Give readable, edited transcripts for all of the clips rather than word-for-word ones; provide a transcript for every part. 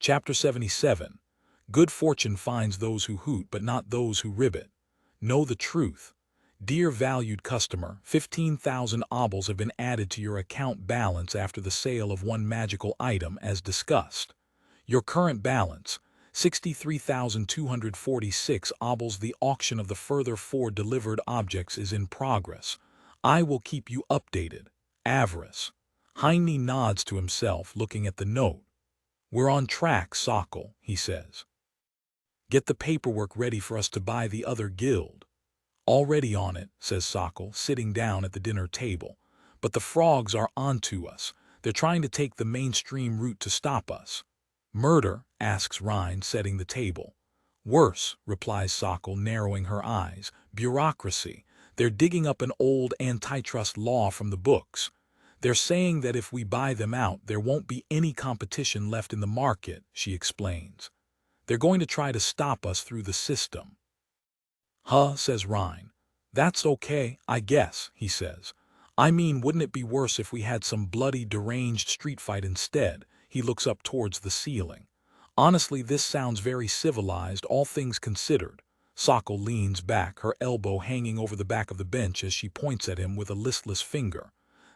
Chapter 77. Good fortune finds those who hoot but not those who ribbit. Know the truth. Dear valued customer, 15,000 obols have been added to your account balance after the sale of one magical item as discussed. Your current balance, 63,246 obols. The auction of the further 4 delivered objects is in progress. I will keep you updated. Avarice. Heine nods to himself, looking at the note. We're on track, Sokol, he says. Get the paperwork ready for us to buy the other guild. Already on it, says Sokol, sitting down at the dinner table. But the frogs are onto us. They're trying to take the mainstream route to stop us. Murder? Asks Rhine, setting the table. Worse, replies Sokol, narrowing her eyes. Bureaucracy. They're digging up an old antitrust law from the books. They're saying that if we buy them out, there won't be any competition left in the market, she explains. They're going to try to stop us through the system. Huh, says Rhine. That's okay, I guess, he says. I mean, wouldn't it be worse if we had some bloody, deranged street fight instead? He looks up towards the ceiling. Honestly, this sounds very civilized, all things considered. Sokol leans back, her elbow hanging over the back of the bench as she points at him with a listless finger.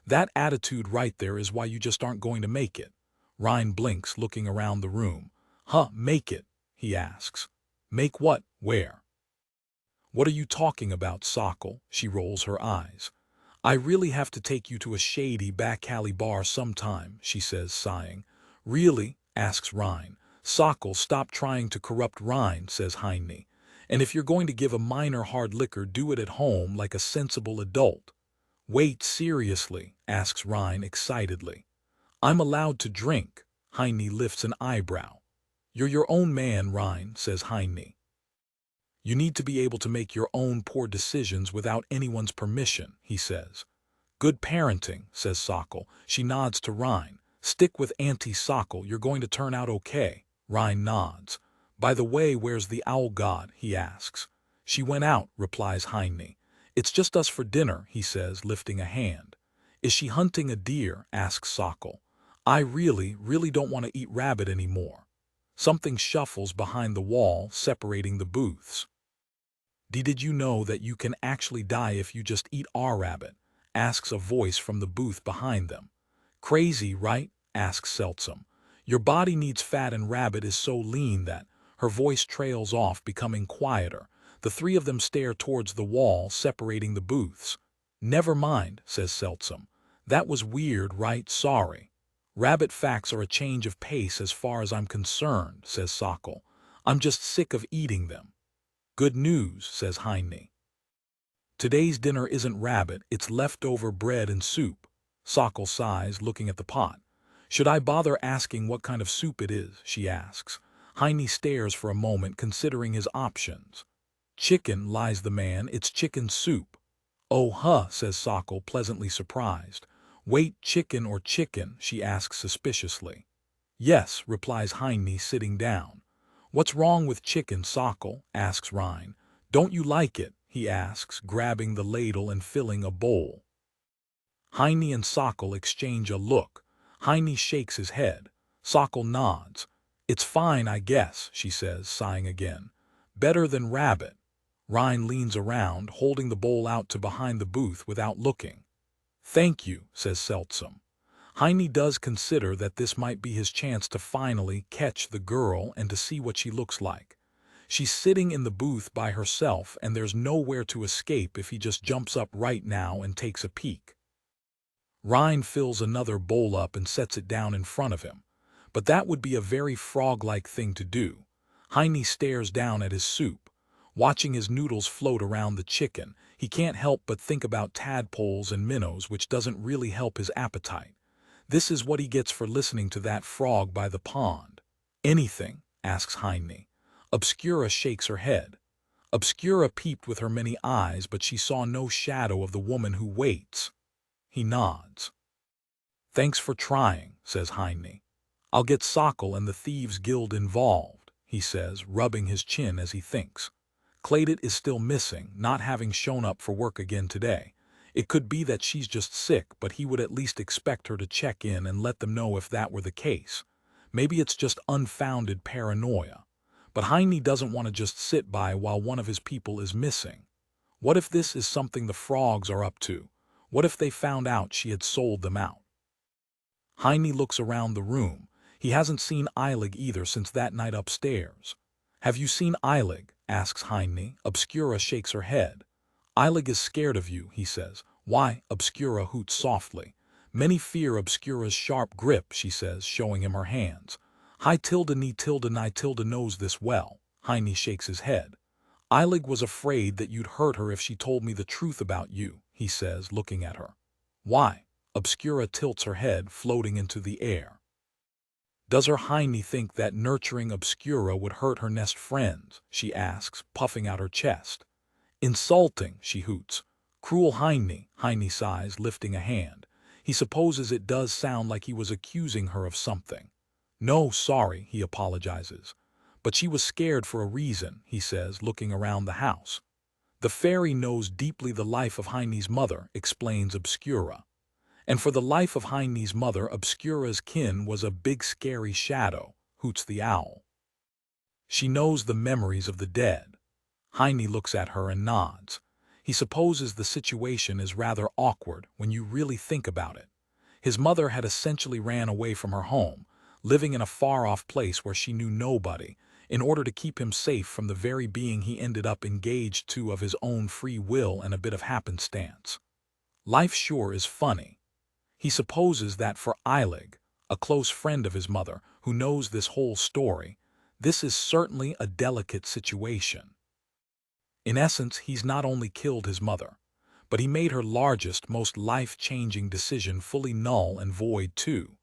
That attitude right there is why you just aren't going to make it. Rhine blinks, looking around the room. Huh, make it? He asks. Make what? Where? What are you talking about, Sokol? She rolls her eyes. I really have to take you to a shady back alley bar sometime, she says, sighing. Really? Asks Rhine. Sokol, stop trying to corrupt Rhine, says Heine. And if you're going to give a minor hard liquor, do it at home like a sensible adult. Wait, seriously? Asks Rhine excitedly. I'm allowed to drink. Heine lifts an eyebrow. You're your own man, Rhine, says Heine. You need to be able to make your own poor decisions without anyone's permission, he says. Good parenting, says Sokol. She nods to Rhine. Stick with Auntie Sokol, you're going to turn out okay. Rhine nods. By the way, where's the owl god? He asks. She went out, replies Heine. It's just us for dinner, he says, lifting a hand. Is she hunting a deer? Asks Sokol. I really don't want to eat rabbit anymore. Something shuffles behind the wall, separating the booths. Did you know that you can actually die if you just eat our rabbit? Asks a voice from the booth behind them. Crazy, right? Asks Seltsam. Your body needs fat and rabbit is so lean that... Her voice trails off, becoming quieter. The 3 of them stare towards the wall, separating the booths. Never mind, says Seltsam. That was weird, right? Sorry. Rabbit facts are a change of pace as far as I'm concerned, says Sokol. I'm just sick of eating them. Good news, says Heine. Today's dinner isn't rabbit, it's leftover bread and soup. Sokol sighs, looking at the pot. Should I bother asking what kind of soup it is? She asks. Heine stares for a moment, considering his options. Chicken, lies the man, it's chicken soup. Oh, huh, says Sokol, pleasantly surprised. Wait, chicken or chicken? She asks suspiciously. Yes, replies Heine, sitting down. What's wrong with chicken, Sokol? Asks Rhine. Don't you like it? He asks, grabbing the ladle and filling a bowl. Heine and Sokol exchange a look. Heine shakes his head. Sokol nods. It's fine, I guess, she says, sighing again. Better than rabbit. Rhine leans around, holding the bowl out to behind the booth without looking. Thank you, says Seltsam. Heine does consider that this might be his chance to finally catch the girl and to see what she looks like. She's sitting in the booth by herself, and there's nowhere to escape if he just jumps up right now and takes a peek. Rhine fills another bowl up and sets it down in front of him. But that would be a very frog-like thing to do. Heine stares down at his soup. Watching his noodles float around the chicken, he can't help but think about tadpoles and minnows, which doesn't really help his appetite. This is what he gets for listening to that frog by the pond. Anything? Asks Heine. Obscura shakes her head. Obscura peeped with her many eyes, but she saw no shadow of the woman who waits. He nods. Thanks for trying, says Heine. I'll get Sokol and the Thieves' Guild involved, he says, rubbing his chin as he thinks. Claydit is still missing, not having shown up for work again today. It could be that she's just sick, but he would at least expect her to check in and let them know if that were the case. Maybe it's just unfounded paranoia. But Heine doesn't want to just sit by while one of his people is missing. What if this is something the frogs are up to? What if they found out she had sold them out? Heine looks around the room. He hasn't seen Eilig either since that night upstairs. "Have you seen Eilig?" asks Heine. Obscura shakes her head. "Eilig is scared of you," he says. "Why?" Obscura hoots softly. "Many fear Obscura's sharp grip," she says, showing him her hands. "Hi tilde ni tilde ni tilde knows this well." Heine shakes his head. "Eilig was afraid that you'd hurt her if she told me the truth about you," he says, looking at her. "Why?" Obscura tilts her head, floating into the air. "Does her Heine think that nurturing Obscura would hurt her nest friends?" she asks, puffing out her chest. "Insulting," she hoots. "Cruel Heine," Heine sighs, lifting a hand. He supposes it does sound like he was accusing her of something. "No, sorry," he apologizes. "But she was scared for a reason," he says, looking around the house. "The fairy knows deeply the life of Heine's mother," explains Obscura. "And for the life of Heine's mother, Obscura's kin was a big scary shadow," hoots the owl. "She knows the memories of the dead." Heine looks at her and nods. He supposes the situation is rather awkward when you really think about it. His mother had essentially ran away from her home, living in a far-off place where she knew nobody, in order to keep him safe from the very being he ended up engaged to of his own free will and a bit of happenstance. Life sure is funny. He supposes that for Eilig, a close friend of his mother who knows this whole story, this is certainly a delicate situation. In essence, he's not only killed his mother, but he made her largest, most life-changing decision fully null and void too.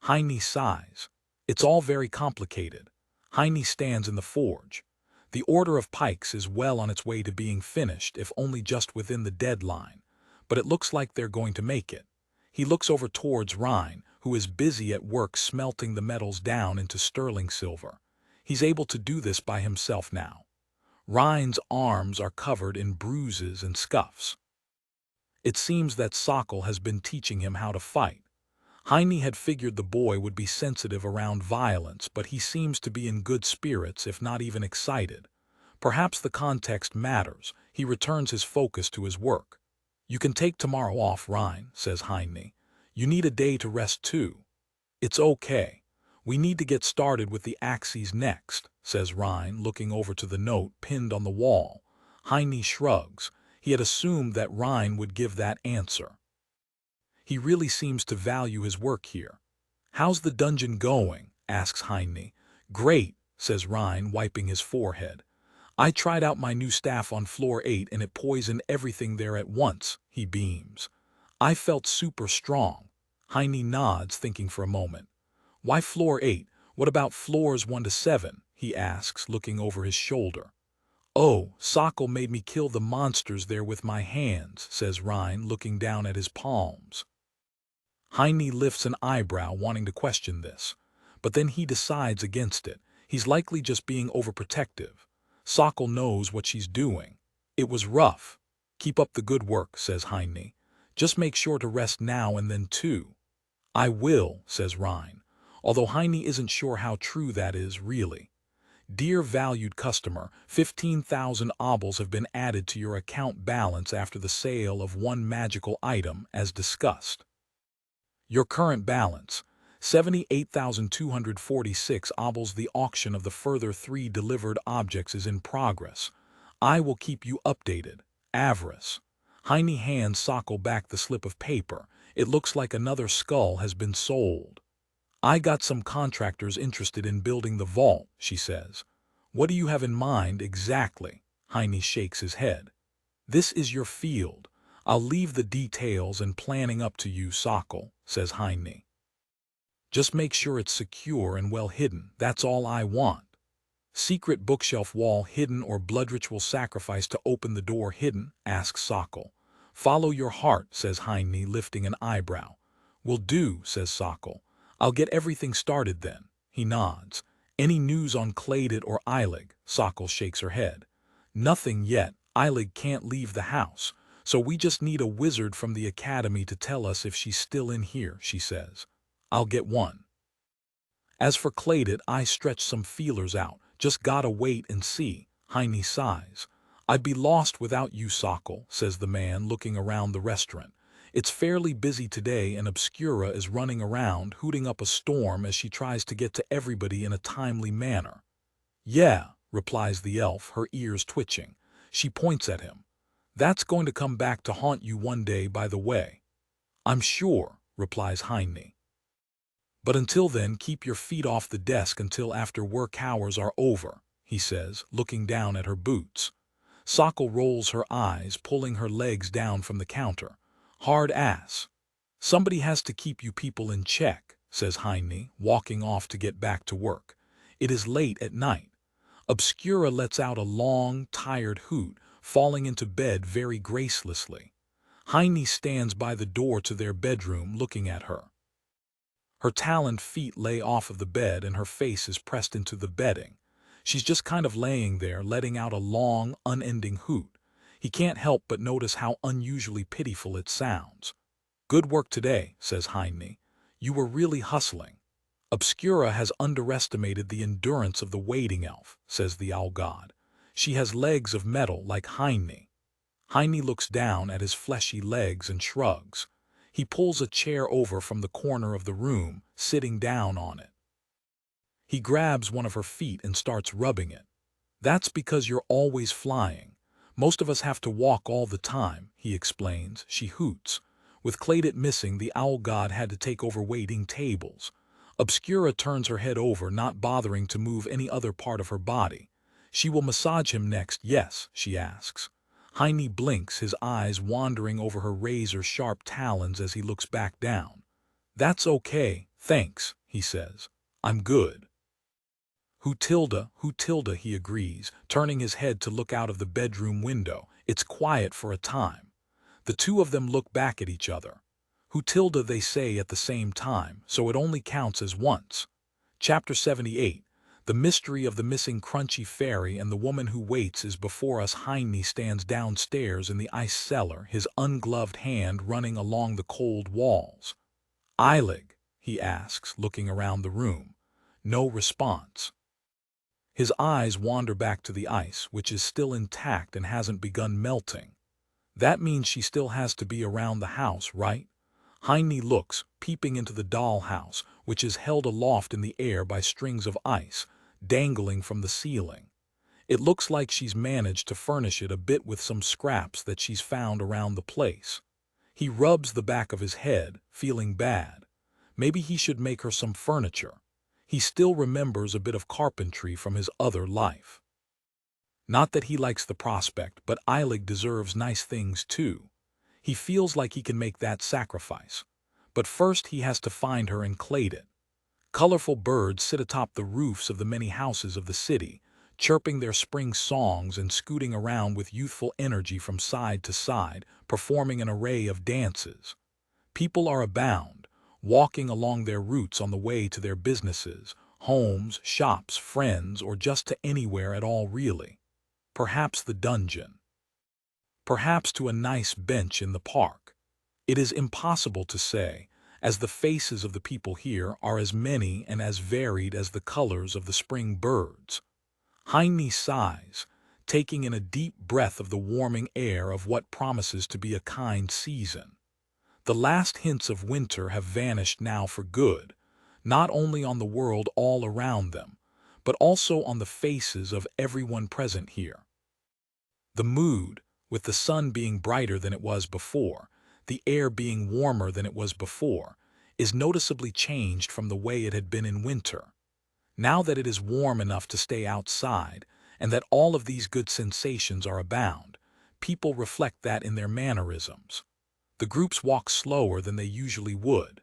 Heine sighs. It's all very complicated. Heine stands in the forge. The Order of Pikes is well on its way to being finished, if only just within the deadline, but it looks like they're going to make it. He looks over towards Rhine, who is busy at work smelting the metals down into sterling silver. He's able to do this by himself now. Rhine's arms are covered in bruises and scuffs. It seems that Sokol has been teaching him how to fight. Heine had figured the boy would be sensitive around violence, but he seems to be in good spirits, if not even excited. Perhaps the context matters. He returns his focus to his work. "You can take tomorrow off, Rhine," says Heine. "You need a day to rest too." "It's okay. We need to get started with the axes next," says Rhine, looking over to the note pinned on the wall. Heine shrugs. He had assumed that Rhine would give that answer. He really seems to value his work here. "How's the dungeon going?" asks Heine. "Great," says Rhine, wiping his forehead. "I tried out my new staff on floor 8 and it poisoned everything there at once," he beams. "I felt super strong." Heine nods, thinking for a moment. "Why floor 8? What about floors 1 to 7? He asks, looking over his shoulder. "Oh, Sokol made me kill the monsters there with my hands," says Rhine, looking down at his palms. Heine lifts an eyebrow, wanting to question this, but then he decides against it. He's likely just being overprotective. Sokol knows what she's doing. "It was rough." "Keep up the good work," says Heine. "Just make sure to rest now and then too." "I will," says Rhine, although Heine isn't sure how true that is really. "Dear valued customer, 15,000 obols have been added to your account balance after the sale of one magical item as discussed. Your current balance, 78,246 obols. The auction of the further 3 delivered objects is in progress. I will keep you updated. Avarice." Heine hands Sokol back the slip of paper. It looks like another skull has been sold. "I got some contractors interested in building the vault," she says. "What do you have in mind exactly?" Heine shakes his head. "This is your field. I'll leave the details and planning up to you, Sokol," says Heine. "Just make sure it's secure and well hidden. That's all I want." "Secret bookshelf wall hidden or blood ritual sacrifice to open the door hidden?" asks Sokol. "Follow your heart," says Heine, lifting an eyebrow. "Will do," says Sokol. "I'll get everything started then." He nods. "Any news on Claydit or Eilig?" Sokol shakes her head. "Nothing yet. Eilig can't leave the house, so we just need a wizard from the academy to tell us if she's still in here," she says. "I'll get one." As for Claydit, I stretched some feelers out. Just gotta wait and see, Heine sighs. I'd be lost without you, Sokol, says the man, looking around the restaurant. It's fairly busy today, and Obscura is running around, hooting up a storm as she tries to get to everybody in a timely manner. Yeah, replies the elf, her ears twitching. She points at him. That's going to come back to haunt you one day, by the way. I'm sure, replies Heine. But until then, keep your feet off the desk until after work hours are over, he says, looking down at her boots. Sokol rolls her eyes, pulling her legs down from the counter. Hard ass. Somebody has to keep you people in check, says Heine, walking off to get back to work. It is late at night. Obscura lets out a long, tired hoot, falling into bed very gracelessly. Heine stands by the door to their bedroom, looking at her. Her taloned feet lay off of the bed and her face is pressed into the bedding. She's just kind of laying there, letting out a long, unending hoot. He can't help but notice how unusually pitiful it sounds. Good work today, says Heine. You were really hustling. Obscura has underestimated the endurance of the waiting elf, says the owl god. She has legs of metal like Heine. Heine looks down at his fleshy legs and shrugs. He pulls a chair over from the corner of the room, sitting down on it. He grabs one of her feet and starts rubbing it. That's because you're always flying. Most of us have to walk all the time, he explains. She hoots. With Claydit missing, the owl god had to take over waiting tables. Obscura turns her head over, not bothering to move any other part of her body. She will massage him next, yes, she asks. Heine blinks, his eyes wandering over her razor-sharp talons as he looks back down. That's okay, thanks, he says. I'm good. Who tilda, he agrees, turning his head to look out of the bedroom window. It's quiet for a time. The two of them look back at each other. Who tilda, they say at the same time, so it only counts as once. Chapter 78. The mystery of the missing crunchy fairy and the woman who waits is before us. Heine stands downstairs in the ice cellar, his ungloved hand running along the cold walls. Eilig, he asks, looking around the room. No response. His eyes wander back to the ice, which is still intact and hasn't begun melting. That means she still has to be around the house, right? Heine looks, peeping into the dollhouse, which is held aloft in the air by strings of ice, dangling from the ceiling. It looks like she's managed to furnish it a bit with some scraps that she's found around the place. He rubs the back of his head, feeling bad. Maybe he should make her some furniture. He still remembers a bit of carpentry from his other life. Not that he likes the prospect, but Eilig deserves nice things too. He feels like he can make that sacrifice. But first he has to find her and Claydit. Colorful birds sit atop the roofs of the many houses of the city, chirping their spring songs and scooting around with youthful energy from side to side, performing an array of dances. People are abound, walking along their routes on the way to their businesses, homes, shops, friends, or just to anywhere at all really. Perhaps the dungeon. Perhaps to a nice bench in the park. It is impossible to say, as the faces of the people here are as many and as varied as the colors of the spring birds. Heine sighs, taking in a deep breath of the warming air of what promises to be a kind season. The last hints of winter have vanished now for good, not only on the world all around them, but also on the faces of everyone present here. The mood, with the sun being brighter than it was before, the air being warmer than it was before, is noticeably changed from the way it had been in winter. Now that it is warm enough to stay outside, and that all of these good sensations are abound, people reflect that in their mannerisms. The groups walk slower than they usually would.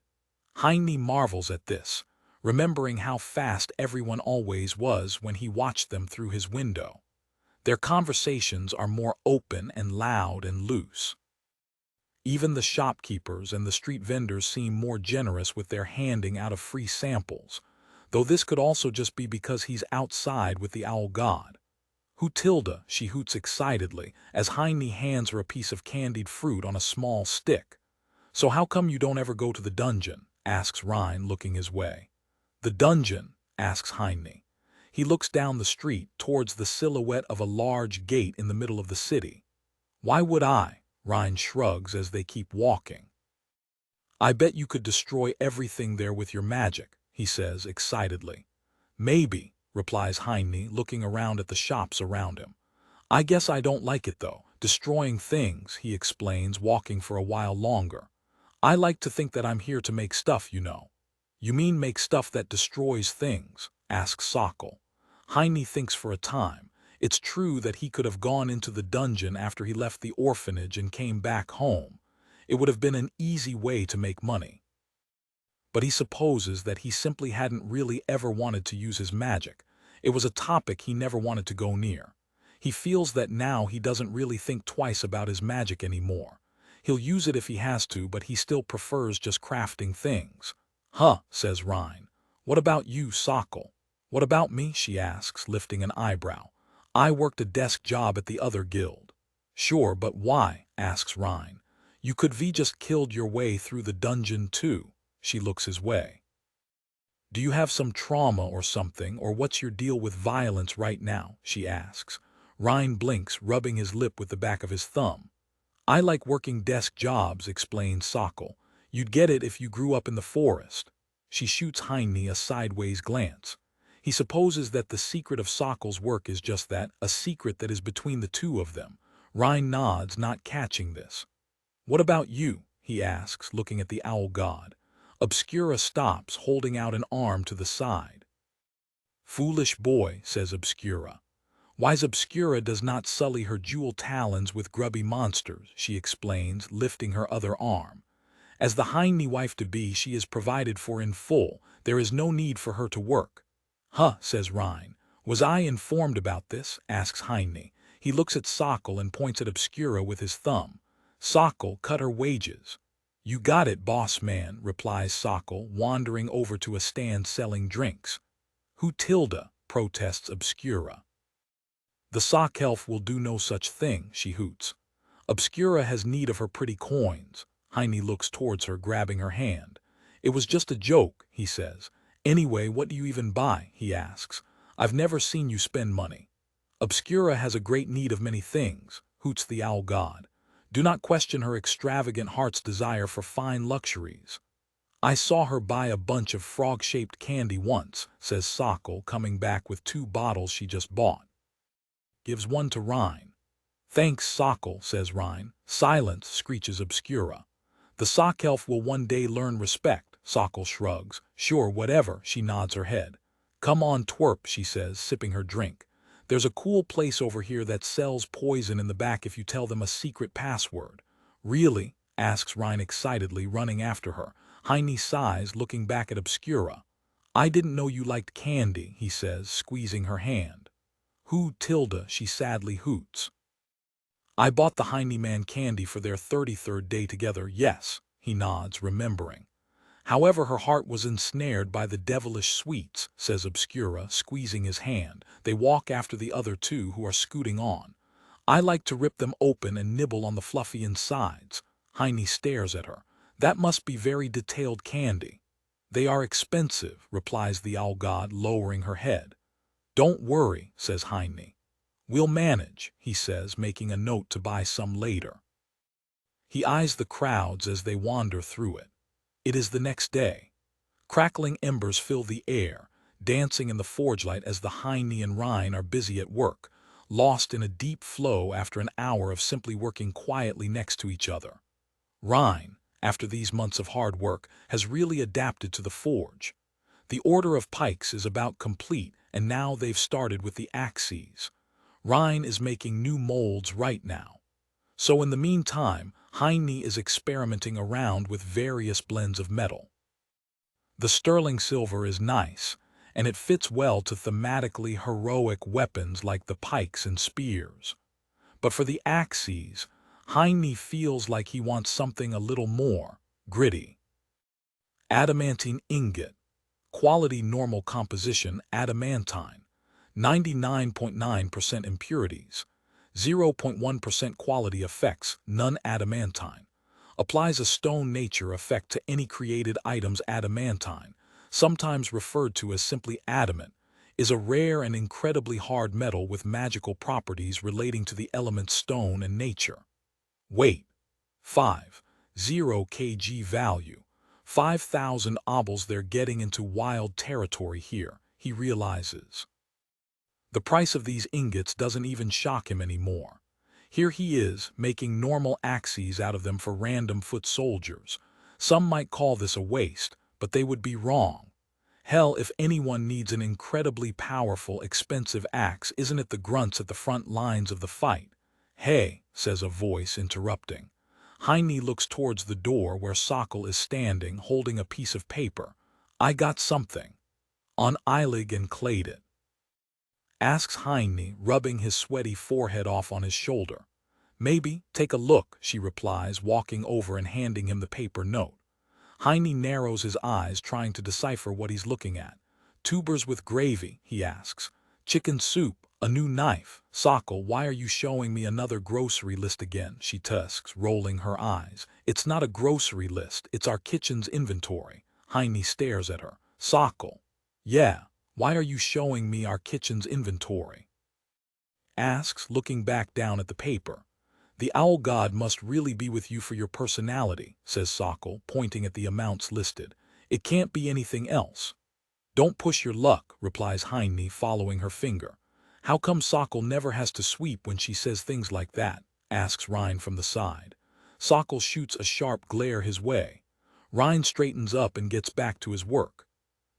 Heine marvels at this, remembering how fast everyone always was when he watched them through his window. Their conversations are more open and loud and loose. Even the shopkeepers and the street vendors seem more generous with their handing out of free samples, though this could also just be because he's outside with the owl god. Who tilda, she hoots excitedly as Heine hands her a piece of candied fruit on a small stick. So how come you don't ever go to the dungeon? Asks Rhine, looking his way. The dungeon, asks Heine. He looks down the street towards the silhouette of a large gate in the middle of the city. Why would I? Rhine shrugs as they keep walking. I bet you could destroy everything there with your magic, he says excitedly. Maybe, replies Heine, looking around at the shops around him. I guess I don't like it though, destroying things, he explains, walking for a while longer. I like to think that I'm here to make stuff, you know. You mean make stuff that destroys things? Asks Sokol. Heine thinks for a time. It's true that he could have gone into the dungeon after he left the orphanage and came back home. It would have been an easy way to make money. But he supposes that he simply hadn't really ever wanted to use his magic. It was a topic he never wanted to go near. He feels that now he doesn't really think twice about his magic anymore. He'll use it if he has to, but he still prefers just crafting things. Huh, says Rhine. What about you, Sokol? What about me, she asks, lifting an eyebrow. I worked a desk job at the other guild. Sure, but why? Asks Rhine. You could have just killed your way through the dungeon too. She looks his way. Do you have some trauma or something, or what's your deal with violence right now? She asks. Rhine blinks, rubbing his lip with the back of his thumb. I like working desk jobs, explains Sokol. You'd get it if you grew up in the forest. She shoots Heine a sideways glance. He supposes that the secret of Sokol's work is just that, a secret that is between the two of them. Rhine nods, not catching this. What about you? He asks, looking at the owl god. Obscura stops, holding out an arm to the side. Foolish boy, says Obscura. Wise Obscura does not sully her jewel talons with grubby monsters, she explains, lifting her other arm. As the Heine wife-to-be, she is provided for in full. There is no need for her to work. Huh, says Rhine. Was I informed about this? Asks Heine. He looks at Sokol and points at Obscura with his thumb. Sokol, cut her wages. You got it, boss man, replies Sokol, wandering over to a stand selling drinks. Who Tilda? Protests Obscura. The sock elf will do no such thing, she hoots. Obscura has need of her pretty coins. Heine looks towards her, grabbing her hand. It was just a joke, he says. Anyway, what do you even buy? He asks. I've never seen you spend money. Obscura has a great need of many things, hoots the owl god. Do not question her extravagant heart's desire for fine luxuries. I saw her buy a bunch of frog-shaped candy once, says Sokol, coming back with 2 bottles she just bought. Gives one to Rhine. Thanks, Sokol, says Rhine. Silence, screeches Obscura. The sock elf will one day learn respect, Sokol shrugs. Sure, whatever, she nods her head. Come on, twerp, she says, sipping her drink. There's a cool place over here that sells poison in the back if you tell them a secret password. Really? Asks Rhine excitedly, running after her. Heine sighs, looking back at Obscura. I didn't know you liked candy, he says, squeezing her hand. Who Tilda? She sadly hoots. I bought the Heine man candy for their 33rd day together, yes, he nods, remembering. However, her heart was ensnared by the devilish sweets, says Obscura, squeezing his hand. They walk after the other 2 who are scooting on. I like to rip them open and nibble on the fluffy insides. Heine stares at her. That must be very detailed candy. They are expensive, replies the owl god, lowering her head. Don't worry, says Heine. We'll manage, he says, making a note to buy some later. He eyes the crowds as they wander through it. It is the next day. Crackling embers fill the air, dancing in the forge light as the Heine and Rhine are busy at work, lost in a deep flow after an hour of simply working quietly next to each other. Rhine, after these months of hard work, has really adapted to the forge. The order of pikes is about complete, and now they've started with the axes. Rhine is making new molds right now. So in the meantime, Heine is experimenting around with various blends of metal. The sterling silver is nice, and it fits well to thematically heroic weapons like the pikes and spears. But for the axes, Heine feels like he wants something a little more gritty. Adamantine ingot. Quality normal composition adamantine. 99.9% impurities. 0.1% quality effects, none adamantine. Applies a stone nature effect to any created items adamantine. sometimes referred to as simply adamant, is a rare and incredibly hard metal with magical properties relating to the elements stone and nature. Weight: 5.0 kg. Value: 5,000 obols. They're getting into wild territory here, he realizes. The price of these ingots doesn't even shock him anymore. Here he is, making normal axes out of them for random foot soldiers. Some might call this a waste, but they would be wrong. Hell, if anyone needs an incredibly powerful, expensive axe, isn't it the grunts at the front lines of the fight? "Hey," says a voice, interrupting. Heine looks towards the door where Sokol is standing, holding a piece of paper. "I got something." "On Eilig and Claydon?" asks Heine, rubbing his sweaty forehead off on his shoulder. "Maybe, take a look," she replies, walking over and handing him the paper note. Heine narrows his eyes, trying to decipher what he's looking at. "Tubers with gravy," he asks. "Chicken soup, a new knife." "Sokol, why are you showing me another grocery list again?" she tusks, rolling her eyes. "It's not a grocery list, it's our kitchen's inventory." Heine stares at her. "Sokol." "Yeah, why are you showing me our kitchen's inventory?" asks, looking back down at the paper. "The owl god must really be with you for your personality," says Sokol, pointing at the amounts listed. "It can't be anything else." "Don't push your luck," replies Heine, following her finger. "How come Sokol never has to sweep when she says things like that?" asks Rhine from the side. Sokol shoots a sharp glare his way. Rhine straightens up and gets back to his work.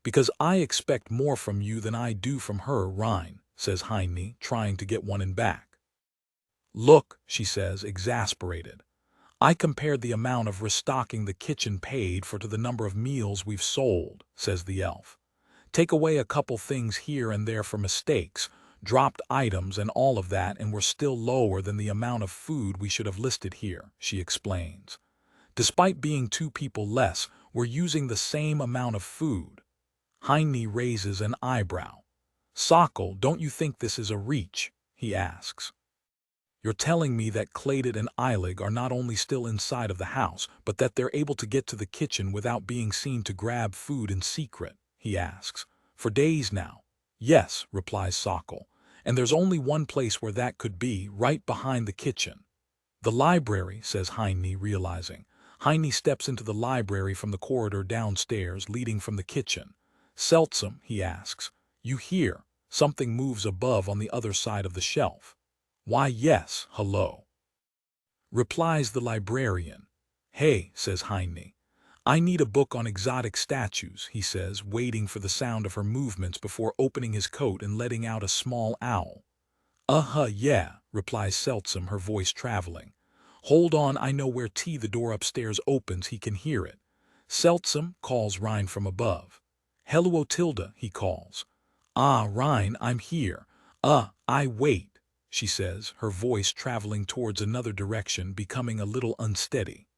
"Because I expect more from you than I do from her, Rhine," says Heine, trying to get one in back. "Look," she says, exasperated. "I compared the amount of restocking the kitchen paid for to the number of meals we've sold," says the elf. "Take away a couple things here and there for mistakes, dropped items and all of that, and we're still lower than the amount of food we should have listed here," she explains. "Despite being 2 people less, we're using the same amount of food." Heine raises an eyebrow. "Sokol, don't you think this is a reach?" he asks. "You're telling me that Claydon and Eilig are not only still inside of the house, but that they're able to get to the kitchen without being seen to grab food in secret?" he asks. "For days now." "Yes," replies Sokol, "and there's only one place where that could be, right behind the kitchen." "The library," says Heine, realizing. Heine steps into the library from the corridor downstairs, leading from the kitchen. "Seltsam," he asks, "you hear? Something moves above on the other side of the shelf." "Why, yes, hello," replies the librarian. "Hey," says Heine. "I need a book on exotic statues," he says, waiting for the sound of her movements before opening his coat and letting out a small owl. Yeah," replies Seltsam, her voice traveling. "Hold on, I know where the door upstairs opens, he can hear it." "Seltsam," calls Rhine from above. "Hello, Otilda," he calls. "Ah, Rhine, I'm here. Wait," she says, her voice traveling towards another direction, becoming a little unsteady.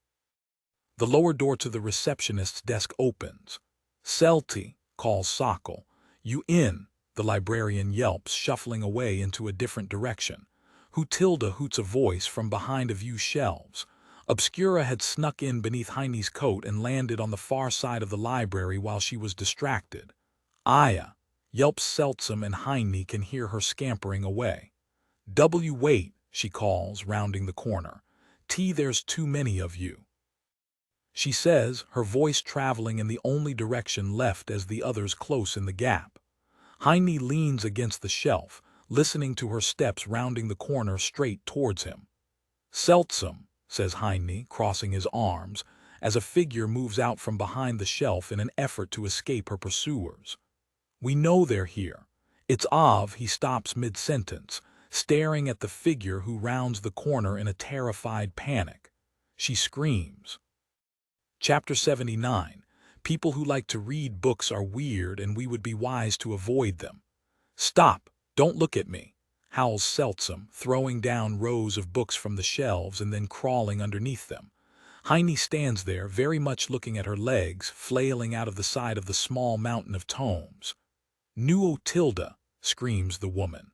The lower door to the receptionist's desk opens. "Selty," calls Sokol. "You in?" the librarian yelps, shuffling away into a different direction. Hutilda hoots a voice from behind a few shelves. Obscura had snuck in beneath Heine's coat and landed on the far side of the library while she was distracted. "Aya," yelps Seltsam, and Heine can hear her scampering away. Wait," she calls, rounding the corner. There's too many of you," she says, her voice traveling in the only direction left as the others close in the gap. Heine leans against the shelf, listening to her steps rounding the corner straight towards him. "Seltsam," says Heine, crossing his arms, as a figure moves out from behind the shelf in an effort to escape her pursuers. "We know they're here." "It's Av," he stops mid-sentence, staring at the figure who rounds the corner in a terrified panic. She screams. Chapter 79. People who like to read books are weird, and we would be wise to avoid them. "Stop, don't look at me," howls Seltsam, throwing down rows of books from the shelves and then crawling underneath them. Heine stands there, very much looking at her legs, flailing out of the side of the small mountain of tomes. "New Otilda," screams the woman.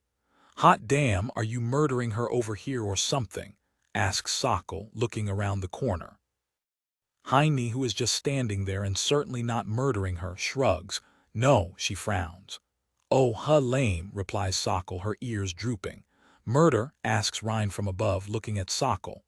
"Hot damn, are you murdering her over here or something?" asks Sokol, looking around the corner. Heine, who is just standing there and certainly not murdering her, shrugs. No, she frowns. Oh, lame, replies Sokol, her ears drooping. Murder? Asks Rhine from above, looking at Sokol.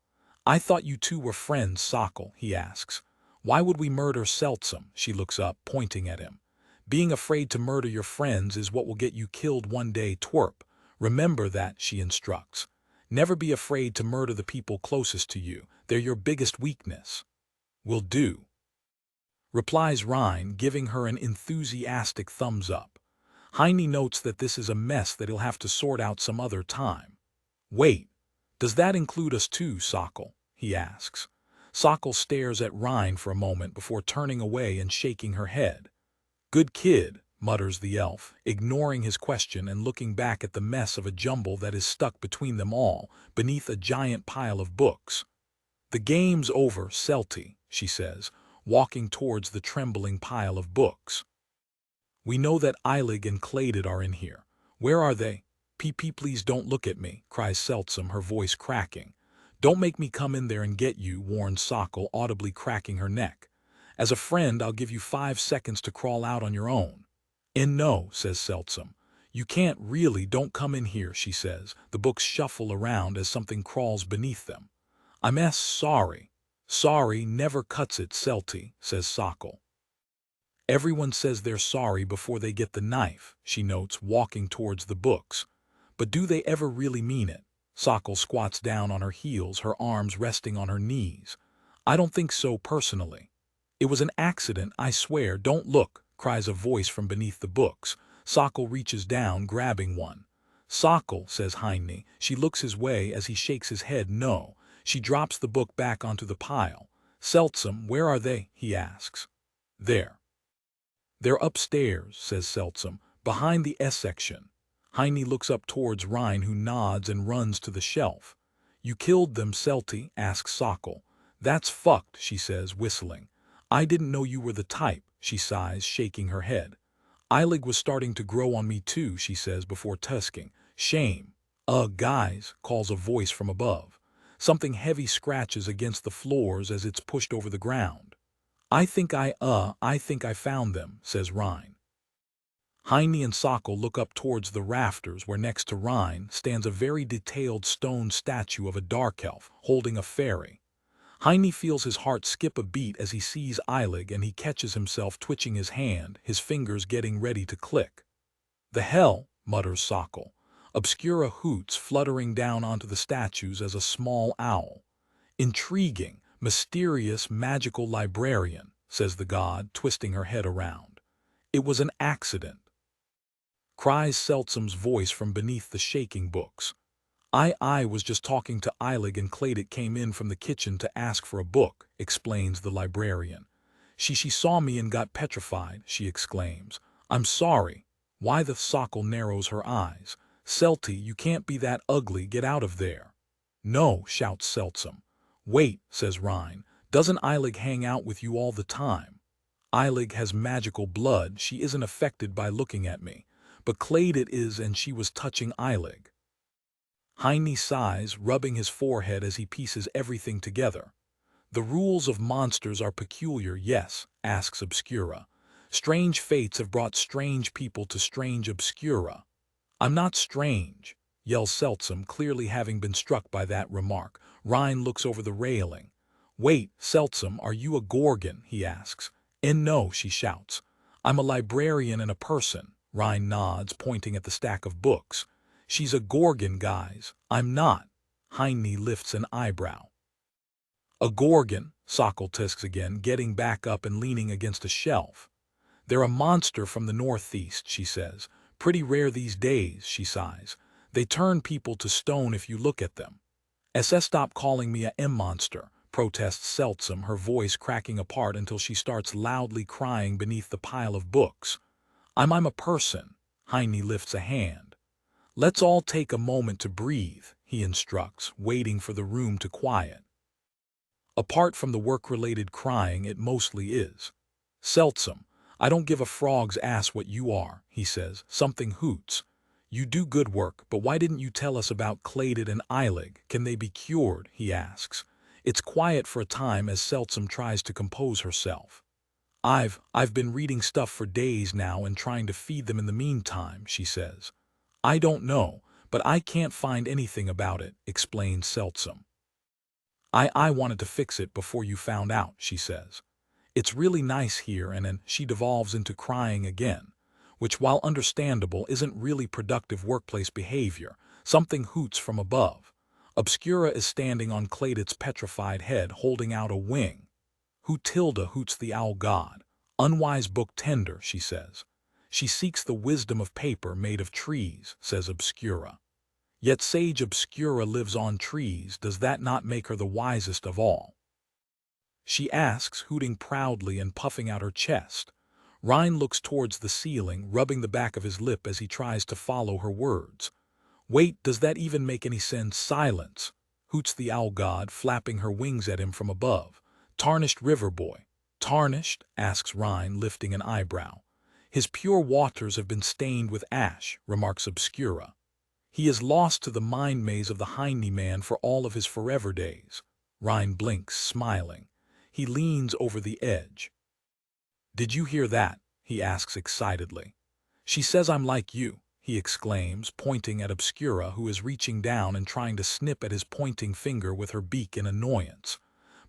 I thought you two were friends, Sokol, he asks. Why would we murder Seltsam? She looks up, pointing at him. Being afraid to murder your friends is what will get you killed one day, twerp. Remember that, she instructs. Never be afraid to murder the people closest to you. They're your biggest weakness. Will do, replies Rhine, giving her an enthusiastic thumbs up. Heine notes that this is a mess that he'll have to sort out some other time. Wait, does that include us too, Sokol? He asks. Sokol stares at Rhine for a moment before turning away and shaking her head. Good kid, mutters the elf, ignoring his question and looking back at the mess of a jumble that is stuck between them all, beneath a giant pile of books. The game's over, Selty, she says, walking towards the trembling pile of books. We know that Eilig and Cladid are in here. Where are they? PP, please don't look at me, cries Seltsam, her voice cracking. Don't make me come in there and get you, warns Sokol, audibly cracking her neck. As a friend, I'll give you 5 seconds to crawl out on your own. No, says Seltsam. You can't really, don't come in here, she says. The books shuffle around as something crawls beneath them. I'm sorry. Sorry never cuts it, Selty, says Sokol. Everyone says they're sorry before they get the knife, she notes, walking towards the books. But do they ever really mean it? Sokol squats down on her heels, her arms resting on her knees. I don't think so personally. It was an accident, I swear, don't look, cries a voice from beneath the books. Sokol reaches down, grabbing one. Sokol, says Heine. She looks his way as he shakes his head no. She drops the book back onto the pile. Seltsam, where are they? He asks. There. They're upstairs, says Seltsam, behind the S-section. Heine looks up towards Rhine, who nods and runs to the shelf. You killed them, Selty, asks Sokol. That's fucked, she says, whistling. I didn't know you were the type, she sighs, shaking her head. Eilig was starting to grow on me too, she says before tusking. Shame. Guys, calls a voice from above. Something heavy scratches against the floors as it's pushed over the ground. I think I found them, says Rhine. Heine and Sokol look up towards the rafters where next to Rhine stands a very detailed stone statue of a dark elf holding a fairy. Heine feels his heart skip a beat as he sees Eilig and he catches himself twitching his hand, his fingers getting ready to click. The hell, mutters Sokol. Obscura hoots, fluttering down onto the statues as a small owl. Intriguing, mysterious, magical librarian, says the god, twisting her head around. It was an accident, cries Seltsam's voice from beneath the shaking books. I was just talking to Eilig and Cladid came in from the kitchen to ask for a book, explains the librarian. She saw me and got petrified, she exclaims. I'm sorry. Why the Sokol narrows her eyes. Selty, you can't be that ugly, get out of there. No, shouts Seltsam. Wait, says Rhine, doesn't Eilig hang out with you all the time? Eilig has magical blood, she isn't affected by looking at me. But Cladid is and she was touching Eilig. Heine sighs, rubbing his forehead as he pieces everything together. The rules of monsters are peculiar, yes, asks Obscura. Strange fates have brought strange people to strange Obscura. I'm not strange, yells Seltsam, clearly having been struck by that remark. Rhine looks over the railing. Wait, Seltsam, are you a Gorgon? He asks. No, she shouts. I'm a librarian and a person. Rhine nods, pointing at the stack of books. She's a Gorgon, guys. I'm not. Heine lifts an eyebrow. A Gorgon, Sokol tisks again, getting back up and leaning against a shelf. They're a monster from the northeast, she says. Pretty rare these days, she sighs. They turn people to stone if you look at them. Stop calling me a M-monster, protests Seltsam, her voice cracking apart until she starts loudly crying beneath the pile of books. I'm a person. Heine lifts a hand. Let's all take a moment to breathe, he instructs, waiting for the room to quiet. Apart from the work-related crying, it mostly is. Seltsam, I don't give a frog's ass what you are, he says. Something hoots. You do good work, but why didn't you tell us about Cladid and Eilig? Can they be cured? He asks. It's quiet for a time as Seltsam tries to compose herself. I've been reading stuff for days now and trying to feed them in the meantime, she says. I don't know, but I can't find anything about it, explains Seltsam. I wanted to fix it before you found out, she says. It's really nice here, and then she devolves into crying again, which, while understandable, isn't really productive workplace behavior. Something hoots from above. Obscura is standing on Cladit's petrified head, holding out a wing. Hootilda hoots the owl god. Unwise book tender, she says. She seeks the wisdom of paper made of trees, says Obscura. Yet sage Obscura lives on trees. Does that not make her the wisest of all? She asks, hooting proudly and puffing out her chest. Rhine looks towards the ceiling, rubbing the back of his lip as he tries to follow her words. Wait, does that even make any sense? Silence, hoots the owl god, flapping her wings at him from above. Tarnished river boy. Tarnished? Asks Rhine, lifting an eyebrow. His pure waters have been stained with ash, remarks Obscura. He is lost to the mind maze of the Hiney man for all of his forever days. Rhine blinks, smiling. He leans over the edge. Did you hear that? He asks excitedly. She says I'm like you, he exclaims, pointing at Obscura, who is reaching down and trying to snip at his pointing finger with her beak in annoyance.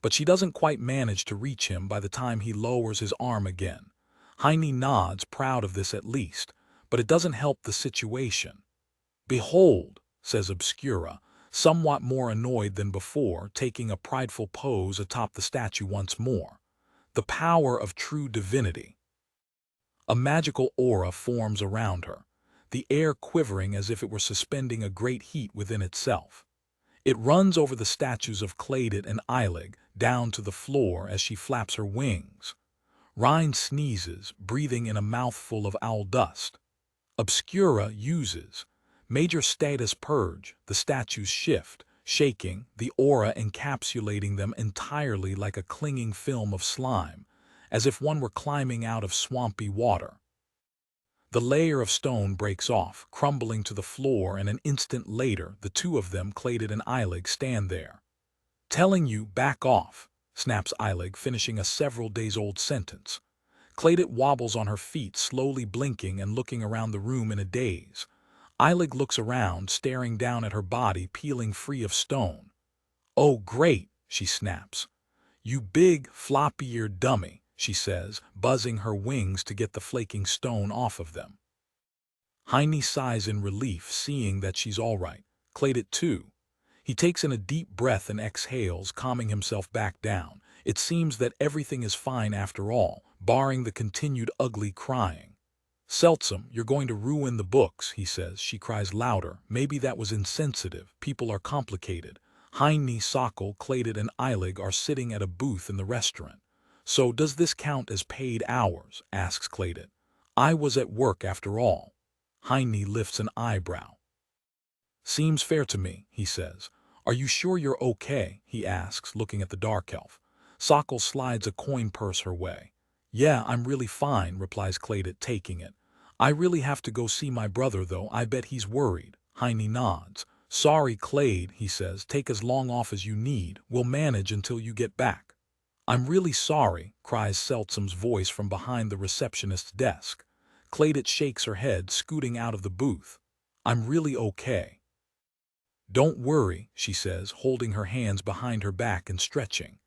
But she doesn't quite manage to reach him by the time he lowers his arm again. Hiney nods, proud of this at least, but it doesn't help the situation. Behold, says Obscura, somewhat more annoyed than before, taking a prideful pose atop the statue once more. The power of true divinity. A magical aura forms around her, the air quivering as if it were suspending a great heat within itself. It runs over the statues of Cladit and Eilig, down to the floor as she flaps her wings. Rhine sneezes, breathing in a mouthful of owl dust. Obscura uses Major Status Purge. The statues shift, shaking, the aura encapsulating them entirely like a clinging film of slime, as if one were climbing out of swampy water. The layer of stone breaks off, crumbling to the floor, and an instant later the two of them, Cladit and Eilig, stand there. Telling you, back off, snaps Eilig, finishing a several-days-old sentence. Cladit wobbles on her feet, slowly blinking and looking around the room in a daze. Eilig looks around, staring down at her body peeling free of stone. Oh, great, she snaps. You big, floppy-eared dummy, she says, buzzing her wings to get the flaking stone off of them. Hiney sighs in relief, seeing that she's all right. Cladit too. He takes in a deep breath and exhales, calming himself back down. It seems that everything is fine after all, barring the continued ugly crying. Seltsam, you're going to ruin the books, he says. She cries louder. Maybe that was insensitive. People are complicated. Hiney, Sokol, Cladit, and Eilig are sitting at a booth in the restaurant. So does this count as paid hours? Asks Cladit. I was at work after all. Hiney lifts an eyebrow. Seems fair to me, he says. Are you sure you're okay? He asks, looking at the dark elf. Sokol slides a coin purse her way. Yeah, I'm really fine, replies Cladit, taking it. I really have to go see my brother, though. I bet he's worried. Hiney nods. Sorry, Clade, he says. Take as long off as you need. We'll manage until you get back. I'm really sorry, cries Seltsam's voice from behind the receptionist's desk. Cladit shakes her head, scooting out of the booth. I'm really okay. Don't worry, she says, holding her hands behind her back and stretching.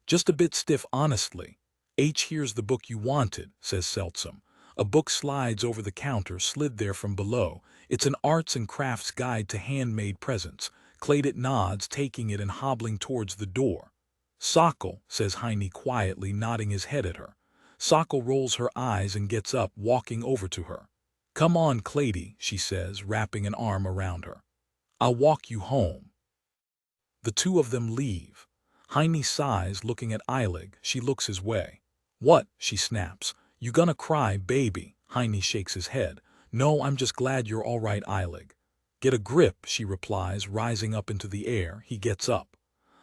Just a bit stiff, honestly. Here's the book you wanted, says Seltsam. A book slides over the counter, slid there from below. It's an arts and crafts guide to handmade presents. Cladit nods, taking it and hobbling towards the door. Sokol, says Hiney quietly, nodding his head at her. Sokol rolls her eyes and gets up, walking over to her. Come on, Clady, she says, wrapping an arm around her. I'll walk you home. The two of them leave. Hiney sighs, looking at Eilig. She looks his way. What? She snaps. You gonna cry, baby? Hiney shakes his head. No, I'm just glad you're all right, Eilig. Get a grip, she replies, rising up into the air. He gets up.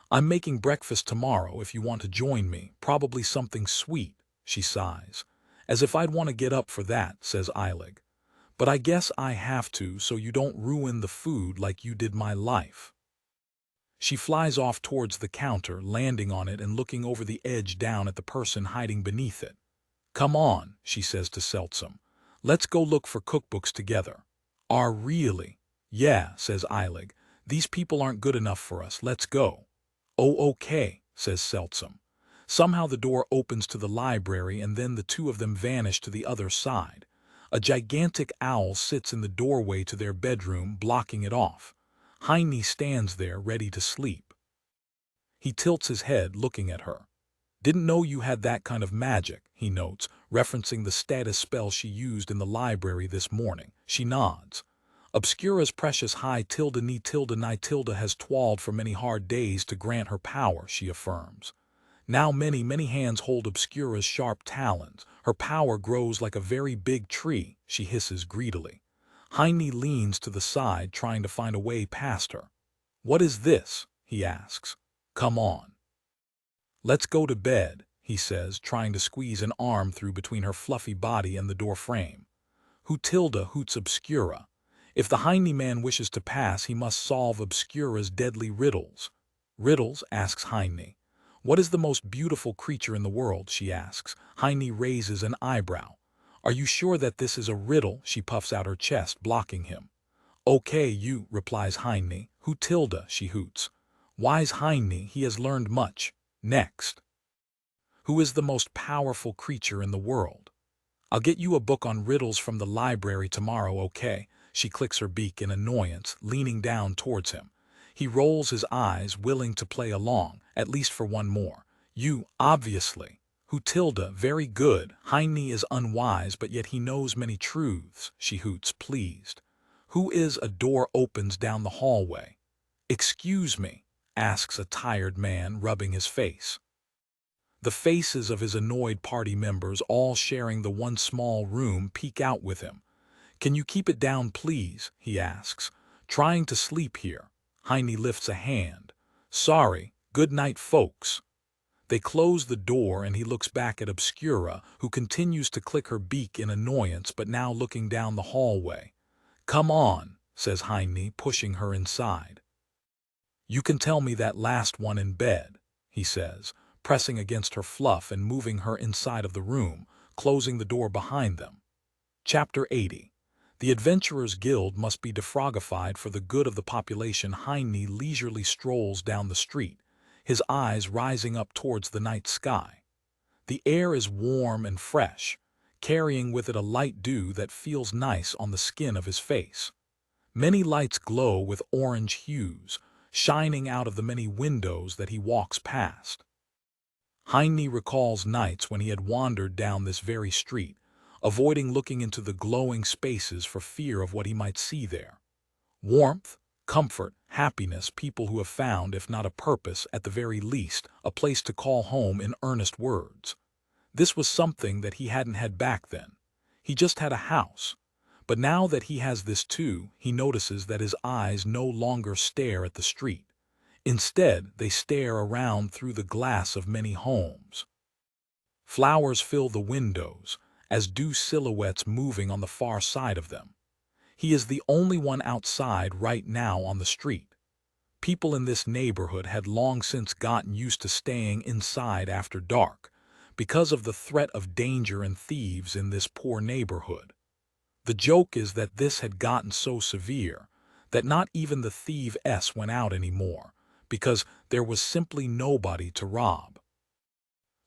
I'm making breakfast tomorrow if you want to join me. Probably something sweet, she sighs. As if I'd want to get up for that, says Eilig. But I guess I have to, so you don't ruin the food like you did my life. She flies off towards the counter, landing on it and looking over the edge down at the person hiding beneath it. "Come on," she says to Seltsam. "Let's go look for cookbooks together." "Are really?" "Yeah," says Eilig. "These people aren't good enough for us. Let's go." "Oh, okay," says Seltsam. Somehow the door opens to the library and then the two of them vanish to the other side. A gigantic owl sits in the doorway to their bedroom, blocking it off. Heine stands there, ready to sleep. He tilts his head, looking at her. "Didn't know you had that kind of magic," he notes, referencing the status spell she used in the library this morning. She nods. "Obscura's precious high tilde ni tilde has toiled for many hard days to grant her power," she affirms. "Now many, many hands hold Obscura's sharp talons. Her power grows like a very big tree," she hisses greedily. Heine leans to the side, trying to find a way past her. "What is this?" he asks. "Come on." "Let's go to bed," he says, trying to squeeze an arm through between her fluffy body and the door frame. "Who tilde hoots Obscura? If the Heine man wishes to pass, he must solve Obscura's deadly riddles." "Riddles?" asks Heine. "What is the most beautiful creature in the world?" she asks. Heine raises an eyebrow. "Are you sure that this is a riddle?" She puffs out her chest, blocking him. "Okay, you," replies Heine. "Who tilde?" she hoots. "Wise Heine, he has learned much." Next. "Who is the most powerful creature in the world?" "I'll get you a book on riddles from the library tomorrow, okay?" She clicks her beak in annoyance, leaning down towards him. He rolls his eyes, willing to play along, at least for one more. "You, obviously." "Who tilde? Very good." Heine is unwise, but yet he knows many truths, she hoots, pleased. "Who is?" A door opens down the hallway. "Excuse me?" asks a tired man, rubbing his face. The faces of his annoyed party members, all sharing the one small room, peek out with him. "Can you keep it down, please?" he asks. "Trying to sleep here." Heine lifts a hand. "Sorry. Good night, folks." They close the door and he looks back at Obscura, who continues to click her beak in annoyance but now looking down the hallway. "Come on," says Heine, pushing her inside. "You can tell me that last one in bed," he says, pressing against her fluff and moving her inside of the room, closing the door behind them. Chapter 80. The Adventurers' Guild must be defrogified for the good of the population. Heine leisurely strolls down the street, his eyes rising up towards the night sky. The air is warm and fresh, carrying with it a light dew that feels nice on the skin of his face. Many lights glow with orange hues, shining out of the many windows that he walks past. Heine recalls nights when he had wandered down this very street, avoiding looking into the glowing spaces for fear of what he might see there. Warmth, comfort, happiness, people who have found, if not a purpose, at the very least, a place to call home in earnest words. This was something that he hadn't had back then. He just had a house. But now that he has this too, he notices that his eyes no longer stare at the street. Instead, they stare around through the glass of many homes. Flowers fill the windows, as do silhouettes moving on the far side of them. He is the only one outside right now on the street. People in this neighborhood had long since gotten used to staying inside after dark, because of the threat of danger and thieves in this poor neighborhood. The joke is that this had gotten so severe that not even the thieves went out anymore, because there was simply nobody to rob.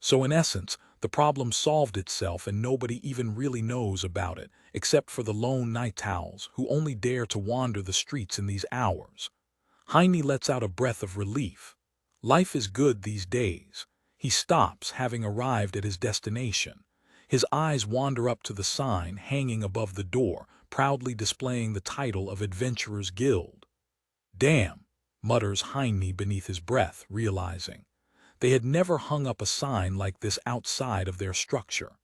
So in essence, the problem solved itself and nobody even really knows about it, except for the lone night owls who only dare to wander the streets in these hours. Heine lets out a breath of relief. Life is good these days. He stops, having arrived at his destination. His eyes wander up to the sign hanging above the door, proudly displaying the title of Adventurers' Guild. "Damn," mutters Heine beneath his breath, realizing they had never hung up a sign like this outside of their structure.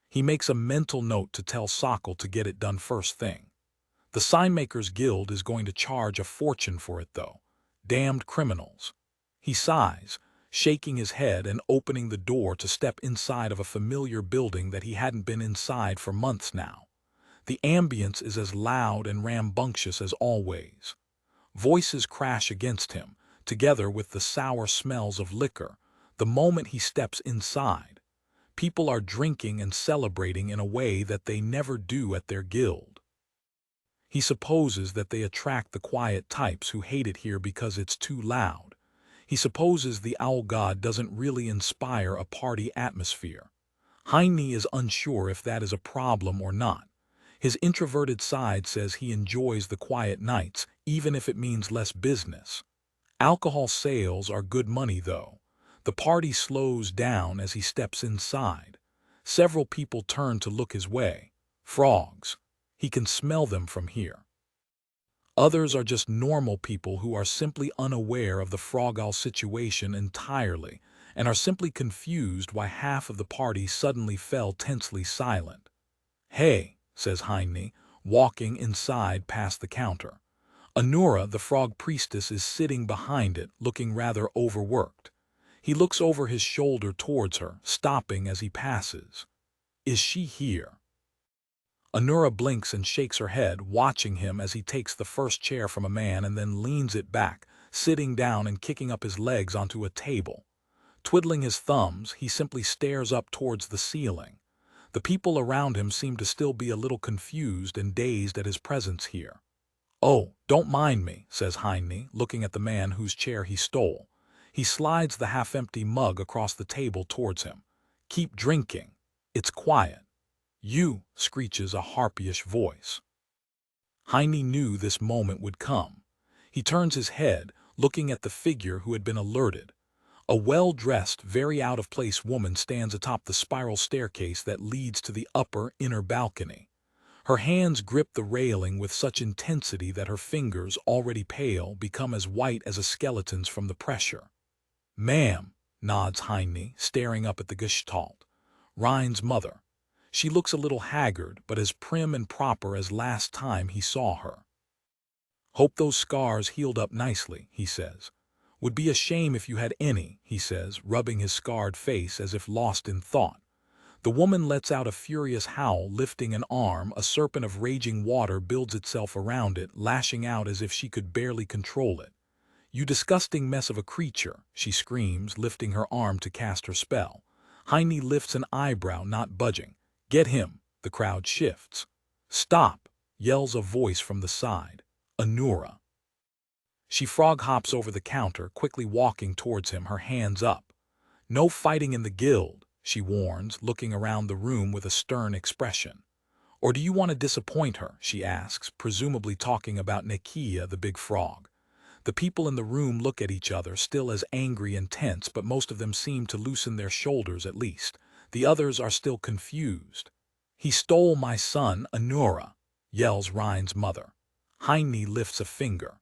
He makes a mental note to tell Sokol to get it done first thing. The Signmakers' Guild is going to charge a fortune for it, though. Damned criminals. He sighs, shaking his head and opening the door to step inside of a familiar building that he hadn't been inside for months now. The ambience is as loud and rambunctious as always. Voices crash against him, together with the sour smells of liquor, the moment he steps inside. People are drinking and celebrating in a way that they never do at their guild. He supposes that they attract the quiet types who hate it here because it's too loud. He supposes the owl god doesn't really inspire a party atmosphere. Heine is unsure if that is a problem or not. His introverted side says he enjoys the quiet nights, even if it means less business. Alcohol sales are good money, though. The party slows down as he steps inside. Several people turn to look his way. Frogs. He can smell them from here. Others are just normal people who are simply unaware of the frog owl situation entirely and are simply confused why half of the party suddenly fell tensely silent. "Hey," says Heine, walking inside past the counter. Anura, the frog priestess, is sitting behind it, looking rather overworked. He looks over his shoulder towards her, stopping as he passes. "Is she here?" Anura blinks and shakes her head, watching him as he takes the first chair from a man and then leans it back, sitting down and kicking up his legs onto a table. Twiddling his thumbs, he simply stares up towards the ceiling. The people around him seem to still be a little confused and dazed at his presence here. "Oh, don't mind me," says Heine, looking at the man whose chair he stole. He slides the half-empty mug across the table towards him. "Keep drinking. It's quiet." "You," screeches a harpyish voice. Heine knew this moment would come. He turns his head, looking at the figure who had been alerted. A well-dressed, very out-of-place woman stands atop the spiral staircase that leads to the upper, inner balcony. Her hands grip the railing with such intensity that her fingers, already pale, become as white as a skeleton's from the pressure. "Ma'am," nods Heine, staring up at the gestalt. "Rhine's mother. She looks a little haggard, but as prim and proper as last time he saw her." "Hope those scars healed up nicely," he says. "Would be a shame if you had any," he says, rubbing his scarred face as if lost in thought. The woman lets out a furious howl, lifting an arm. A serpent of raging water builds itself around it, lashing out as if she could barely control it. "You disgusting mess of a creature," she screams, lifting her arm to cast her spell. Heine lifts an eyebrow, not budging. "Get him." The crowd shifts. "Stop," yells a voice from the side. "Anura." She frog hops over the counter, quickly walking towards him, her hands up. "No fighting in the guild," she warns, looking around the room with a stern expression. "Or do you want to disappoint her?" she asks, presumably talking about Nekia, the big frog. The people in the room look at each other, still as angry and tense, but most of them seem to loosen their shoulders at least. The others are still confused. "He stole my son, Anura," yells Rhine's mother. Heine lifts a finger.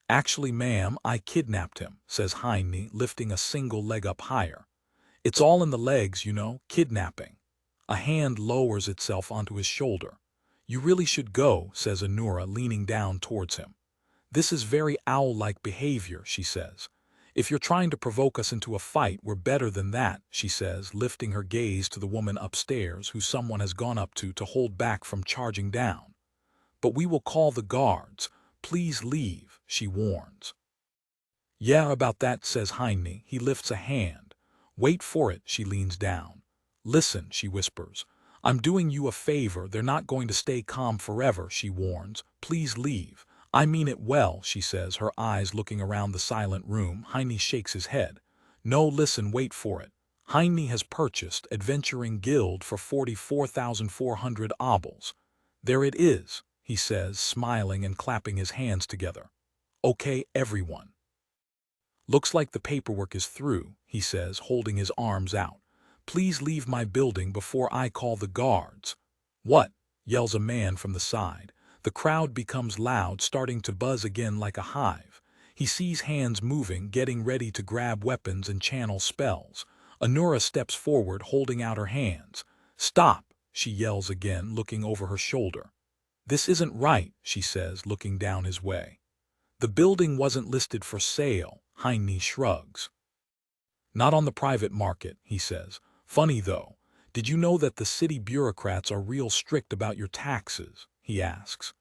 "Actually, ma'am, I kidnapped him," says Heine, lifting a single leg up higher. "It's all in the legs, you know, kidnapping." A hand lowers itself onto his shoulder. "You really should go," says Anura, leaning down towards him. "This is very owl-like behavior," she says. "If you're trying to provoke us into a fight, we're better than that," she says, lifting her gaze to the woman upstairs who someone has gone up to hold back from charging down. "But we will call the guards. Please leave," she warns. "Yeah, about that," says Heine. He lifts a hand. "Wait for it," she leans down. "Listen," she whispers. "I'm doing you a favor. They're not going to stay calm forever," she warns. "Please leave." "I mean it well," she says, her eyes looking around the silent room. Heine shakes his head. "No, listen, wait for it. Heine has purchased Adventuring Guild for 44,400 obols. There it is," he says, smiling and clapping his hands together. "Okay, everyone." "Looks like the paperwork is through," he says, holding his arms out. "Please leave my building before I call the guards." "What?" yells a man from the side. The crowd becomes loud, starting to buzz again like a hive. He sees hands moving, getting ready to grab weapons and channel spells. Anura steps forward, holding out her hands. "Stop," she yells again, looking over her shoulder. "This isn't right," she says, looking down his way. "The building wasn't listed for sale," Heine shrugs. "Not on the private market," he says. "Funny though, did you know that the city bureaucrats are real strict about your taxes?" he asks.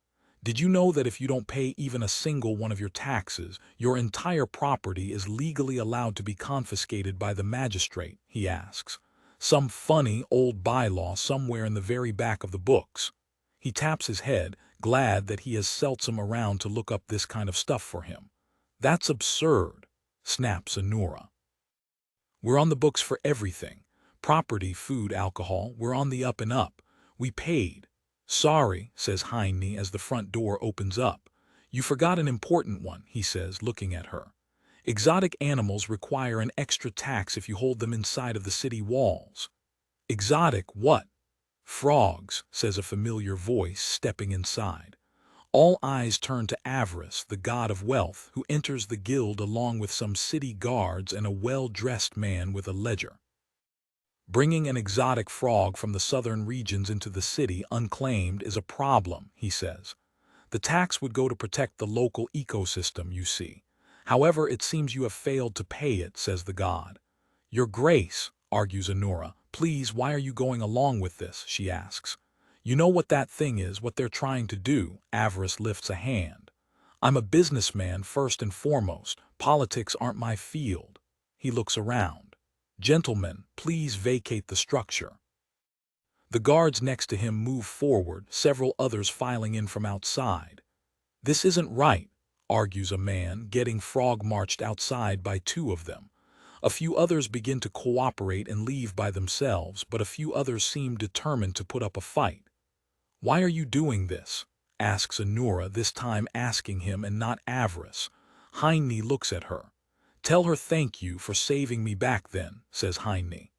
Did you know that if you don't pay even a single one of your taxes, your entire property is legally allowed to be confiscated by the magistrate? He asks. Some funny old bylaw somewhere in the very back of the books. He taps his head, glad that he has seldom around to look up this kind of stuff for him. That's absurd, snaps Anura. We're on the books for everything. Property, food, alcohol, we're on the up and up. We paid. Sorry, says Heine as the front door opens up. You forgot an important one, he says, looking at her. Exotic animals require an extra tax if you hold them inside of the city walls. Exotic what? Frogs, says a familiar voice, stepping inside. All eyes turn to Avarice, the god of wealth, who enters the guild along with some city guards and a well-dressed man with a ledger. Bringing an exotic frog from the southern regions into the city unclaimed is a problem, he says. The tax would go to protect the local ecosystem, you see. However, it seems you have failed to pay it, says the god. Your Grace, argues Anura, please, why are you going along with this, she asks. You know what that thing is, what they're trying to do. Avarice lifts a hand. I'm a businessman first and foremost. Politics aren't my field. He looks around. Gentlemen, please vacate the structure. The guards next to him move forward, several others filing in from outside. This isn't right, argues a man, getting frog-marched outside by two of them. A few others begin to cooperate and leave by themselves, but a few others seem determined to put up a fight. Why are you doing this? Asks Anura, this time asking him and not Avarice. Heine looks at her. Tell her thank you for saving me back then, says Heine.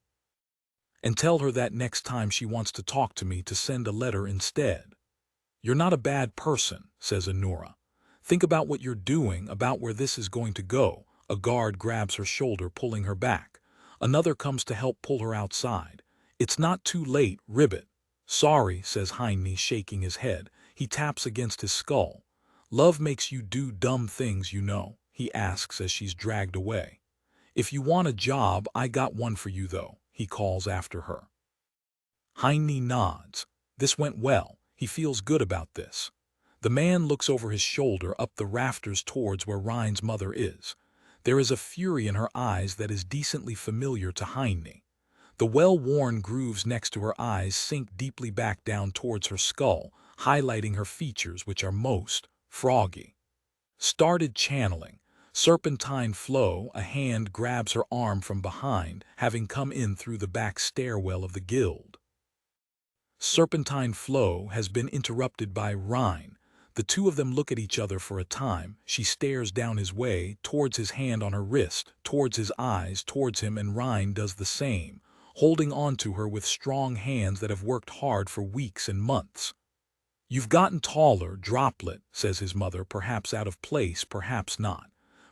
And tell her that next time she wants to talk to me to send a letter instead. You're not a bad person, says Anura. Think about what you're doing, about where this is going to go. A guard grabs her shoulder, pulling her back. Another comes to help pull her outside. It's not too late, ribbit. Sorry, says Heine, shaking his head. He taps against his skull. Love makes you do dumb things, you know, he asks as she's dragged away. If you want a job, I got one for you, though, he calls after her. Heine nods. This went well. He feels good about this. The man looks over his shoulder up the rafters towards where Rhine's mother is. There is a fury in her eyes that is decently familiar to Heine. The well-worn grooves next to her eyes sink deeply back down towards her skull, highlighting her features, which are most froggy. Started channeling. Serpentine flow, a hand grabs her arm from behind, having come in through the back stairwell of the guild. Serpentine flow has been interrupted by Rhine. The two of them look at each other for a time. She stares down his way, towards his hand on her wrist, towards his eyes, towards him, and Rhine does the same, holding on to her with strong hands that have worked hard for weeks and months. You've gotten taller, Droplet, says his mother, perhaps out of place, perhaps not.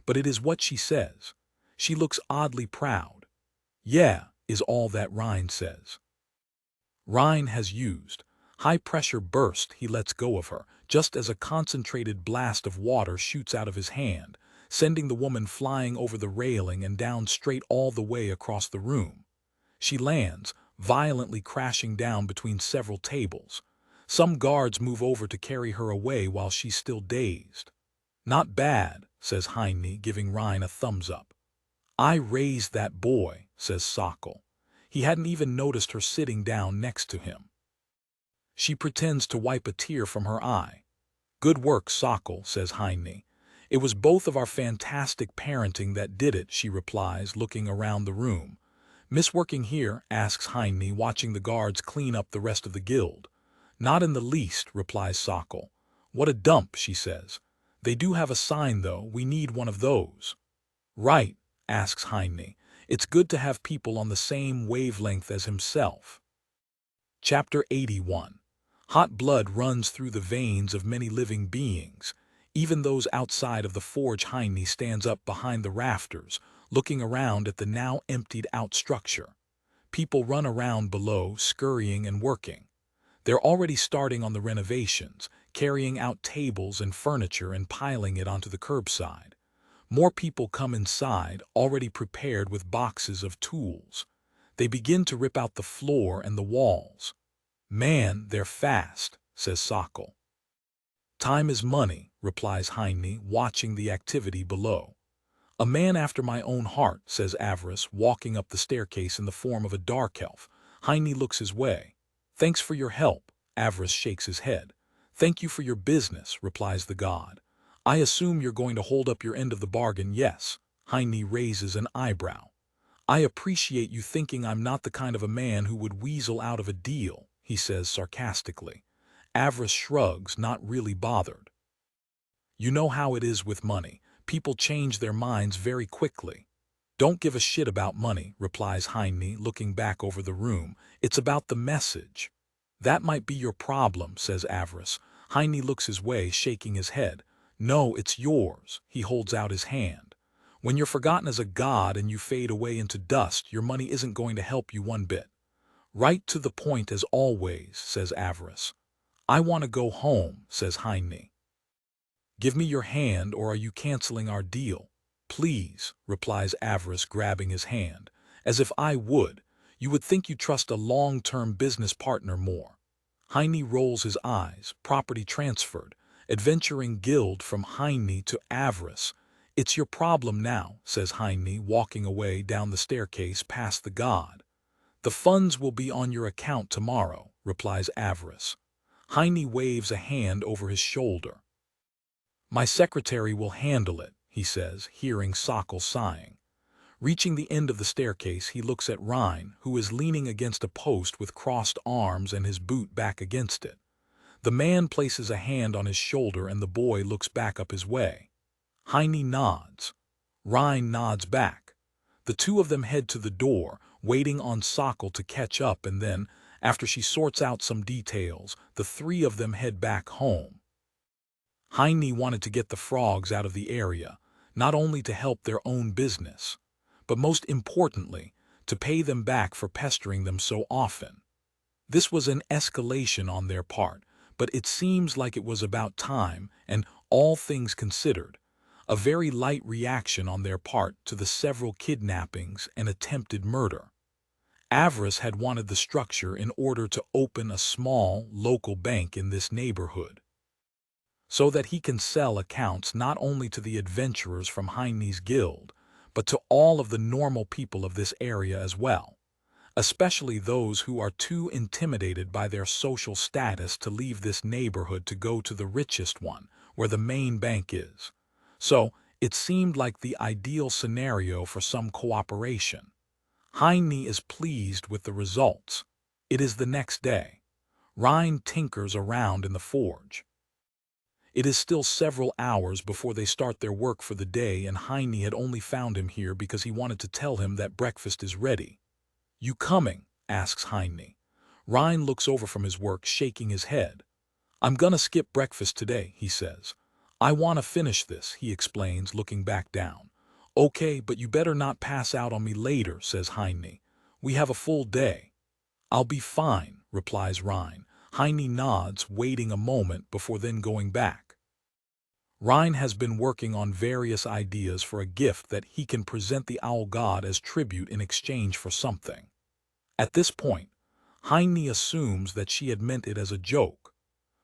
But it is what she says. She looks oddly proud. Yeah, is all that Rhine says. Rhine has used. High-pressure burst, he lets go of her, just as a concentrated blast of water shoots out of his hand, sending the woman flying over the railing and down straight all the way across the room. She lands, violently crashing down between several tables. Some guards move over to carry her away while she's still dazed. Not bad, says Heine, giving Rhine a thumbs up. I raised that boy, says Sokol. He hadn't even noticed her sitting down next to him. She pretends to wipe a tear from her eye. Good work, Sokol, says Heine. It was both of our fantastic parenting that did it, she replies, looking around the room. Miss working here, asks Heine, watching the guards clean up the rest of the guild. Not in the least, replies Sokol. What a dump, she says. They do have a sign, though. We need one of those. Right, asks Heine. It's good to have people on the same wavelength as himself. Chapter 81. Hot blood runs through the veins of many living beings, even those outside of the forge. Heine stands up behind the rafters, looking around at the now emptied-out structure. People run around below, scurrying and working. They're already starting on the renovations, carrying out tables and furniture and piling it onto the curbside. More people come inside, already prepared with boxes of tools. They begin to rip out the floor and the walls. Man, they're fast, says Sokol. Time is money, replies Heine, watching the activity below. A man after my own heart, says Avarice, walking up the staircase in the form of a dark elf. Heine looks his way. Thanks for your help, Avarice shakes his head. Thank you for your business, replies the god. I assume you're going to hold up your end of the bargain, yes. Heine raises an eyebrow. I appreciate you thinking I'm not the kind of a man who would weasel out of a deal, he says sarcastically. Avarice shrugs, not really bothered. You know how it is with money. People change their minds very quickly. Don't give a shit about money, replies Heine, looking back over the room. It's about the message. That might be your problem, says Avarice. Heine looks his way, shaking his head. No, it's yours. He holds out his hand. When you're forgotten as a god and you fade away into dust, your money isn't going to help you one bit. Right to the point as always, says Avarice. I want to go home, says Heine. Give me your hand, or are you canceling our deal? Please, replies Avarice, grabbing his hand. As if I would. You would think you trust a long-term business partner more. Heine rolls his eyes. Property transferred. Adventuring guild from Heine to Avarice. It's your problem now, says Heine, walking away down the staircase past the god. The funds will be on your account tomorrow, replies Avarice. Heine waves a hand over his shoulder. My secretary will handle it, he says, hearing Sokol sighing. Reaching the end of the staircase, he looks at Rhine, who is leaning against a post with crossed arms and his boot back against it. The man places a hand on his shoulder and the boy looks back up his way. Heine nods. Rhine nods back. The two of them head to the door, waiting on Sokol to catch up, and then, after she sorts out some details, the three of them head back home. Heine wanted to get the frogs out of the area, not only to help their own business, but most importantly, to pay them back for pestering them so often. This was an escalation on their part, but it seems like it was about time, and, all things considered, a very light reaction on their part to the several kidnappings and attempted murder. Avarice had wanted the structure in order to open a small, local bank in this neighborhood, so that he can sell accounts not only to the adventurers from Heine's guild, but to all of the normal people of this area as well, especially those who are too intimidated by their social status to leave this neighborhood to go to the richest one, where the main bank is. So, it seemed like the ideal scenario for some cooperation. Heine is pleased with the results. It is the next day. Rhine tinkers around in the forge. It is still several hours before they start their work for the day, and Heine had only found him here because he wanted to tell him that breakfast is ready. You coming? Asks Heine. Rhine looks over from his work, shaking his head. I'm gonna skip breakfast today, he says. I want to finish this, he explains, looking back down. Okay, but you better not pass out on me later, says Heine. We have a full day. I'll be fine, replies Rhine. Heine nods, waiting a moment before then going back. Rhine has been working on various ideas for a gift that he can present the owl god as tribute in exchange for something. At this point, Heine assumes that she had meant it as a joke,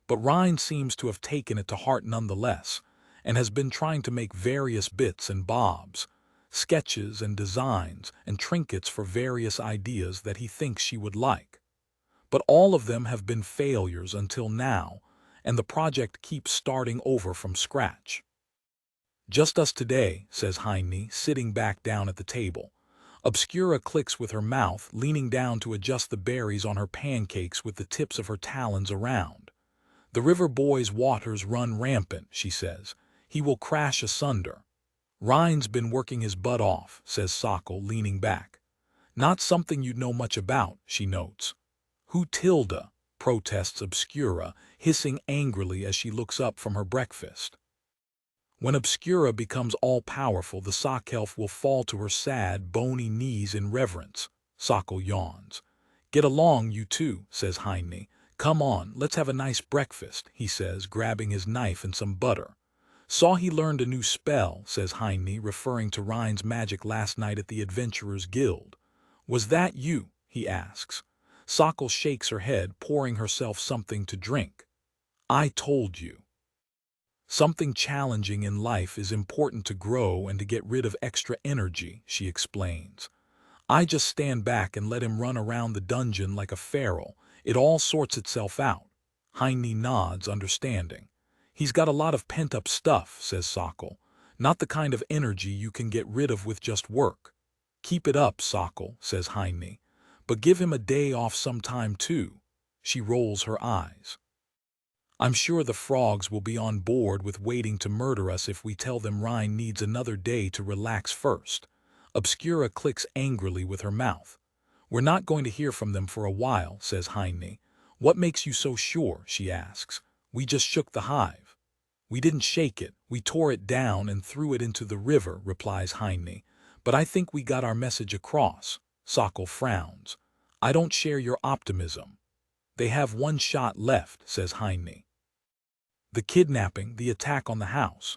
but Rhine seems to have taken it to heart nonetheless, and has been trying to make various bits and bobs, sketches and designs and trinkets for various ideas that he thinks she would like. But all of them have been failures until now, and the project keeps starting over from scratch. Just us today, says Heine, sitting back down at the table. Obscura clicks with her mouth, leaning down to adjust the berries on her pancakes with the tips of her talons around. The river boy's waters run rampant, she says. He will crash asunder. Rhine's been working his butt off, says Sokol, leaning back. Not something you'd know much about, she notes. Who Tilda? Protests Obscura, hissing angrily as she looks up from her breakfast. When Obscura becomes all-powerful, the sock elf will fall to her sad, bony knees in reverence. Sokol yawns. Get along, you two, says Heine. Come on, let's have a nice breakfast, he says, grabbing his knife and some butter. Saw he learned a new spell, says Heine, referring to Rhine's magic last night at the Adventurers Guild. Was that you? He asks. Sokol shakes her head, pouring herself something to drink. I told you. Something challenging in life is important to grow and to get rid of extra energy, she explains. I just stand back and let him run around the dungeon like a feral. It all sorts itself out. Heine nods, understanding. He's got a lot of pent-up stuff, says Sokol. Not the kind of energy you can get rid of with just work. Keep it up, Sokol, says Heine. But give him a day off sometime too. She rolls her eyes. I'm sure the frogs will be on board with waiting to murder us if we tell them Rhine needs another day to relax first. Obscura clicks angrily with her mouth. We're not going to hear from them for a while, says Heine. What makes you so sure, she asks. We just shook the hive. We didn't shake it, we tore it down and threw it into the river, replies Heine. But I think we got our message across. Sokol frowns. I don't share your optimism. They have one shot left, says Heine. The kidnapping, the attack on the house.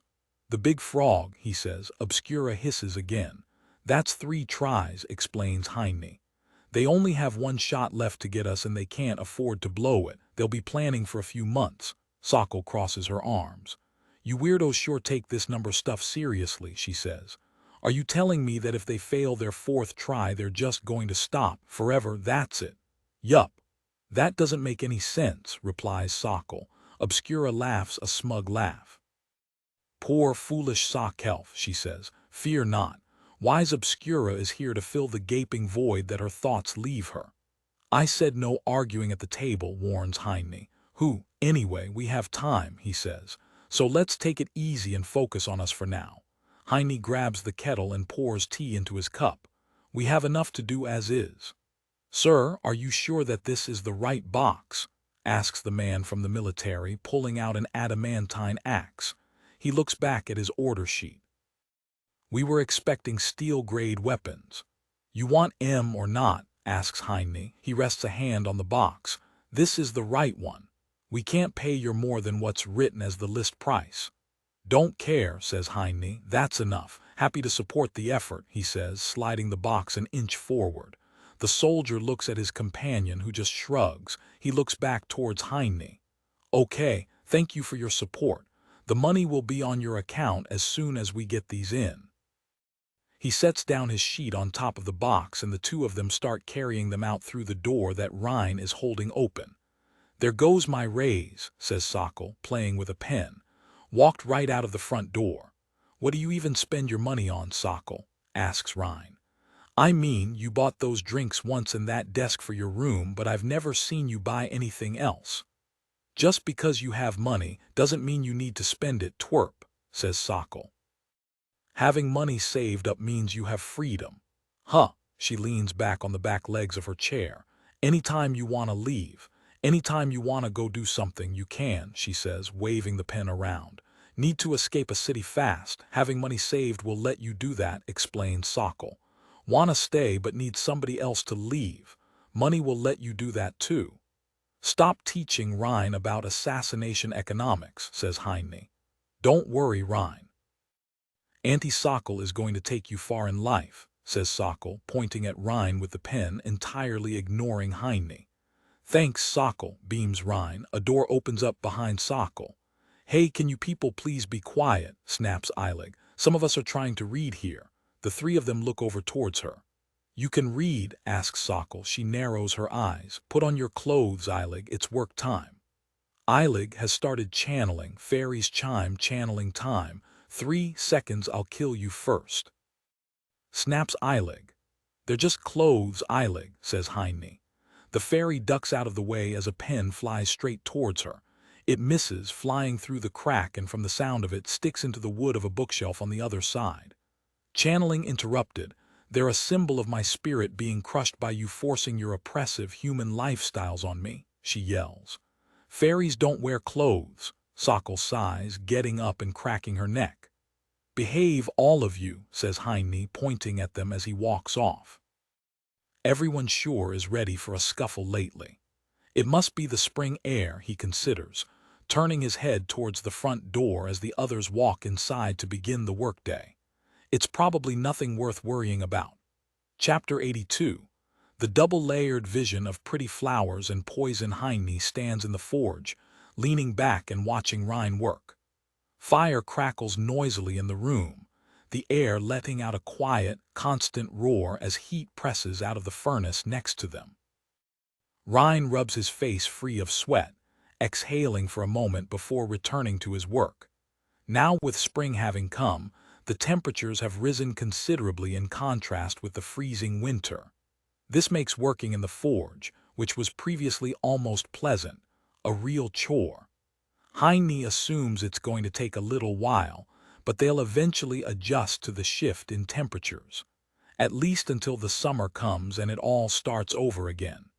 The big frog, he says. Obscura hisses again. That's 3 tries, explains Heine. They only have one shot left to get us and they can't afford to blow it. They'll be planning for a few months. Sokol crosses her arms. You weirdos sure take this number stuff seriously, she says. Are you telling me that if they fail their 4th try they're just going to stop forever, that's it? Yup. That doesn't make any sense, replies Sokol. Obscura laughs a smug laugh. Poor foolish Sokelf, she says. Fear not. Wise Obscura is here to fill the gaping void that her thoughts leave her. I said no arguing at the table, warns Heine. Who, anyway, we have time, he says. So let's take it easy and focus on us for now. Heine grabs the kettle and pours tea into his cup. We have enough to do as is. Sir, are you sure that this is the right box? Asks the man from the military, pulling out an adamantine axe. He looks back at his order sheet. We were expecting steel-grade weapons. You want M or not? Asks Heine. He rests a hand on the box. This is the right one. We can't pay you more than what's written as the list price. Don't care, says Heine. That's enough. Happy to support the effort, he says, sliding the box an inch forward. The soldier looks at his companion, who just shrugs. He looks back towards Heine. Okay, thank you for your support. The money will be on your account as soon as we get these in. He sets down his sheet on top of the box and the two of them start carrying them out through the door that Rhine is holding open. There goes my raise, says Sokol, playing with a pen. Walked right out of the front door. What do you even spend your money on, Sokol? Asks Rhine. I mean, you bought those drinks once and that desk for your room, but I've never seen you buy anything else. Just because you have money doesn't mean you need to spend it, twerp, says Sokol. Having money saved up means you have freedom. Huh, she leans back on the back legs of her chair. Anytime you want to leave, anytime you want to go do something, you can, she says, waving the pen around. Need to escape a city fast, having money saved will let you do that, explains Sokol. Want to stay but need somebody else to leave. Money will let you do that too. Stop teaching Rhine about assassination economics, says Heine. Don't worry, Rhine. Auntie Sokol is going to take you far in life, says Sokol, pointing at Rhine with the pen, entirely ignoring Heine. Thanks, Sokol, beams Rhine. A door opens up behind Sokol. Hey, can you people please be quiet, snaps Eilig. Some of us are trying to read here. The 3 of them look over towards her. You can read, asks Sokol. She narrows her eyes. Put on your clothes, Eilig. It's work time. Eilig has started channeling. Fairies chime, channeling time. 3 seconds, I'll kill you first. Snaps Eilig. They're just clothes, Eilig, says Heine. The fairy ducks out of the way as a pen flies straight towards her. It misses, flying through the crack, and from the sound of it, sticks into the wood of a bookshelf on the other side. Channeling interrupted. They're a symbol of my spirit being crushed by you forcing your oppressive human lifestyles on me, she yells. Fairies don't wear clothes, Sokol sighs, getting up and cracking her neck. Behave, all of you, says Heine, pointing at them as he walks off. Everyone sure is ready for a scuffle lately. It must be the spring air, he considers, turning his head towards the front door as the others walk inside to begin the workday. It's probably nothing worth worrying about. Chapter 82. The double-layered vision of pretty flowers and poison Heine stands in the forge, leaning back and watching Rhine work. Fire crackles noisily in the room, the air letting out a quiet, constant roar as heat presses out of the furnace next to them. Ryan rubs his face free of sweat, exhaling for a moment before returning to his work. Now, with spring having come, the temperatures have risen considerably in contrast with the freezing winter. This makes working in the forge, which was previously almost pleasant, a real chore. Heine assumes it's going to take a little while, but they'll eventually adjust to the shift in temperatures, at least until the summer comes and it all starts over again.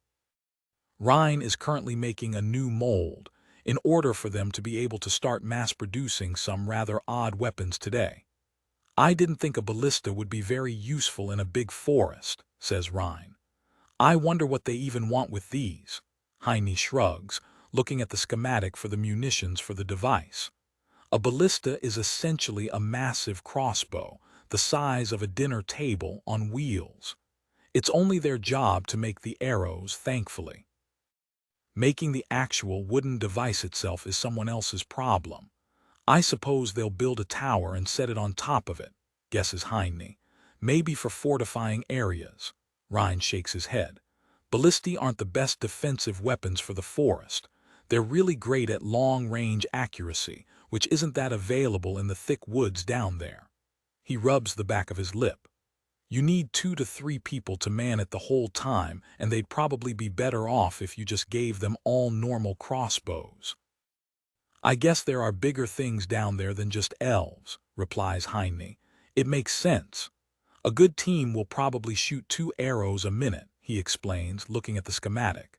Ryan is currently making a new mold in order for them to be able to start mass-producing some rather odd weapons today. "I didn't think a ballista would be very useful in a big forest," says Ryan. "I wonder what they even want with these." Heine shrugs, looking at the schematic for the munitions for the device. A ballista is essentially a massive crossbow, the size of a dinner table on wheels. It's only their job to make the arrows, thankfully. Making the actual wooden device itself is someone else's problem. "I suppose they'll build a tower and set it on top of it," guesses Heine. "Maybe for fortifying areas." Ryan shakes his head. "Ballistae aren't the best defensive weapons for the forest. They're really great at long-range accuracy, which isn't that available in the thick woods down there." He rubs the back of his lip. "You need 2 to 3 people to man it the whole time, and they'd probably be better off if you just gave them all normal crossbows." "I guess there are bigger things down there than just elves," replies Heine. "It makes sense. A good team will probably shoot 2 arrows a minute," he explains, looking at the schematic.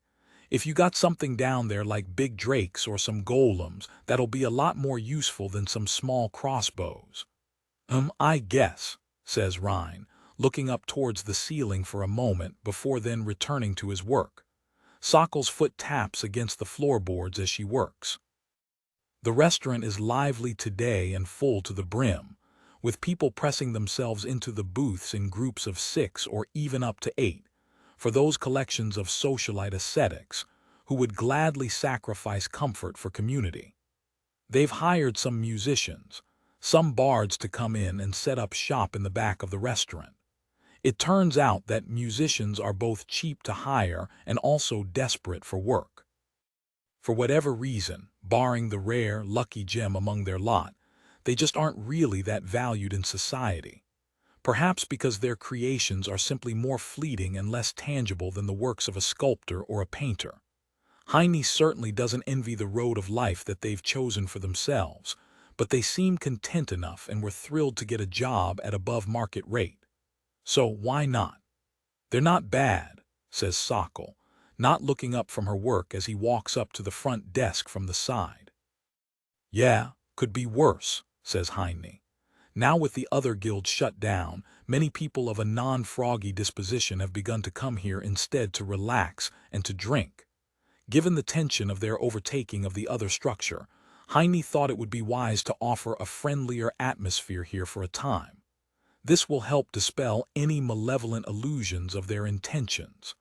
"If you got something down there like big drakes or some golems, that'll be a lot more useful than some small crossbows." I guess," says Ryan, looking up towards the ceiling for a moment before then returning to his work. Sokkel's foot taps against the floorboards as she works. The restaurant is lively today and full to the brim, with people pressing themselves into the booths in groups of 6 or even up to 8, for those collections of socialite ascetics who would gladly sacrifice comfort for community. They've hired some musicians, some bards to come in and set up shop in the back of the restaurant. It turns out that musicians are both cheap to hire and also desperate for work. For whatever reason, barring the rare, lucky gem among their lot, they just aren't really that valued in society. Perhaps because their creations are simply more fleeting and less tangible than the works of a sculptor or a painter. Heine certainly doesn't envy the road of life that they've chosen for themselves, but they seem content enough and were thrilled to get a job at above market rate. So why not? "They're not bad," says Sokkel, not looking up from her work as he walks up to the front desk from the side. "Yeah, could be worse," says Heine. "Now with the other guilds shut down, many people of a non-froggy disposition have begun to come here instead to relax and to drink. Given the tension of their overtaking of the other structure, Heine thought it would be wise to offer a friendlier atmosphere here for a time. This will help dispel any malevolent illusions of their intentions.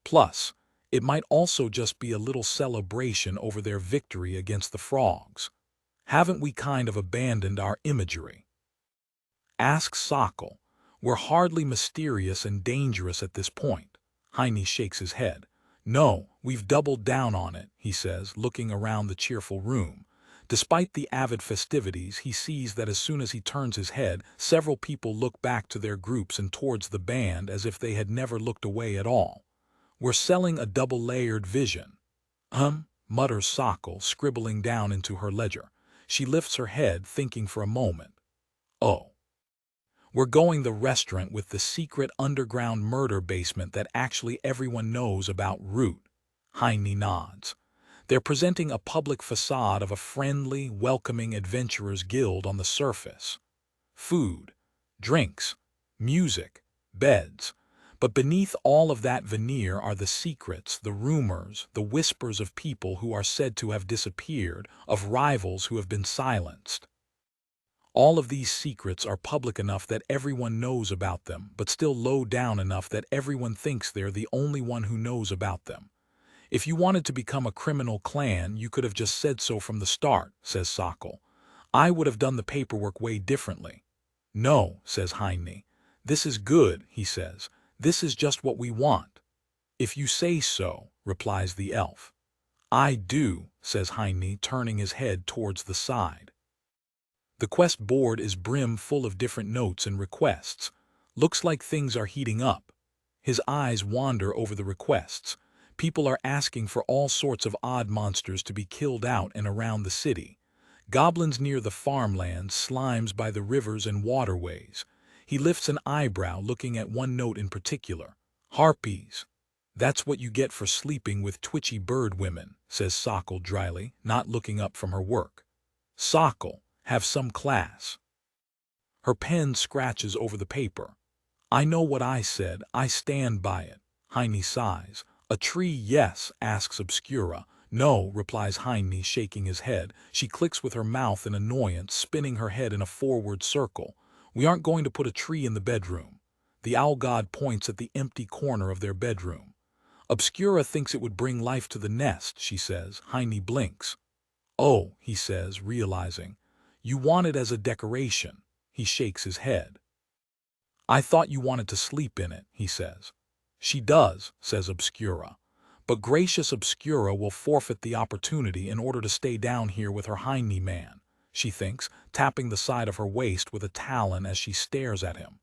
Plus, it might also just be a little celebration over their victory against the frogs. Haven't we kind of abandoned our imagery?" Asks Sokkel. "We're hardly mysterious and dangerous at this point." Heine shakes his head. "No, we've doubled down on it," he says, looking around the cheerful room. Despite the avid festivities, he sees that as soon as he turns his head, several people look back to their groups and towards the band as if they had never looked away at all. "We're selling a double-layered vision." Mutters Sokkel, scribbling down into her ledger. She lifts her head, thinking for a moment. "Oh. We're going the restaurant with the secret underground murder basement that actually everyone knows about route." Heine nods. "They're presenting a public facade of a friendly, welcoming adventurers guild on the surface. Food, drinks, music, beds. But beneath all of that veneer are the secrets, the rumors, the whispers of people who are said to have disappeared, of rivals who have been silenced. All of these secrets are public enough that everyone knows about them, but still low down enough that everyone thinks they're the only one who knows about them. If you wanted to become a criminal clan, you could have just said so from the start," says Sokkel. I would have done the paperwork way differently. No, says Heine. This is good, he says. This is just what we want. If you say so, replies the elf. I do, says Heine, turning his head towards the side. The quest board is brim full of different notes and requests. Looks like things are heating up. His eyes wander over the requests. People are asking for all sorts of odd monsters to be killed out and around the city. Goblins near the farmlands, slimes by the rivers and waterways. He lifts an eyebrow looking at one note in particular. Harpies. That's what you get for sleeping with twitchy bird women, says Sockle dryly, not looking up from her work. Sockle, have some class. Her pen scratches over the paper. I know what I said, I stand by it. Heine sighs. A tree, yes, asks Obscura. No, replies Heine, shaking his head. She clicks with her mouth in annoyance, spinning her head in a forward circle. We aren't going to put a tree in the bedroom. The owl god points at the empty corner of their bedroom. Obscura thinks it would bring life to the nest, she says. Heine blinks. Oh, he says, realizing. You want it as a decoration. He shakes his head. I thought you wanted to sleep in it, he says. She does, says Obscura. But gracious Obscura will forfeit the opportunity in order to stay down here with her Heine man, she thinks, tapping the side of her waist with a talon as she stares at him.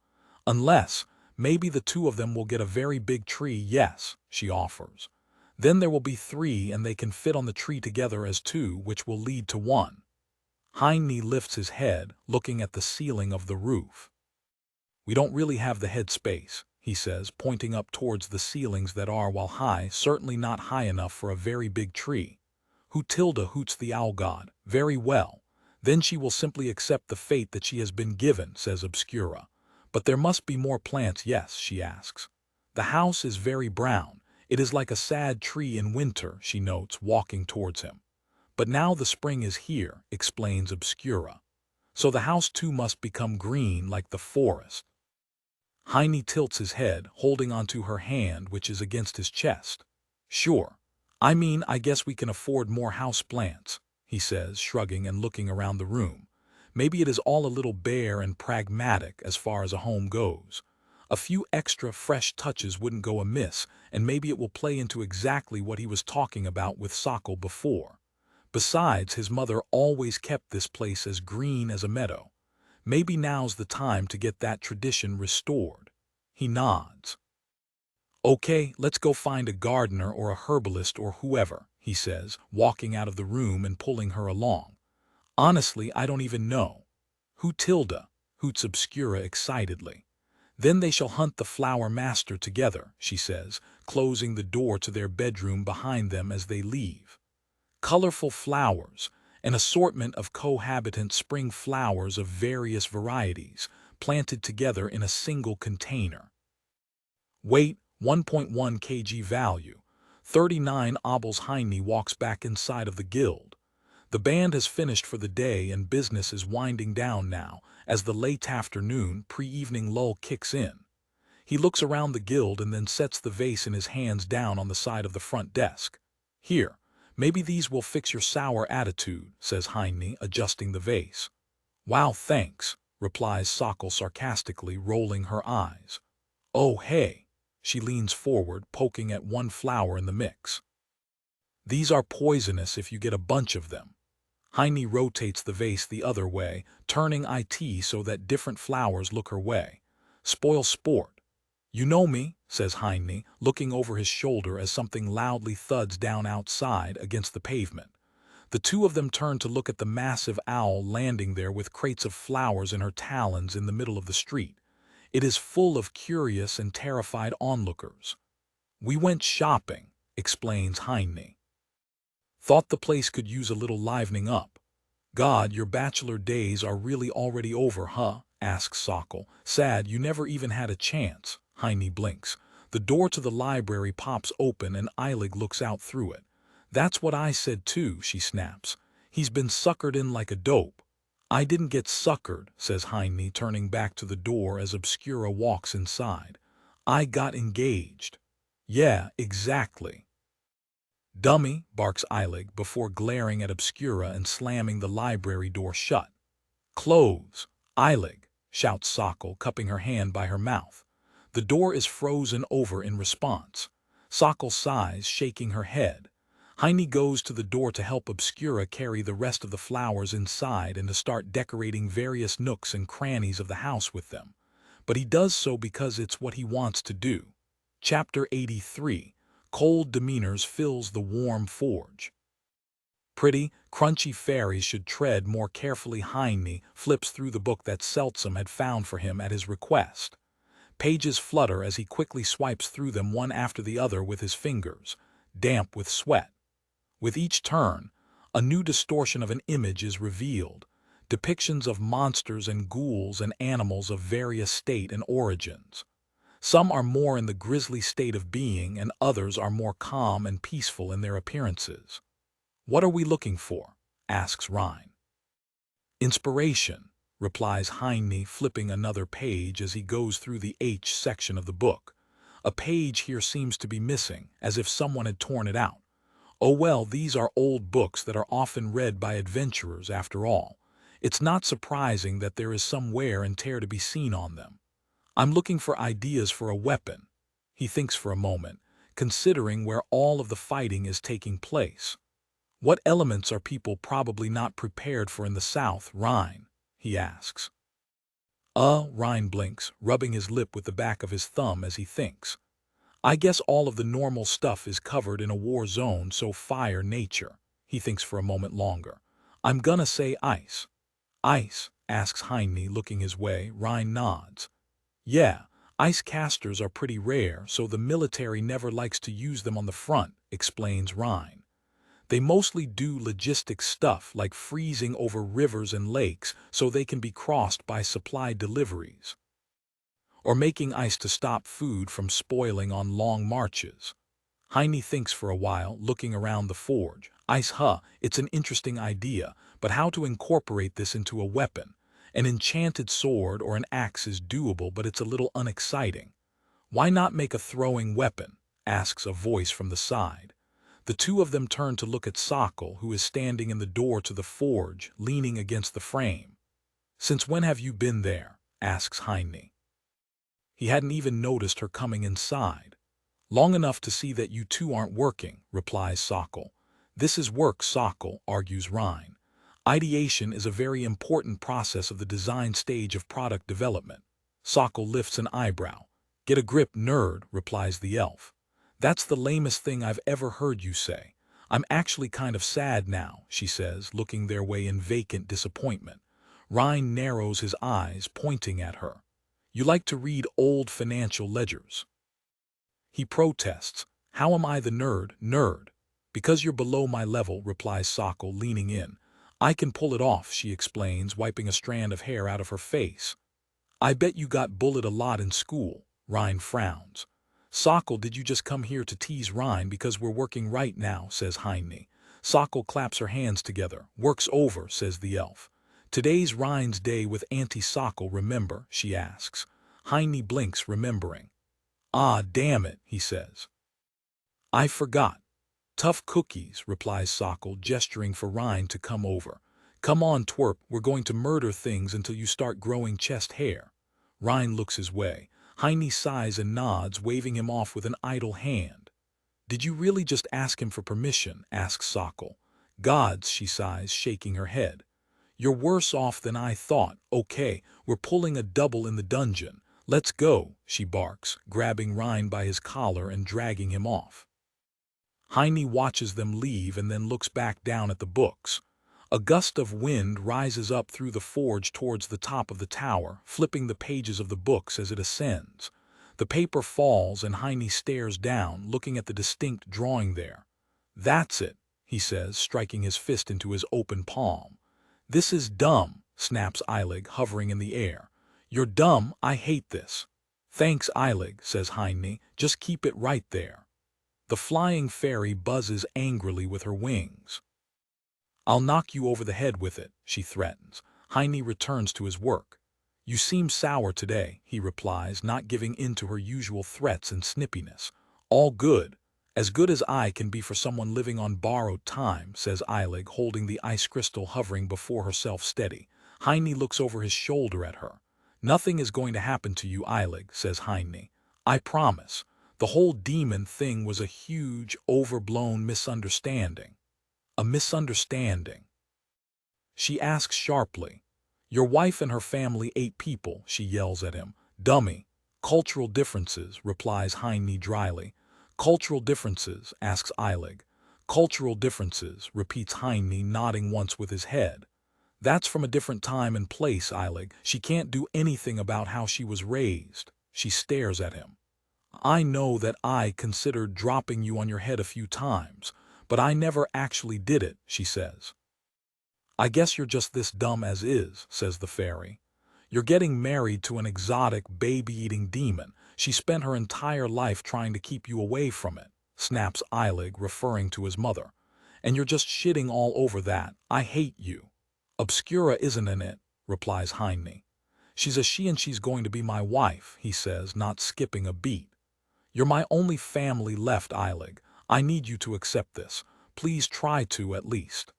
Unless, maybe the two of them will get a very big tree, yes, she offers. Then there will be 3 and they can fit on the tree together as 2, which will lead to 1. Heine lifts his head, looking at the ceiling of the roof. We don't really have the head space, he says, pointing up towards the ceilings that are, while high, certainly not high enough for a very big tree. Hutilda, hoots the owl god. Very well. Then she will simply accept the fate that she has been given, says Obscura. But there must be more plants, yes, she asks. The house is very brown. It is like a sad tree in winter, she notes, walking towards him. But now the spring is here, explains Obscura. So the house too must become green like the forest. Heine tilts his head, holding onto her hand which is against his chest. Sure. I mean, I guess we can afford more house plants, he says, shrugging and looking around the room. Maybe it is all a little bare and pragmatic as far as a home goes. A few extra fresh touches wouldn't go amiss, and maybe it will play into exactly what he was talking about with Sockle before. Besides, his mother always kept this place as green as a meadow. Maybe now's the time to get that tradition restored. He nods. Okay, let's go find a gardener or a herbalist or whoever, he says, walking out of the room and pulling her along. Honestly, I don't even know. Hutilda, hoots Obscura excitedly. Then they shall hunt the flower master together, she says, closing the door to their bedroom behind them as they leave. Colorful flowers, an assortment of cohabitant spring flowers of various varieties, planted together in a single container. Weight, 1.1 kg value. 39 obols. Heine walks back inside of the guild. The band has finished for the day and business is winding down now as the late afternoon, pre-evening lull kicks in. He looks around the guild and then sets the vase in his hands down on the side of the front desk. Here. Maybe these will fix your sour attitude, says Heine, adjusting the vase. Wow, thanks, replies Sockle sarcastically, rolling her eyes. Oh, hey. She leans forward, poking at one flower in the mix. These are poisonous if you get a bunch of them. Heine rotates the vase the other way, turning it so that different flowers look her way. Spoil sport. You know me, says Heine, looking over his shoulder as something loudly thuds down outside against the pavement. The two of them turn to look at the massive owl landing there with crates of flowers in her talons in the middle of the street. It is full of curious and terrified onlookers. We went shopping, explains Heine. Thought the place could use a little livening up. God, your bachelor days are really already over, huh? Asks Sockle. Sad you never even had a chance. Heine blinks. The door to the library pops open and Eilig looks out through it. That's what I said too, she snaps. He's been suckered in like a dope. I didn't get suckered, says Heine, turning back to the door as Obscura walks inside. I got engaged. Yeah, exactly. Dummy, barks Eilig before glaring at Obscura and slamming the library door shut. Clothes, Eilig, shouts Sokol, cupping her hand by her mouth. The door is frozen over in response. Sokol sighs, shaking her head. Heine goes to the door to help Obscura carry the rest of the flowers inside and to start decorating various nooks and crannies of the house with them. But he does so because it's what he wants to do. Chapter 83. Cold demeanors fills the warm forge. Pretty, crunchy fairies should tread more carefully. Heine flips through the book that Seltsam had found for him at his request. Pages flutter as he quickly swipes through them one after the other with his fingers, damp with sweat. With each turn, a new distortion of an image is revealed, depictions of monsters and ghouls and animals of various state and origins. Some are more in the grisly state of being, and others are more calm and peaceful in their appearances. "What are we looking for?" asks Rhine. "Inspiration," replies Heine, flipping another page as he goes through the H section of the book. A page here seems to be missing, as if someone had torn it out. Oh well, these are old books that are often read by adventurers after all. It's not surprising that there is some wear and tear to be seen on them. "I'm looking for ideas for a weapon." He thinks for a moment, considering where all of the fighting is taking place. "What elements are people probably not prepared for in the South, Rhine?" he asks. Rhine blinks, rubbing his lip with the back of his thumb as he thinks. "I guess all of the normal stuff is covered in a war zone, so fire, nature." He thinks for a moment longer. "I'm gonna say ice." "Ice?" asks Heine, looking his way. Rhine nods. "Yeah, ice casters are pretty rare, so the military never likes to use them on the front," explains Rhine. "They mostly do logistics stuff like freezing over rivers and lakes so they can be crossed by supply deliveries, or making ice to stop food from spoiling on long marches." Heine thinks for a while, looking around the forge. "Ice, it's an interesting idea, but how to incorporate this into a weapon? An enchanted sword or an axe is doable, but it's a little unexciting." "Why not make a throwing weapon?" asks a voice from the side. The two of them turn to look at Sokol, who is standing in the door to the forge, leaning against the frame. "Since when have you been there?" asks Heine. He hadn't even noticed her coming inside. "Long enough to see that you two aren't working," replies Sokol. "This is work, Sokol," argues Rhine. "Ideation is a very important process of the design stage of product development." Sokol lifts an eyebrow. "Get a grip, nerd," replies the elf. "That's the lamest thing I've ever heard you say. I'm actually kind of sad now," she says, looking their way in vacant disappointment. Rhine narrows his eyes, pointing at her. "You like to read old financial ledgers." He protests. "How am I the nerd, nerd?" "Because you're below my level," replies Sokol, leaning in. "I can pull it off," she explains, wiping a strand of hair out of her face. "I bet you got bullied a lot in school." Rhine frowns. "Sokol, did you just come here to tease Rhine because we're working right now?" says Heine. Sokol claps her hands together. "Work's over," says the elf. "Today's Rhine's day with Auntie Sokol, remember?" she asks. Heine blinks, remembering. "Ah, damn it," he says. "I forgot." "Tough cookies," replies Sokol, gesturing for Rhine to come over. "Come on, twerp, we're going to murder things until you start growing chest hair." Rhine looks his way. Heine sighs and nods, waving him off with an idle hand. "Did you really just ask him for permission?" asks Sokol. "Gods," she sighs, shaking her head. "You're worse off than I thought. Okay, we're pulling a double in the dungeon. Let's go," she barks, grabbing Rhine by his collar and dragging him off. Heine watches them leave and then looks back down at the books. A gust of wind rises up through the forge towards the top of the tower, flipping the pages of the books as it ascends. The paper falls and Heine stares down, looking at the distinct drawing there. "That's it," he says, striking his fist into his open palm. "This is dumb," snaps Eilig, hovering in the air. "You're dumb, I hate this." "Thanks, Eilig," says Heine, "just keep it right there." The flying fairy buzzes angrily with her wings. "I'll knock you over the head with it," she threatens. Heine returns to his work. "You seem sour today," he replies, not giving in to her usual threats and snippiness. "All good. As good as I can be for someone living on borrowed time," says Eilig, holding the ice crystal hovering before herself steady. Heine looks over his shoulder at her. Nothing is going to happen to you, Eilig, says Heine. I promise. The whole demon thing was a huge, overblown misunderstanding. A misunderstanding. She asks sharply. Your wife and her family 8 people, she yells at him. Dummy. Cultural differences, replies Heine dryly. Cultural differences, asks Eilig. Cultural differences, repeats Heine, nodding once with his head. That's from a different time and place, Eilig. She can't do anything about how she was raised. She stares at him. I know that I considered dropping you on your head a few times, but I never actually did it, she says. I guess you're just this dumb as is, says the fairy. You're getting married to an exotic, baby-eating demon. She spent her entire life trying to keep you away from it, snaps Eilig, referring to his mother. And you're just shitting all over that. I hate you. Obscura isn't in it, replies Heine. She's a she and she's going to be my wife, he says, not skipping a beat. You're my only family left, Eilig. I need you to accept this. Please try to, at least.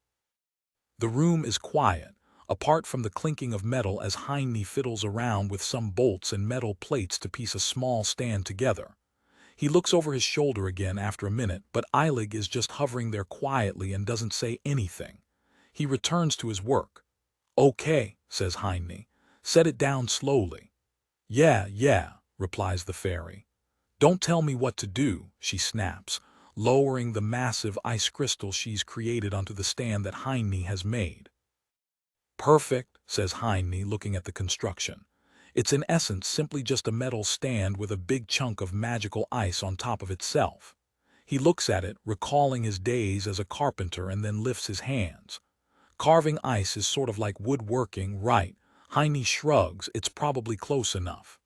The room is quiet, apart from the clinking of metal as Heine fiddles around with some bolts and metal plates to piece a small stand together. He looks over his shoulder again after a minute, but Eilig is just hovering there quietly and doesn't say anything. He returns to his work. Okay, says Heine. Set it down slowly. Yeah, replies the fairy. Don't tell me what to do, she snaps, lowering the massive ice crystal she's created onto the stand that Heine has made. Perfect, says Heine, looking at the construction. It's in essence simply just a metal stand with a big chunk of magical ice on top of itself. He looks at it, recalling his days as a carpenter, and then lifts his hands. Carving ice is sort of like woodworking, right? Heine shrugs. It's probably close enough.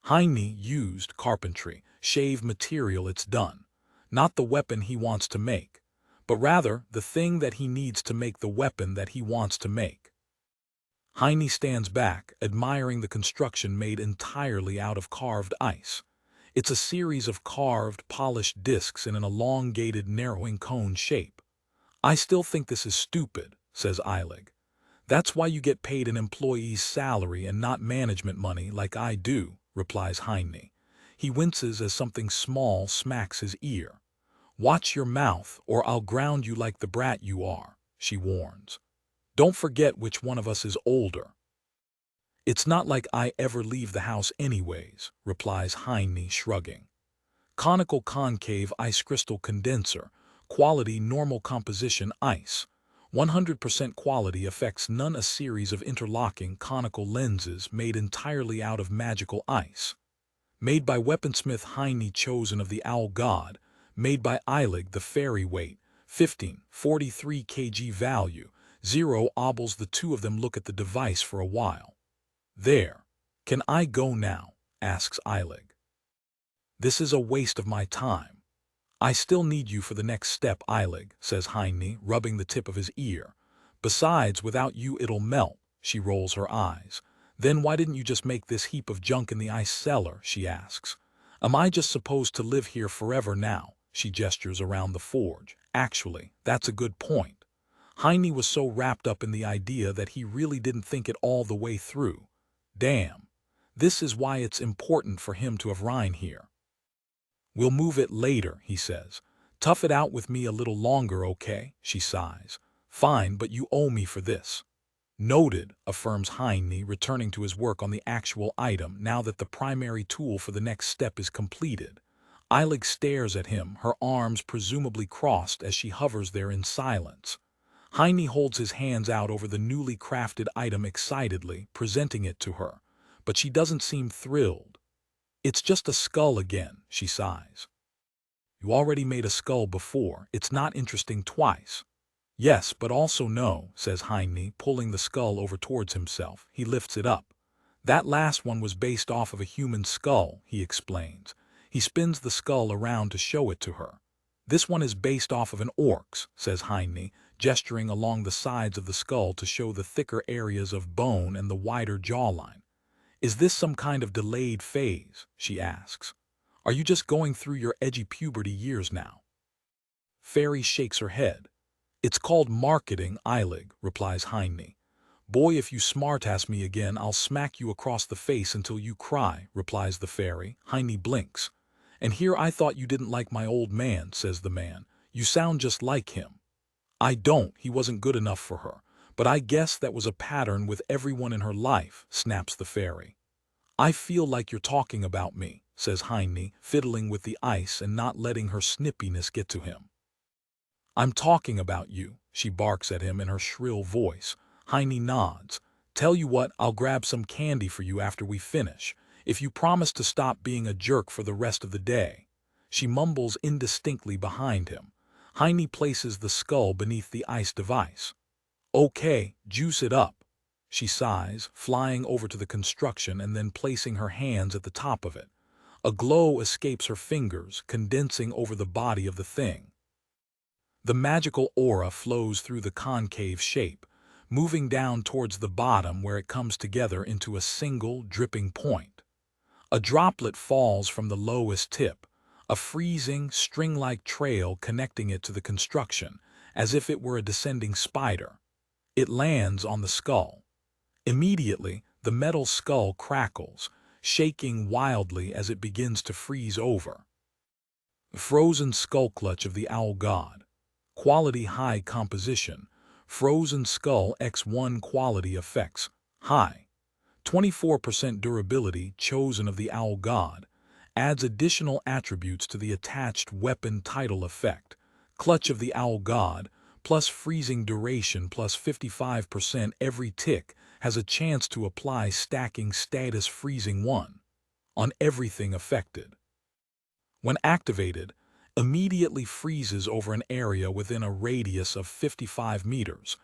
Heine used carpentry, shave material, it's done. Not the weapon he wants to make, but rather the thing that he needs to make the weapon that he wants to make. Heine stands back, admiring the construction made entirely out of carved ice. It's a series of carved, polished discs in an elongated, narrowing cone shape. I still think this is stupid, says Eilig. That's why you get paid an employee's salary and not management money like I do, replies Heine. He winces as something small smacks his ear. Watch your mouth, or I'll ground you like the brat you are, she warns. Don't forget which one of us is older. It's not like I ever leave the house anyways, replies Heine, shrugging. Conical concave ice crystal condenser, quality normal composition ice. 100% quality effects none, a series of interlocking conical lenses made entirely out of magical ice. Made by Weaponsmith Heine, chosen of the Owl God. Made by Eilig, the fairy. Weight 1543 kg. Value 0 obols. The two of them look at the device for a while. There. Can I go now? Asks Eilig. This is a waste of my time. I still need you for the next step, Eilig, says Heine, rubbing the tip of his ear. Besides, without you it'll melt. She rolls her eyes. Then why didn't you just make this heap of junk in the ice cellar, she asks. Am I just supposed to live here forever now? She gestures around the forge. Actually, that's a good point. Heine was so wrapped up in the idea that he really didn't think it all the way through. Damn. This is why it's important for him to have Rhine here. We'll move it later, he says. Tough it out with me a little longer, okay? She sighs. Fine, but you owe me for this. Noted, affirms Heine, returning to his work on the actual item now that the primary tool for the next step is completed. Eilig stares at him, her arms presumably crossed as she hovers there in silence. Heine holds his hands out over the newly crafted item excitedly, presenting it to her, but she doesn't seem thrilled. It's just a skull again, she sighs. You already made a skull before, it's not interesting twice. Yes, but also no, says Heine, pulling the skull over towards himself. He lifts it up. That last one was based off of a human skull, he explains. He spins the skull around to show it to her. This one is based off of an orc's, says Heine, gesturing along the sides of the skull to show the thicker areas of bone and the wider jawline. Is this some kind of delayed phase? She asks. Are you just going through your edgy puberty years now? Fairy shakes her head. It's called marketing, Eilig, replies Heine. "Boy, if you smartass me again, I'll smack you across the face until you cry," replies the fairy. Heine blinks. "And here I thought you didn't like my old man," says the man. "You sound just like him." "I don't, he wasn't good enough for her. But I guess that was a pattern with everyone in her life," snaps the fairy. "I feel like you're talking about me," says Heine, fiddling with the ice and not letting her snippiness get to him. "I'm talking about you," she barks at him in her shrill voice. Heine nods. "Tell you what, I'll grab some candy for you after we finish, if you promise to stop being a jerk for the rest of the day." She mumbles indistinctly behind him. Heine places the skull beneath the ice device. "Okay, juice it up." She sighs, flying over to the construction and then placing her hands at the top of it. A glow escapes her fingers, condensing over the body of the thing. The magical aura flows through the concave shape, moving down towards the bottom where it comes together into a single, dripping point. A droplet falls from the lowest tip, a freezing, string-like trail connecting it to the construction, as if it were a descending spider. It lands on the skull. Immediately, the metal skull crackles, shaking wildly as it begins to freeze over. Frozen skull clutch of the owl god. Quality high composition. Frozen skull X1 quality effects. High. 24% durability chosen of the owl god. Adds additional attributes to the attached weapon title effect. Clutch of the owl god, plus freezing duration plus 55% every tick, has a chance to apply stacking status freezing 1 on everything affected. When activated, immediately freezes over an area within a radius of 55 meters,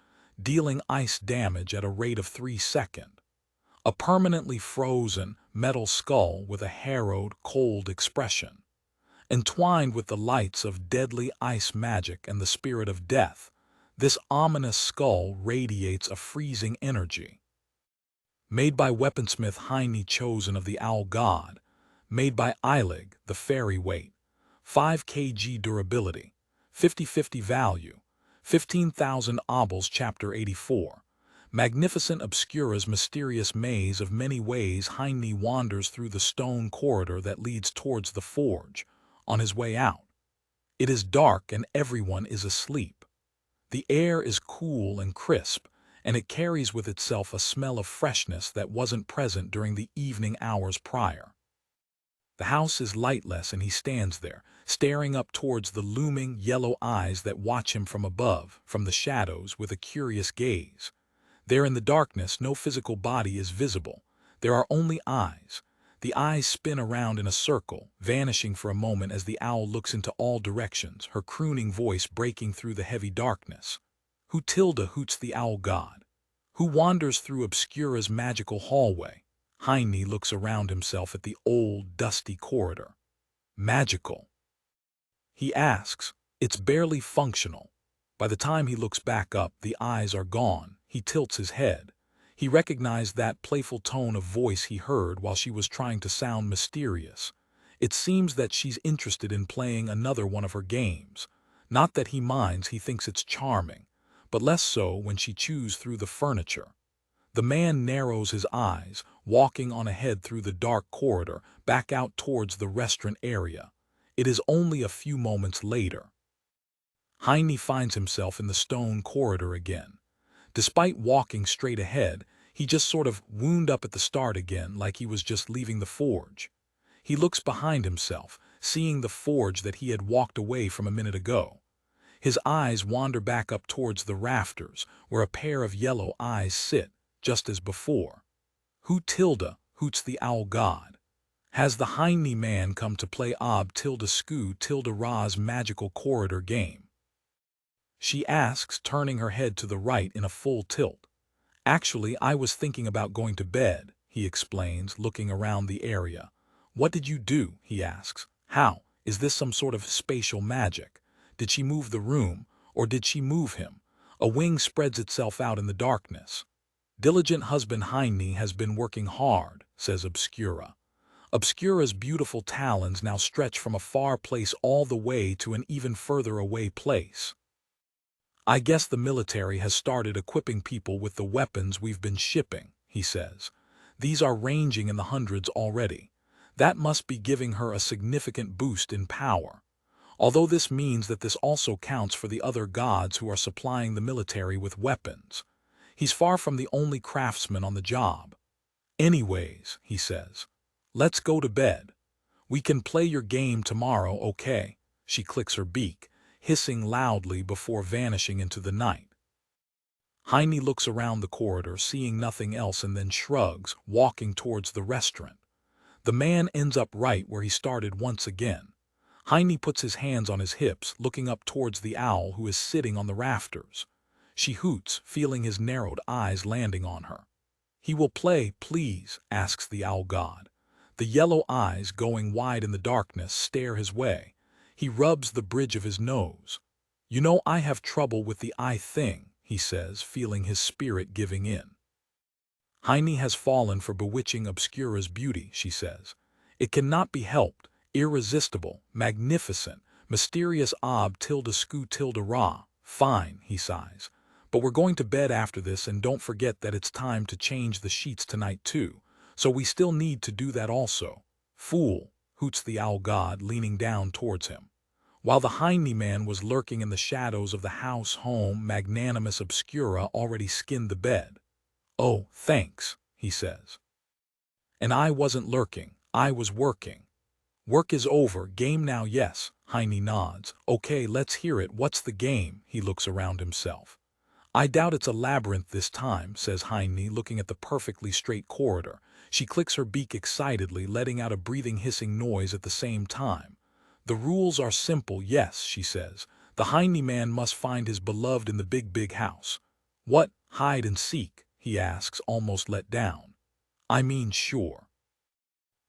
dealing ice damage at a rate of 3 seconds. A permanently frozen metal skull with a harrowed, cold expression. Entwined with the lights of deadly ice magic and the spirit of death, this ominous skull radiates a freezing energy. Made by Weaponsmith Heine chosen of the owl god. Made by Erik, the fairy weight. 5 kg durability. 50/50 value. 15,000 obols chapter 84. Magnificent Obscura's mysterious maze of many ways. Heine wanders through the stone corridor that leads towards the forge. On his way out, it is dark and everyone is asleep. The air is cool and crisp, and it carries with itself a smell of freshness that wasn't present during the evening hours prior. The house is lightless and he stands there, staring up towards the looming yellow eyes that watch him from above, from the shadows, with a curious gaze. There in the darkness, no physical body is visible. There are only eyes. The eyes spin around in a circle, vanishing for a moment as the owl looks into all directions, her crooning voice breaking through the heavy darkness. Who Tilda hoots the owl god? Who wanders through Obscura's magical hallway? Heine looks around himself at the old, dusty corridor. Magical? He asks. It's barely functional. By the time he looks back up, the eyes are gone. He tilts his head. He recognized that playful tone of voice he heard while she was trying to sound mysterious. It seems that she's interested in playing another one of her games. Not that he minds, he thinks it's charming, but less so when she chews through the furniture. The man narrows his eyes, walking on ahead through the dark corridor, back out towards the restaurant area. It is only a few moments later. Heine finds himself in the stone corridor again. Despite walking straight ahead, he just sort of wound up at the start again, like he was just leaving the forge. He looks behind himself, seeing the forge that he had walked away from a minute ago. His eyes wander back up towards the rafters, where a pair of yellow eyes sit, just as before. Who Tilda hoots the owl god? Has the Heine man come to play Ob Tilda Skoo Tilda Ra's magical corridor game? She asks, turning her head to the right in a full tilt. Actually, I was thinking about going to bed, he explains, looking around the area. What did you do? He asks. How? Is this some sort of spatial magic? Did she move the room, or did she move him? A wing spreads itself out in the darkness. Diligent husband Heine has been working hard, says Obscura. Obscura's beautiful talons now stretch from a far place all the way to an even further away place. I guess the military has started equipping people with the weapons we've been shipping, he says. These are ranging in the hundreds already. That must be giving her a significant boost in power. Although this means that this also counts for the other gods who are supplying the military with weapons. He's far from the only craftsman on the job. Anyways, he says, let's go to bed. We can play your game tomorrow, okay? She clicks her beak, hissing loudly before vanishing into the night. Heine looks around the corridor, seeing nothing else, and then shrugs, walking towards the restaurant. The man ends up right where he started once again. Heine puts his hands on his hips, looking up towards the owl who is sitting on the rafters. She hoots, feeling his narrowed eyes landing on her. He will play, please, asks the owl god. The yellow eyes, going wide in the darkness, stare his way. He rubs the bridge of his nose. You know, I have trouble with the eye thing, he says, feeling his spirit giving in. Heine has fallen for bewitching Obscura's beauty, she says. It cannot be helped, irresistible, magnificent, mysterious ob tilde sku tilde ra. Fine, he sighs. But we're going to bed after this, and don't forget that it's time to change the sheets tonight too, so we still need to do that also. Fool, hoots the owl god, leaning down towards him. While the Heine man was lurking in the shadows of the home, magnanimous Obscura already skinned the bed. Oh, thanks, he says. And I wasn't lurking, I was working. Work is over, game now, yes, Heine nods. Okay, let's hear it, what's the game? He looks around himself. I doubt it's a labyrinth this time, says Heine, looking at the perfectly straight corridor. She clicks her beak excitedly, letting out a breathing, hissing noise at the same time. The rules are simple, yes, she says. The Heine man must find his beloved in the big house. What, hide and seek? He asks, almost let down. I mean, sure.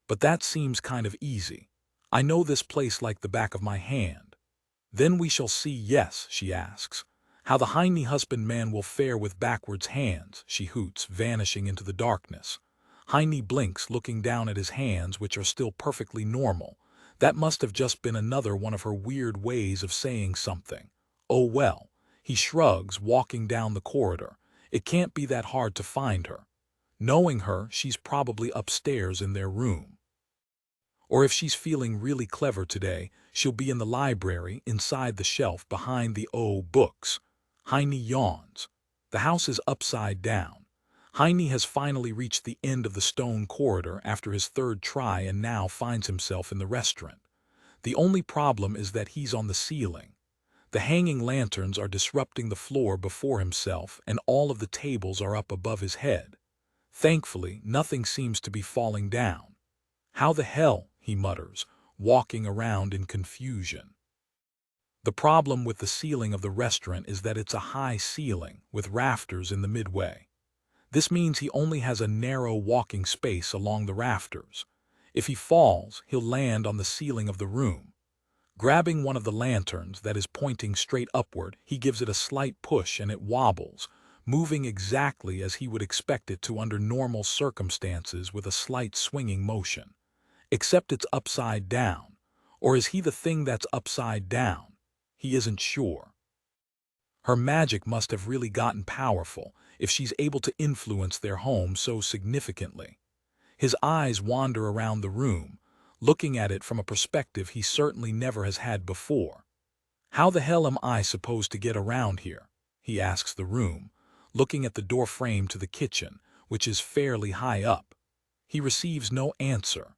But that seems kind of easy. I know this place like the back of my hand. Then we shall see, yes, she asks. How the Heine husbandman will fare with backwards hands, she hoots, vanishing into the darkness. Heine blinks, looking down at his hands, which are still perfectly normal. That must have just been another one of her weird ways of saying something. Oh well. He shrugs, walking down the corridor. It can't be that hard to find her. Knowing her, she's probably upstairs in their room. Or if she's feeling really clever today, she'll be in the library, inside the shelf behind the books. Heine yawns. The house is upside down. Heine has finally reached the end of the stone corridor after his third try and now finds himself in the restaurant. The only problem is that he's on the ceiling. The hanging lanterns are disrupting the floor before himself, and all of the tables are up above his head. Thankfully, nothing seems to be falling down. How the hell, he mutters, walking around in confusion. The problem with the ceiling of the restaurant is that it's a high ceiling with rafters in the midway. This means he only has a narrow walking space along the rafters. If he falls, he'll land on the ceiling of the room. Grabbing one of the lanterns that is pointing straight upward, he gives it a slight push and it wobbles, moving exactly as he would expect it to under normal circumstances with a slight swinging motion. Except it's upside down. Or is he the thing that's upside down? He isn't sure. Her magic must have really gotten powerful if she's able to influence their home so significantly. His eyes wander around the room, looking at it from a perspective he certainly never has had before. How the hell am I supposed to get around here? He asks the room, looking at the door frame to the kitchen, which is fairly high up. He receives no answer,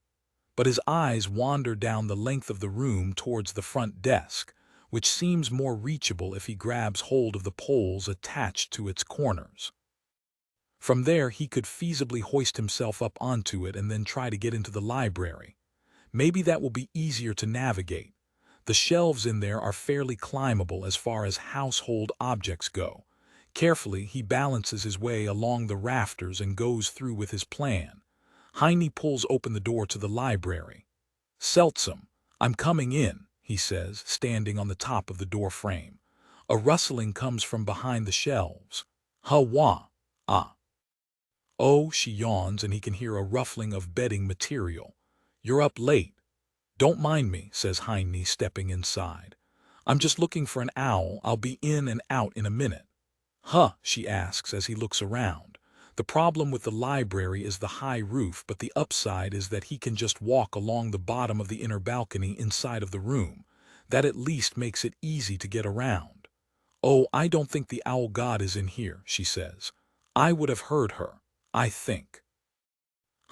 but his eyes wander down the length of the room towards the front desk, which seems more reachable if he grabs hold of the poles attached to its corners. From there, he could feasibly hoist himself up onto it and then try to get into the library. Maybe that will be easier to navigate. The shelves in there are fairly climbable as far as household objects go. Carefully, he balances his way along the rafters and goes through with his plan. Heine pulls open the door to the library. Seltsam, I'm coming in, he says, standing on the top of the door frame. A rustling comes from behind the shelves. Ha-wah, ah. Oh, she yawns, and he can hear a ruffling of bedding material. You're up late. Don't mind me, says Heine, stepping inside. I'm just looking for an owl. I'll be in and out in a minute. Huh, she asks as he looks around. The problem with the library is the high roof, but the upside is that he can just walk along the bottom of the inner balcony inside of the room. That at least makes it easy to get around. Oh, I don't think the owl god is in here, she says. I would have heard her, I think.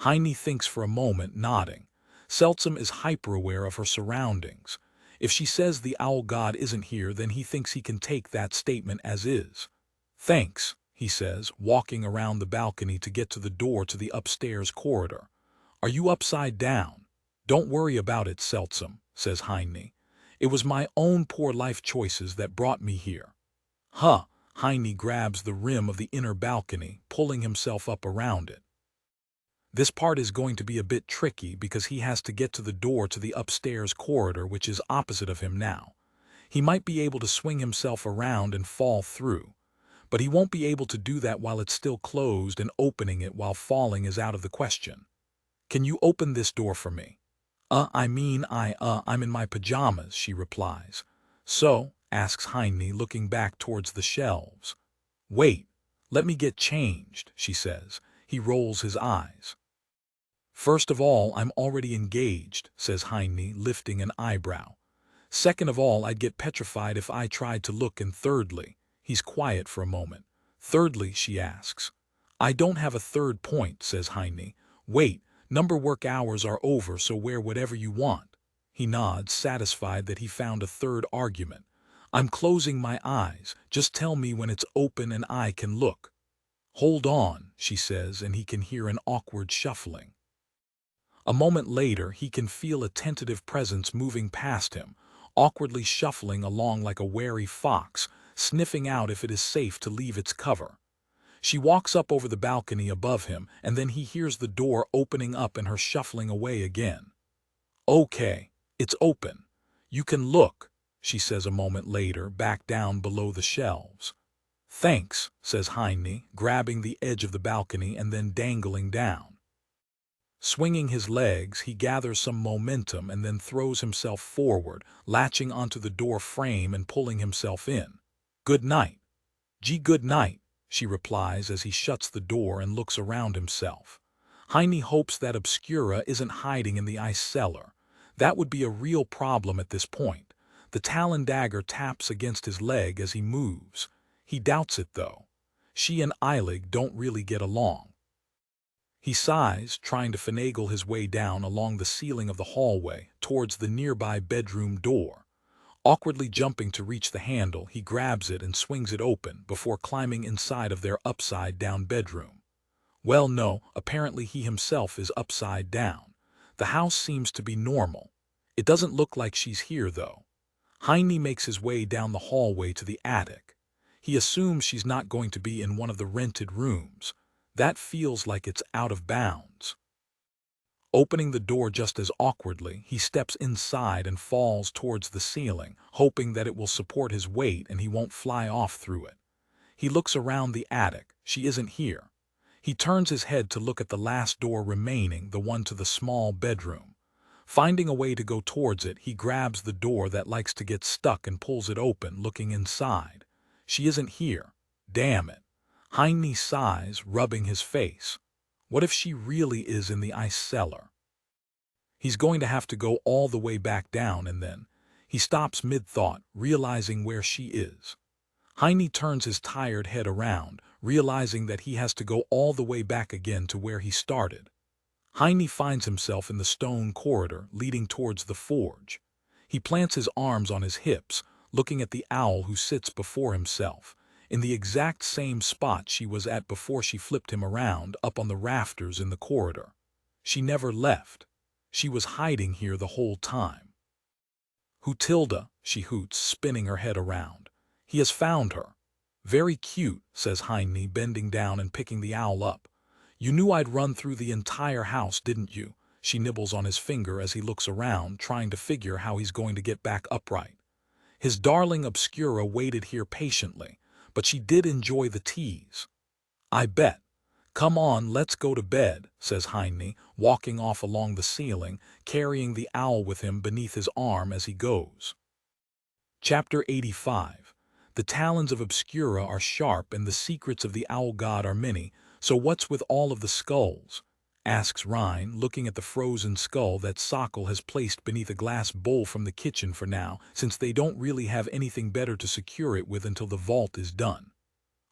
Heine thinks for a moment, nodding. Seltsam is hyper-aware of her surroundings. If she says the owl god isn't here, then he thinks he can take that statement as is. Thanks, he says, walking around the balcony to get to the door to the upstairs corridor. Are you upside down? Don't worry about it, Seltsam, says Heine. It was my own poor life choices that brought me here. Huh, Heine grabs the rim of the inner balcony, pulling himself up around it. This part is going to be a bit tricky because he has to get to the door to the upstairs corridor, which is opposite of him now. He might be able to swing himself around and fall through, but he won't be able to do that while it's still closed, and opening it while falling is out of the question. Can you open this door for me? I'm in my pajamas, she replies. So, asks Heine, looking back towards the shelves. Wait, let me get changed, she says. He rolls his eyes. First of all, I'm already engaged, says Heine, lifting an eyebrow. Second of all, I'd get petrified if I tried to look, and thirdly, he's quiet for a moment. Thirdly, she asks. I don't have a third point, says Heine. Wait, number work hours are over, so wear whatever you want. He nods, satisfied that he found a third argument. I'm closing my eyes. Just tell me when it's open and I can look. Hold on, she says, and he can hear an awkward shuffling. A moment later, he can feel a tentative presence moving past him, awkwardly shuffling along like a wary fox, sniffing out if it is safe to leave its cover. She walks up over the balcony above him, and then he hears the door opening up and her shuffling away again. Okay, it's open. You can look, she says a moment later, back down below the shelves. Thanks, says Heine, grabbing the edge of the balcony and then dangling down. Swinging his legs, he gathers some momentum and then throws himself forward, latching onto the door frame and pulling himself in. Good night. Good night, she replies as he shuts the door and looks around himself. Heine hopes that Obscura isn't hiding in the ice cellar. That would be a real problem at this point. The talon dagger taps against his leg as he moves. He doubts it, though. She and Eilig don't really get along. He sighs, trying to finagle his way down along the ceiling of the hallway towards the nearby bedroom door. Awkwardly jumping to reach the handle, he grabs it and swings it open before climbing inside of their upside-down bedroom. Well, no, apparently he himself is upside down. The house seems to be normal. It doesn't look like she's here, though. Heine makes his way down the hallway to the attic. He assumes she's not going to be in one of the rented rooms. That feels like it's out of bounds. Opening the door just as awkwardly, he steps inside and falls towards the ceiling, hoping that it will support his weight and he won't fly off through it. He looks around the attic. She isn't here. He turns his head to look at the last door remaining, the one to the small bedroom. Finding a way to go towards it, he grabs the door that likes to get stuck and pulls it open, looking inside. She isn't here. Damn it. Heine sighs, rubbing his face. What if she really is in the ice cellar? He's going to have to go all the way back down, and then he stops mid-thought, realizing where she is. Heine turns his tired head around, realizing that he has to go all the way back again to where he started. Heine finds himself in the stone corridor leading towards the forge. He plants his arms on his hips, looking at the owl who sits before himself, in the exact same spot she was at before she flipped him around, up on the rafters in the corridor. She never left. She was hiding here the whole time. Hutilda, she hoots, spinning her head around. He has found her. Very cute, says Heine, bending down and picking the owl up. You knew I'd run through the entire house, didn't you? She nibbles on his finger as he looks around, trying to figure how he's going to get back upright. His darling Obscura waited here patiently, but she did enjoy the tease. I bet. Come on, let's go to bed, says Heine, walking off along the ceiling, carrying the owl with him beneath his arm as he goes. Chapter 85. The talons of Obscura are sharp and the secrets of the owl god are many, so what's with all of the skulls? Asks Rhine, looking at the frozen skull that Sokol has placed beneath a glass bowl from the kitchen for now, since they don't really have anything better to secure it with until the vault is done.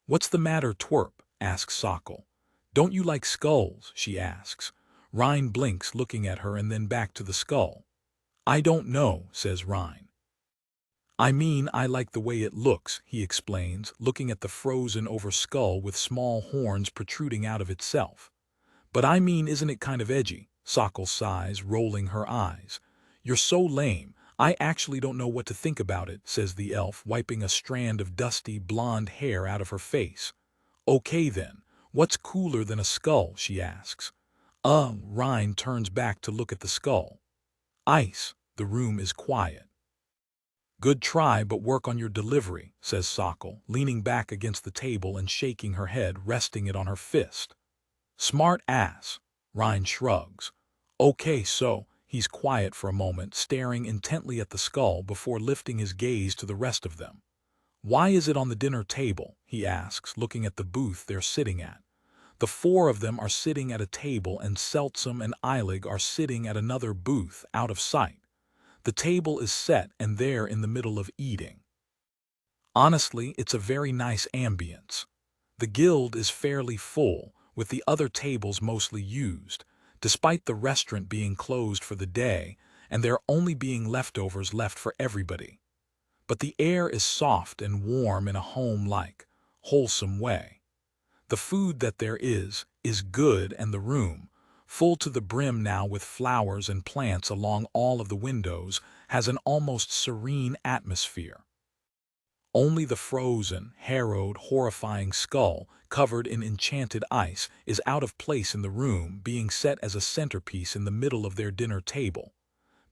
What's the matter, twerp? Asks Sokol. Don't you like skulls? She asks. Rhine blinks, looking at her and then back to the skull. I don't know, says Rhine. I mean, I like the way it looks, he explains, looking at the frozen-over skull with small horns protruding out of itself. But I mean, isn't it kind of edgy? Sokol sighs, rolling her eyes. You're so lame, I actually don't know what to think about it, says the elf, wiping a strand of dusty, blonde hair out of her face. Okay then, what's cooler than a skull, she asks. Rhine turns back to look at the skull. Ice. The room is quiet. Good try, but work on your delivery, says Sokol, leaning back against the table and shaking her head, resting it on her fist. Smart ass. Rhine shrugs. Okay, so, he's quiet for a moment, staring intently at the skull before lifting his gaze to the rest of them. Why is it on the dinner table? He asks, looking at the booth they're sitting at. The four of them are sitting at a table and Seltsam and Eilig are sitting at another booth, out of sight. The table is set and they're in the middle of eating. Honestly, it's a very nice ambience. The guild is fairly full, with the other tables mostly used, despite the restaurant being closed for the day and there only being leftovers left for everybody. But the air is soft and warm in a home-like, wholesome way. The food that there is good, and the room, full to the brim now with flowers and plants along all of the windows, has an almost serene atmosphere. Only the frozen, harrowed, horrifying skull, covered in enchanted ice, is out of place in the room, being set as a centerpiece in the middle of their dinner table.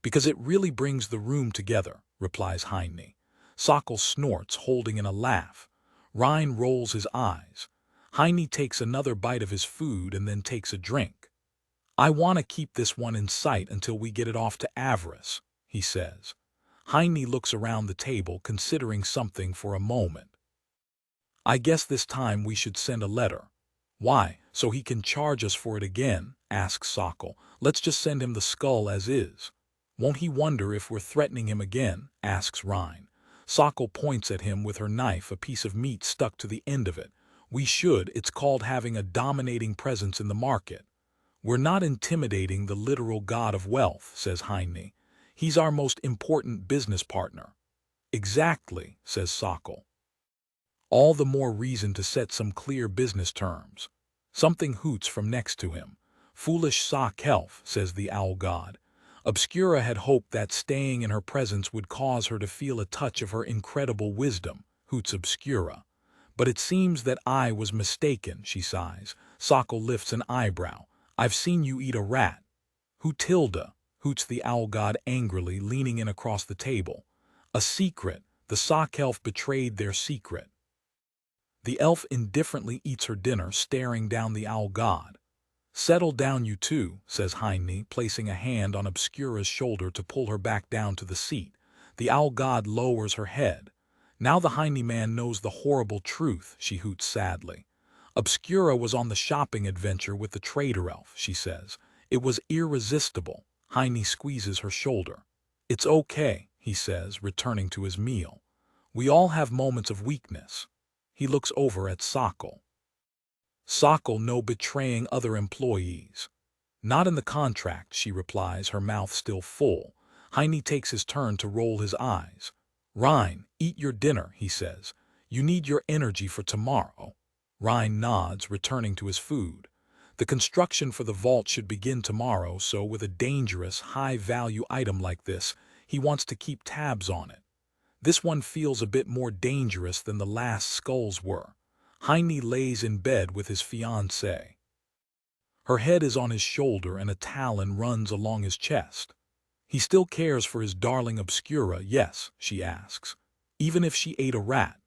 Because it really brings the room together, replies Heine. Sokol snorts, holding in a laugh. Rhine rolls his eyes. Heine takes another bite of his food and then takes a drink. I want to keep this one in sight until we get it off to Avarice, he says. Heine looks around the table, considering something for a moment. I guess this time we should send a letter. Why, so he can charge us for it again, asks Sokol. Let's just send him the skull as is. Won't he wonder if we're threatening him again, asks Rhine. Sokol points at him with her knife, a piece of meat stuck to the end of it. We should, it's called having a dominating presence in the market. We're not intimidating the literal god of wealth, says Heine. He's our most important business partner. Exactly, says Sokol. All the more reason to set some clear business terms. Something hoots from next to him. Foolish Sokelf, says the owl god. Obscura had hoped that staying in her presence would cause her to feel a touch of her incredible wisdom, hoots Obscura. But it seems that I was mistaken, she sighs. Sokol lifts an eyebrow. I've seen you eat a rat. Hootilda, hoots the owl god angrily, leaning in across the table. A secret. The Sokelf betrayed their secret. The elf indifferently eats her dinner, staring down the owl god. Settle down, you two, says Heine, placing a hand on Obscura's shoulder to pull her back down to the seat. The owl god lowers her head. Now the Heine man knows the horrible truth, she hoots sadly. Obscura was on the shopping adventure with the trader elf, she says. It was irresistible. Heine squeezes her shoulder. It's okay, he says, returning to his meal. We all have moments of weakness. He looks over at Sokol. Sokol, no betraying other employees. Not in the contract, she replies, her mouth still full. Heine takes his turn to roll his eyes. Rhine, eat your dinner, he says. You need your energy for tomorrow. Rhine nods, returning to his food. The construction for the vault should begin tomorrow, so with a dangerous, high-value item like this, he wants to keep tabs on it. This one feels a bit more dangerous than the last skulls were. Heine lays in bed with his fiancée. Her head is on his shoulder and a talon runs along his chest. He still cares for his darling Obscura, yes, she asks. Even if she ate a rat.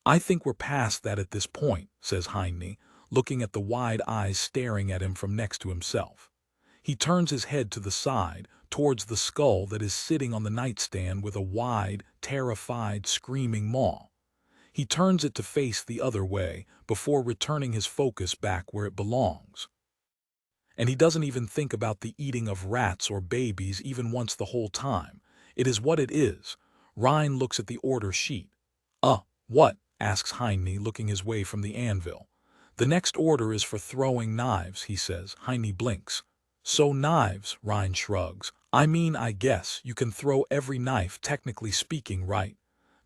I think we're past that at this point, says Heine, looking at the wide eyes staring at him from next to himself. He turns his head to the side, towards the skull that is sitting on the nightstand with a wide, terrified, screaming maw. He turns it to face the other way before returning his focus back where it belongs. And he doesn't even think about the eating of rats or babies even once the whole time. It is what it is. Ryan looks at the order sheet. What? Asks Heine, looking his way from the anvil. The next order is for throwing knives, he says. Heine blinks. So knives, Ryan shrugs. I mean, I guess you can throw every knife, technically speaking, right?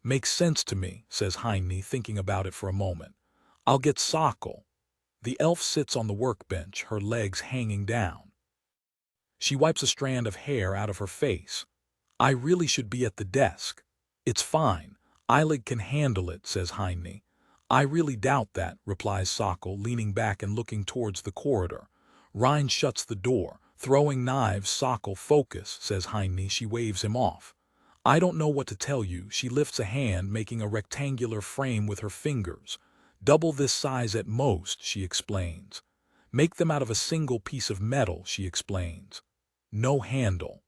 Makes sense to me, says Heine, thinking about it for a moment. I'll get Sokol. The elf sits on the workbench, her legs hanging down. She wipes a strand of hair out of her face. I really should be at the desk. It's fine. Eilig can handle it, says Heine. I really doubt that, replies Sokol, leaning back and looking towards the corridor. Ryan shuts the door. Throwing knives, Sokol, focus, says Heine. She waves him off. I don't know what to tell you. She lifts a hand, making a rectangular frame with her fingers. Double this size at most, she explains. Make them out of a single piece of metal, she explains. No handle.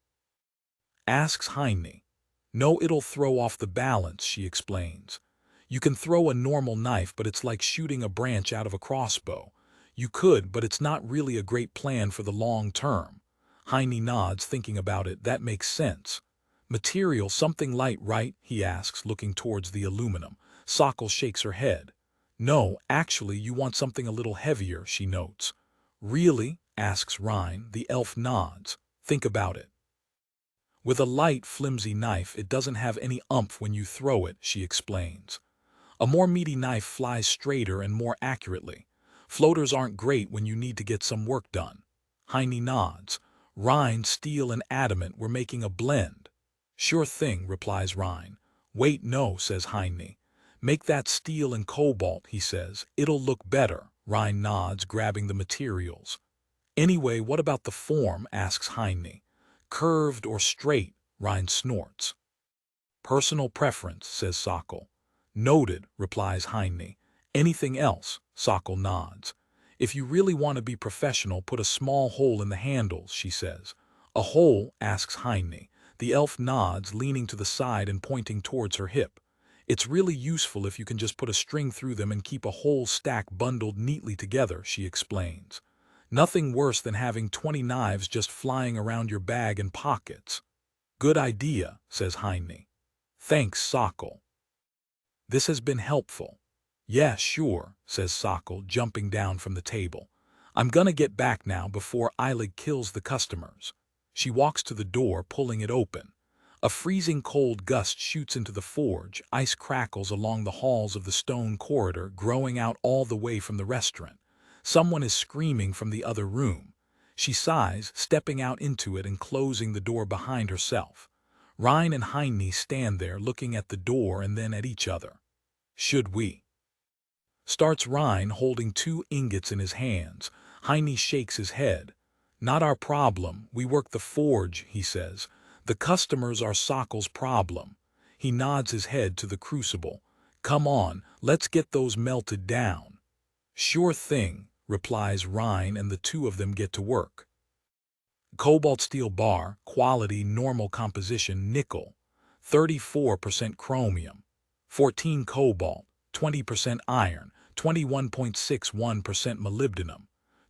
Asks Heine. No, it'll throw off the balance, she explains. You can throw a normal knife, but it's like shooting a branch out of a crossbow. You could, but it's not really a great plan for the long term. Heine nods, thinking about it. That makes sense. Material, something light, right? He asks, looking towards the aluminum. Sokol shakes her head. No, actually, you want something a little heavier, she notes. Really? Asks Ryan. The elf nods. Think about it. With a light, flimsy knife, it doesn't have any oomph when you throw it, she explains. A more meaty knife flies straighter and more accurately. Floaters aren't great when you need to get some work done. Heine nods. Ryan, steel and adamant, we're making a blend. Sure thing, replies Ryan. Wait, no, says Heine. Make that steel and cobalt, he says. It'll look better. Ryan nods, grabbing the materials. Anyway, what about the form, asks Heine. Curved or straight, Ryan snorts. Personal preference, says Sokol. Noted, replies Heine. Anything else? Sokol nods. If you really want to be professional, put a small hole in the handles, she says. A hole? Asks Heine. The elf nods, leaning to the side and pointing towards her hip. It's really useful if you can just put a string through them and keep a whole stack bundled neatly together, she explains. Nothing worse than having 20 knives just flying around your bag and pockets. Good idea, says Heine. Thanks, Sokol. This has been helpful. Yeah, sure, says Sokol, jumping down from the table. I'm gonna get back now before Eilig kills the customers. She walks to the door, pulling it open. A freezing cold gust shoots into the forge. Ice crackles along the halls of the stone corridor, growing out all the way from the restaurant. Someone is screaming from the other room. She sighs, stepping out into it and closing the door behind herself. Ryan and Heine stand there, looking at the door and then at each other. Should we? Starts Ryan, holding 2 ingots in his hands. Heine shakes his head. Not our problem. We work the forge, he says. The customers are Sokol's problem. He nods his head to the crucible. Come on, let's get those melted down. Sure thing, replies Ryan, and the two of them get to work. Cobalt steel bar, quality, normal composition, nickel. 34% chromium. 14 cobalt, 20% iron, 21.61% molybdenum,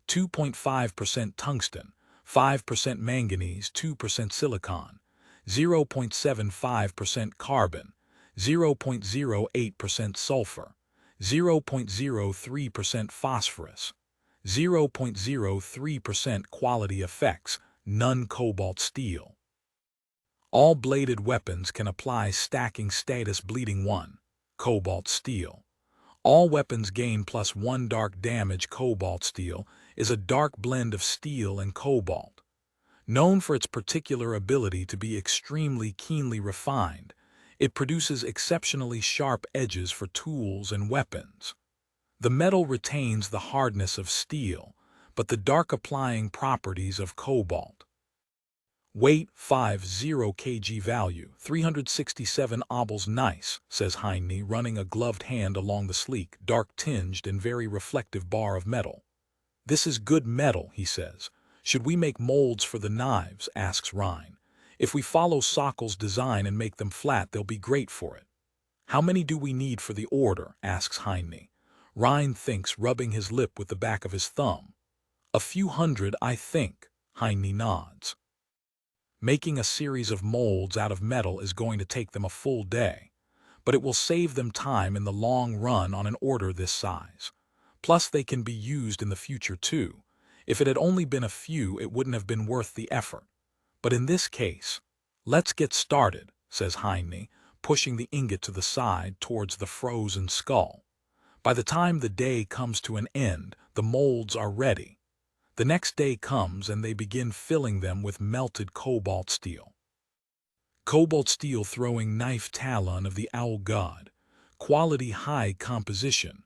2.5% tungsten, 5% manganese, 2% silicon, 0.75% carbon, 0.08% sulfur, 0.03% phosphorus, 0.03% quality effects, none cobalt steel. All bladed weapons can apply stacking status bleeding 1, cobalt steel. All weapons gain +1 dark damage. Cobalt steel is a dark blend of steel and cobalt. Known for its particular ability to be extremely keenly refined, it produces exceptionally sharp edges for tools and weapons. The metal retains the hardness of steel, but the dark applying properties of cobalt. Weight 50 kg. Value 367 obols. Nice, says Heine, running a gloved hand along the sleek, dark-tinged and very reflective bar of metal. This is good metal, he says. Should we make molds for the knives? Asks Ryan. If we follow Sokkel's design and make them flat, they'll be great for it. How many do we need for the order? Asks Heine. Rhine thinks, rubbing his lip with the back of his thumb. A few hundred, I think, Heine nods. Making a series of molds out of metal is going to take them a full day, but it will save them time in the long run on an order this size. Plus, they can be used in the future too. If it had only been a few, it wouldn't have been worth the effort. But in this case, let's get started, says Heine, pushing the ingot to the side towards the frozen skull. By the time the day comes to an end, the molds are ready. The next day comes and they begin filling them with melted cobalt steel. Cobalt steel throwing knife talon of the owl god. Quality high composition.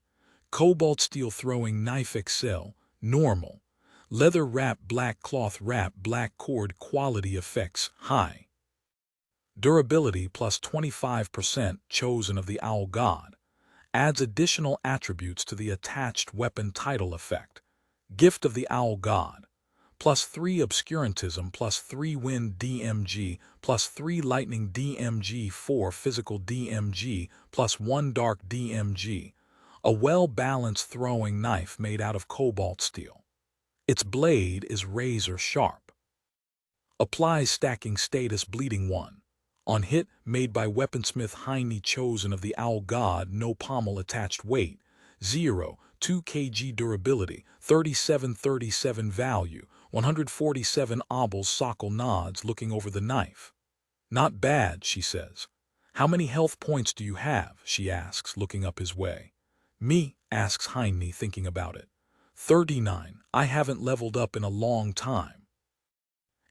Cobalt steel throwing knife excel, normal. Leather wrap black cloth wrap black cord quality effects high. Durability plus 25% chosen of the owl god. Adds additional attributes to the attached weapon title effect. Gift of the owl god. Plus 3 obscurantism plus 3 wind DMG plus 3 lightning DMG 4 physical DMG plus 1 dark DMG. A well-balanced throwing knife made out of cobalt steel. Its blade is razor sharp. Applies stacking status bleeding 1. On hit, made by Weaponsmith Heine chosen of the owl god, no pommel attached weight, 0, 2 kg durability, 37 value, 147 obols. Sokkel nods, looking over the knife. Not bad, she says. How many health points do you have? She asks, looking up his way. Me, asks Heine, thinking about it. 39. I haven't leveled up in a long time.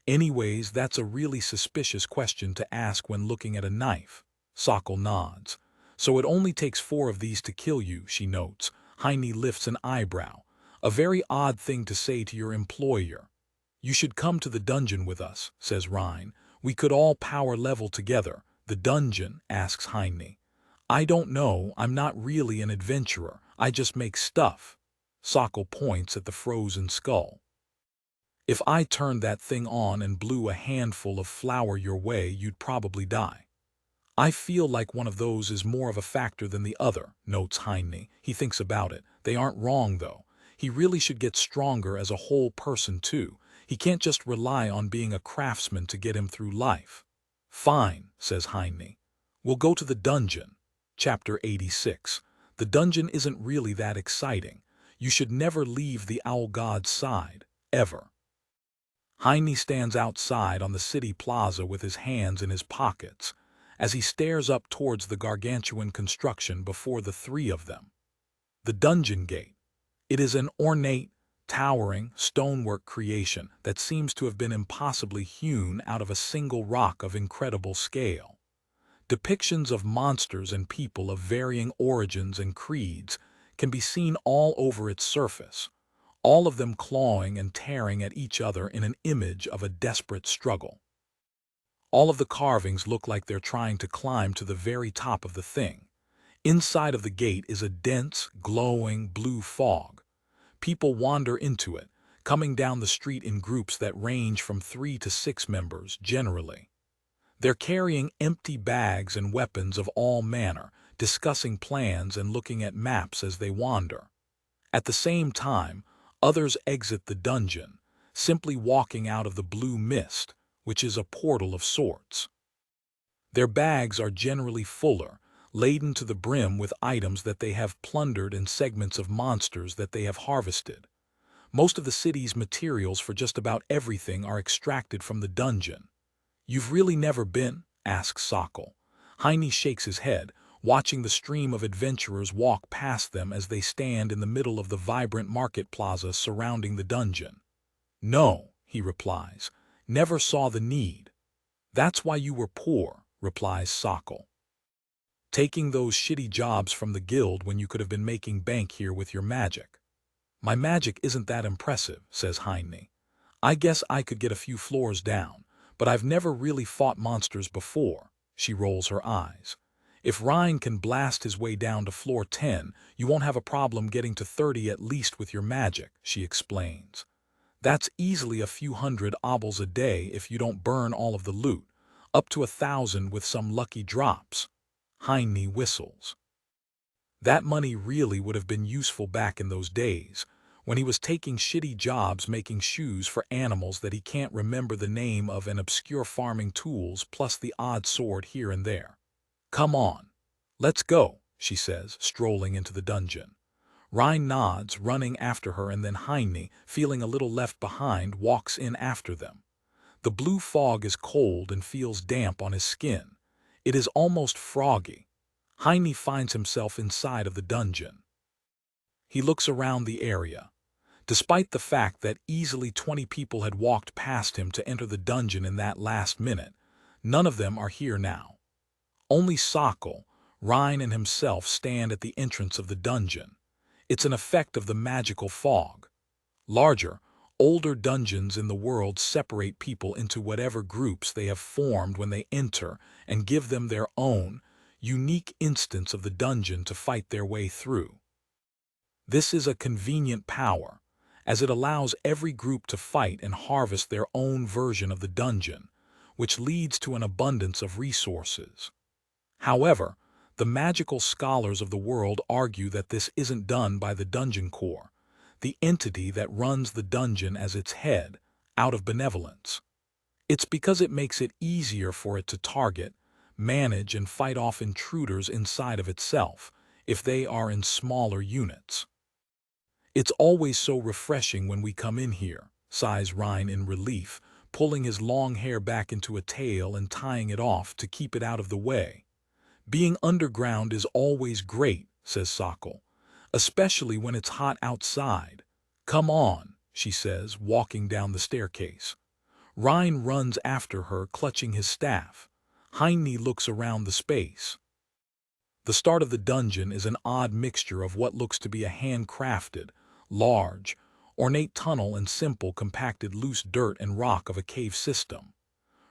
Anyways, that's a really suspicious question to ask when looking at a knife. Sokkel nods. So it only takes 4 of these to kill you, she notes. Heine lifts an eyebrow. A very odd thing to say to your employer. You should come to the dungeon with us, says Rhine. We could all power level together. The dungeon, asks Heine. I don't know, I'm not really an adventurer. I just make stuff. Sokkel points at the frozen skull. If I turned that thing on and blew a handful of flour your way, you'd probably die. I feel like one of those is more of a factor than the other, notes Heine. He thinks about it. They aren't wrong, though. He really should get stronger as a whole person, too. He can't just rely on being a craftsman to get him through life. Fine, says Heine. We'll go to the dungeon. Chapter 86. The dungeon isn't really that exciting. You should never leave the owl god's side, ever. Heine stands outside on the city plaza with his hands in his pockets, as he stares up towards the gargantuan construction before the 3 of them. The dungeon gate. It is an ornate, towering, stonework creation that seems to have been impossibly hewn out of a single rock of incredible scale. Depictions of monsters and people of varying origins and creeds can be seen all over its surface, all of them clawing and tearing at each other in an image of a desperate struggle. All of the carvings look like they're trying to climb to the very top of the thing. Inside of the gate is a dense, glowing blue fog. People wander into it, coming down the street in groups that range from 3 to 6 members, generally. They're carrying empty bags and weapons of all manner, discussing plans and looking at maps as they wander. At the same time, others exit the dungeon, simply walking out of the blue mist, which is a portal of sorts. Their bags are generally fuller, laden to the brim with items that they have plundered and segments of monsters that they have harvested. Most of the city's materials for just about everything are extracted from the dungeon. You've really never been? Asks Sokkel. Heine shakes his head, watching the stream of adventurers walk past them as they stand in the middle of the vibrant market plaza surrounding the dungeon. No, he replies. Never saw the need. That's why you were poor, replies Sokkel. Taking those shitty jobs from the guild when you could have been making bank here with your magic. My magic isn't that impressive, says Heine. I guess I could get a few floors down, but I've never really fought monsters before. She rolls her eyes. If Rhine can blast his way down to floor 10, you won't have a problem getting to 30 at least with your magic, she explains. That's easily a few hundred obols a day if you don't burn all of the loot, Up to 1,000 with some lucky drops. Heine whistles. That money really would have been useful back in those days, when he was taking shitty jobs making shoes for animals that he can't remember the name of and obscure farming tools plus the odd sword here and there. Come on. Let's go, she says, strolling into the dungeon. Rhine nods, running after her, and then Heine, feeling a little left behind, walks in after them. The blue fog is cold and feels damp on his skin. It is almost froggy. Heine finds himself inside of the dungeon. He looks around the area. Despite the fact that easily 20 people had walked past him to enter the dungeon in that last minute, none of them are here now. Only Sokol, Rhine, and himself stand at the entrance of the dungeon. It's an effect of the magical fog. Larger, older dungeons in the world separate people into whatever groups they have formed when they enter and give them their own, unique instance of the dungeon to fight their way through. This is a convenient power, as it allows every group to fight and harvest their own version of the dungeon, which leads to an abundance of resources. However, the magical scholars of the world argue that this isn't done by the Dungeon Core, the entity that runs the dungeon as its head, out of benevolence. It's because it makes it easier for it to target, manage, and fight off intruders inside of itself, if they are in smaller units. It's always so refreshing when we come in here, sighs Rhine in relief, pulling his long hair back into a tail and tying it off to keep it out of the way. Being underground is always great, says Sokol, especially when it's hot outside. Come on, she says, walking down the staircase. Rhine runs after her, clutching his staff. Heine looks around the space. The start of the dungeon is an odd mixture of what looks to be a handcrafted, large, ornate tunnel and simple compacted loose dirt and rock of a cave system.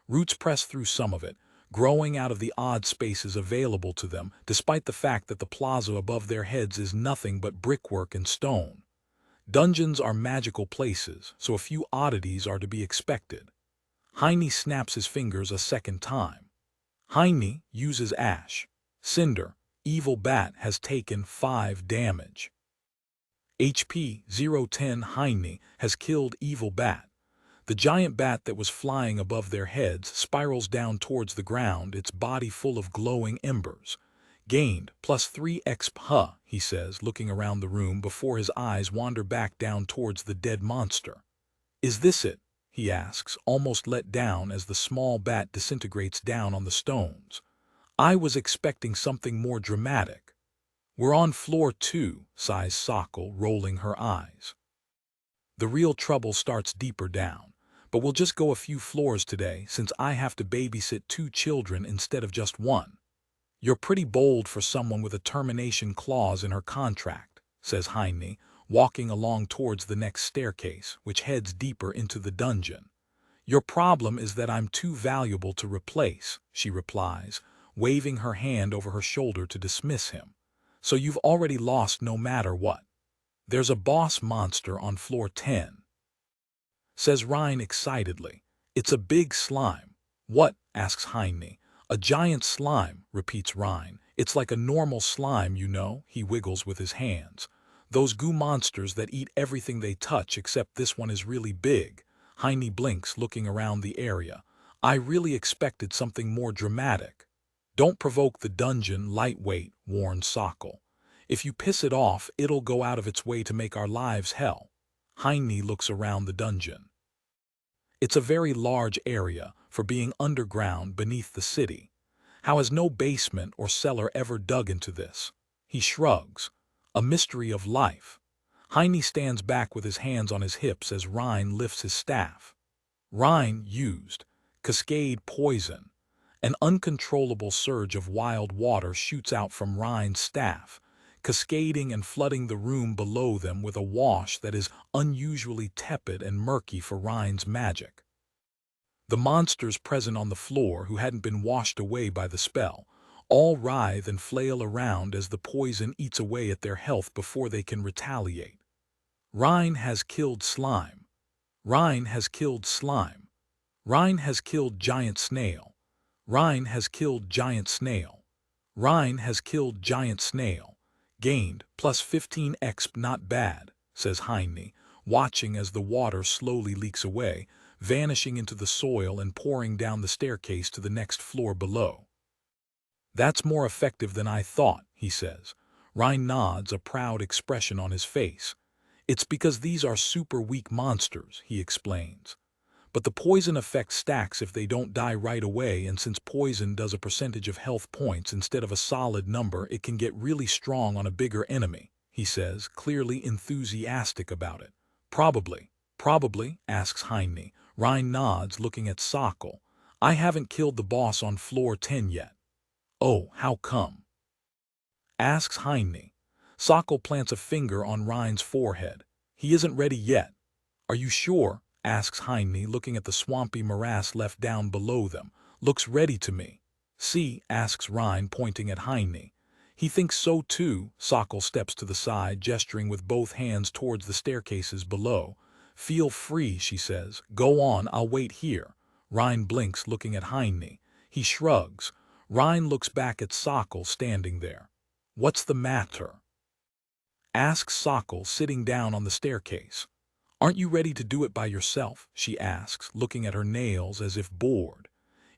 Roots press through some of it, growing out of the odd spaces available to them, despite the fact that the plaza above their heads is nothing but brickwork and stone. Dungeons are magical places, so a few oddities are to be expected. Heine snaps his fingers a second time. Heine uses ash. Cinder, evil bat, has taken 5 damage. HP 010 Heine has killed evil bat. The giant bat that was flying above their heads spirals down towards the ground, its body full of glowing embers. Gained +3 exp, he says, looking around the room before his eyes wander back down towards the dead monster. Is this it? He asks, almost let down as the small bat disintegrates down on the stones. I was expecting something more dramatic. We're on floor 2, sighs Sokol, rolling her eyes. The real trouble starts deeper down, but we'll just go a few floors today since I have to babysit 2 children instead of just 1. You're pretty bold for someone with a termination clause in her contract, says Heine, walking along towards the next staircase, which heads deeper into the dungeon. Your problem is that I'm too valuable to replace, she replies, waving her hand over her shoulder to dismiss him. So you've already lost no matter what. There's a boss monster on floor 10, says Rhine excitedly. It's a big slime. What? Asks Heine. A giant slime, repeats Rhine. It's like a normal slime, you know, he wiggles with his hands. Those goo monsters that eat everything they touch, except this one is really big. Heine blinks, looking around the area. I really expected something more dramatic. Don't provoke the dungeon, lightweight, warns Sokol. If you piss it off, it'll go out of its way to make our lives hell. Heine looks around the dungeon. It's a very large area for being underground beneath the city. How has no basement or cellar ever dug into this? He shrugs. A mystery of life. Heine stands back with his hands on his hips as Rhine lifts his staff. Rhine used Cascade Poison. An uncontrollable surge of wild water shoots out from Rhine's staff, cascading and flooding the room below them with a wash that is unusually tepid and murky for Rhine's magic. The monsters present on the floor, who hadn't been washed away by the spell, all writhe and flail around as the poison eats away at their health before they can retaliate. Rhine has killed slime. Rhine has killed slime. Rhine has killed giant snail. Rhine has killed giant snail. Rhine has killed giant snail. Gained plus 15 exp, not bad, says Heine, watching as the water slowly leaks away, vanishing into the soil and pouring down the staircase to the next floor below. That's more effective than I thought, he says. Rhine nods, a proud expression on his face. It's because these are super weak monsters, he explains. But the poison effect stacks if they don't die right away, and since poison does a percentage of health points instead of a solid number, it can get really strong on a bigger enemy, he says, clearly enthusiastic about it. Probably, asks Heine. Rhine nods, looking at Sokol. I haven't killed the boss on floor 10 yet. Oh, how come? Asks Heine. Sokol plants a finger on Rhine's forehead. He isn't ready yet. Are you sure? Asks Heine, looking at the swampy morass left down below them. Looks ready to me. See, asks Rhine, pointing at Heine. He thinks so too. Sokol steps to the side, gesturing with both hands towards the staircases below. Feel free, she says. Go on, I'll wait here. Rhine blinks, looking at Heine. He shrugs. Rhine looks back at Sokol standing there. What's the matter? Asks Sokol, sitting down on the staircase. Aren't you ready to do it by yourself? She asks, looking at her nails as if bored.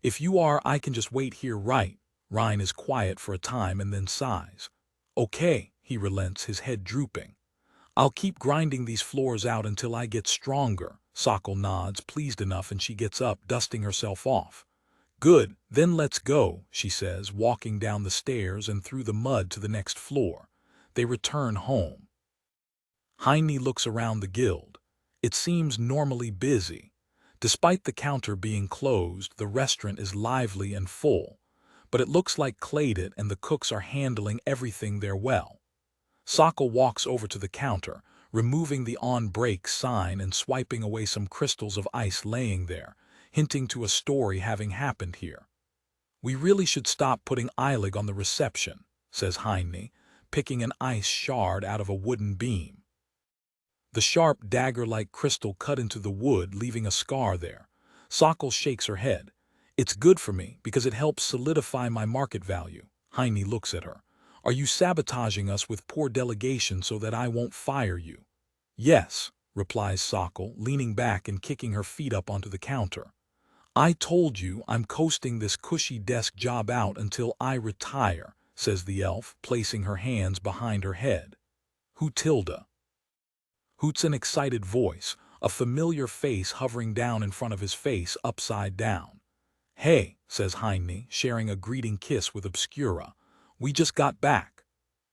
If you are, I can just wait here, right? Rhine is quiet for a time and then sighs. Okay, he relents, his head drooping. I'll keep grinding these floors out until I get stronger. Sokol nods, pleased enough, and she gets up, dusting herself off. Good, then let's go, she says, walking down the stairs and through the mud to the next floor. They return home. Heine looks around the guild. It seems normally busy. Despite the counter being closed, the restaurant is lively and full. But it looks like Claydit and the cooks are handling everything there well. Sokol walks over to the counter, removing the on-break sign and swiping away some crystals of ice laying there, hinting to a story having happened here. We really should stop putting eyelig on the reception, says Heine, picking an ice shard out of a wooden beam. The sharp dagger-like crystal cut into the wood, leaving a scar there. Sokol shakes her head. It's good for me because it helps solidify my market value. Heine looks at her. Are you sabotaging us with poor delegation so that I won't fire you? Yes, replies Sokol, leaning back and kicking her feet up onto the counter. I told you I'm coasting this cushy desk job out until I retire, says the elf, placing her hands behind her head. Who Tilda? Hoots an excited voice, a familiar face hovering down in front of his face, upside down. Hey, says Heine, sharing a greeting kiss with Obscura. We just got back.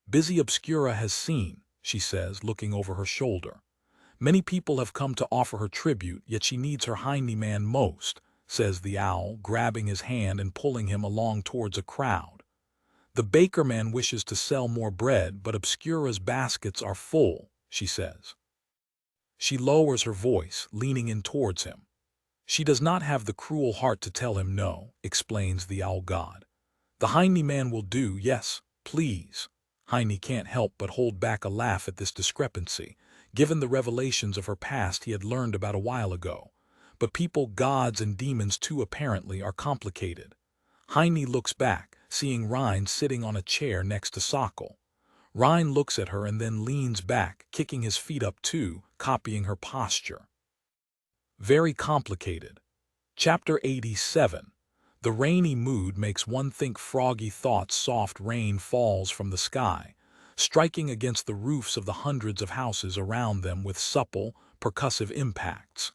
Busy Obscura has seen, she says, looking over her shoulder. Many people have come to offer her tribute, yet she needs her Heine man most, says the owl, grabbing his hand and pulling him along towards a crowd. The baker man wishes to sell more bread, but Obscura's baskets are full, she says. She lowers her voice, leaning in towards him. She does not have the cruel heart to tell him no, explains the owl god. The Heine man will do, yes, please. Heine can't help but hold back a laugh at this discrepancy, given the revelations of her past he had learned about a while ago. But people, gods, and demons too apparently are complicated. Heine looks back, seeing Rhine sitting on a chair next to Sokol. Rhine looks at her and then leans back, kicking his feet up too, copying her posture. Very complicated. Chapter 87. The rainy mood makes one think froggy thoughts. Soft rain falls from the sky, striking against the roofs of the hundreds of houses around them with supple, percussive impacts.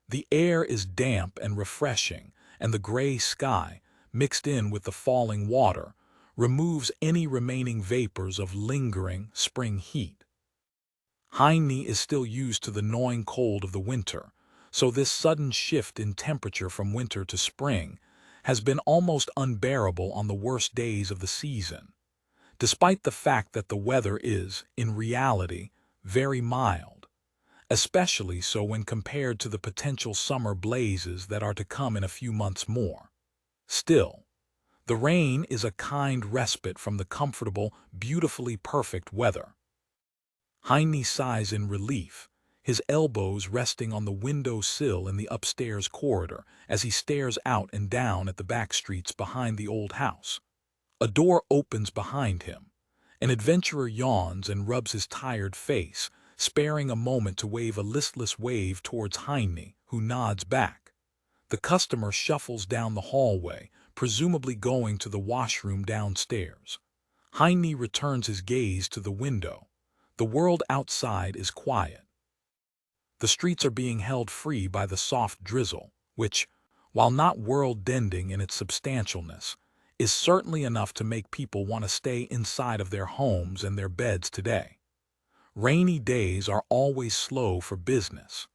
The air is damp and refreshing, and the gray sky, mixed in with the falling water, removes any remaining vapors of lingering spring heat. Heine is still used to the gnawing cold of the winter, so this sudden shift in temperature from winter to spring has been almost unbearable on the worst days of the season, despite the fact that the weather is, in reality, very mild, especially so when compared to the potential summer blazes that are to come in a few months more. Still, the rain is a kind respite from the comfortable, beautifully perfect weather. Heine sighs in relief, his elbows resting on the window sill in the upstairs corridor as he stares out and down at the back streets behind the old house. A door opens behind him. An adventurer yawns and rubs his tired face, sparing a moment to wave a listless wave towards Heine, who nods back. The customer shuffles down the hallway, presumably going to the washroom downstairs. Heine returns his gaze to the window. The world outside is quiet. The streets are being held free by the soft drizzle, which, while not world-ending in its substantialness, is certainly enough to make people want to stay inside of their homes and their beds today. Rainy days are always slow for business.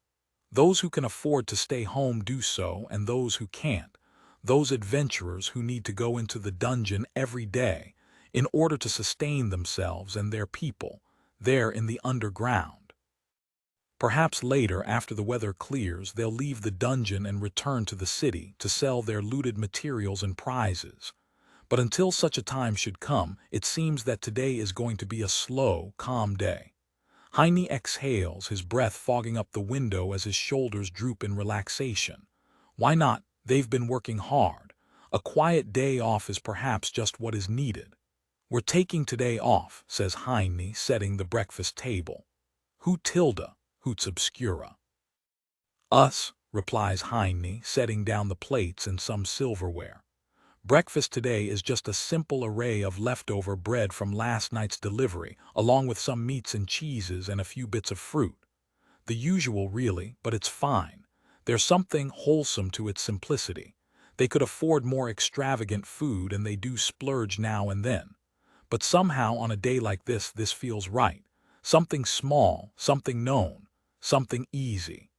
Those who can afford to stay home do so, and those who can't, those adventurers who need to go into the dungeon every day in order to sustain themselves and their people, there in the underground. Perhaps later, after the weather clears, they'll leave the dungeon and return to the city to sell their looted materials and prizes. But until such a time should come, it seems that today is going to be a slow, calm day. Heine exhales, his breath fogging up the window as his shoulders droop in relaxation. Why not? They've been working hard. A quiet day off is perhaps just what is needed. "We're taking today off," says Heine, setting the breakfast table. "Who tilde?" hoots Obscura. "Us," replies Heine, setting down the plates and some silverware. "Breakfast today is just a simple array of leftover bread from last night's delivery, along with some meats and cheeses and a few bits of fruit. The usual, really, but it's fine. There's something wholesome to its simplicity. They could afford more extravagant food, and they do splurge now and then. But somehow on a day like this feels right. Something small, something known, something easy."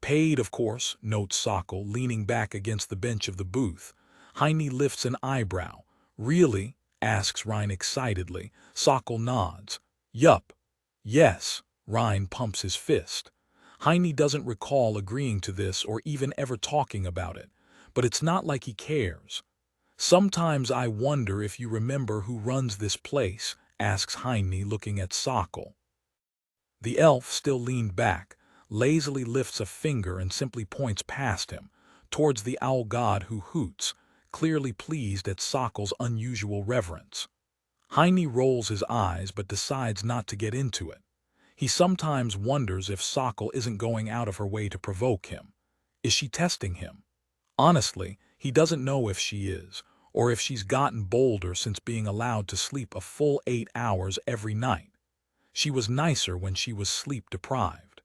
"Paid, of course," notes Sokol, leaning back against the bench of the booth. Heine lifts an eyebrow. "Really?" asks Rhine excitedly. Sokol nods. "Yup. Yes." Rhine pumps his fist. Heine doesn't recall agreeing to this or even ever talking about it, but it's not like he cares. "Sometimes I wonder if you remember who runs this place," asks Heine, looking at Sokol. The elf, still leaned back, lazily lifts a finger and simply points past him, towards the owl god who hoots, clearly pleased at Sokol's unusual reverence. Heine rolls his eyes but decides not to get into it. He sometimes wonders if Sokol isn't going out of her way to provoke him. Is she testing him? Honestly, he doesn't know if she is, or if she's gotten bolder since being allowed to sleep a full 8 hours every night. She was nicer when she was sleep-deprived.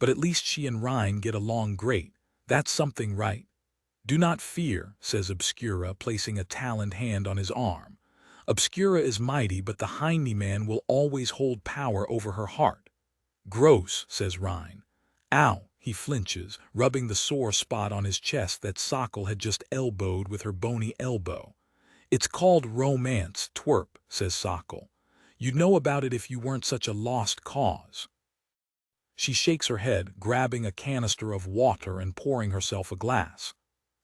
But at least she and Rhine get along great. That's something, right? "Do not fear," says Obscura, placing a taloned hand on his arm. "Obscura is mighty, but the Heine man will always hold power over her heart." "Gross," says Rhine. "Ow," he flinches, rubbing the sore spot on his chest that Sokol had just elbowed with her bony elbow. "It's called romance, twerp," says Sokol. "You'd know about it if you weren't such a lost cause." She shakes her head, grabbing a canister of water and pouring herself a glass.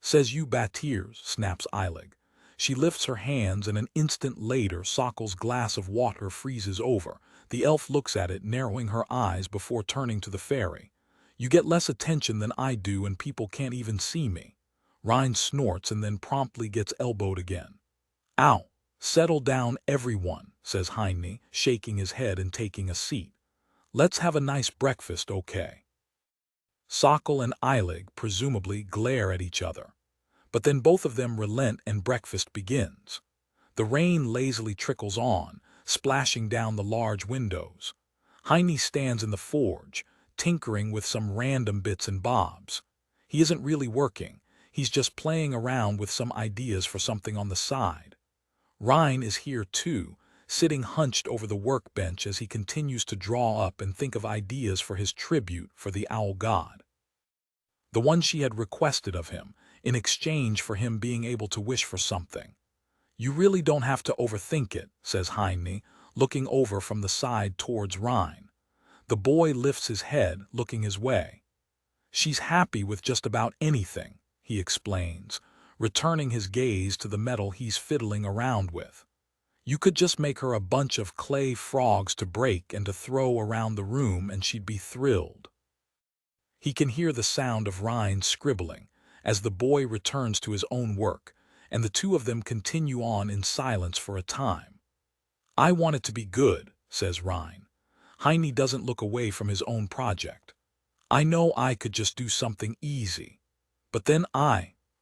"Says you batirs," snaps Eilig. She lifts her hands, and an instant later Sokol's glass of water freezes over. The elf looks at it, narrowing her eyes before turning to the fairy. "You get less attention than I do, and people can't even see me." Rhine snorts and then promptly gets elbowed again. "Ow! Settle down, everyone," says Heine, shaking his head and taking a seat. "Let's have a nice breakfast, okay?" Sokol and Eilig presumably glare at each other. But then both of them relent and breakfast begins. The rain lazily trickles on, splashing down the large windows. Heine stands in the forge, tinkering with some random bits and bobs. He isn't really working, he's just playing around with some ideas for something on the side. Rhine is here too, sitting hunched over the workbench as he continues to draw up and think of ideas for his tribute for the owl god. The one she had requested of him, in exchange for him being able to wish for something. "You really don't have to overthink it," says Heine, looking over from the side towards Rhine. The boy lifts his head, looking his way. "She's happy with just about anything," he explains, returning his gaze to the metal he's fiddling around with. You could just make her a bunch of clay frogs to break and to throw around the room and she'd be thrilled. He can hear the sound of Rhine scribbling as the boy returns to his own work, and the two of them continue on in silence for a time. I want it to be good, says Rhine. Heine doesn't look away from his own project. I know I could just do something easy. But then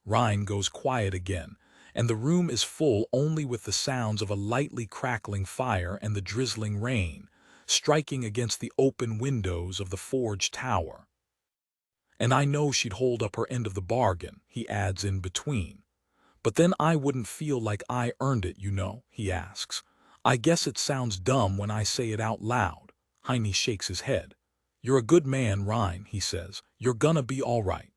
Rhine goes quiet again, and the room is full only with the sounds of a lightly crackling fire and the drizzling rain, striking against the open windows of the forge tower. And I know she'd hold up her end of the bargain, he adds in between. But then I wouldn't feel like I earned it, you know, he asks. I guess it sounds dumb when I say it out loud. Heine shakes his head. You're a good man, Rhine, he says. You're gonna be all right.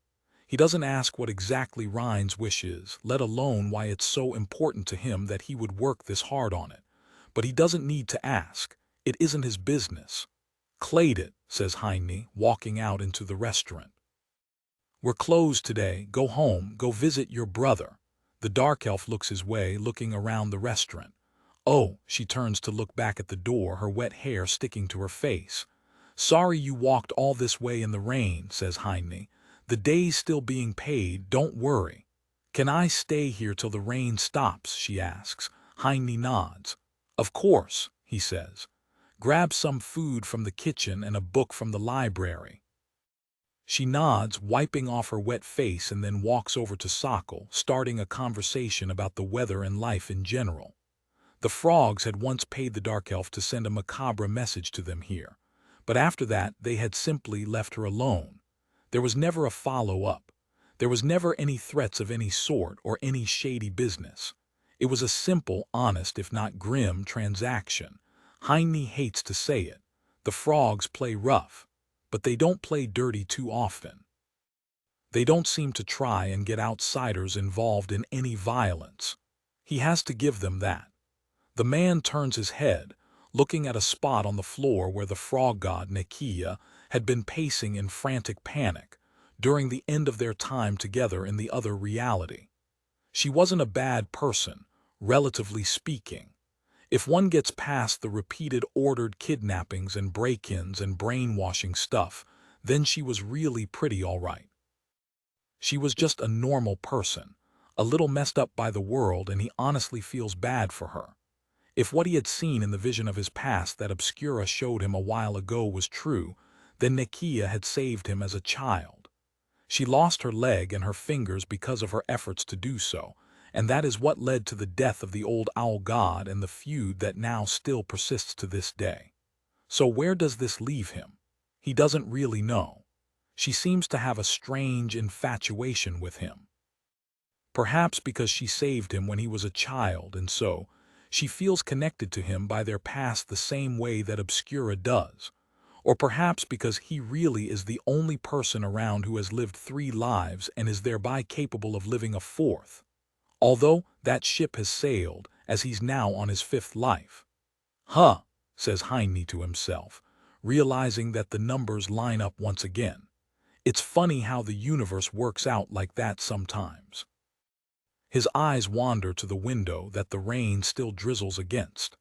He doesn't ask what exactly Rhine's wish is, let alone why it's so important to him that he would work this hard on it. But he doesn't need to ask. It isn't his business. Clayed it, says Heine, walking out into the restaurant. We're closed today. Go home. Go visit your brother. The dark elf looks his way, looking around the restaurant. Oh, she turns to look back at the door, her wet hair sticking to her face. Sorry you walked all this way in the rain, says Heine. The day's still being paid, don't worry. Can I stay here till the rain stops, she asks. Heine nods. Of course, he says. Grab some food from the kitchen and a book from the library. She nods, wiping off her wet face, and then walks over to Sokol, starting a conversation about the weather and life in general. The frogs had once paid the dark elf to send a macabre message to them here, but after that they had simply left her alone. There was never a follow-up. There was never any threats of any sort or any shady business. It was a simple, honest, if not grim, transaction. Heine hates to say it. The frogs play rough, but they don't play dirty too often. They don't seem to try and get outsiders involved in any violence. He has to give them that. The man turns his head, looking at a spot on the floor where the frog god Nekia had been pacing in frantic panic during the end of their time together in the other reality. She wasn't a bad person, relatively speaking. If one gets past the repeated ordered kidnappings and break-ins and brainwashing stuff, then she was really pretty all right. She was just a normal person, a little messed up by the world, and he honestly feels bad for her. If what he had seen in the vision of his past that Obscura showed him a while ago was true, then Nekia had saved him as a child. She lost her leg and her fingers because of her efforts to do so, and that is what led to the death of the old owl god and the feud that now still persists to this day. So where does this leave him? He doesn't really know. She seems to have a strange infatuation with him. Perhaps because she saved him when he was a child, and so she feels connected to him by their past the same way that Obscura does. Or perhaps because he really is the only person around who has lived 3 lives and is thereby capable of living a 4th. Although that ship has sailed, as he's now on his 5th life. Huh, says Heine to himself, realizing that the numbers line up once again. It's funny how the universe works out like that sometimes. His eyes wander to the window that the rain still drizzles against.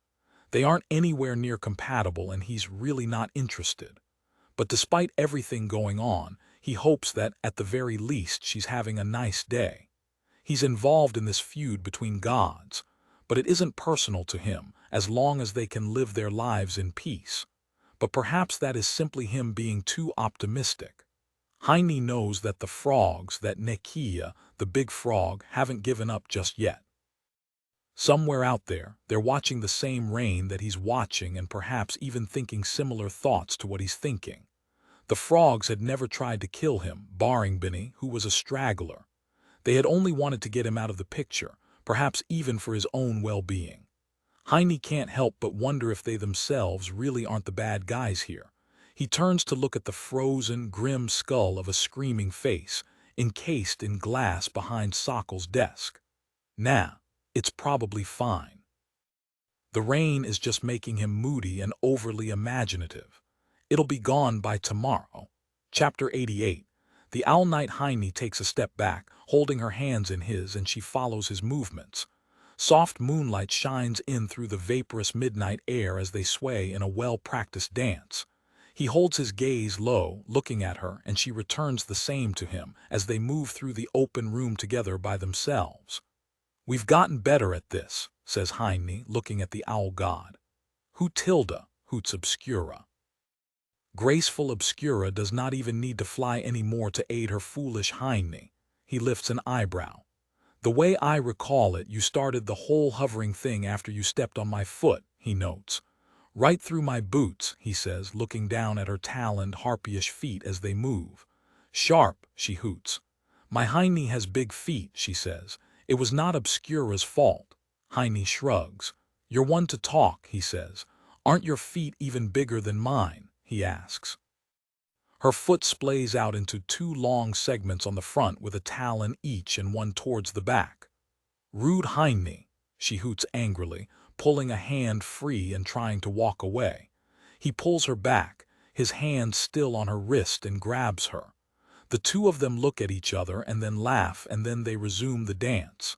They aren't anywhere near compatible, and he's really not interested. But despite everything going on, he hopes that, at the very least, she's having a nice day. He's involved in this feud between gods, but it isn't personal to him as long as they can live their lives in peace. But perhaps that is simply him being too optimistic. Heine knows that the frogs, that Nekia, the big frog, haven't given up just yet. Somewhere out there, they're watching the same rain that he's watching and perhaps even thinking similar thoughts to what he's thinking. The frogs had never tried to kill him, barring Benny, who was a straggler. They had only wanted to get him out of the picture, perhaps even for his own well-being. Heine can't help but wonder if they themselves really aren't the bad guys here. He turns to look at the frozen, grim skull of a screaming face, encased in glass behind Sokol's desk. Nah, it's probably fine. The rain is just making him moody and overly imaginative. It'll be gone by tomorrow. Chapter 88. The Owl Knight. Heine takes a step back, holding her hands in his, and she follows his movements. Soft moonlight shines in through the vaporous midnight air as they sway in a well-practiced dance. He holds his gaze low, looking at her, and she returns the same to him as they move through the open room together by themselves. "We've gotten better at this," says Heine, looking at the owl god. "Who tilde?" hoots Obscura. Graceful Obscura does not even need to fly any more to aid her foolish Heine. He lifts an eyebrow. "The way I recall it, you started the whole hovering thing after you stepped on my foot," he notes. "Right through my boots," he says, looking down at her taloned, harpyish feet as they move. "Sharp," she hoots. "My Heine has big feet," she says. "It was not Obscura's fault." Heine shrugs. "You're one to talk," he says. "Aren't your feet even bigger than mine?" he asks. Her foot splays out into two long segments on the front with a talon each and one towards the back. "Rude Heine," she hoots angrily, pulling a hand free and trying to walk away. He pulls her back, his hand still on her wrist, and grabs her. The two of them look at each other and then laugh, and then they resume the dance.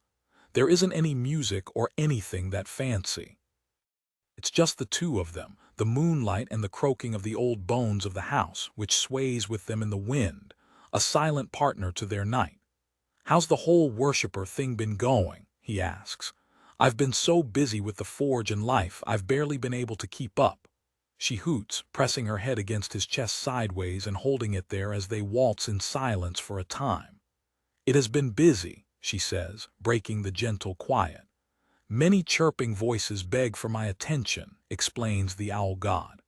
There isn't any music or anything that fancy. It's just the two of them, the moonlight and the croaking of the old bones of the house, which sways with them in the wind, a silent partner to their night. "How's the whole worshipper thing been going?" he asks. "I've been so busy with the forge and life, I've barely been able to keep up." She hoots, pressing her head against his chest sideways and holding it there as they waltz in silence for a time. "It has been busy," she says, breaking the gentle quiet. "Many chirping voices beg for my attention," explains the owl god.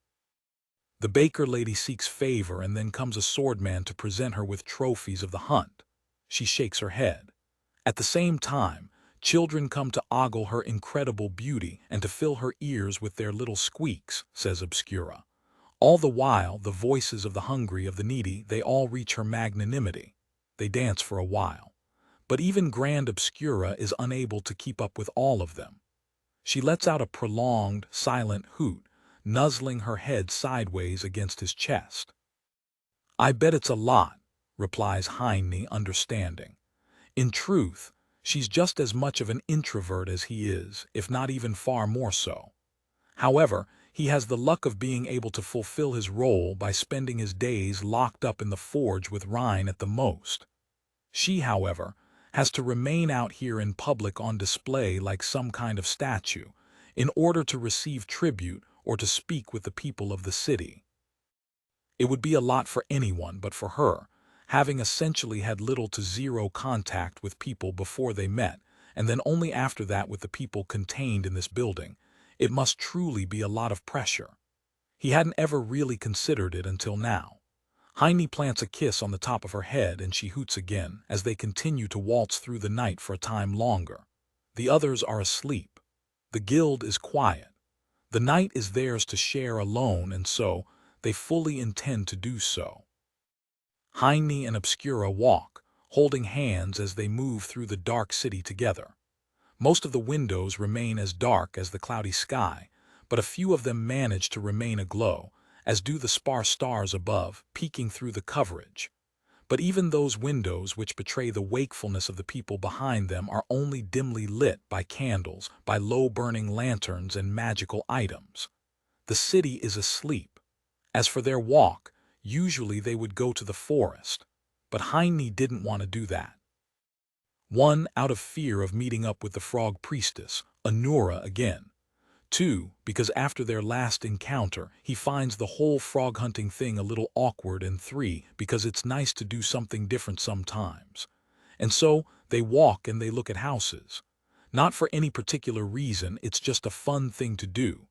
"The baker lady seeks favor, and then comes a swordman to present her with trophies of the hunt." She shakes her head. "At the same time, children come to ogle her incredible beauty and to fill her ears with their little squeaks," says Obscura. "All the while, the voices of the hungry, of the needy, they all reach her magnanimity." They dance for a while. But even Grand Obscura is unable to keep up with all of them. She lets out a prolonged, silent hoot, nuzzling her head sideways against his chest. "I bet it's a lot," replies Heine, understanding. In truth, she's just as much of an introvert as he is, if not even far more so. However, he has the luck of being able to fulfill his role by spending his days locked up in the forge with Rhine at the most. She, however, has to remain out here in public on display like some kind of statue, in order to receive tribute or to speak with the people of the city. It would be a lot for anyone, but for her, having essentially had little to zero contact with people before they met, and then only after that with the people contained in this building, it must truly be a lot of pressure. He hadn't ever really considered it until now. Heine plants a kiss on the top of her head, and she hoots again as they continue to waltz through the night for a time longer. The others are asleep. The guild is quiet. The night is theirs to share alone, and so they fully intend to do so. Heine and Obscura walk, holding hands as they move through the dark city together. Most of the windows remain as dark as the cloudy sky, but a few of them manage to remain aglow, as do the sparse stars above, peeking through the coverage. But even those windows which betray the wakefulness of the people behind them are only dimly lit by candles, by low-burning lanterns and magical items. The city is asleep. As for their walk, usually they would go to the forest, but Heine didn't want to do that. One, out of fear of meeting up with the frog priestess, Anura, again. Two, because after their last encounter, he finds the whole frog hunting thing a little awkward, and three, because it's nice to do something different sometimes. And so, they walk and they look at houses. Not for any particular reason, it's just a fun thing to do.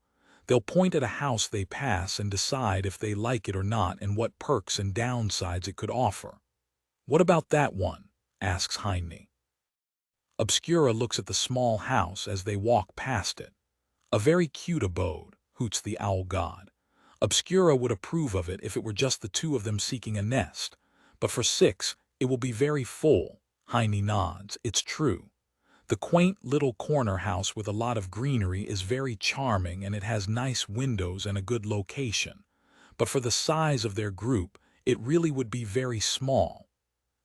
They'll point at a house they pass and decide if they like it or not and what perks and downsides it could offer. "What about that one?" asks Heine. Obscura looks at the small house as they walk past it. "A very cute abode," hoots the owl god. "Obscura would approve of it if it were just the two of them seeking a nest. But for six, it will be very full." Heine nods. "It's true. The quaint little corner house with a lot of greenery is very charming, and it has nice windows and a good location. But for the size of their group, it really would be very small.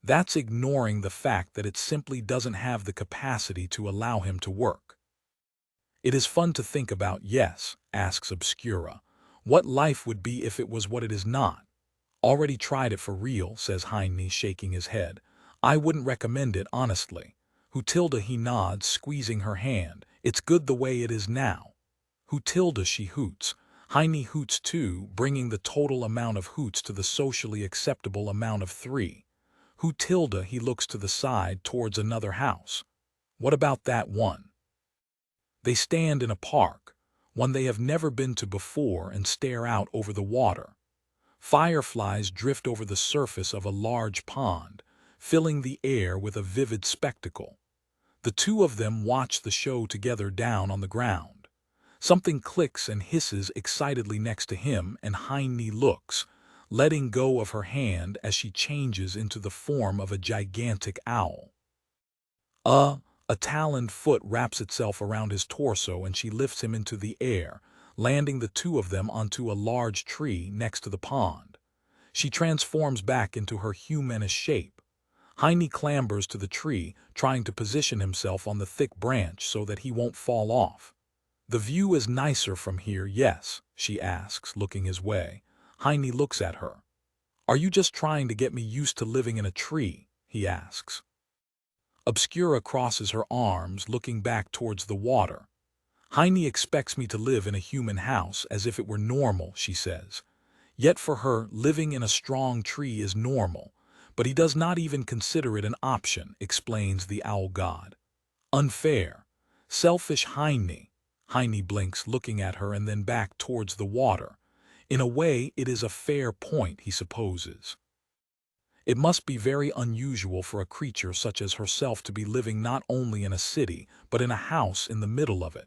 That's ignoring the fact that it simply doesn't have the capacity to allow him to work." It is fun to think about, yes, asks Obscura. What life would be if it was what it is not? Already tried it for real, says Heine, shaking his head. I wouldn't recommend it, honestly. Hutilda, he nods, squeezing her hand. It's good the way it is now. Hutilda, she hoots. Heine hoots too, bringing the total amount of hoots to the socially acceptable amount of 3. Hutilda, he looks to the side towards another house. What about that one? They stand in a park, one they have never been to before, and stare out over the water. Fireflies drift over the surface of a large pond, filling the air with a vivid spectacle. The two of them watch the show together down on the ground. Something clicks and hisses excitedly next to him, and Heine looks, letting go of her hand as she changes into the form of a gigantic owl. A taloned foot wraps itself around his torso and she lifts him into the air, landing the two of them onto a large tree next to the pond. She transforms back into her humanish shape. Heine clambers to the tree, trying to position himself on the thick branch so that he won't fall off. The view is nicer from here, yes, she asks, looking his way. Heine looks at her. Are you just trying to get me used to living in a tree? He asks. Obscura crosses her arms, looking back towards the water. Heine expects me to live in a human house as if it were normal, she says. Yet for her, living in a strong tree is normal, but he does not even consider it an option, explains the owl god. Unfair. Selfish Heine. Heine blinks, looking at her and then back towards the water. In a way, it is a fair point, he supposes. It must be very unusual for a creature such as herself to be living not only in a city, but in a house in the middle of it.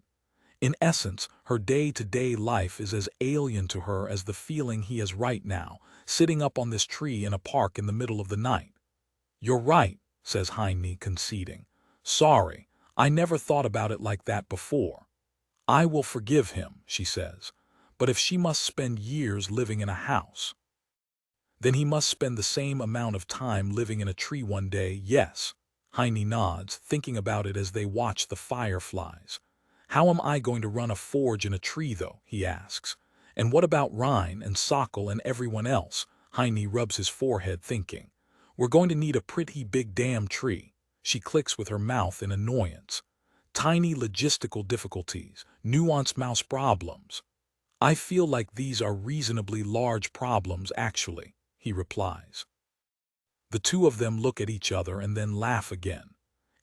In essence, her day-to-day life is as alien to her as the feeling he has right now, sitting up on this tree in a park in the middle of the night. You're right, says Heine, conceding. Sorry, I never thought about it like that before. I will forgive him, she says. But if she must spend years living in a house, then he must spend the same amount of time living in a tree one day, yes. Heine nods, thinking about it as they watch the fireflies. How am I going to run a forge in a tree, though, he asks. And what about Rhine and Sokol and everyone else? Heine rubs his forehead, thinking. We're going to need a pretty big damn tree. She clicks with her mouth in annoyance. Tiny logistical difficulties, nuanced mouse problems. I feel like these are reasonably large problems, actually, he replies. The two of them look at each other and then laugh again.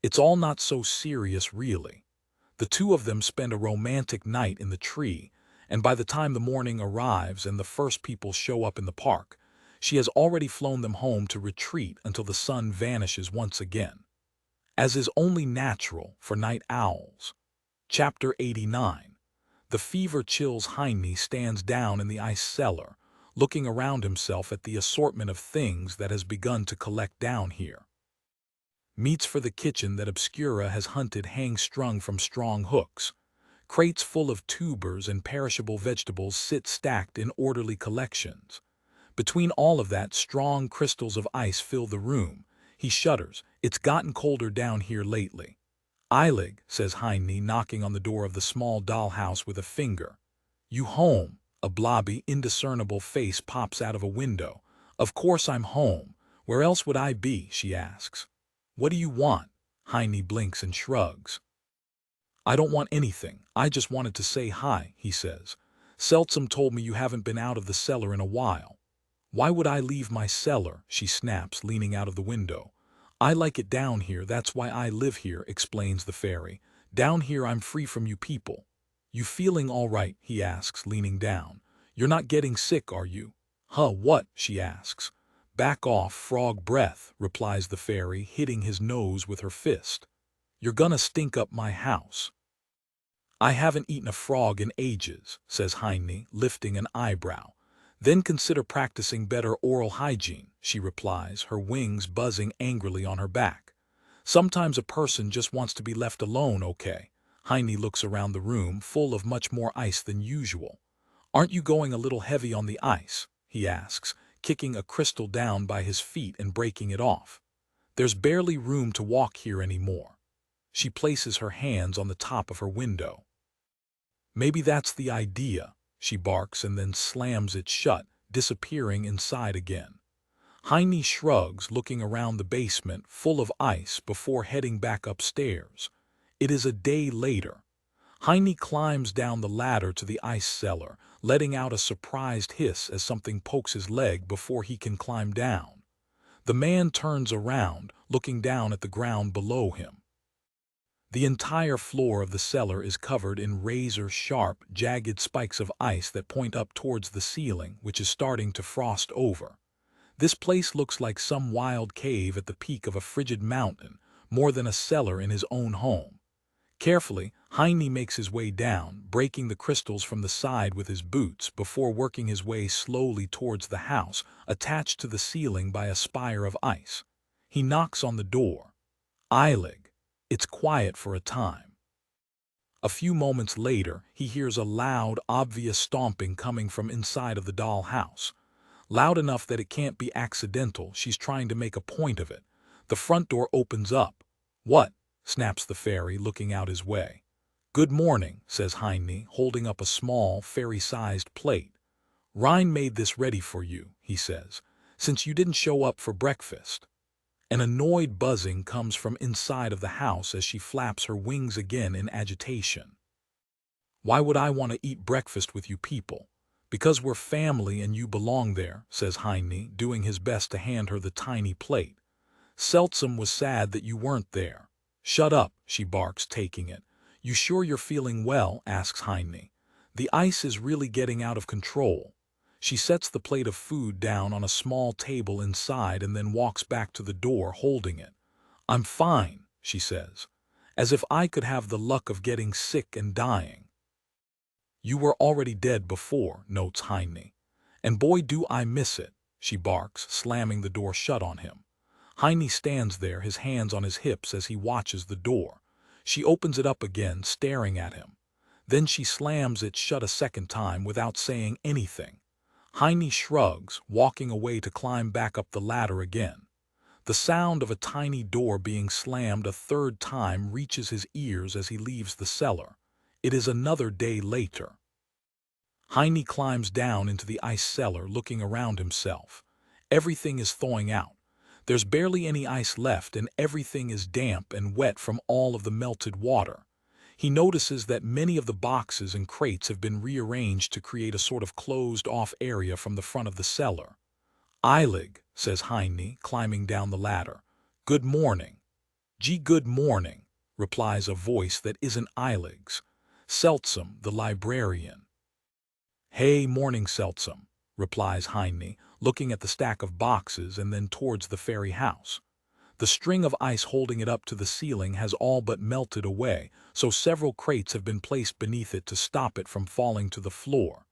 It's all not so serious, really. The two of them spend a romantic night in the tree, and by the time the morning arrives and the first people show up in the park, she has already flown them home to retreat until the sun vanishes once again. As is only natural for night owls. Chapter 89. The fever chills. Heine stands down in the ice cellar, looking around himself at the assortment of things that has begun to collect down here. Meats for the kitchen that Obscura has hunted hang strung from strong hooks. Crates full of tubers and perishable vegetables sit stacked in orderly collections. Between all of that, strong crystals of ice fill the room. He shudders. It's gotten colder down here lately. Eilig, says Heine, knocking on the door of the small dollhouse with a finger. You home? A blobby, indiscernible face pops out of a window. Of course I'm home. Where else would I be? She asks. What do you want? Heine blinks and shrugs. I don't want anything. I just wanted to say hi, he says. Seltsam told me you haven't been out of the cellar in a while. Why would I leave my cellar? She snaps, leaning out of the window. I like it down here, that's why I live here, explains the fairy. Down here I'm free from you people. You feeling all right? He asks, leaning down. You're not getting sick, are you? Huh, what? She asks. Back off, frog breath, replies the fairy, hitting his nose with her fist. You're gonna stink up my house. I haven't eaten a frog in ages, says Heine, lifting an eyebrow. Then consider practicing better oral hygiene, she replies, her wings buzzing angrily on her back. Sometimes a person just wants to be left alone, okay? Heine looks around the room, full of much more ice than usual. Aren't you going a little heavy on the ice? He asks, kicking a crystal down by his feet and breaking it off. There's barely room to walk here anymore. She places her hands on the top of her window. Maybe that's the idea, she barks and then slams it shut, disappearing inside again. Heine shrugs, looking around the basement, full of ice, before heading back upstairs. It is a day later. Heine climbs down the ladder to the ice cellar, letting out a surprised hiss as something pokes his leg before he can climb down. The man turns around, looking down at the ground below him. The entire floor of the cellar is covered in razor-sharp, jagged spikes of ice that point up towards the ceiling, which is starting to frost over. This place looks like some wild cave at the peak of a frigid mountain, more than a cellar in his own home. Carefully, Heine makes his way down, breaking the crystals from the side with his boots before working his way slowly towards the house, attached to the ceiling by a spire of ice. He knocks on the door. Eilig. It's quiet for a time. A few moments later, he hears a loud, obvious stomping coming from inside of the doll house. Loud enough that it can't be accidental. She's trying to make a point of it. The front door opens up. "What?" snaps the fairy, looking out his way. "Good morning," says Heine, holding up a small, fairy-sized plate. "Rhine made this ready for you," he says, "since you didn't show up for breakfast." An annoyed buzzing comes from inside of the house as she flaps her wings again in agitation. "Why would I want to eat breakfast with you people?" "Because we're family and you belong there," says Heine, doing his best to hand her the tiny plate. "Seltsam was sad that you weren't there." "Shut up," she barks, taking it. "You sure you're feeling well?" asks Heine. "The ice is really getting out of control." She sets the plate of food down on a small table inside and then walks back to the door holding it. "I'm fine," she says. "As if I could have the luck of getting sick and dying." "You were already dead before," notes Heine. "And boy do I miss it," she barks, slamming the door shut on him. Heine stands there, his hands on his hips as he watches the door. She opens it up again, staring at him. Then she slams it shut a second time without saying anything. Heine shrugs, walking away to climb back up the ladder again. The sound of a tiny door being slammed a third time reaches his ears as he leaves the cellar. It is another day later. Heine climbs down into the ice cellar, looking around himself. Everything is thawing out. There's barely any ice left and everything is damp and wet from all of the melted water. He notices that many of the boxes and crates have been rearranged to create a sort of closed-off area from the front of the cellar. "Eilig," says Heine, climbing down the ladder. "Good morning." Good morning," replies a voice that isn't Eilig's. "Seltsam, the librarian." "Hey, morning, Seltsam," replies Heine, looking at the stack of boxes and then towards the fairy house. The string of ice holding it up to the ceiling has all but melted away, so several crates have been placed beneath it to stop it from falling to the floor.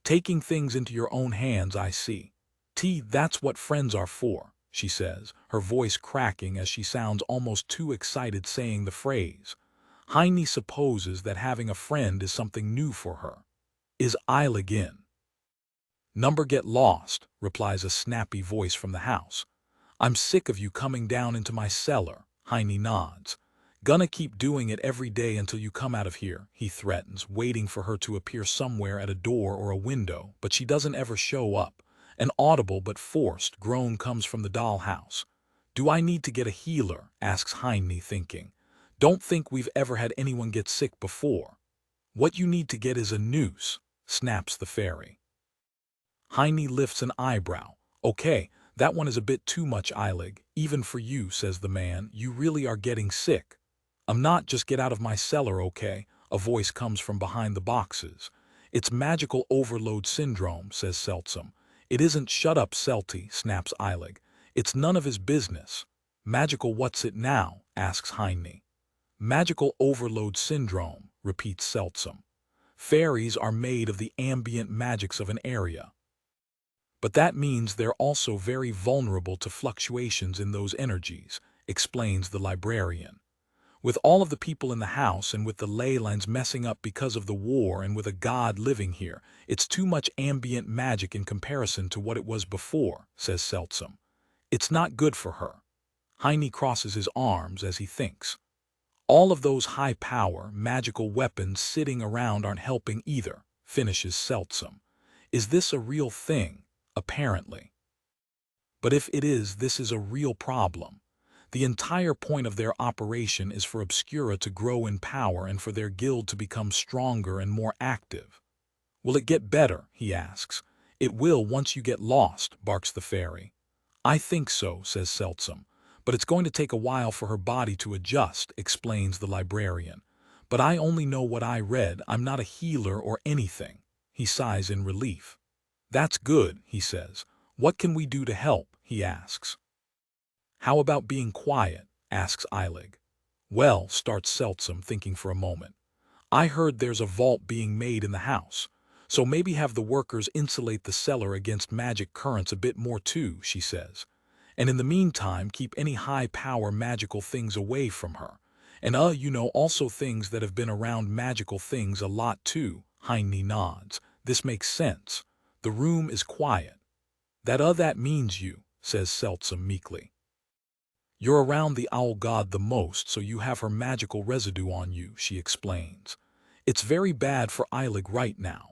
"Taking things into your own hands, I see. That's what friends are for," she says, her voice cracking as she sounds almost too excited saying the phrase. Heine supposes that having a friend is something new for her. "Is Eilig in?" "Number get lost," replies a snappy voice from the house. "I'm sick of you coming down into my cellar," Heine nods. "Gonna keep doing it every day until you come out of here," he threatens, waiting for her to appear somewhere at a door or a window, but she doesn't ever show up. An audible but forced groan comes from the dollhouse. "Do I need to get a healer?" asks Heine, thinking. "Don't think we've ever had anyone get sick before." "What you need to get is a noose," snaps the fairy. Heine lifts an eyebrow. "Okay, that one is a bit too much, Eilig, even for you," says the man. "You really are getting sick." "I'm not, just get out of my cellar, okay?" a voice comes from behind the boxes. "It's magical overload syndrome," says Seltsam. "It isn't." "Shut up, Selty," snaps Eilig. "It's none of his business." "Magical what's it now?" asks Heine. "Magical overload syndrome," repeats Seltsam. "Fairies are made of the ambient magics of an area. But that means they're also very vulnerable to fluctuations in those energies," explains the librarian. "With all of the people in the house and with the ley lines messing up because of the war and with a god living here, it's too much ambient magic in comparison to what it was before," says Seltsam. "It's not good for her." Heine crosses his arms as he thinks. All of those high-power, magical weapons sitting around aren't helping either, finishes Seltsam. Is this a real thing? Apparently. But if it is, this is a real problem. The entire point of their operation is for Obscura to grow in power and for their guild to become stronger and more active. Will it get better? He asks. It will once you get lost, barks the fairy. I think so, says Seltsam. But it's going to take a while for her body to adjust, explains the librarian. But I only know what I read. I'm not a healer or anything. He sighs in relief. That's good, he says. What can we do to help? He asks. How about being quiet? Asks Eilig. Well, starts Seltsam, thinking for a moment. I heard there's a vault being made in the house. So maybe have the workers insulate the cellar against magic currents a bit more too, she says. And in the meantime, keep any high-power magical things away from her. And also things that have been around magical things a lot too, Heine nods. This makes sense. The room is quiet. That means you, says Seltsam meekly. You're around the owl god the most, so you have her magical residue on you, she explains. It's very bad for Eilig right now.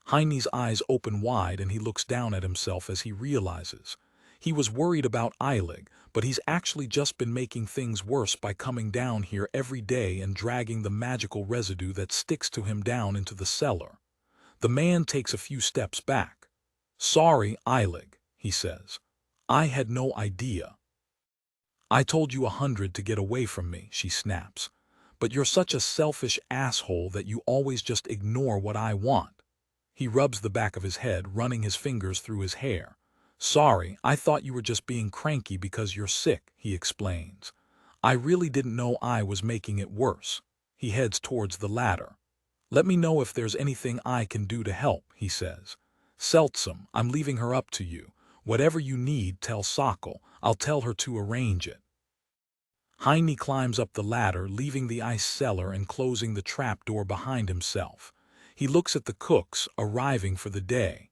Heine's eyes open wide and he looks down at himself as he realizes. He was worried about Eilig, but he's actually just been making things worse by coming down here every day and dragging the magical residue that sticks to him down into the cellar. The man takes a few steps back. Sorry, Eilig, he says. I had no idea. I told you 100 to get away from me, she snaps. But you're such a selfish asshole that you always just ignore what I want. He rubs the back of his head, running his fingers through his hair. Sorry, I thought you were just being cranky because you're sick, he explains. I really didn't know I was making it worse. He heads towards the ladder. Let me know if there's anything I can do to help, he says. Seltsam, I'm leaving her up to you. Whatever you need, tell Sokol. I'll tell her to arrange it. Heine climbs up the ladder, leaving the ice cellar and closing the trapdoor behind himself. He looks at the cooks, arriving for the day.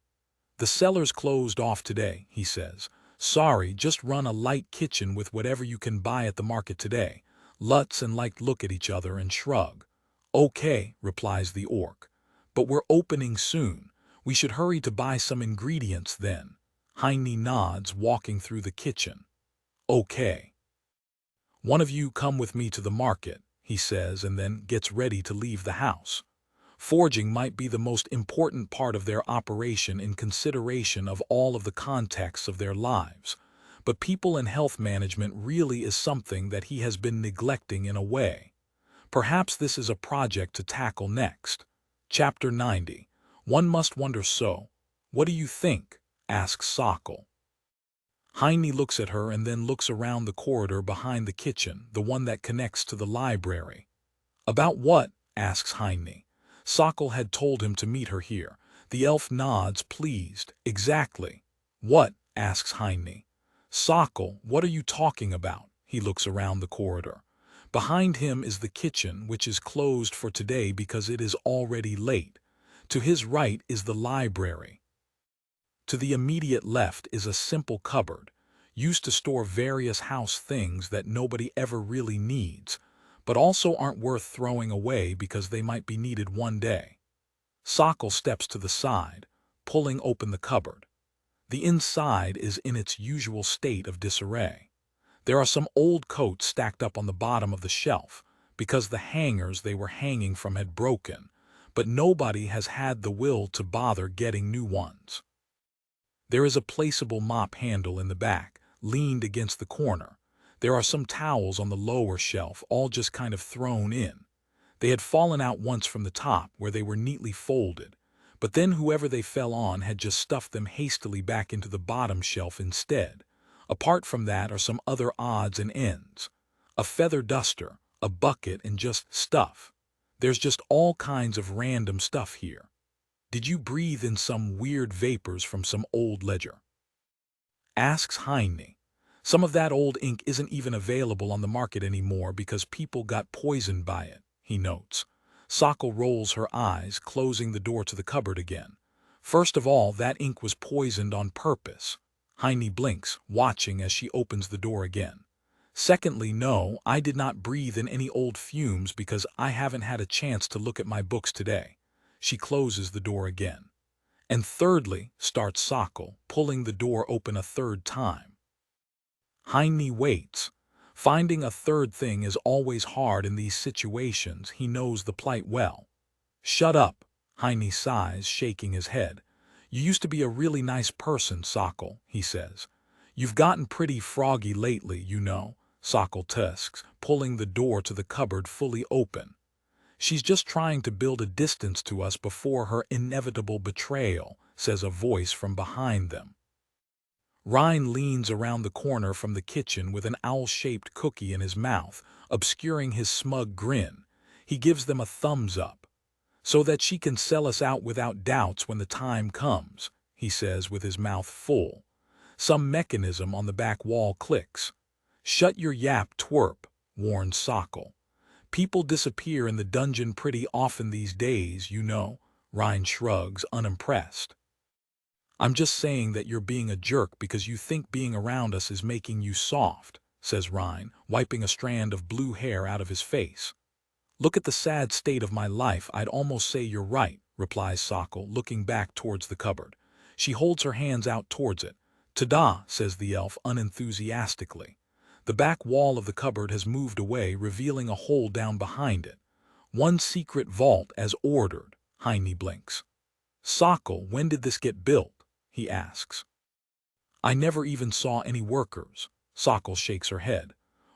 The cellar's closed off today, he says. Sorry, just run a light kitchen with whatever you can buy at the market today. Lutz and Light look at each other and shrug. Okay, replies the orc. But we're opening soon. We should hurry to buy some ingredients then. Heine nods, walking through the kitchen. Okay. One of you come with me to the market, he says, and then gets ready to leave the house. Forging might be the most important part of their operation in consideration of all of the contexts of their lives, but people and health management really is something that he has been neglecting in a way. Perhaps this is a project to tackle next. Chapter 90. One must wonder so. What do you think? Asks Sokol. Heine looks at her and then looks around the corridor behind the kitchen, the one that connects to the library. About what? Asks Heine. Sokol had told him to meet her here. The elf nods, pleased. Exactly. What? Asks Heine. Sokol, what are you talking about? He looks around the corridor. Behind him is the kitchen, which is closed for today because it is already late. To his right is the library. To the immediate left is a simple cupboard, used to store various house things that nobody ever really needs, but also aren't worth throwing away because they might be needed one day. Sokol steps to the side, pulling open the cupboard. The inside is in its usual state of disarray. There are some old coats stacked up on the bottom of the shelf because the hangers they were hanging from had broken, but nobody has had the will to bother getting new ones. There is a placeable mop handle in the back, leaned against the corner. There are some towels on the lower shelf, all just kind of thrown in. They had fallen out once from the top, where they were neatly folded, but then whoever they fell on had just stuffed them hastily back into the bottom shelf instead. Apart from that are some other odds and ends. A feather duster, a bucket, and just stuff. There's just all kinds of random stuff here. Did you breathe in some weird vapors from some old ledger? Asks Heine. Some of that old ink isn't even available on the market anymore because people got poisoned by it, he notes. Sokol rolls her eyes, closing the door to the cupboard again. First of all, that ink was poisoned on purpose. Heine blinks, watching as she opens the door again. Secondly, no, I did not breathe in any old fumes because I haven't had a chance to look at my books today. She closes the door again. And thirdly, starts Sokol, pulling the door open a third time. Heine waits. Finding a third thing is always hard in these situations. He knows the plight well. Shut up, Heine sighs, shaking his head. You used to be a really nice person, Sokol, he says. You've gotten pretty froggy lately, you know, Sokol tusks, pulling the door to the cupboard fully open. She's just trying to build a distance to us before her inevitable betrayal, says a voice from behind them. Ryan leans around the corner from the kitchen with an owl-shaped cookie in his mouth, obscuring his smug grin. He gives them a thumbs up. So that she can sell us out without doubts when the time comes, he says with his mouth full. Some mechanism on the back wall clicks. Shut your yap, twerp, warns Sokol. People disappear in the dungeon pretty often these days, you know, Ryan shrugs, unimpressed. I'm just saying that you're being a jerk because you think being around us is making you soft, says Ryan, wiping a strand of blue hair out of his face. Look at the sad state of my life, I'd almost say you're right, replies Sokol, looking back towards the cupboard. She holds her hands out towards it. Ta-da, says the elf unenthusiastically. The back wall of the cupboard has moved away, revealing a hole down behind it. One secret vault as ordered, Heine blinks. Sokol, when did this get built? He asks. I never even saw any workers. Sokol shakes her head.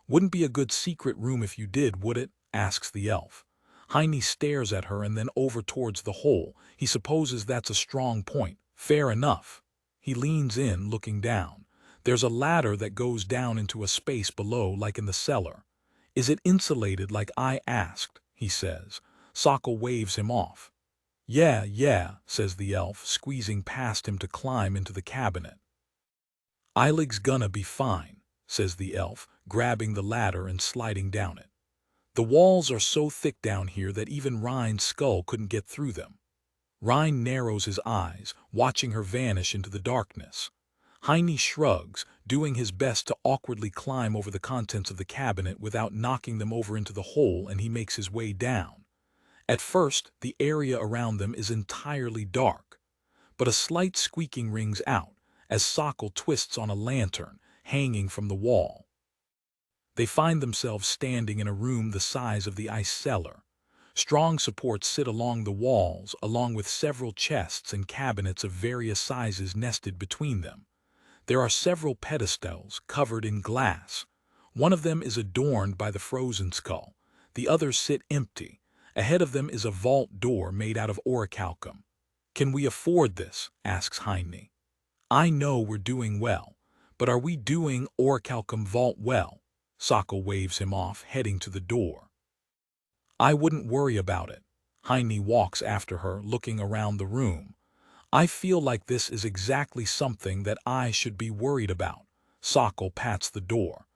Wouldn't be a good secret room if you did, would it? Asks the elf. Heine stares at her and then over towards the hole. He supposes that's a strong point. Fair enough. He leans in, looking down. There's a ladder that goes down into a space below, like in the cellar. Is it insulated like I asked? He says. Sokol waves him off. Yeah, says the elf, squeezing past him to climb into the cabinet. Eilig's gonna be fine, says the elf, grabbing the ladder and sliding down it. The walls are so thick down here that even Ryan's skull couldn't get through them. Ryan narrows his eyes, watching her vanish into the darkness. Heine shrugs, doing his best to awkwardly climb over the contents of the cabinet without knocking them over into the hole, and he makes his way down. At first, the area around them is entirely dark, but a slight squeaking rings out as Sokol twists on a lantern hanging from the wall. They find themselves standing in a room the size of the ice cellar. Strong supports sit along the walls, along with several chests and cabinets of various sizes nested between them. There are several pedestals covered in glass. One of them is adorned by the frozen skull. The others sit empty. Ahead of them is a vault door made out of orichalcum. Can we afford this? Asks Heine. I know we're doing well, but are we doing orichalcum vault well? Sokol waves him off, heading to the door. I wouldn't worry about it. Heine walks after her, looking around the room. I feel like this is exactly something that I should be worried about. Sokol pats the door.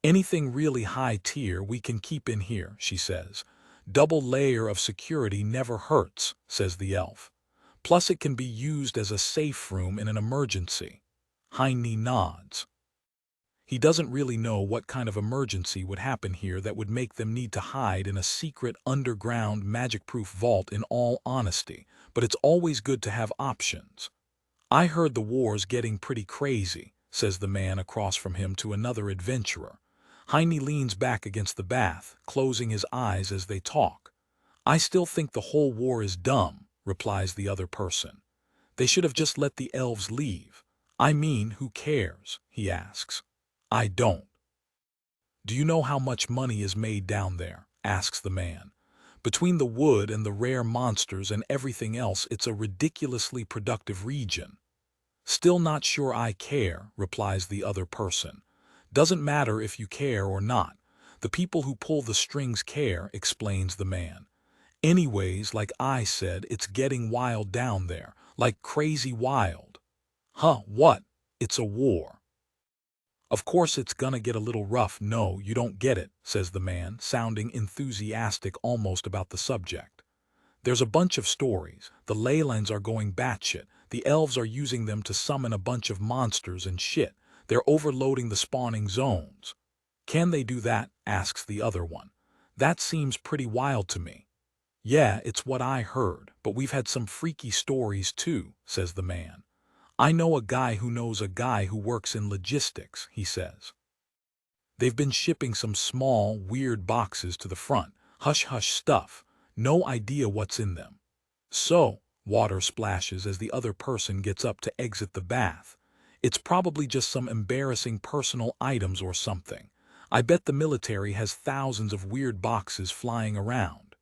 Anything really high tier we can keep in here, she says. Double layer of security never hurts, says the elf. Plus it can be used as a safe room in an emergency. Heine nods. He doesn't really know what kind of emergency would happen here that would make them need to hide in a secret underground magic-proof vault, in all honesty, but it's always good to have options. I heard the war's getting pretty crazy, says the man across from him to another adventurer. Heine leans back against the bath, closing his eyes as they talk. I still think the whole war is dumb, replies the other person. They should have just let the elves leave. I mean, who cares? He asks. I don't. Do you know how much money is made down there? Asks the man. Between the wood and the rare monsters and everything else, it's a ridiculously productive region. Still not sure I care, replies the other person. Doesn't matter if you care or not. The people who pull the strings care, explains the man. Anyways, like I said, it's getting wild down there, like crazy wild. Huh, what? It's a war. Of course it's gonna get a little rough. No, you don't get it, says the man, sounding enthusiastic almost about the subject. There's a bunch of stories. The Leylands are going batshit. The elves are using them to summon a bunch of monsters and shit. They're overloading the spawning zones. Can they do that? Asks the other one. That seems pretty wild to me. Yeah, it's what I heard, but we've had some freaky stories too, says the man. I know a guy who knows a guy who works in logistics, he says. They've been shipping some small, weird boxes to the front, hush-hush stuff, no idea what's in them. So, water splashes as the other person gets up to exit the bath. It's probably just some embarrassing personal items or something. I bet the military has thousands of weird boxes flying around.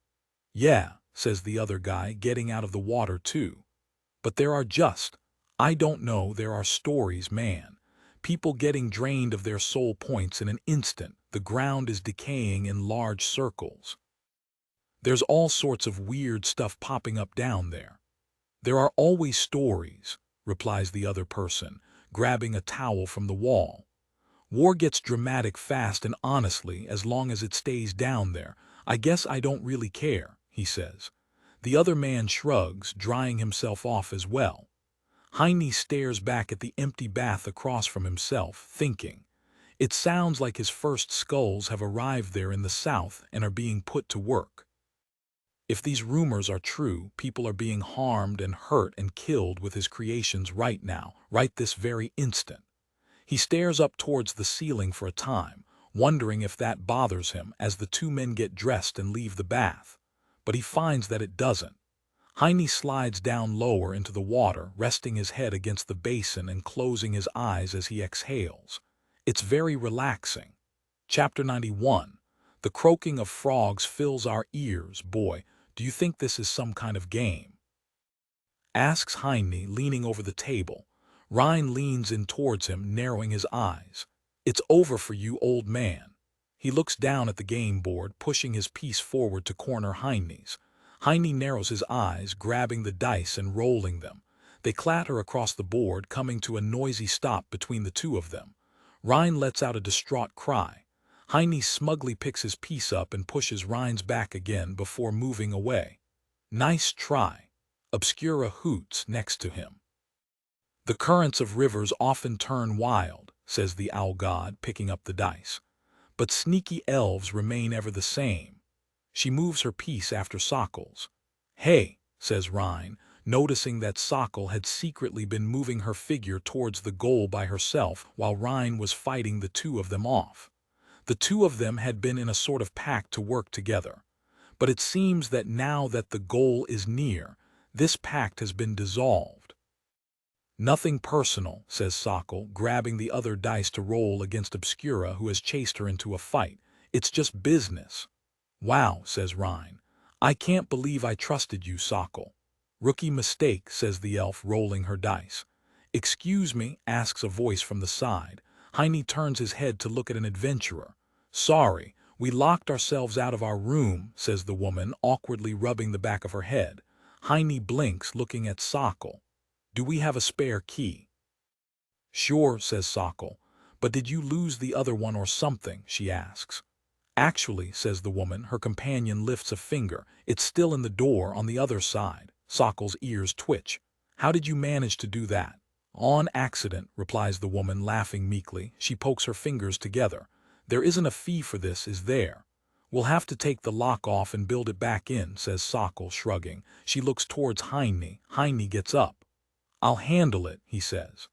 Yeah, says the other guy, getting out of the water too. But I don't know, there are stories, man. People getting drained of their soul points in an instant. The ground is decaying in large circles. There's all sorts of weird stuff popping up down there. There are always stories, replies the other person, grabbing a towel from the wall. War gets dramatic fast, and honestly, as long as it stays down there, I guess I don't really care, he says. The other man shrugs, drying himself off as well. Heine stares back at the empty bath across from himself, thinking. It sounds like his first skulls have arrived there in the south and are being put to work. If these rumors are true, people are being harmed and hurt and killed with his creations right now, right this very instant. He stares up towards the ceiling for a time, wondering if that bothers him as the two men get dressed and leave the bath. But he finds that it doesn't. Heine slides down lower into the water, resting his head against the basin and closing his eyes as he exhales. It's very relaxing. Chapter 91. The croaking of frogs fills our ears. Boy, do you think this is some kind of game? Asks Heine, leaning over the table. Rhine leans in towards him, narrowing his eyes. It's over for you, old man. He looks down at the game board, pushing his piece forward to corner Heine's. Heine narrows his eyes, grabbing the dice and rolling them. They clatter across the board, coming to a noisy stop between the two of them. Rhine lets out a distraught cry. Heine smugly picks his piece up and pushes Rhine's back again before moving away. Nice try. Obscura hoots next to him. The currents of rivers often turn wild, says the owl god, picking up the dice. But sneaky elves remain ever the same. She moves her piece after Sokkel's. Hey, says Rhine, noticing that Sokkel had secretly been moving her figure towards the goal by herself while Rhine was fighting the two of them off. The two of them had been in a sort of pact to work together. But it seems that now that the goal is near, this pact has been dissolved. Nothing personal, says Sokkel, grabbing the other dice to roll against Obscura, who has chased her into a fight. It's just business. Wow, says Rhine. I can't believe I trusted you, Sokkel. Rookie mistake, says the elf, rolling her dice. Excuse me, asks a voice from the side. Heine turns his head to look at an adventurer. Sorry, we locked ourselves out of our room, says the woman, awkwardly rubbing the back of her head. Heine blinks, looking at Sokkel. Do we have a spare key? Sure, says Sokkel. But did you lose the other one or something? She asks. Actually, says the woman, her companion lifts a finger. It's still in the door on the other side. Sokkel's ears twitch. How did you manage to do that? On accident, replies the woman, laughing meekly. She pokes her fingers together. There isn't a fee for this, is there? We'll have to take the lock off and build it back in, says Sokkel, shrugging. She looks towards Heine. Heine gets up. I'll handle it, he says.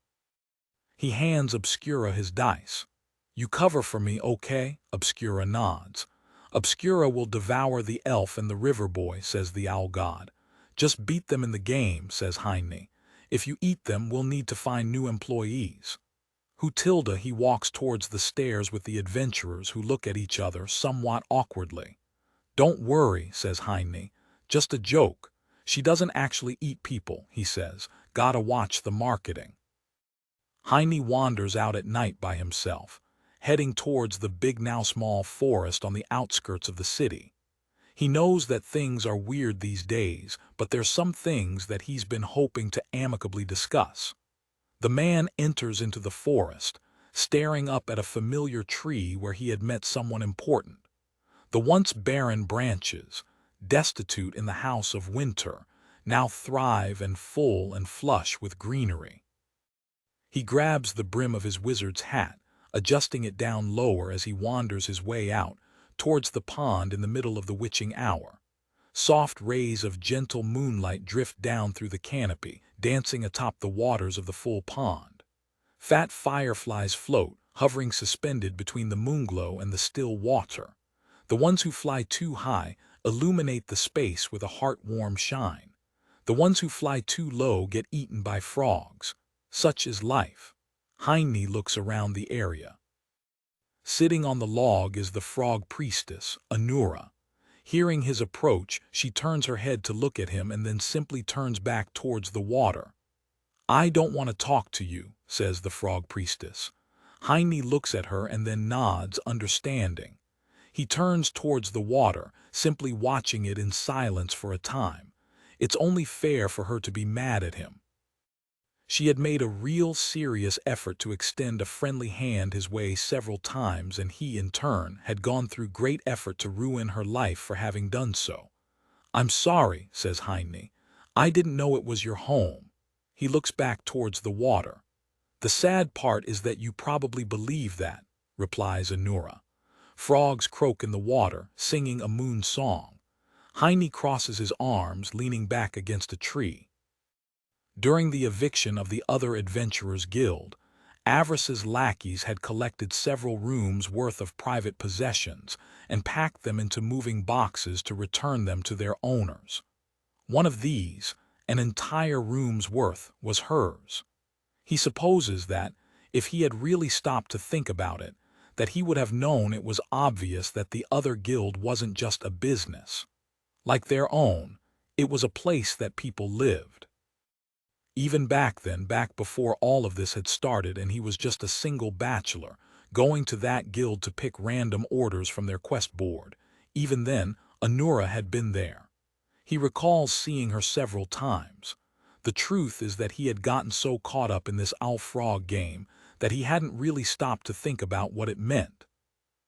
He hands Obscura his dice. You cover for me, okay? Obscura nods. Obscura will devour the elf and the river boy, says the owl god. Just beat them in the game, says Heine. If you eat them, we'll need to find new employees. Hutilda, he walks towards the stairs with the adventurers, who look at each other somewhat awkwardly. Don't worry, says Heine. Just a joke. She doesn't actually eat people, he says. Gotta watch the marketing. Heine wanders out at night by himself, heading towards the big now small forest on the outskirts of the city. He knows that things are weird these days, but there's some things that he's been hoping to amicably discuss. The man enters into the forest, staring up at a familiar tree where he had met someone important. The once barren branches, destitute in the house of winter, now thrive and full and flush with greenery. He grabs the brim of his wizard's hat, adjusting it down lower as he wanders his way out, towards the pond in the middle of the witching hour. Soft rays of gentle moonlight drift down through the canopy, dancing atop the waters of the full pond. Fat fireflies float, hovering suspended between the moonglow and the still water. The ones who fly too high illuminate the space with a heart-warm shine. The ones who fly too low get eaten by frogs. Such is life. Heine looks around the area. Sitting on the log is the frog priestess, Anura. Hearing his approach, she turns her head to look at him and then simply turns back towards the water. "I don't want to talk to you," says the frog priestess. Heine looks at her and then nods, understanding. He turns towards the water, simply watching it in silence for a time. It's only fair for her to be mad at him. She had made a real serious effort to extend a friendly hand his way several times, and he, in turn, had gone through great effort to ruin her life for having done so. "I'm sorry," says Heine. "I didn't know it was your home." He looks back towards the water. "The sad part is that you probably believe that," replies Anura. Frogs croak in the water, singing a moon song. Heine crosses his arms, leaning back against a tree. During the eviction of the other adventurers' guild, Avarice's lackeys had collected several rooms' worth of private possessions and packed them into moving boxes to return them to their owners. One of these, an entire room's worth, was hers. He supposes that, if he had really stopped to think about it, that he would have known it was obvious that the other guild wasn't just a business. Like their own, it was a place that people lived. Even back then, back before all of this had started and he was just a single bachelor, going to that guild to pick random orders from their quest board, even then, Anura had been there. He recalls seeing her several times. The truth is that he had gotten so caught up in this owl frog game that he hadn't really stopped to think about what it meant.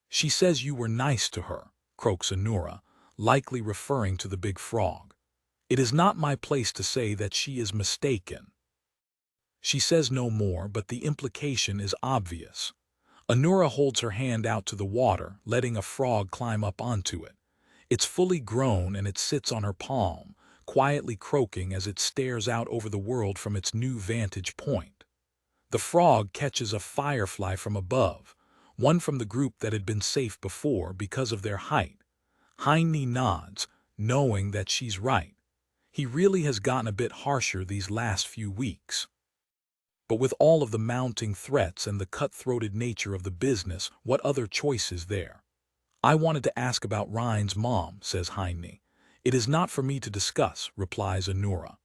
"She says you were nice to her," croaks Anura, likely referring to the big frog. "It is not my place to say that she is mistaken." She says no more, but the implication is obvious. Anura holds her hand out to the water, letting a frog climb up onto it. It's fully grown and it sits on her palm, quietly croaking as it stares out over the world from its new vantage point. The frog catches a firefly from above, one from the group that had been safe before because of their height. Heine nods, knowing that she's right. He really has gotten a bit harsher these last few weeks. But with all of the mounting threats and the cutthroated nature of the business, what other choice is there? "I wanted to ask about Ryan's mom," says Heine. "It is not for me to discuss," replies Anura.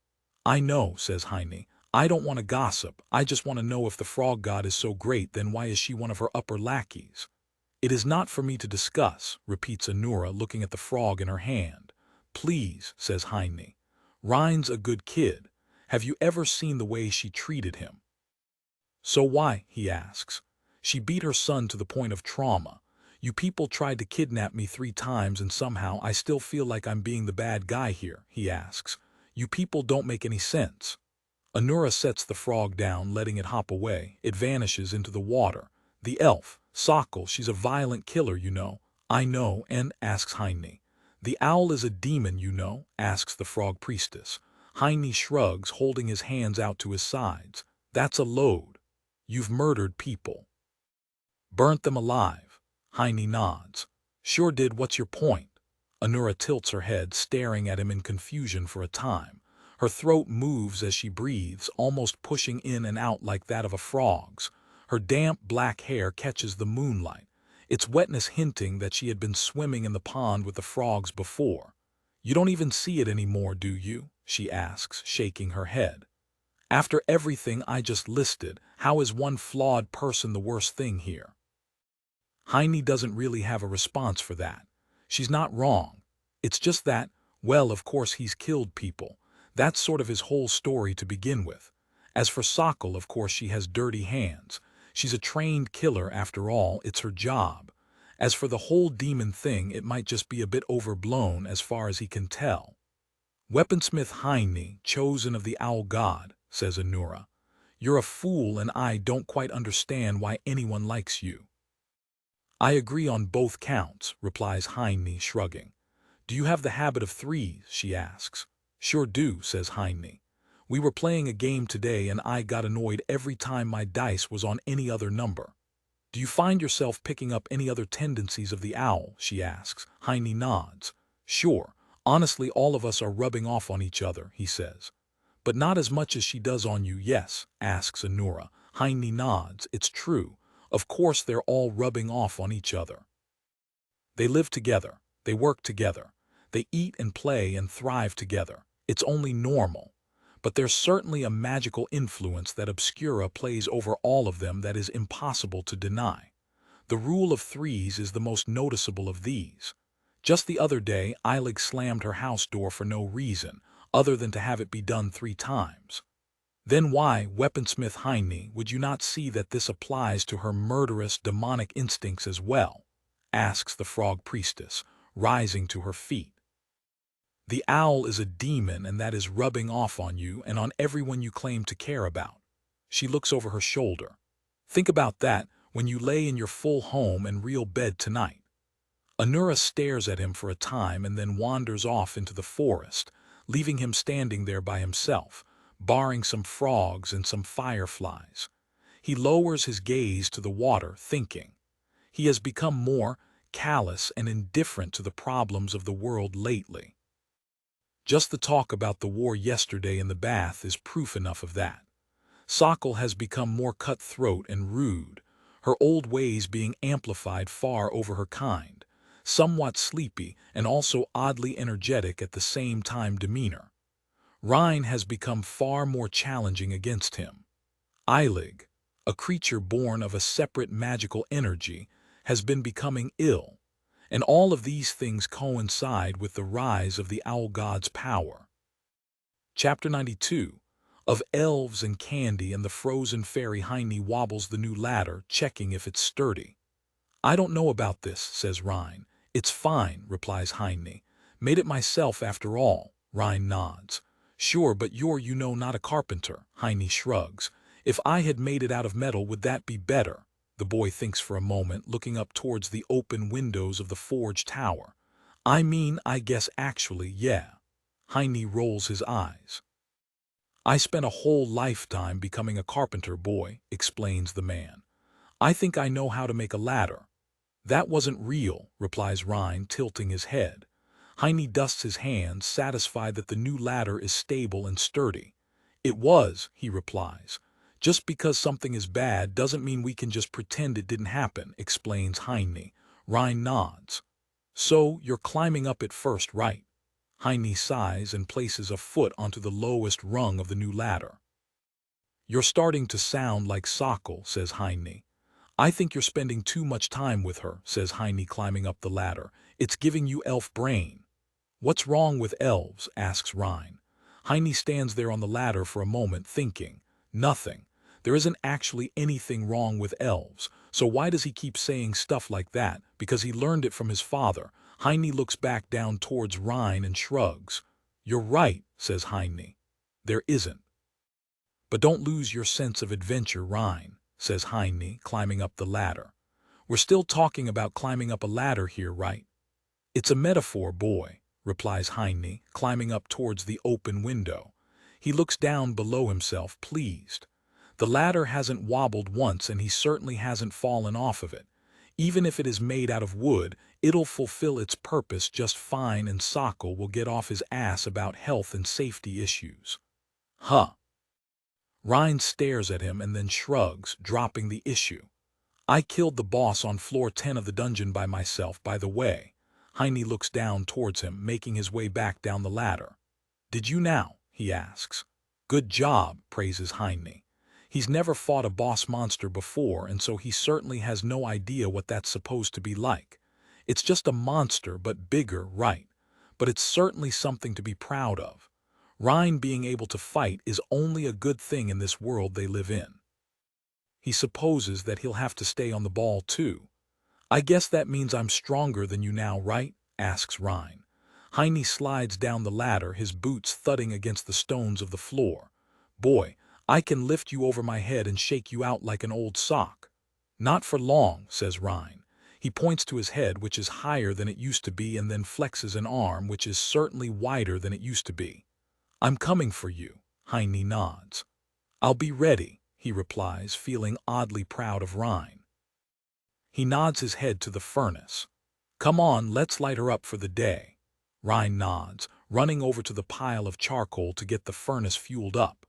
"I know," says Heine. "I don't want to gossip. I just want to know if the frog god is so great, then why is she one of her upper lackeys?" "It is not for me to discuss," repeats Anura, looking at the frog in her hand. "Please," says Heine. "Ryan's a good kid. Have you ever seen the way she treated him?" "So why?" he asks. "She beat her son to the point of trauma. You people tried to kidnap me 3 times and somehow I still feel like I'm being the bad guy here," he asks. "You people don't make any sense." Anura sets the frog down, letting it hop away. It vanishes into the water. "The elf, Sokol, she's a violent killer, you know." "I know," and asks Heine. "The owl is a demon, you know?" asks the frog priestess. Heine shrugs, holding his hands out to his sides. "That's a load. You've murdered people." "Burnt them alive." Heine nods. "Sure did. What's your point?" Anura tilts her head, staring at him in confusion for a time. Her throat moves as she breathes, almost pushing in and out like that of a frog's. Her damp black hair catches the moonlight, its wetness hinting that she had been swimming in the pond with the frogs before. "You don't even see it anymore, do you?" she asks, shaking her head. "After everything I just listed, how is one flawed person the worst thing here?" Heine doesn't really have a response for that. She's not wrong. It's just that, well, of course he's killed people. That's sort of his whole story to begin with. As for Sokol, of course she has dirty hands. She's a trained killer after all, it's her job. As for the whole demon thing, it might just be a bit overblown as far as he can tell. "Weaponsmith Heine, chosen of the owl god," says Anura. You're a fool and I don't quite understand why anyone likes you. I agree on both counts, replies Heine, shrugging. Do you have the habit of threes, she asks. Sure do, says Heine. We were playing a game today and I got annoyed every time my dice was on any other number. Do you find yourself picking up any other tendencies of the owl, she asks. Heine nods. Sure, honestly all of us are rubbing off on each other, he says. But not as much as she does on you, yes, asks Anura. Heine nods. It's true. Of course they're all rubbing off on each other. They live together. They work together. They eat and play and thrive together. It's only normal. But there's certainly a magical influence that Obscura plays over all of them that is impossible to deny. The rule of threes is the most noticeable of these. Just the other day, Eilig slammed her house door for no reason, other than to have it be done 3 times. Then why, Weaponsmith Heine, would you not see that this applies to her murderous, demonic instincts as well? Asks the frog priestess, rising to her feet. The owl is a demon and that is rubbing off on you and on everyone you claim to care about. She looks over her shoulder. Think about that when you lay in your full home and real bed tonight. Anura stares at him for a time and then wanders off into the forest, leaving him standing there by himself, barring some frogs and some fireflies. He lowers his gaze to the water, thinking. He has become more callous and indifferent to the problems of the world lately. Just the talk about the war yesterday in the bath is proof enough of that. Sokol has become more cutthroat and rude, her old ways being amplified far over her kind, somewhat sleepy and also oddly energetic at the same time demeanor. Rhine has become far more challenging against him. Eilig, a creature born of a separate magical energy, has been becoming ill, and all of these things coincide with the rise of the owl god's power. Chapter 92. Of elves and candy and the frozen fairy. Heine wobbles the new ladder, checking if it's sturdy. I don't know about this, says Rhine. It's fine, replies Heine. Made it myself after all. Rhine nods. Sure, but you're, not a carpenter. Heine shrugs. If I had made it out of metal, would that be better? The boy thinks for a moment, looking up towards the open windows of the forge tower. I guess actually, yeah. Heine rolls his eyes. I spent a whole lifetime becoming a carpenter, boy, explains the man. I think I know how to make a ladder. That wasn't real, replies Rhine, tilting his head. Heine dusts his hands, satisfied that the new ladder is stable and sturdy. It was, he replies. Just because something is bad doesn't mean we can just pretend it didn't happen, explains Heine. Rhine nods. So, you're climbing up it first, right? Heine sighs and places a foot onto the lowest rung of the new ladder. You're starting to sound like Sokol, says Heine. I think you're spending too much time with her, says Heine, climbing up the ladder. It's giving you elf brain. What's wrong with elves, asks Rhine. Heine stands there on the ladder for a moment, thinking. Nothing. There isn't actually anything wrong with elves, so why does he keep saying stuff like that? Because he learned it from his father. Heine looks back down towards Rhine and shrugs. You're right, says Heine. There isn't. But don't lose your sense of adventure, Rhine, says Heine, climbing up the ladder. We're still talking about climbing up a ladder here, right? It's a metaphor, boy, replies Heine, climbing up towards the open window. He looks down below himself, pleased. The ladder hasn't wobbled once and he certainly hasn't fallen off of it. Even if it is made out of wood, it'll fulfill its purpose just fine and Sokol will get off his ass about health and safety issues. Huh. Rhine stares at him and then shrugs, dropping the issue. I killed the boss on floor 10 of the dungeon by myself, by the way. Heine looks down towards him, making his way back down the ladder. Did you now? He asks. Good job, praises Heine. He's never fought a boss monster before, and so he certainly has no idea what that's supposed to be like. It's just a monster, but bigger, right? But it's certainly something to be proud of. Rhine being able to fight is only a good thing in this world they live in. He supposes that he'll have to stay on the ball too. I guess that means I'm stronger than you now, right? Asks Rhine. Heine slides down the ladder, his boots thudding against the stones of the floor. Boy, I can lift you over my head and shake you out like an old sock. Not for long, says Rhine. He points to his head, which is higher than it used to be, and then flexes an arm, which is certainly wider than it used to be. I'm coming for you, Heine nods. I'll be ready, he replies, feeling oddly proud of Rhine. He nods his head to the furnace. Come on, let's light her up for the day. Rhine nods, running over to the pile of charcoal to get the furnace fueled up.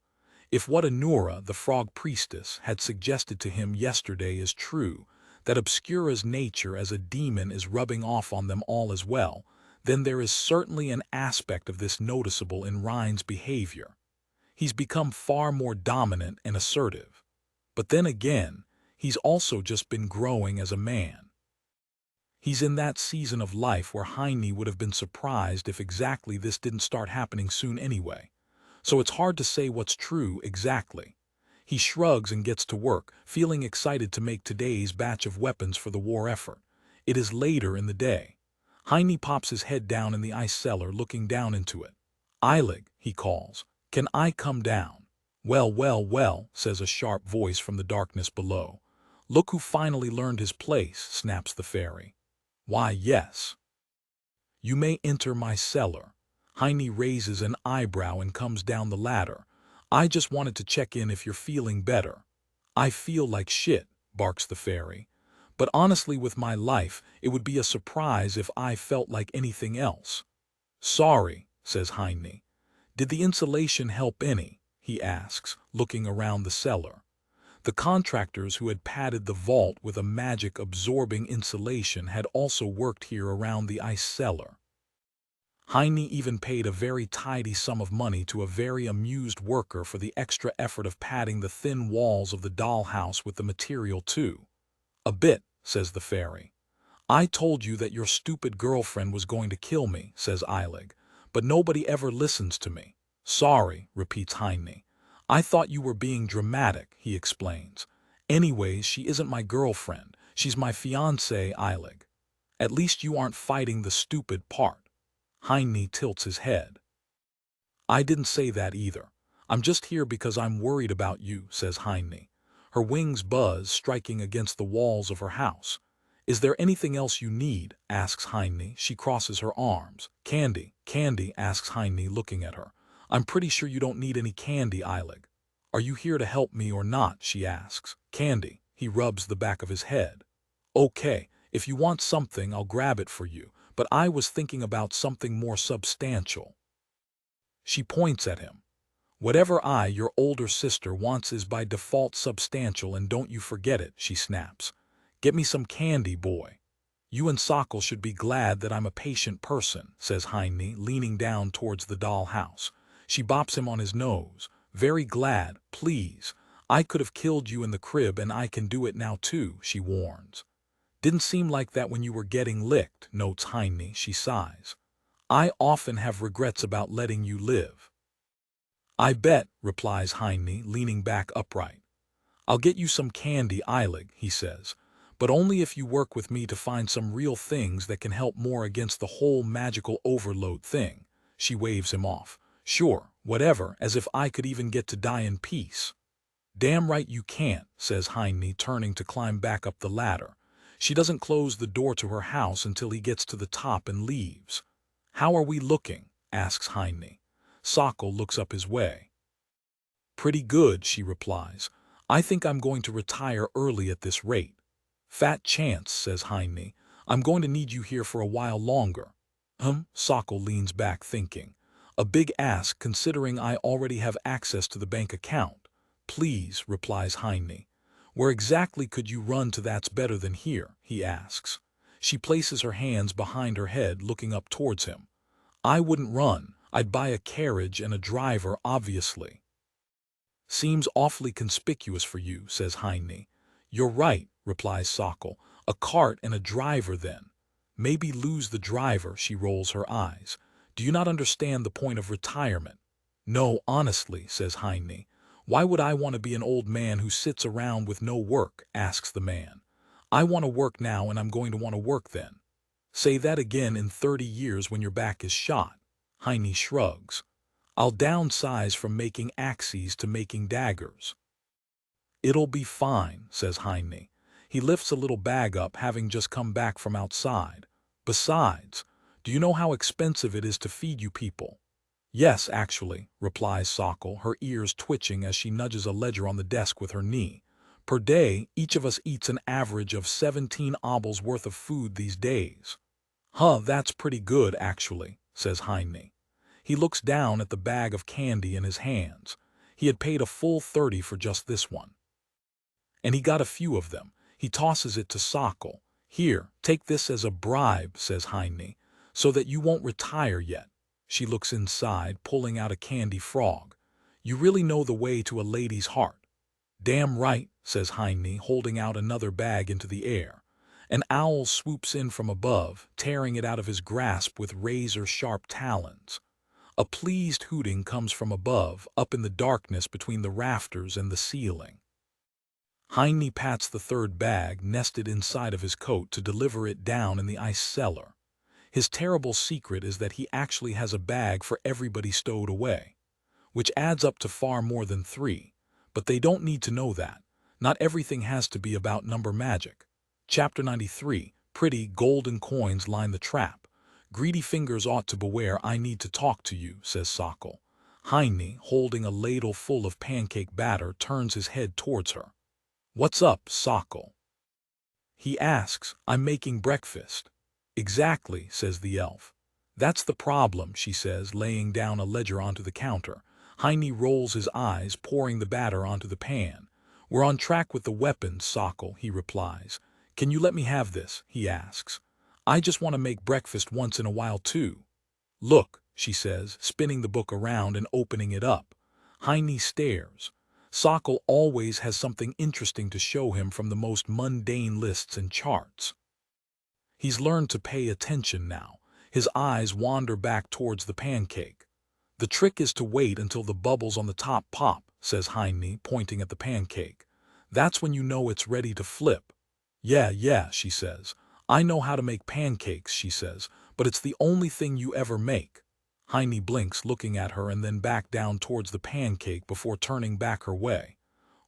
If what Anura, the frog priestess, had suggested to him yesterday is true, that Obscura's nature as a demon is rubbing off on them all as well, then there is certainly an aspect of this noticeable in Rhine's behavior. He's become far more dominant and assertive. But then again, he's also just been growing as a man. He's in that season of life where Heine would have been surprised if exactly this didn't start happening soon anyway. So it's hard to say what's true exactly. He shrugs and gets to work, feeling excited to make today's batch of weapons for the war effort. It is later in the day. Heine pops his head down in the ice cellar, looking down into it. Erik, he calls, can I come down? Well, well, well, says a sharp voice from the darkness below. Look who finally learned his place, snaps the fairy. Why, yes. You may enter my cellar. Heine raises an eyebrow and comes down the ladder. I just wanted to check in if you're feeling better. I feel like shit, barks the fairy. But honestly, with my life, it would be a surprise if I felt like anything else. Sorry, says Heine. Did the insulation help any? He asks, looking around the cellar. The contractors who had padded the vault with a magic absorbing insulation had also worked here around the ice cellar. Heine even paid a very tidy sum of money to a very amused worker for the extra effort of padding the thin walls of the dollhouse with the material too. A bit, says the fairy. I told you that your stupid girlfriend was going to kill me, says Erik, but nobody ever listens to me. Sorry, repeats Heine. I thought you were being dramatic, he explains. Anyways, she isn't my girlfriend. She's my fiancée, Erik. At least you aren't fighting the stupid part. Heine tilts his head. I didn't say that either. I'm just here because I'm worried about you, says Heine. Her wings buzz, striking against the walls of her house. Is there anything else you need? Asks Heine. She crosses her arms. Candy, candy, asks Heine, looking at her. I'm pretty sure you don't need any candy, Erik. Are you here to help me or not? She asks. Candy. He rubs the back of his head. Okay, if you want something, I'll grab it for you, but I was thinking about something more substantial. She points at him. Whatever your older sister, wants is by default substantial, and don't you forget it, she snaps. Get me some candy, boy. You and Sokol should be glad that I'm a patient person, says Heine, leaning down towards the dollhouse. She bops him on his nose. Very glad, please. I could have killed you in the crib, and I can do it now too, she warns. Didn't seem like that when you were getting licked, notes Heine. She sighs. I often have regrets about letting you live. I bet, replies Heine, leaning back upright. I'll get you some candy, Erik, he says, but only if you work with me to find some real things that can help more against the whole magical overload thing. She waves him off. Sure, whatever, as if I could even get to die in peace. Damn right you can't, says Heine, turning to climb back up the ladder. She doesn't close the door to her house until he gets to the top and leaves. How are we looking? Asks Heine. Sokol looks up his way. Pretty good, she replies. I think I'm going to retire early at this rate. Fat chance, says Heine. I'm going to need you here for a while longer. Sokol leans back, thinking. A big ask, considering I already have access to the bank account. Please, replies Heine. Where exactly could you run to that's better than here? He asks. She places her hands behind her head, looking up towards him. I wouldn't run. I'd buy a carriage and a driver, obviously. Seems awfully conspicuous for you, says Heine. You're right, replies Sokol. A cart and a driver then. Maybe lose the driver, she rolls her eyes. Do you not understand the point of retirement? No, honestly, says Heine. Why would I want to be an old man who sits around with no work? Asks the man. I want to work now, and I'm going to want to work then. Say that again in 30 years when your back is shot. Heine shrugs. I'll downsize from making axes to making daggers. It'll be fine, says Heine. He lifts a little bag up, having just come back from outside. Besides, do you know how expensive it is to feed you people? Yes, actually, replies Sokol, her ears twitching as she nudges a ledger on the desk with her knee. Per day, each of us eats an average of 17 obols worth of food these days. Huh, that's pretty good, actually, says Heine. He looks down at the bag of candy in his hands. He had paid a full 30 for just this one. And he got a few of them. He tosses it to Sokol. Here, take this as a bribe, says Heine, so that you won't retire yet. She looks inside, pulling out a candy frog. You really know the way to a lady's heart. Damn right, says Heine, holding out another bag into the air. An owl swoops in from above, tearing it out of his grasp with razor-sharp talons. A pleased hooting comes from above, up in the darkness between the rafters and the ceiling. Heine pats the third bag nested inside of his coat to deliver it down in the ice cellar. His terrible secret is that he actually has a bag for everybody stowed away, which adds up to far more than 3, but they don't need to know that. Not everything has to be about number magic. Chapter 93, Pretty golden coins line the trap. Greedy fingers ought to beware. I need to talk to you, says Sokol. Heine, holding a ladle full of pancake batter, turns his head towards her. What's up, Sokol? He asks. I'm making breakfast. Exactly, says the elf. That's the problem, she says, laying down a ledger onto the counter. Heine rolls his eyes, pouring the batter onto the pan. We're on track with the weapons, Sokol, he replies. Can you let me have this, he asks. I just want to make breakfast once in a while too. Look, she says, spinning the book around and opening it up. Heine stares. Sokol always has something interesting to show him from the most mundane lists and charts. He's learned to pay attention now. His eyes wander back towards the pancake. The trick is to wait until the bubbles on the top pop, says Heine, pointing at the pancake. That's when you know it's ready to flip. Yeah, she says. I know how to make pancakes, she says, but it's the only thing you ever make. Heine blinks, looking at her and then back down towards the pancake before turning back her way.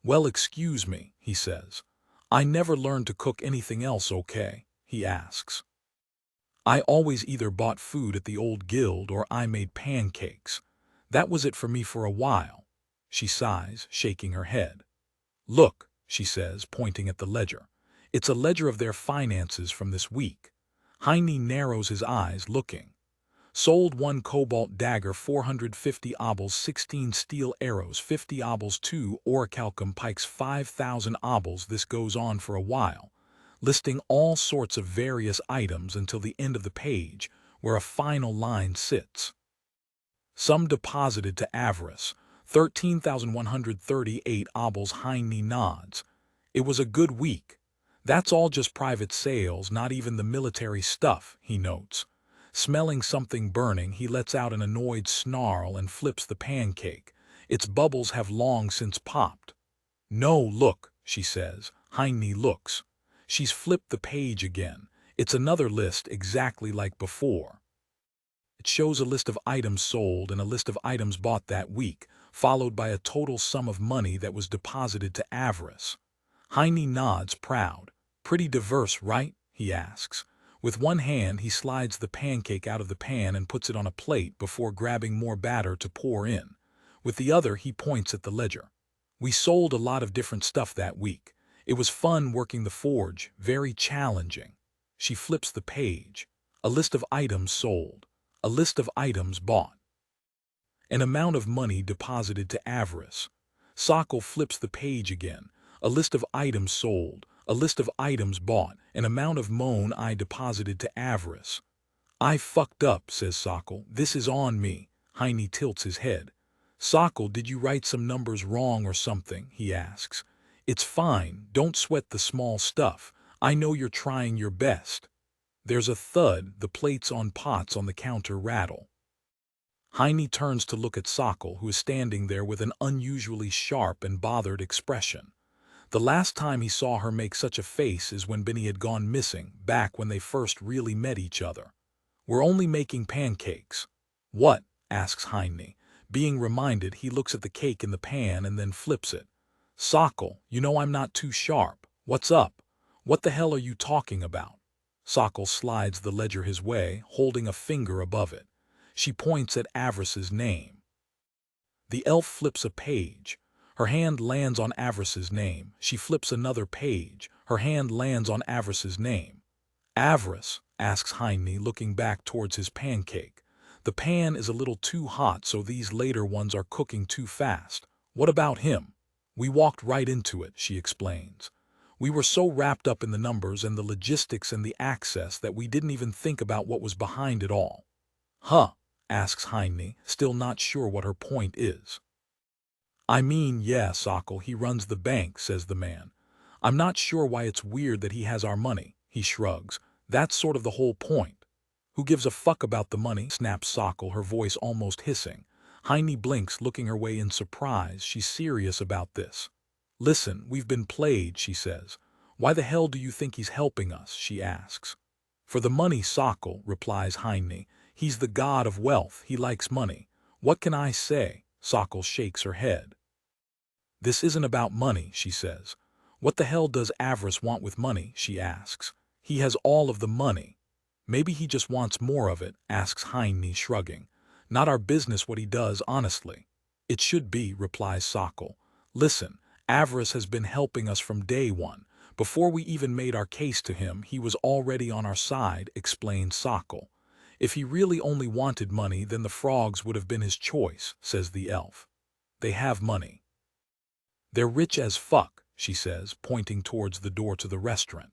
Well, excuse me, he says. I never learned to cook anything else, okay? He asks. I always either bought food at the old guild or I made pancakes. That was it for me for a while. She sighs, shaking her head. Look, she says, pointing at the ledger. It's a ledger of their finances from this week. Heine narrows his eyes, looking. Sold 1 cobalt dagger, 450 obols, 16 steel arrows, 50 obols, 2 orichalcum pikes, 5,000 obols. This goes on for a while, listing all sorts of various items until the end of the page, where a final line sits. Some deposited to Avarice, 13,138 obols. Heine nods. It was a good week. That's all just private sales, not even the military stuff, he notes. Smelling something burning, he lets out an annoyed snarl and flips the pancake. Its bubbles have long since popped. No, look, she says. Heine looks. She's flipped the page again. It's another list exactly like before. It shows a list of items sold and a list of items bought that week, followed by a total sum of money that was deposited to Avarice. Heine nods, proud. Pretty diverse, right? He asks. With one hand, he slides the pancake out of the pan and puts it on a plate before grabbing more batter to pour in. With the other, he points at the ledger. We sold a lot of different stuff that week. It was fun working the forge, very challenging. She flips the page. A list of items sold. A list of items bought. An amount of money deposited to Avarice. Sokol flips the page again. A list of items sold. A list of items bought. An amount of I deposited to Avarice. I fucked up, says Sokol. This is on me. Heine tilts his head. Sokol, did you write some numbers wrong or something? He asks. It's fine. Don't sweat the small stuff. I know you're trying your best. There's a thud. The plates on pots on the counter rattle. Heine turns to look at Sokol, who is standing there with an unusually sharp and bothered expression. The last time he saw her make such a face is when Benny had gone missing, back when they first really met each other. We're only making pancakes. What? Asks Heine. Being reminded, he looks at the cake in the pan and then flips it. Sokol, you know I'm not too sharp. What's up? What the hell are you talking about? Sokol slides the ledger his way, holding a finger above it. She points at Avris's name. The elf flips a page. Her hand lands on Avris's name. She flips another page. Her hand lands on Avris's name. Avris, asks Heine, looking back towards his pancake. The pan is a little too hot, so these later ones are cooking too fast. What about him? We walked right into it, she explains. We were so wrapped up in the numbers and the logistics and the access that we didn't even think about what was behind it all. Huh? Asks Heine, still not sure what her point is. I mean, yeah, Sokol, he runs the bank, says the man. I'm not sure why it's weird that he has our money, he shrugs. That's sort of the whole point. Who gives a fuck about the money, snaps Sokol, her voice almost hissing. Heine blinks, looking her way in surprise. She's serious about this. Listen, we've been played, she says. Why the hell do you think he's helping us, she asks. For the money, Sokol, replies Heine. He's the god of wealth, he likes money. What can I say? Sokol shakes her head. This isn't about money, she says. What the hell does Avris want with money, she asks. He has all of the money. Maybe he just wants more of it, asks Heine, shrugging. Not our business what he does, honestly. It should be, replies Sokol. Listen, Avris has been helping us from day one. Before we even made our case to him, he was already on our side, explains Sokol. If he really only wanted money, then the frogs would have been his choice, says the elf. They have money. They're rich as fuck, she says, pointing towards the door to the restaurant.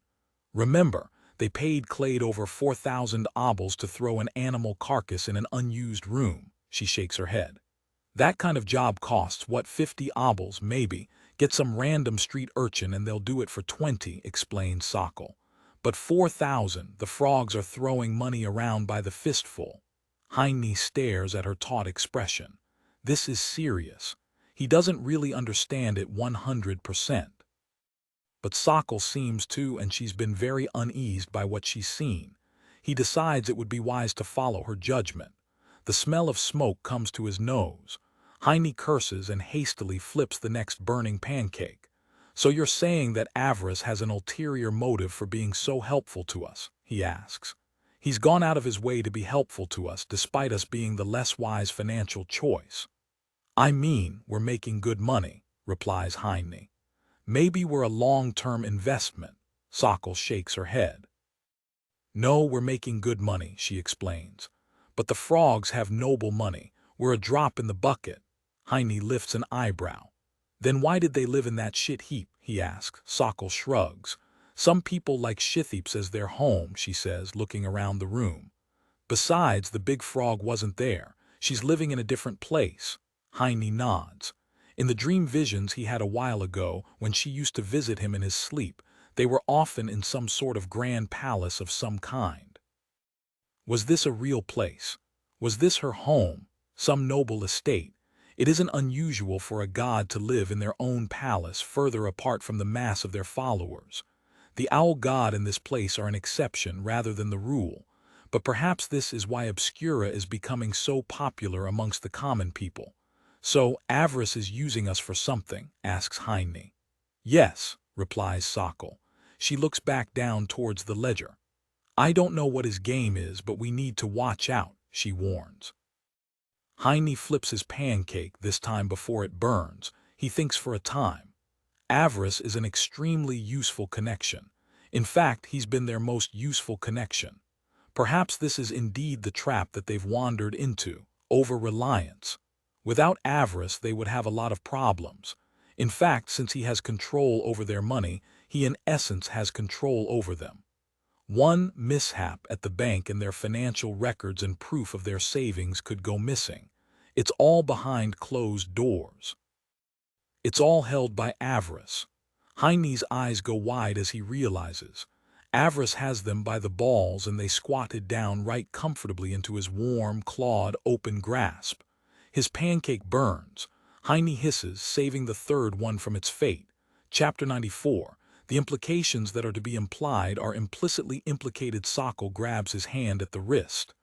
Remember, they paid Clade over 4,000 obols to throw an animal carcass in an unused room, she shakes her head. That kind of job costs, what, 50 obols, maybe. Get some random street urchin and they'll do it for 20, explains Sokol. But 4,000, the frogs are throwing money around by the fistful. Heine stares at her taut expression. This is serious. He doesn't really understand it 100%. But Sokol seems to, and she's been very uneased by what she's seen. He decides it would be wise to follow her judgment. The smell of smoke comes to his nose. Heine curses and hastily flips the next burning pancake. So you're saying that Avris has an ulterior motive for being so helpful to us, he asks. He's gone out of his way to be helpful to us despite us being the less wise financial choice. I mean, we're making good money, replies Heine. Maybe we're a long-term investment. Sokol shakes her head. No, we're making good money, she explains. But the frogs have noble money. We're a drop in the bucket. Heine lifts an eyebrow. Then why did they live in that shit heap, he asks. Sokol shrugs. Some people like shit-heaps as their home, she says, looking around the room. Besides, the big frog wasn't there. She's living in a different place. Heine nods. In the dream visions he had a while ago, when she used to visit him in his sleep, they were often in some sort of grand palace of some kind. Was this a real place? Was this her home? Some noble estate? It isn't unusual for a god to live in their own palace further apart from the mass of their followers. The owl god and this place are an exception rather than the rule, but perhaps this is why Obscura is becoming so popular amongst the common people. So, Avris is using us for something, asks Heine. Yes, replies Sokol. She looks back down towards the ledger. I don't know what his game is, but we need to watch out, she warns. Heine flips his pancake, this time before it burns. He thinks for a time. Avris is an extremely useful connection. In fact, he's been their most useful connection. Perhaps this is indeed the trap that they've wandered into, over-reliance. Without Avris, they would have a lot of problems. In fact, since he has control over their money, he in essence has control over them. One mishap at the bank and their financial records and proof of their savings could go missing. It's all behind closed doors. It's all held by Avris. Heine's eyes go wide as he realizes. Avris has them by the balls and they squatted down right comfortably into his warm, clawed, open grasp. His pancake burns. Heine hisses, saving the third one from its fate. Chapter 94. The implications that are to be implied are implicitly implicated. Sokol grabs his hand at the wrist.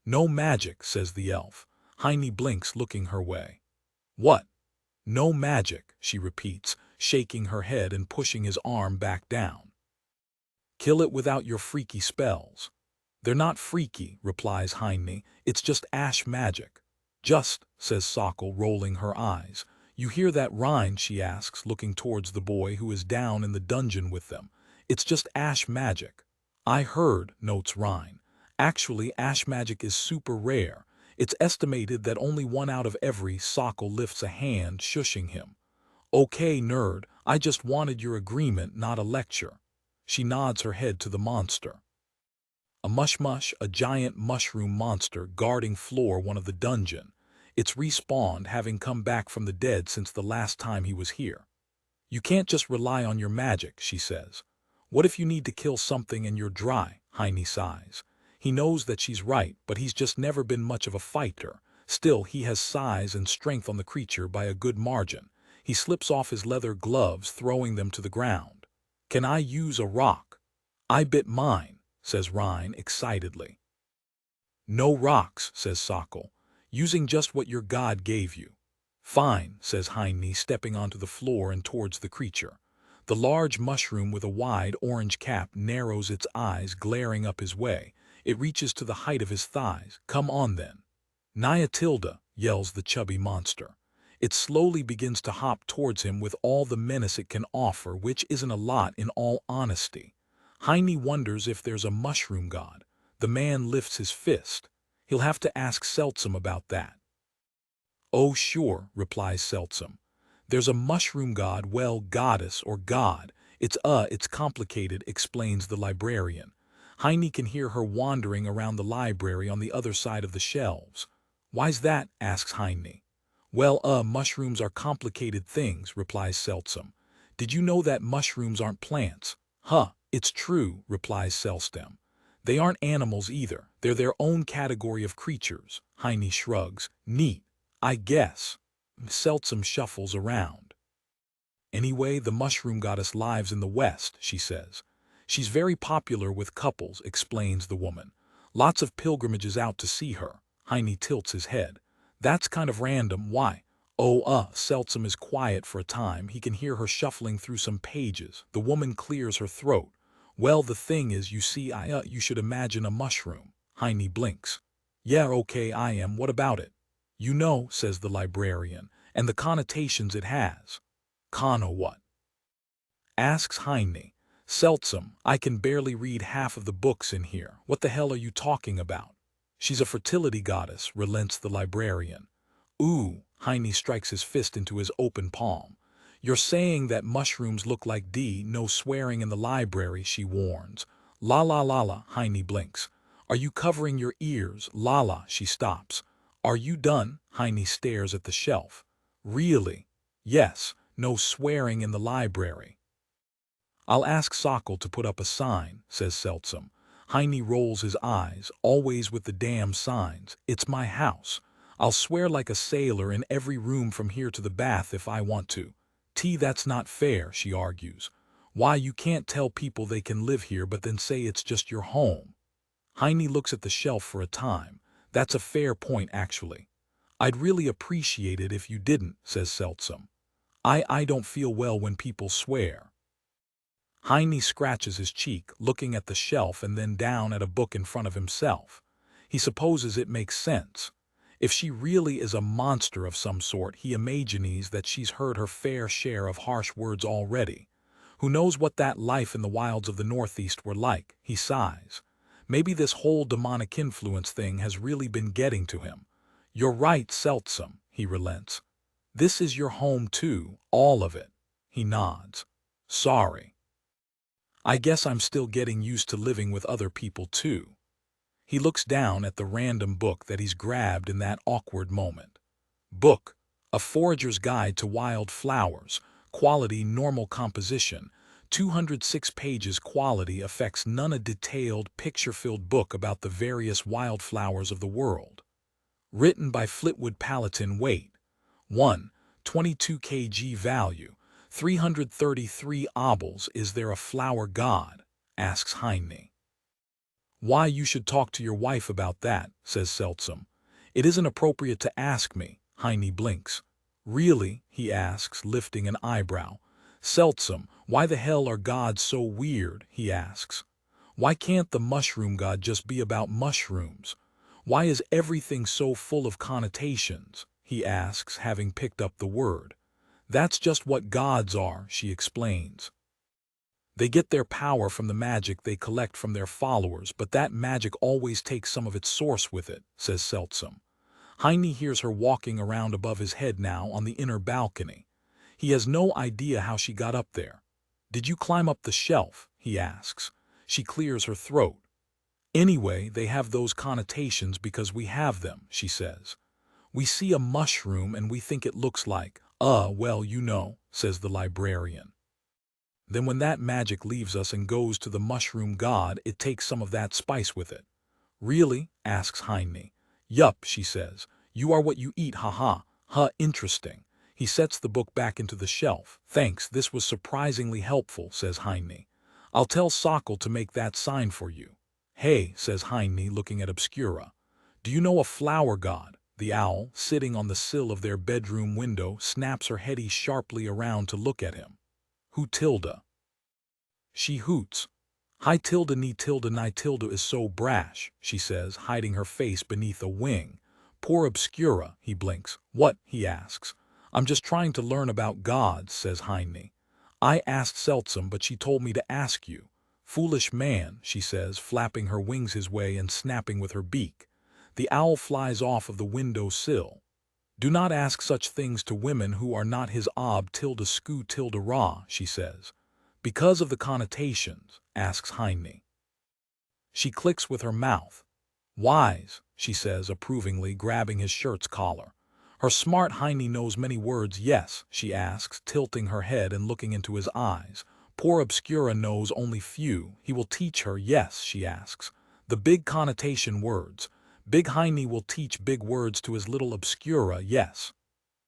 No magic, says the elf. Heine blinks, looking her way. What? No magic, she repeats, shaking her head and pushing his arm back down. Kill it without your freaky spells. They're not freaky, replies Heine. It's just ash magic. Just, says Sokol, rolling her eyes. You hear that Rhine, she asks, looking towards the boy who is down in the dungeon with them. It's just ash magic. I heard, notes Rhine. Actually, ash magic is super rare. It's estimated that only 1 out of every. Sokol lifts a hand, shushing him. Okay, nerd, I just wanted your agreement, not a lecture. She nods her head to the monster. A mush, a giant mushroom monster guarding floor 1 of the dungeon. It's respawned, having come back from the dead since the last time he was here. You can't just rely on your magic, she says. What if you need to kill something and you're dry? Heine sighs. He knows that she's right, but he's just never been much of a fighter. Still, he has size and strength on the creature by a good margin. He slips off his leather gloves, throwing them to the ground. Can I use a rock? I bit mine, says Rhine excitedly. No rocks, says Sokol, using just what your god gave you. Fine, says Heine, stepping onto the floor and towards the creature. The large mushroom with a wide orange cap narrows its eyes, glaring up his way. It reaches to the height of his thighs. Come on then. Nyatilda, yells the chubby monster. It slowly begins to hop towards him with all the menace it can offer, which isn't a lot in all honesty. Heine wonders if there's a mushroom god. The man lifts his fist. He'll have to ask Seltsam about that. Oh sure, replies Seltsam. There's a mushroom god, well, goddess or god. It's complicated, explains the librarian. Heine can hear her wandering around the library on the other side of the shelves. Why's that? Asks Heine. Well, mushrooms are complicated things, replies Seltsam. Did you know that mushrooms aren't plants? Huh, it's true, replies Selstem. They aren't animals either. They're their own category of creatures. Heine shrugs. Neat, I guess. Seltsam shuffles around. Anyway, the mushroom goddess lives in the West, she says. She's very popular with couples, explains the woman. Lots of pilgrimages out to see her. Heine tilts his head. That's kind of random. Why? Seltsam is quiet for a time. He can hear her shuffling through some pages. The woman clears her throat. Well, the thing is, you see, you should imagine a mushroom. Heine blinks. Yeah, okay, I am. What about it? You know, says the librarian, and the connotations it has. Conno what? Asks Heine. Seltsam, I can barely read half of the books in here. What the hell are you talking about? She's a fertility goddess, relents the librarian. Ooh, Heine strikes his fist into his open palm. You're saying that mushrooms look like no swearing in the library, she warns. La la la la, Heine blinks. Are you covering your ears? La la, she stops. Are you done? Heine stares at the shelf. Really? Yes, no swearing in the library. I'll ask Sokol to put up a sign, says Seltsam. Heine rolls his eyes, always with the damn signs. It's my house. I'll swear like a sailor in every room from here to the bath if I want to. That's not fair, she argues. Why, you can't tell people they can live here but then say it's just your home. Heine looks at the shelf for a time. That's a fair point, actually. I'd really appreciate it if you didn't, says Seltsam. I don't feel well when people swear. Heine scratches his cheek, looking at the shelf and then down at a book in front of himself. He supposes it makes sense. If she really is a monster of some sort, he imagines that she's heard her fair share of harsh words already. Who knows what that life in the wilds of the Northeast were like, he sighs. Maybe this whole demonic influence thing has really been getting to him. You're right, Seltsam, he relents. This is your home too, all of it. He nods. Sorry. I guess I'm still getting used to living with other people too. He looks down at the random book that he's grabbed in that awkward moment. Book, A Forager's Guide to Wild Flowers, quality normal composition, 206 pages quality effects none a detailed, picture-filled book about the various wildflowers of the world. Written by Flitwood Palatine, weight 1, 22 kg value, 333 obols. Is there a flower god? Asks Heine. Why, you should talk to your wife about that, says Seltsam. It isn't appropriate to ask me, Heine blinks. Really? He asks, lifting an eyebrow. Seltsam, why the hell are gods so weird? He asks. Why can't the mushroom god just be about mushrooms? Why is everything so full of connotations? He asks, having picked up the word. That's just what gods are, she explains. They get their power from the magic they collect from their followers, but that magic always takes some of its source with it, says Seltsam. Heine hears her walking around above his head now on the inner balcony. He has no idea how she got up there. Did you climb up the shelf? He asks. She clears her throat. Anyway, they have those connotations because we have them, she says. We see a mushroom and we think it looks like, well, you know, says the librarian. Then when that magic leaves us and goes to the mushroom god, it takes some of that spice with it. Really? Asks Heine. Yup, she says. You are what you eat, haha. Interesting. He sets the book back into the shelf. Thanks, this was surprisingly helpful, says Heine. I'll tell Sokol to make that sign for you. Hey, says Heine, looking at Obscura. Do you know a flower god? The owl, sitting on the sill of their bedroom window, snaps her heady sharply around to look at him. Who Tilda? She hoots. Hi Tilda ni Tilda ni Tilda is so brash, she says, hiding her face beneath a wing. Poor Obscura, he blinks. What? He asks. I'm just trying to learn about gods, says Heine. I asked Seltsam, but she told me to ask you. Foolish man, she says, flapping her wings his way and snapping with her beak. The owl flies off of the window sill. Do not ask such things to women who are not his ob tilde sku tilde ra, she says. Because of the connotations, asks Heine. She clicks with her mouth. Wise, she says approvingly, grabbing his shirt's collar. Her smart Heine knows many words, yes, she asks, tilting her head and looking into his eyes. Poor Obscura knows only few. He will teach her, yes, she asks. The big connotation words. Big Heine will teach big words to his little Obscura, yes.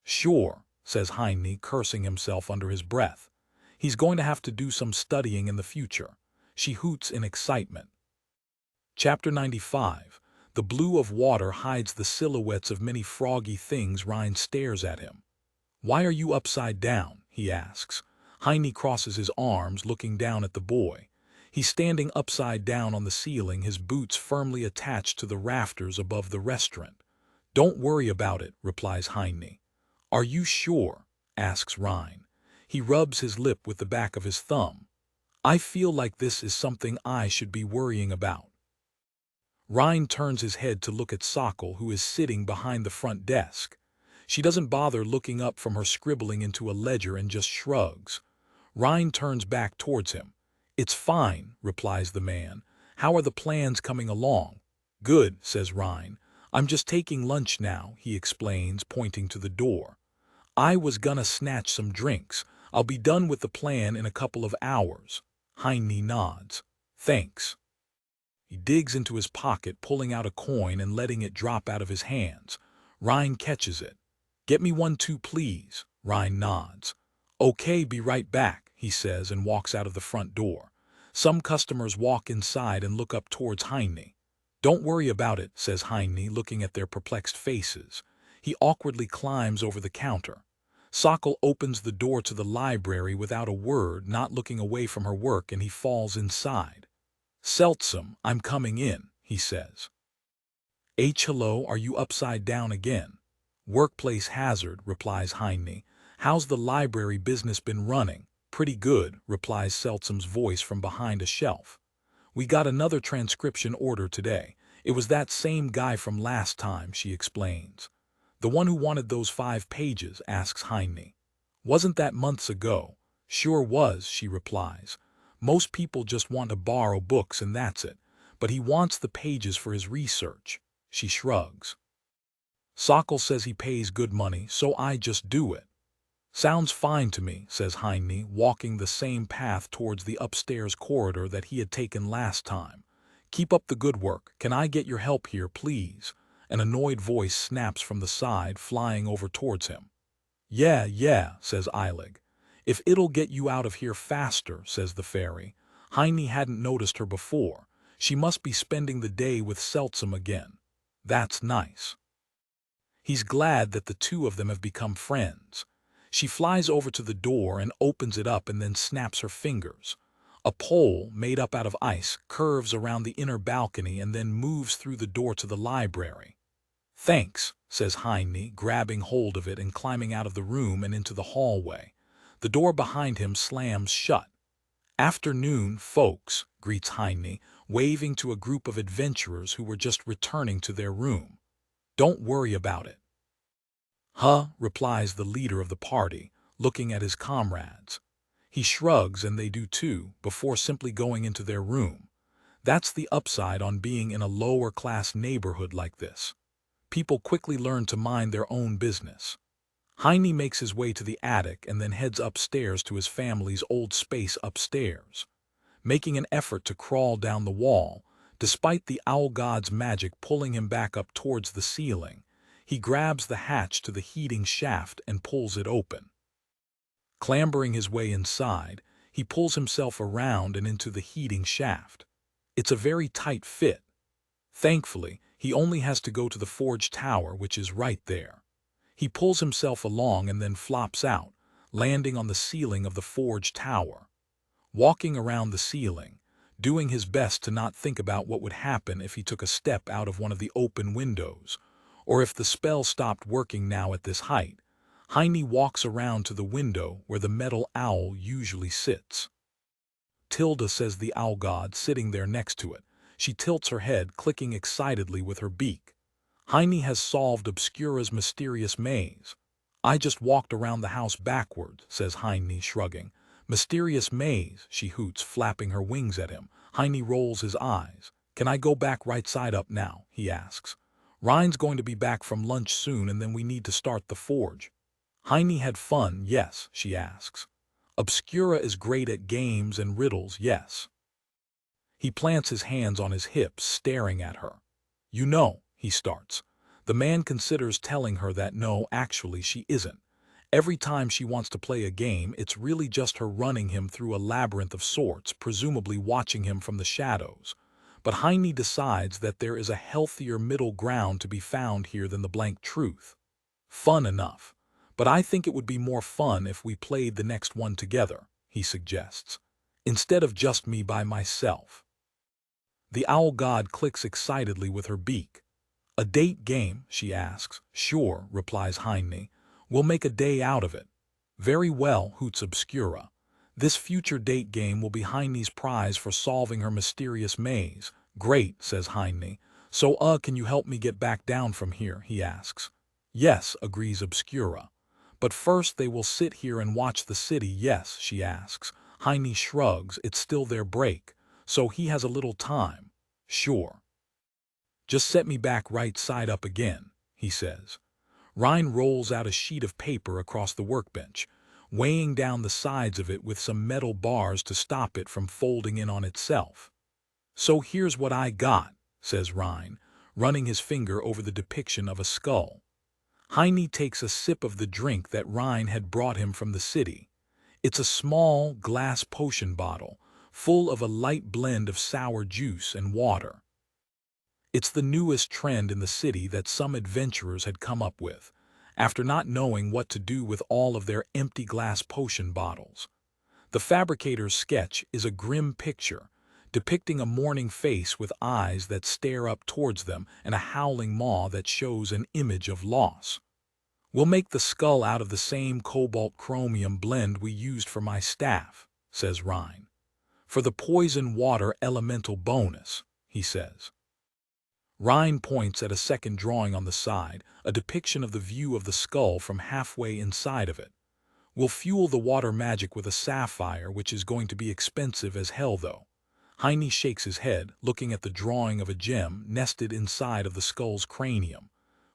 Sure, says Heine, cursing himself under his breath. He's going to have to do some studying in the future. She hoots in excitement. Chapter 95. The blue of water hides the silhouettes of many froggy things. Ryan stares at him. Why are you upside down? He asks. Heine crosses his arms, looking down at the boy. He's standing upside down on the ceiling, his boots firmly attached to the rafters above the restaurant. Don't worry about it, replies Heine. Are you sure? Asks Ryan. He rubs his lip with the back of his thumb. I feel like this is something I should be worrying about. Ryan turns his head to look at Sokol, who is sitting behind the front desk. She doesn't bother looking up from her scribbling into a ledger and just shrugs. Ryan turns back towards him. It's fine, replies the man. How are the plans coming along? Good, says Ryan. I'm just taking lunch now, he explains, pointing to the door. I was gonna snatch some drinks. I'll be done with the plan in a couple of hours. Heine nods. Thanks. He digs into his pocket, pulling out a coin and letting it drop out of his hands. Ryan catches it. Get me one too, please. Ryan nods. Okay, be right back, he says, and walks out of the front door. Some customers walk inside and look up towards Heine. Don't worry about it, says Heine, looking at their perplexed faces. He awkwardly climbs over the counter. Sokol opens the door to the library without a word, not looking away from her work, and he falls inside. Seltsam, I'm coming in, he says. Hello, are you upside down again? Workplace hazard, replies Heine. How's the library business been running? Pretty good, replies Seltsam's voice from behind a shelf. We got another transcription order today. It was that same guy from last time, she explains. The one who wanted those 5 pages, asks Heine. Wasn't that months ago? Sure was, she replies. Most people just want to borrow books and that's it, but he wants the pages for his research. She shrugs. Sokol says he pays good money, so I just do it. Sounds fine to me, says Heine, walking the same path towards the upstairs corridor that he had taken last time. Keep up the good work. Can I get your help here, please? An annoyed voice snaps from the side, flying over towards him. Yeah, says Eilig. If it'll get you out of here faster, says the fairy. Heine hadn't noticed her before. She must be spending the day with Seltsam again. That's nice. He's glad that the two of them have become friends. She flies over to the door and opens it up and then snaps her fingers. A pole, made up out of ice, curves around the inner balcony and then moves through the door to the library. "Thanks," says Heine, grabbing hold of it and climbing out of the room and into the hallway. The door behind him slams shut. "Afternoon, folks," greets Heine, waving to a group of adventurers who were just returning to their room. "Don't worry about it." "Huh," replies the leader of the party, looking at his comrades. He shrugs and they do too, before simply going into their room. That's the upside on being in a lower-class neighborhood like this. People quickly learn to mind their own business. Heine makes his way to the attic and then heads upstairs to his family's old space upstairs. Making an effort to crawl down the wall, despite the owl god's magic pulling him back up towards the ceiling, he grabs the hatch to the heating shaft and pulls it open. Clambering his way inside, he pulls himself around and into the heating shaft. It's a very tight fit. Thankfully, he only has to go to the forge tower, which is right there. He pulls himself along and then flops out, landing on the ceiling of the forge tower. Walking around the ceiling, doing his best to not think about what would happen if he took a step out of one of the open windows, or if the spell stopped working now at this height, Heine walks around to the window where the metal owl usually sits. "Tilda," says the owl god, sitting there next to it. She tilts her head, clicking excitedly with her beak. "Heine has solved Obscura's mysterious maze." "I just walked around the house backwards," says Heine, shrugging. "Mysterious maze," she hoots, flapping her wings at him. Heine rolls his eyes. "Can I go back right side up now?" he asks. "Ryan's going to be back from lunch soon and then we need to start the forge." "Heine had fun, yes?" she asks. "Obscura is great at games and riddles, yes?" He plants his hands on his hips, staring at her. "You know," he starts. The man considers telling her that no, actually she isn't. Every time she wants to play a game, it's really just her running him through a labyrinth of sorts, presumably watching him from the shadows. But Heine decides that there is a healthier middle ground to be found here than the blank truth. "Fun enough. But I think it would be more fun if we played the next one together," he suggests, "instead of just me by myself." The owl god clicks excitedly with her beak. "A date game?" she asks. "Sure," replies Heine. "We'll make a day out of it." "Very well," hoots Obscura. "This future date game will be Heine's prize for solving her mysterious maze." "Great," says Heine. "So, can you help me get back down from here?" he asks. "Yes," agrees Obscura. "But first they will sit here and watch the city, yes?" she asks. Heine shrugs. It's still their break, so he has a little time. "Sure." "Just set me back right side up again," he says. Ryan rolls out a sheet of paper across the workbench, weighing down the sides of it with some metal bars to stop it from folding in on itself. "So here's what I got," says Ryan, running his finger over the depiction of a skull. Heine takes a sip of the drink that Ryan had brought him from the city. It's a small glass potion bottle, full of a light blend of sour juice and water. It's the newest trend in the city that some adventurers had come up with, after not knowing what to do with all of their empty glass potion bottles. The fabricator's sketch is a grim picture, depicting a mourning face with eyes that stare up towards them and a howling maw that shows an image of loss. "We'll make the skull out of the same cobalt chromium blend we used for my staff," says Ryan. "For the poison water elemental bonus," he says. Ryan points at a second drawing on the side, a depiction of the view of the skull from halfway inside of it. "We'll fuel the water magic with a sapphire, which is going to be expensive as hell though." Heine shakes his head, looking at the drawing of a gem nested inside of the skull's cranium.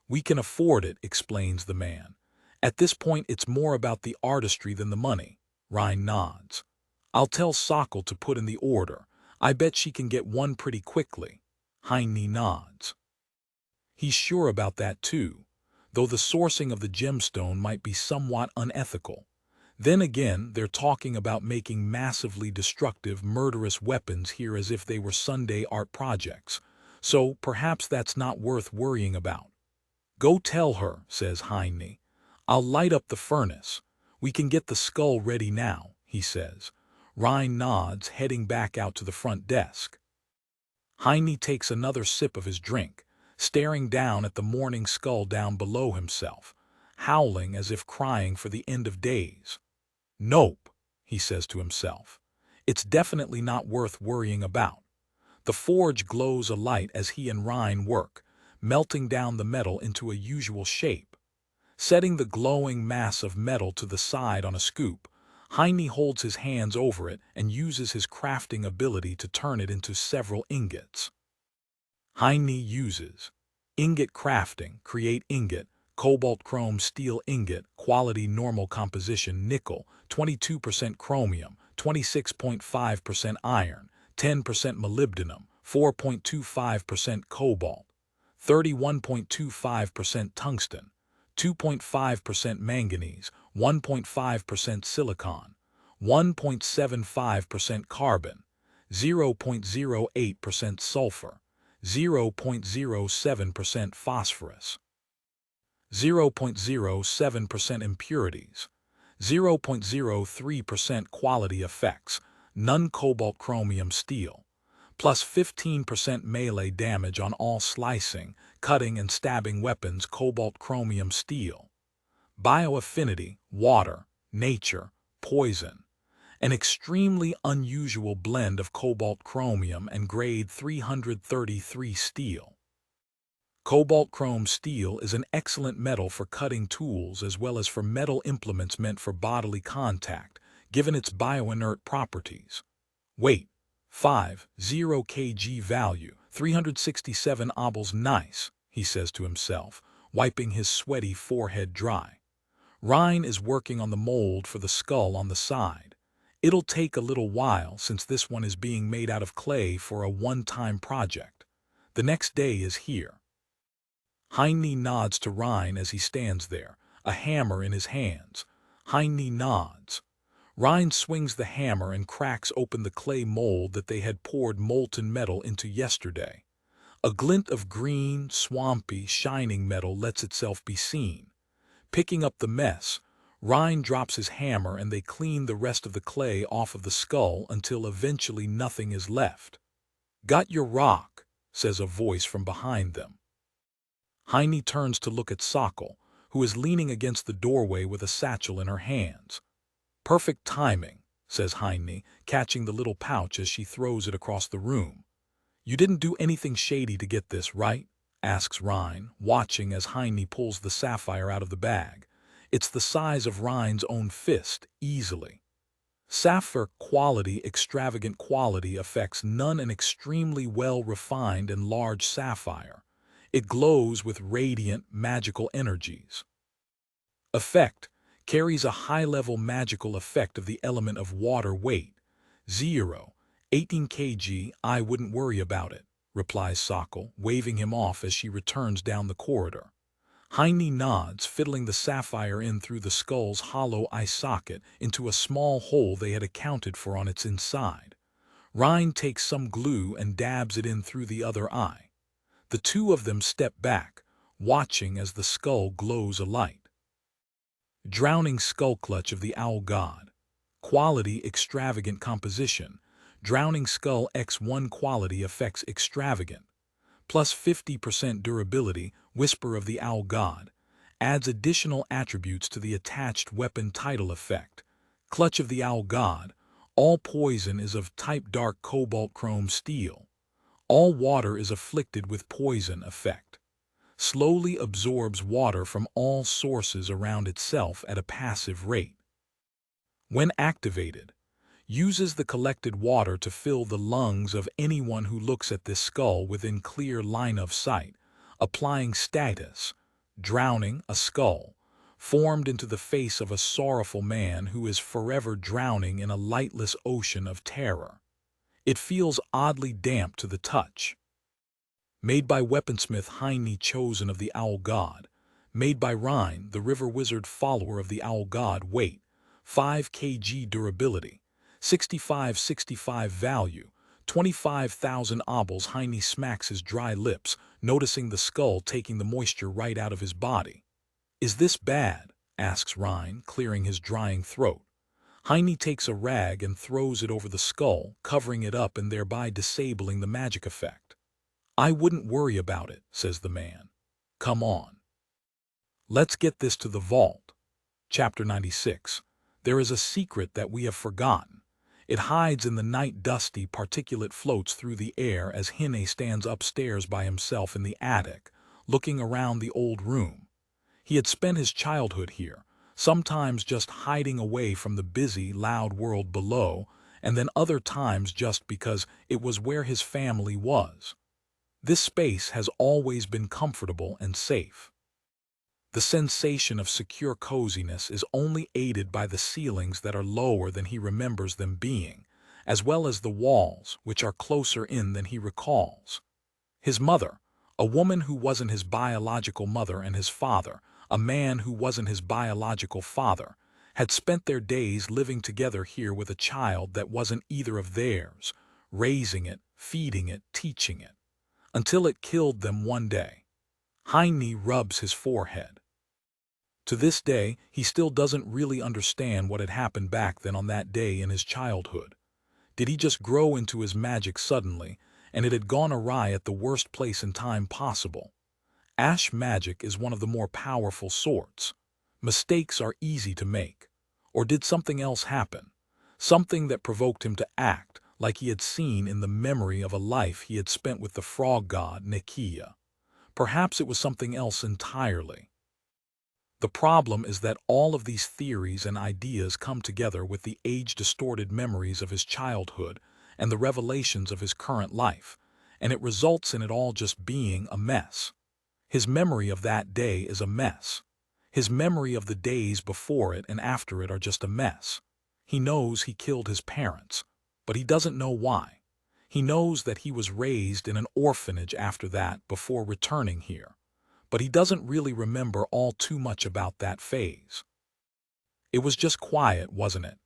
"We can afford it," explains the man. "At this point it's more about the artistry than the money." Ryan nods. "I'll tell Sokol to put in the order. I bet she can get one pretty quickly." Heine nods. He's sure about that too, though the sourcing of the gemstone might be somewhat unethical. Then again, they're talking about making massively destructive, murderous weapons here as if they were Sunday art projects, so perhaps that's not worth worrying about. Go tell her, says Heine. I'll light up the furnace. We can get the skull ready now, he says. Rhine nods, heading back out to the front desk. Heine takes another sip of his drink, staring down at the morning skull down below himself, howling as if crying for the end of days. Nope, he says to himself. It's definitely not worth worrying about. The forge glows alight as he and Rhine work, melting down the metal into a usual shape. Setting the glowing mass of metal to the side on a scoop, Heine holds his hands over it and uses his crafting ability to turn it into several ingots. Heine uses ingot crafting, create ingot, cobalt chrome steel ingot, quality normal composition nickel, 22% chromium, 26.5% iron, 10% molybdenum, 4.25% cobalt, 31.25% tungsten, 2.5% manganese, 1.5% silicon, 1.75% carbon, 0.08% sulfur, 0.07% phosphorus, 0.07% impurities, 0.03% quality effects, none cobalt chromium steel, plus 15% melee damage on all slicing, cutting and stabbing weapons cobalt chromium steel. Bioaffinity, water, nature, poison. An extremely unusual blend of cobalt chromium and grade 333 steel. Cobalt chrome steel is an excellent metal for cutting tools as well as for metal implements meant for bodily contact, given its bioinert properties. Weight, 5.0 kg value, 367 obols nice, he says to himself, wiping his sweaty forehead dry. Rhine is working on the mold for the skull on the side. It'll take a little while since this one is being made out of clay for a one-time project. The next day is here. Heine nods to Rhine as he stands there, a hammer in his hands. Heine nods. Rhine swings the hammer and cracks open the clay mold that they had poured molten metal into yesterday. A glint of green, swampy, shining metal lets itself be seen. Picking up the mess, Rhine drops his hammer and they clean the rest of the clay off of the skull until eventually nothing is left. "Got your rock," says a voice from behind them. Heine turns to look at Sokol, who is leaning against the doorway with a satchel in her hands. "Perfect timing," says Heine, catching the little pouch as she throws it across the room. "You didn't do anything shady to get this, right?" asks Rhine, watching as Heine pulls the sapphire out of the bag. It's the size of Rhine's own fist, easily. Sapphire quality, extravagant quality affects none, an extremely well-refined and large sapphire. It glows with radiant, magical energies. Effect carries a high-level magical effect of the element of water. Weight, 0.18 kg. I wouldn't worry about it, replies Sokol, waving him off as she returns down the corridor. Heine nods, fiddling the sapphire in through the skull's hollow eye socket into a small hole they had accounted for on its inside. Rhine takes some glue and dabs it in through the other eye. The two of them step back, watching as the skull glows alight. Drowning skull clutch of the owl god. Quality, extravagant composition. Drowning skull X1 quality effects extravagant. Plus 50% durability, whisper of the owl god. Adds additional attributes to the attached weapon title effect. Clutch of the owl god. All poison is of type dark cobalt chrome steel. All water is afflicted with poison effect. Slowly absorbs water from all sources around itself at a passive rate. When activated, uses the collected water to fill the lungs of anyone who looks at this skull within clear line of sight, applying status, drowning a skull, formed into the face of a sorrowful man who is forever drowning in a lightless ocean of terror. It feels oddly damp to the touch. Made by Weaponsmith Heine, chosen of the owl god. Made by Rhine, the river wizard follower of the owl god. Weight, 5 kg. Durability, 65 value, 25,000 obols. Heine smacks his dry lips, noticing the skull taking the moisture right out of his body. Is this bad? Asks Rhine, clearing his drying throat. Heine takes a rag and throws it over the skull, covering it up and thereby disabling the magic effect. I wouldn't worry about it, says the man. Come on. Let's get this to the vault. Chapter 96. There is a secret that we have forgotten. It hides in the night. Dusty particulate floats through the air as Hine stands upstairs by himself in the attic, looking around the old room. He had spent his childhood here, sometimes just hiding away from the busy, loud world below, and then other times just because it was where his family was. This space has always been comfortable and safe. The sensation of secure coziness is only aided by the ceilings that are lower than he remembers them being, as well as the walls, which are closer in than he recalls. His mother, a woman who wasn't his biological mother, and his father, a man who wasn't his biological father, had spent their days living together here with a child that wasn't either of theirs, raising it, feeding it, teaching it, until it killed them one day. Heine rubs his forehead. To this day, he still doesn't really understand what had happened back then on that day in his childhood. Did he just grow into his magic suddenly, and it had gone awry at the worst place and time possible? Ash magic is one of the more powerful sorts. Mistakes are easy to make. Or did something else happen? Something that provoked him to act like he had seen in the memory of a life he had spent with the frog god Nikia. Perhaps it was something else entirely. The problem is that all of these theories and ideas come together with the age-distorted memories of his childhood and the revelations of his current life, and it results in it all just being a mess. His memory of that day is a mess. His memory of the days before it and after it are just a mess. He knows he killed his parents, but he doesn't know why. He knows that he was raised in an orphanage after that before returning here, but he doesn't really remember all too much about that phase. It was just quiet, wasn't it?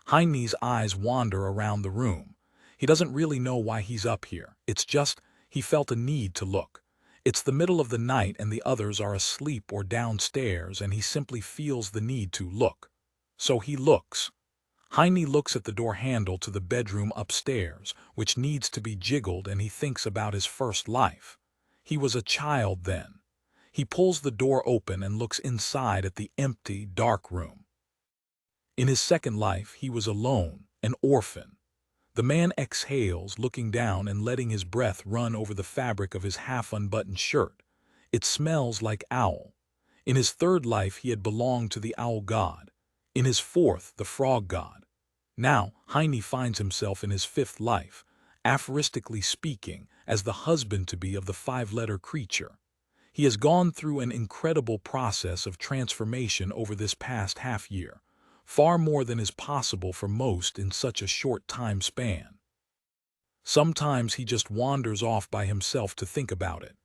Heine's eyes wander around the room. He doesn't really know why he's up here. It's just, he felt a need to look. It's the middle of the night and the others are asleep or downstairs, and he simply feels the need to look. So he looks. Heine looks at the door handle to the bedroom upstairs, which needs to be jiggled, and he thinks about his first life. He was a child then. He pulls the door open and looks inside at the empty, dark room. In his second life, he was alone, an orphan. The man exhales, looking down and letting his breath run over the fabric of his half-unbuttoned shirt. It smells like owl. In his third life, he had belonged to the owl god. In his fourth, the frog god. Now, Heine finds himself in his fifth life, aphoristically speaking, as the husband-to-be of the five-letter creature. He has gone through an incredible process of transformation over this past half-year, far more than is possible for most in such a short time span. Sometimes he just wanders off by himself to think about it.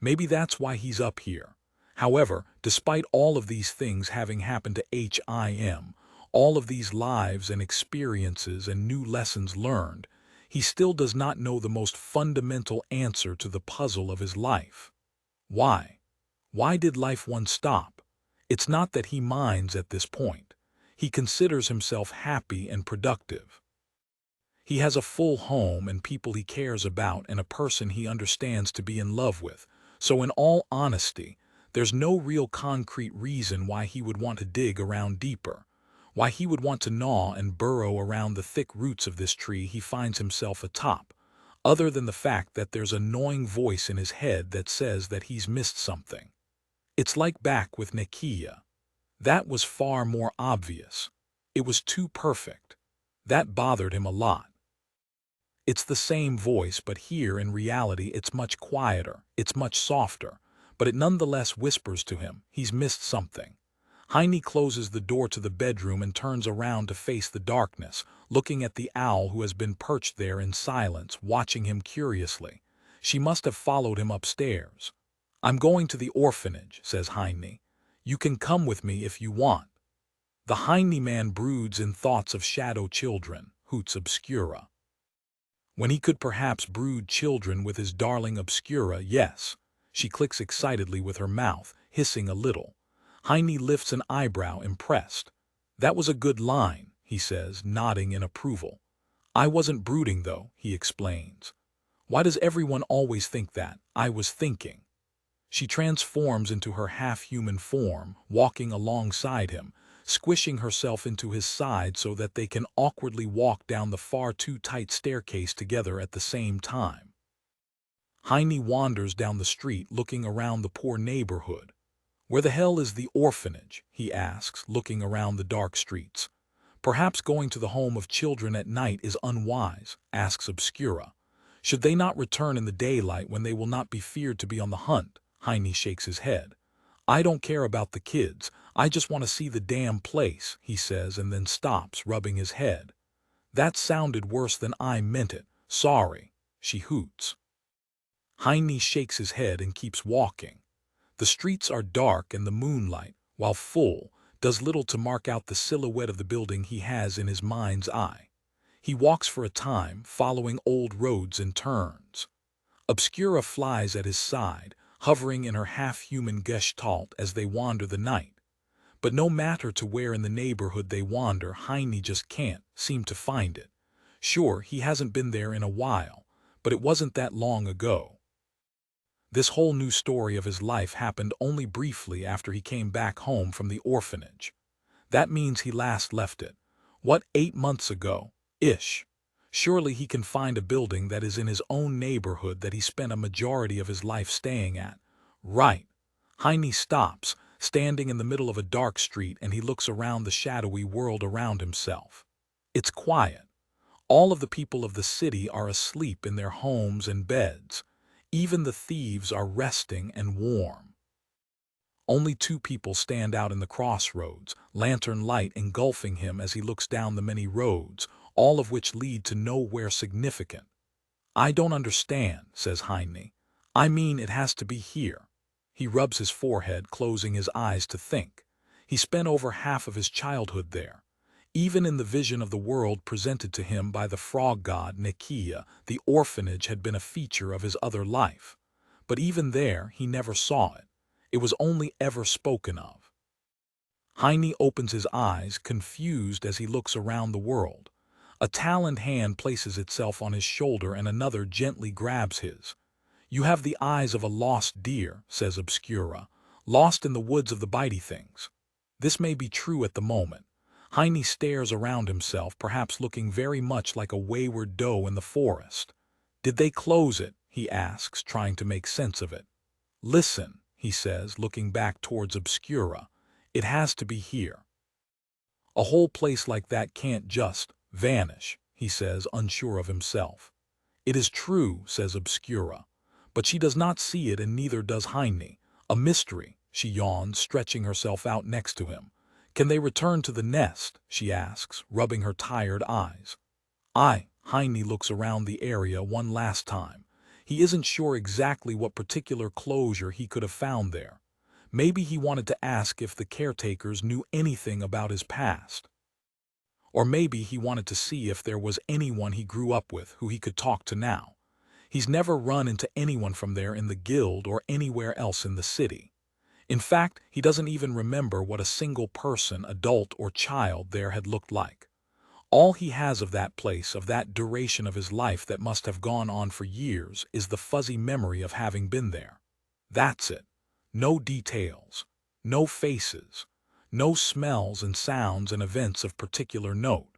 Maybe that's why he's up here. However, despite all of these things having happened to him, all of these lives and experiences and new lessons learned, he still does not know the most fundamental answer to the puzzle of his life. Why? Why did life once stop? It's not that he minds at this point. He considers himself happy and productive. He has a full home and people he cares about and a person he understands to be in love with. So in all honesty, there's no real concrete reason why he would want to dig around deeper, why he would want to gnaw and burrow around the thick roots of this tree he finds himself atop, other than the fact that there's an annoying voice in his head that says that he's missed something. It's like back with Nikia. That was far more obvious. It was too perfect. That bothered him a lot. It's the same voice, but here in reality it's much quieter, it's much softer, but it nonetheless whispers to him he's missed something. Heine closes the door to the bedroom and turns around to face the darkness, looking at the owl who has been perched there in silence, watching him curiously. She must have followed him upstairs. I'm going to the orphanage, says Heine. You can come with me if you want. The Heine man broods in thoughts of shadow children, hoots obscura. When he could perhaps brood children with his darling Obscura, yes. She clicks excitedly with her mouth, hissing a little. Heine lifts an eyebrow, impressed. That was a good line, he says, nodding in approval. I wasn't brooding, though, he explains. Why does everyone always think that? I was thinking. She transforms into her half-human form, walking alongside him, squishing herself into his side so that they can awkwardly walk down the far too tight staircase together at the same time. Heine wanders down the street looking around the poor neighborhood. Where the hell is the orphanage? He asks, looking around the dark streets. Perhaps going to the home of children at night is unwise, asks Obscura. Should they not return in the daylight when they will not be feared to be on the hunt? Heine shakes his head. I don't care about the kids. I just want to see the damn place, he says, and then stops, rubbing his head. That sounded worse than I meant it. Sorry, she hoots. Heine shakes his head and keeps walking. The streets are dark and the moonlight, while full, does little to mark out the silhouette of the building he has in his mind's eye. He walks for a time, following old Rhodes in turns. Obscura flies at his side, hovering in her half-human gestalt as they wander the night. But no matter to where in the neighborhood they wander, Heine just can't seem to find it. Sure, he hasn't been there in a while, but it wasn't that long ago. This whole new story of his life happened only briefly after he came back home from the orphanage. That means he last left it. What, 8 months ago? Ish. Surely he can find a building that is in his own neighborhood that he spent a majority of his life staying at. Right. Heine stops, standing in the middle of a dark street, and he looks around the shadowy world around himself. It's quiet. All of the people of the city are asleep in their homes and beds. Even the thieves are resting and warm. Only 2 people stand out in the crossroads, lantern light engulfing him as he looks down the many roads, all of which lead to nowhere significant. I don't understand, says Heine. I mean, it has to be here. He rubs his forehead, closing his eyes to think. He spent over half of his childhood there. Even in the vision of the world presented to him by the frog god Nikia, the orphanage had been a feature of his other life. But even there, he never saw it. It was only ever spoken of. Heine opens his eyes, confused as he looks around the world. A taloned hand places itself on his shoulder and another gently grabs his. You have the eyes of a lost deer, says Obscura, lost in the woods of the bitey things. This may be true at the moment. Heine stares around himself, perhaps looking very much like a wayward doe in the forest. Did they close it? He asks, trying to make sense of it. Listen, he says, looking back towards Obscura. It has to be here. A whole place like that can't just vanish, he says, unsure of himself. It is true, says Obscura. But she does not see it, and neither does Heine. A mystery, she yawns, stretching herself out next to him. Can they return to the nest? She asks, rubbing her tired eyes. Heine looks around the area one last time. He isn't sure exactly what particular closure he could have found there. Maybe he wanted to ask if the caretakers knew anything about his past. Or maybe he wanted to see if there was anyone he grew up with who he could talk to now. He's never run into anyone from there in the guild or anywhere else in the city. In fact, he doesn't even remember what a single person, adult or child, there had looked like. All he has of that place, of that duration of his life that must have gone on for years, is the fuzzy memory of having been there. That's it. No details, no faces, no smells and sounds and events of particular note.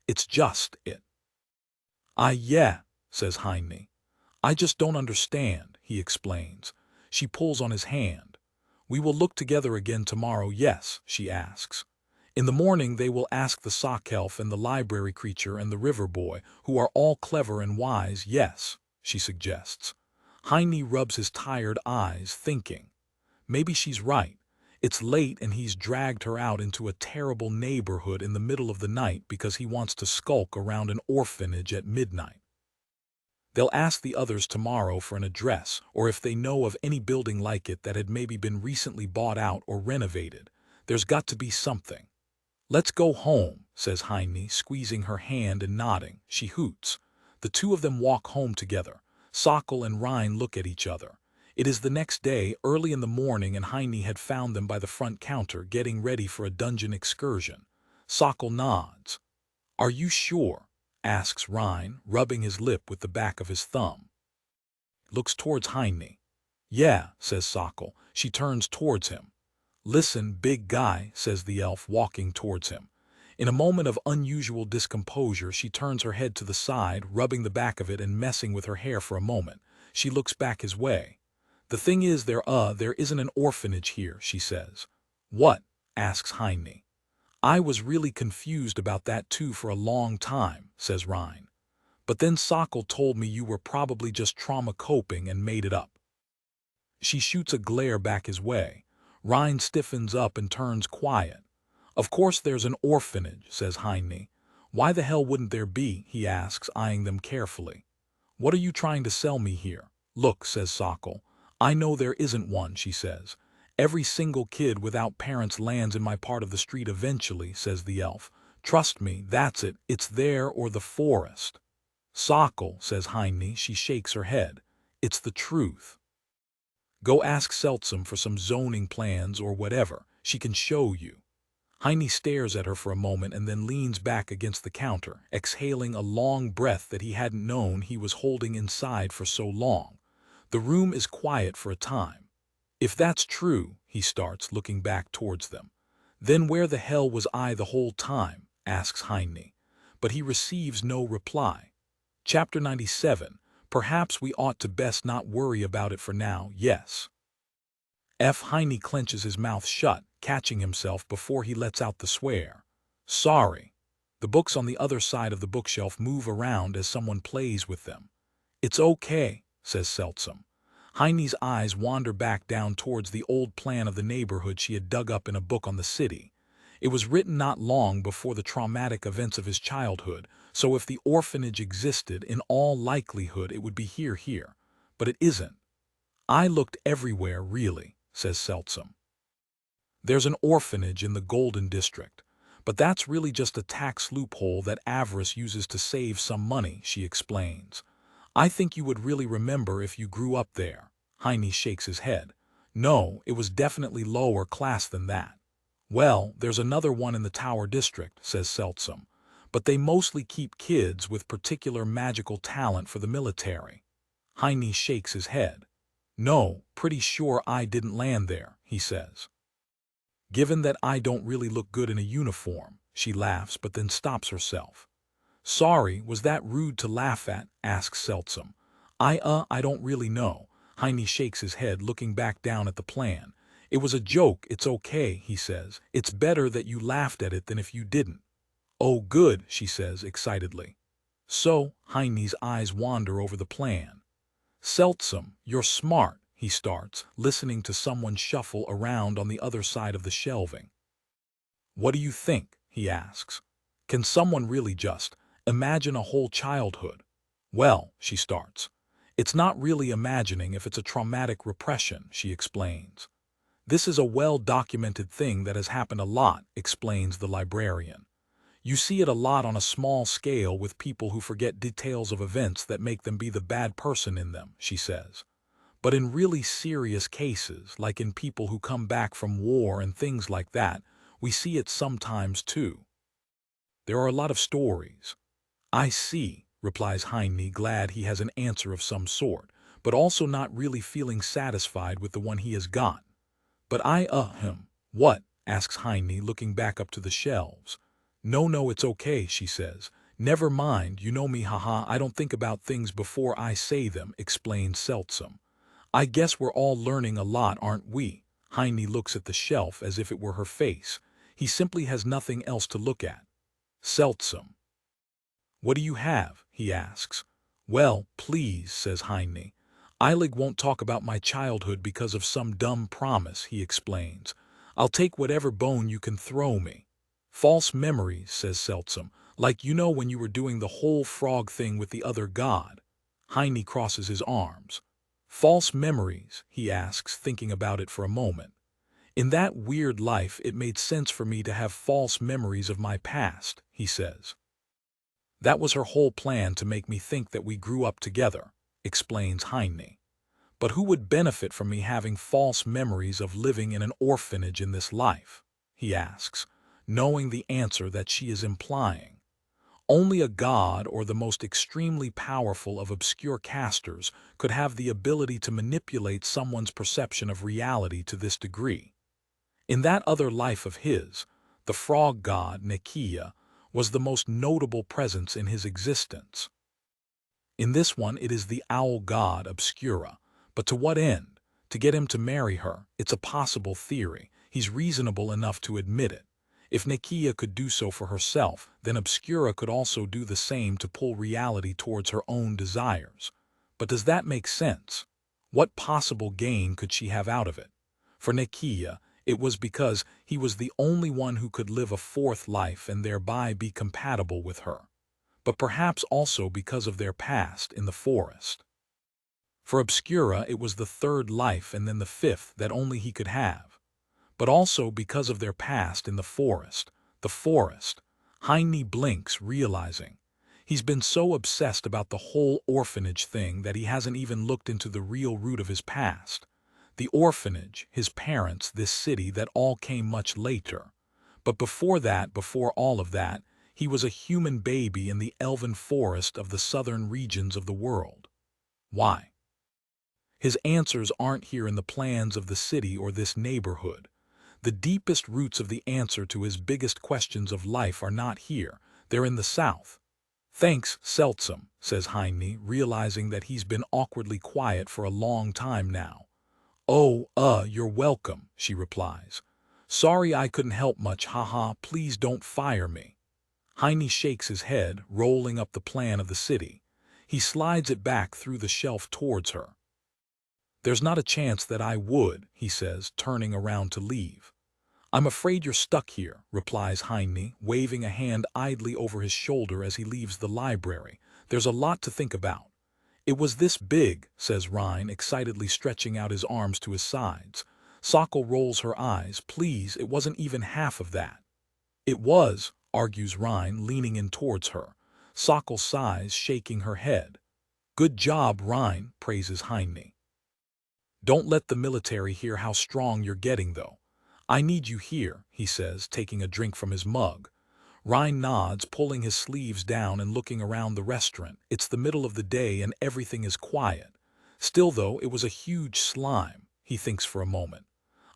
It's just it. Yeah, says Heine. I just don't understand, he explains. She pulls on his hand. We will look together again tomorrow, yes, she asks. In the morning they will ask the sock elf and the library creature and the river boy, who are all clever and wise, yes, she suggests. Heine rubs his tired eyes, thinking. Maybe she's right. It's late and he's dragged her out into a terrible neighborhood in the middle of the night because he wants to skulk around an orphanage at midnight. They'll ask the others tomorrow for an address, or if they know of any building like it that had maybe been recently bought out or renovated. There's got to be something. Let's go home, says Heine, squeezing her hand and nodding. She hoots. The two of them walk home together. Sokol and Rhine look at each other. It is the next day, early in the morning, and Heine had found them by the front counter, getting ready for a dungeon excursion. Sokol nods. "Are you sure?" asks Rhine, rubbing his lip with the back of his thumb. Looks towards Heine. "Yeah," says Sokol. She turns towards him. "Listen, big guy," says the elf, walking towards him. In a moment of unusual discomposure, she turns her head to the side, rubbing the back of it and messing with her hair for a moment. She looks back his way. "The thing is, there isn't an orphanage here," she says. "What?" asks Heine. "I was really confused about that too for a long time," says Rhine. "But then Sokol told me you were probably just trauma coping and made it up." She shoots a glare back his way. Rhine stiffens up and turns quiet. "Of course there's an orphanage," says Heine. "Why the hell wouldn't there be?" he asks, eyeing them carefully. "What are you trying to sell me here?" "Look," says Sokol. "I know there isn't one," she says. "Every single kid without parents lands in my part of the street eventually," says the elf. "Trust me, that's it. It's there or the forest." "Sokol," says Heine. She shakes her head. "It's the truth. Go ask Seltsam for some zoning plans or whatever. She can show you." Heine stares at her for a moment and then leans back against the counter, exhaling a long breath that he hadn't known he was holding inside for so long. The room is quiet for a time. "If that's true," he starts, looking back towards them. "Then where the hell was I the whole time?" asks Heine. But he receives no reply. Chapter 97. Perhaps we ought to best not worry about it for now, yes. Heine clenches his mouth shut, catching himself before he lets out the swear. "Sorry." The books on the other side of the bookshelf move around as someone plays with them. "It's okay," says Seltsam. Heine's eyes wander back down towards the old plan of the neighborhood she had dug up in a book on the city. It was written not long before the traumatic events of his childhood, so if the orphanage existed, in all likelihood it would be here. But it isn't. "I looked everywhere, really," says Seltsam. "There's an orphanage in the Golden District, but that's really just a tax loophole that avarice uses to save some money," she explains. "I think you would really remember if you grew up there." Heine shakes his head. "No, it was definitely lower class than that." "Well, there's another one in the Tower District," says Seltsam, "but they mostly keep kids with particular magical talent for the military." Heine shakes his head. "No, pretty sure I didn't land there," he says. "Given that I don't really look good in a uniform," she laughs, but then stops herself. "Sorry, was that rude to laugh at?" asks Seltsam. I don't really know." Heine shakes his head, looking back down at the plan. "It was a joke, it's okay," he says. "It's better that you laughed at it than if you didn't." "Oh good," she says excitedly. "So," Heine's eyes wander over the plan. "Seltsam, you're smart," he starts, listening to someone shuffle around on the other side of the shelving. "What do you think?" he asks. "Can someone really just imagine a whole childhood?" "Well," she starts. "It's not really imagining if it's a traumatic repression," she explains. "This is a well-documented thing that has happened a lot," explains the librarian. "You see it a lot on a small scale with people who forget details of events that make them be the bad person in them," she says. "But in really serious cases, like in people who come back from war and things like that, we see it sometimes too. There are a lot of stories." "I see," replies Heine, glad he has an answer of some sort, but also not really feeling satisfied with the one he has got. "But what?" asks Heine, looking back up to the shelves. No, it's okay," she says. "Never mind, you know me, haha, I don't think about things before I say them," explains Seltsam. "I guess we're all learning a lot, aren't we?" Heine looks at the shelf as if it were her face. He simply has nothing else to look at. "Seltsam." "What do you have?" he asks. "Well, please," says Heine. "Eilig won't talk about my childhood because of some dumb promise," he explains. "I'll take whatever bone you can throw me." "False memories," says Seltsam, "like you know when you were doing the whole frog thing with the other god." Heine crosses his arms. "False memories," he asks, thinking about it for a moment. "In that weird life it made sense for me to have false memories of my past," he says. That was her whole plan, to make me think that we grew up together, explains Heine. But who would benefit from me having false memories of living in an orphanage in this life? He asks, knowing the answer that she is implying. Only a god or the most extremely powerful of obscure casters could have the ability to manipulate someone's perception of reality to this degree. In that other life of his, the frog god Nekia was the most notable presence in his existence. In this one it is the owl god Obscura. But to what end? To get him to marry her. It's a possible theory. He's reasonable enough to admit it. If Nekia could do so for herself, then Obscura could also do the same to pull reality towards her own desires. But does that make sense? What possible gain could she have out of it? For Nekia, it was because he was the only one who could live a fourth life and thereby be compatible with her. But perhaps also because of their past in the forest. For Obscura it was the third life and then the fifth that only he could have. But also because of their past in the forest. Heine blinks, realizing. He's been so obsessed about the whole orphanage thing that he hasn't even looked into the real root of his past. The orphanage, his parents, this city, that all came much later. But before all of that, he was a human baby in the elven forest of the southern regions of the world. Why? His answers aren't here in the plans of the city or this neighborhood. The deepest roots of the answer to his biggest questions of life are not here, they're in the south. Thanks, Seltsam, says Heine, realizing that he's been awkwardly quiet for a long time now. Oh, you're welcome, she replies. Sorry I couldn't help much, haha, please don't fire me. Heine shakes his head, rolling up the plan of the city. He slides it back through the shelf towards her. There's not a chance that I would, he says, turning around to leave. I'm afraid you're stuck here, replies Heine, waving a hand idly over his shoulder as he leaves the library. There's a lot to think about. It was this big, says Rhine, excitedly stretching out his arms to his sides. Sokol rolls her eyes. Please, it wasn't even half of that. It was, argues Rhine, leaning in towards her. Sokol sighs, shaking her head. Good job, Rhine, praises Heine. Don't let the military hear how strong you're getting, though. I need you here, he says, taking a drink from his mug. Rhine nods, pulling his sleeves down and looking around the restaurant. It's the middle of the day and everything is quiet. Still, though, it was a huge slime, he thinks for a moment.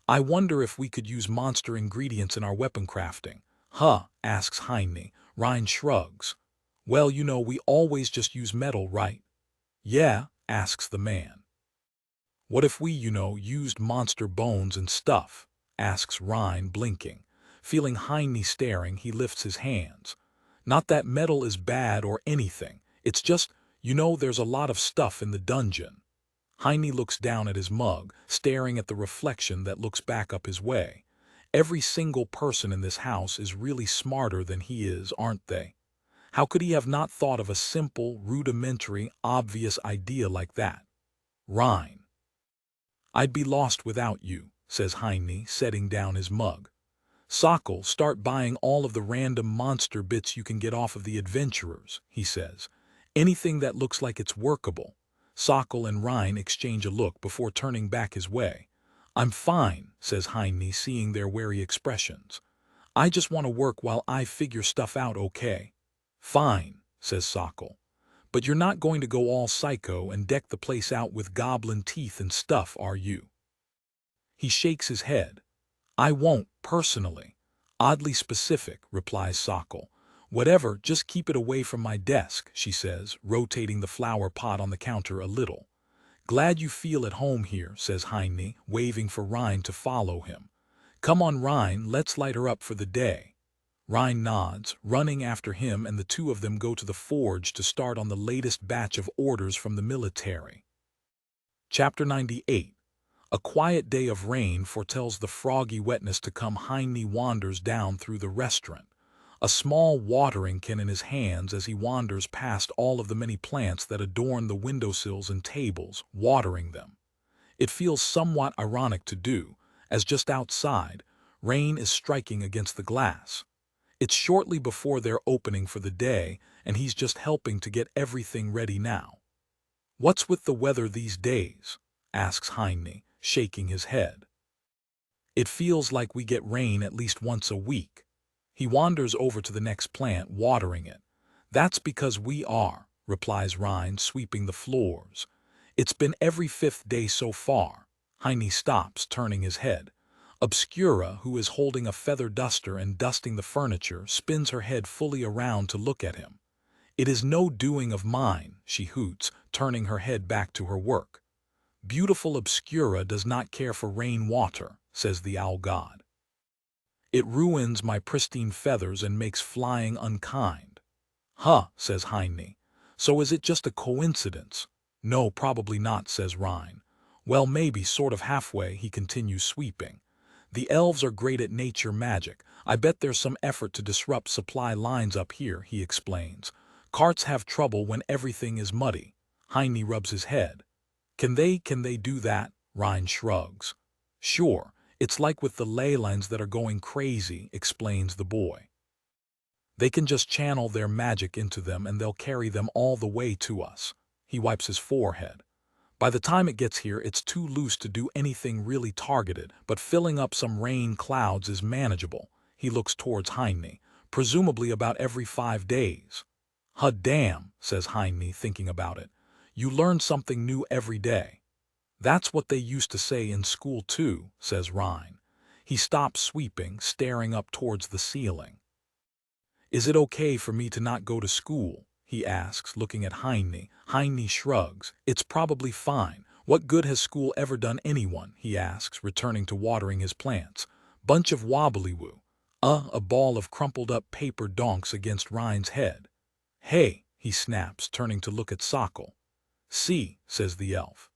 I wonder if we could use monster ingredients in our weapon crafting. Huh, asks Heine. Rhine shrugs. Well, we always just use metal, right? Yeah, asks the man. What if we, used monster bones and stuff? Asks Rhine, blinking. Feeling Heine staring, he lifts his hands. Not that metal is bad or anything. It's just, there's a lot of stuff in the dungeon. Heine looks down at his mug, staring at the reflection that looks back up his way. Every single person in this house is really smarter than he is, aren't they? How could he have not thought of a simple, rudimentary, obvious idea like that? Rhine. I'd be lost without you, says Heine, setting down his mug. Sokol, start buying all of the random monster bits you can get off of the adventurers, he says. Anything that looks like it's workable. Sokol and Rhine exchange a look before turning back his way. I'm fine, says Heine, seeing their wary expressions. I just want to work while I figure stuff out, okay? Fine, says Sokol. But you're not going to go all psycho and deck the place out with goblin teeth and stuff, are you? He shakes his head. I won't, personally. Oddly specific, replies Sokol. Whatever, just keep it away from my desk, she says, rotating the flower pot on the counter a little. Glad you feel at home here, says Heine, waving for Rhine to follow him. Come on, Rhine, let's light her up for the day. Rhine nods, running after him, and the two of them go to the forge to start on the latest batch of orders from the military. Chapter 98. A quiet day of rain foretells the froggy wetness to come. Heine wanders down through the restaurant, a small watering can in his hands as he wanders past all of the many plants that adorn the windowsills and tables, watering them. It feels somewhat ironic to do, as just outside, rain is striking against the glass. It's shortly before their opening for the day, and he's just helping to get everything ready now. "What's with the weather these days?" asks Heine, shaking his head. "It feels like we get rain at least once a week." He wanders over to the next plant, watering it. "That's because we are," replies Rhine, sweeping the floors. "It's been every fifth day so far." Heine stops, turning his head. Obscura, who is holding a feather duster and dusting the furniture, spins her head fully around to look at him. "It is no doing of mine," she hoots, turning her head back to her work. "Beautiful Obscura does not care for rain water," says the owl god. "It ruins my pristine feathers and makes flying unkind." "Huh," says Heine. "So is it just a coincidence?" "No, probably not," says Rhine. "Well, maybe, sort of halfway," he continues, sweeping. "The elves are great at nature magic. I bet there's some effort to disrupt supply lines up here," he explains. "Carts have trouble when everything is muddy." Heine rubs his head. Can they do that?" Rhine shrugs. "Sure, it's like with the ley lines that are going crazy," explains the boy. "They can just channel their magic into them and they'll carry them all the way to us." He wipes his forehead. "By the time it gets here, it's too loose to do anything really targeted, but filling up some rain clouds is manageable." He looks towards Heine. "Presumably about every 5 days." "Huh, damn," says Heine, thinking about it. "You learn something new every day." "That's what they used to say in school too," says Rhine. He stops sweeping, staring up towards the ceiling. "Is it okay for me to not go to school?" he asks, looking at Heine. Heine shrugs. "It's probably fine. What good has school ever done anyone?" he asks, returning to watering his plants. "Bunch of wobblywoo." A ball of crumpled up paper donks against Rhine's head. "Hey," he snaps, turning to look at Sokol. "See," says the elf.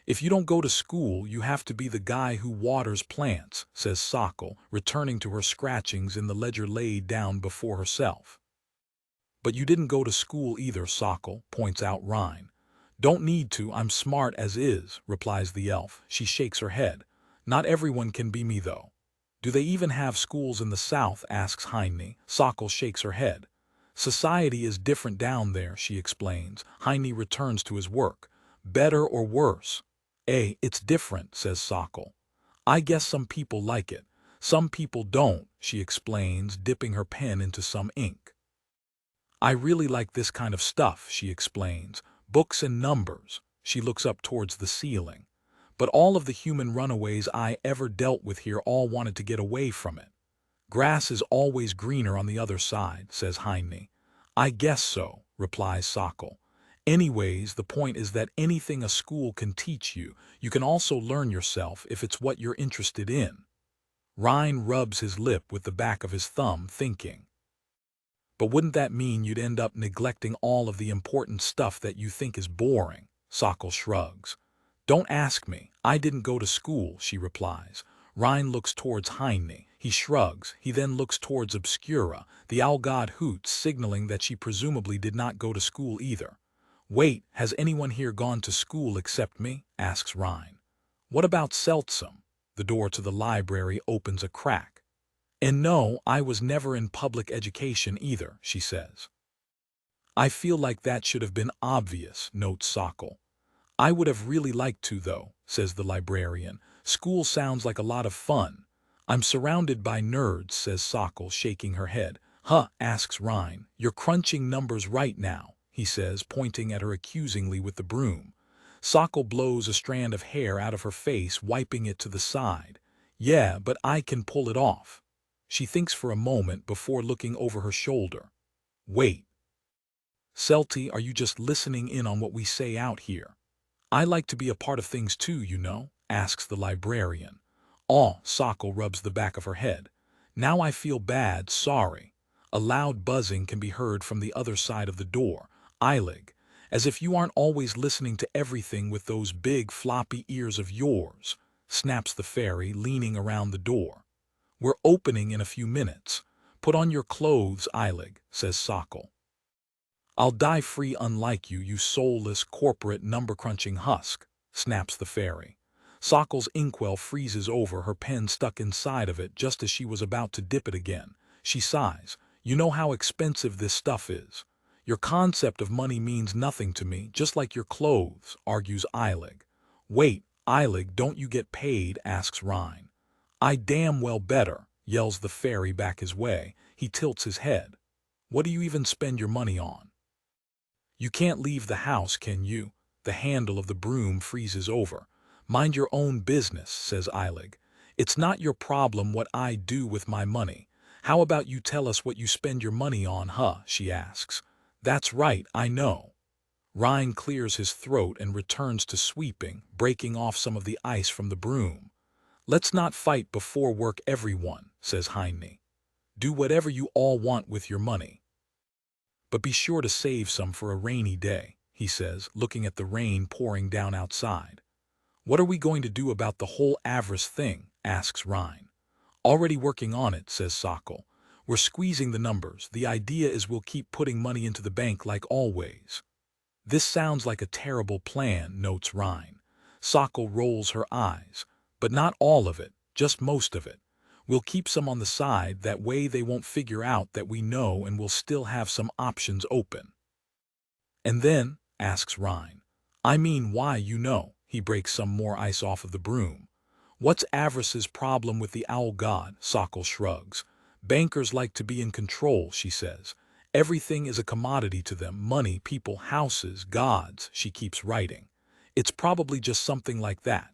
"If you don't go to school, you have to be the guy who waters plants," says Sokol, returning to her scratchings in the ledger laid down before herself. "But you didn't go to school either, Sokol," points out Rhine. "Don't need to, I'm smart as is," replies the elf. She shakes her head. "Not everyone can be me, though." "Do they even have schools in the south?" asks Heine. Sokol shakes her head. "Society is different down there," she explains. Heine returns to his work. "Better or worse?" It's different," says Sokol. "I guess some people like it. Some people don't," she explains, dipping her pen into some ink. "I really like this kind of stuff," she explains. "Books and numbers." She looks up towards the ceiling. "But all of the human runaways I ever dealt with here all wanted to get away from it." "Grass is always greener on the other side," says Heine. "I guess so," replies Sokol. "Anyways, the point is that anything a school can teach you, you can also learn yourself if it's what you're interested in." Rhine rubs his lip with the back of his thumb, thinking. "But wouldn't that mean you'd end up neglecting all of the important stuff that you think is boring?" Sokol shrugs. "Don't ask me. I didn't go to school," she replies. Rhine looks towards Heine. He shrugs. He then looks towards Obscura. The owl god hoots, signaling that she presumably did not go to school either. "Wait, has anyone here gone to school except me?" asks Rhine. "What about Seltsam?" The door to the library opens a crack. "And no, I was never in public education either," she says. "I feel like that should have been obvious," notes Sokol. "I would have really liked to, though," says the librarian. "School sounds like a lot of fun." "I'm surrounded by nerds," says Sokol, shaking her head. "Huh," asks Rhine. "You're crunching numbers right now," he says, pointing at her accusingly with the broom. Sokol blows a strand of hair out of her face, wiping it to the side. "Yeah, but I can pull it off." She thinks for a moment before looking over her shoulder. "Wait. Selty, are you just listening in on what we say out here?" "I like to be a part of things too, you know," asks the librarian. "Aw," Sokol rubs the back of her head. "Now I feel bad, sorry." A loud buzzing can be heard from the other side of the door. "Eilig, as if you aren't always listening to everything with those big floppy ears of yours," snaps the fairy, leaning around the door. "We're opening in a few minutes. Put on your clothes, Eilig," says Sokol. "I'll die free unlike you, you soulless, corporate, number-crunching husk," snaps the fairy. Sokol's inkwell freezes over, her pen stuck inside of it just as she was about to dip it again. She sighs. You know how expensive this stuff is. Your concept of money means nothing to me, just like your clothes, argues Eilig. Wait, Eilig, don't you get paid? Asks Rhine. I damn well better, yells the fairy back his way. He tilts his head. What do you even spend your money on? You can't leave the house, can you? The handle of the broom freezes over. Mind your own business, says Eilig. It's not your problem what I do with my money. How about you tell us what you spend your money on, huh? She asks. That's right, I know. Rhine clears his throat and returns to sweeping, breaking off some of the ice from the broom. Let's not fight before work, everyone, says Heine. Do whatever you all want with your money. But be sure to save some for a rainy day, he says, looking at the rain pouring down outside. What are we going to do about the whole avarice thing? Asks Rhine. Already working on it, says Sokol. We're squeezing the numbers. The idea is we'll keep putting money into the bank like always. This sounds like a terrible plan, notes Rhine. Sokol rolls her eyes. But not all of it, just most of it. We'll keep some on the side, that way they won't figure out that we know, and we'll still have some options open. And then, asks Rhine. I mean, why, you know. He breaks some more ice off of the broom. What's avarice's problem with the owl god? Sokol shrugs. Bankers like to be in control, she says. Everything is a commodity to them. Money, people, houses, gods, she keeps writing. It's probably just something like that.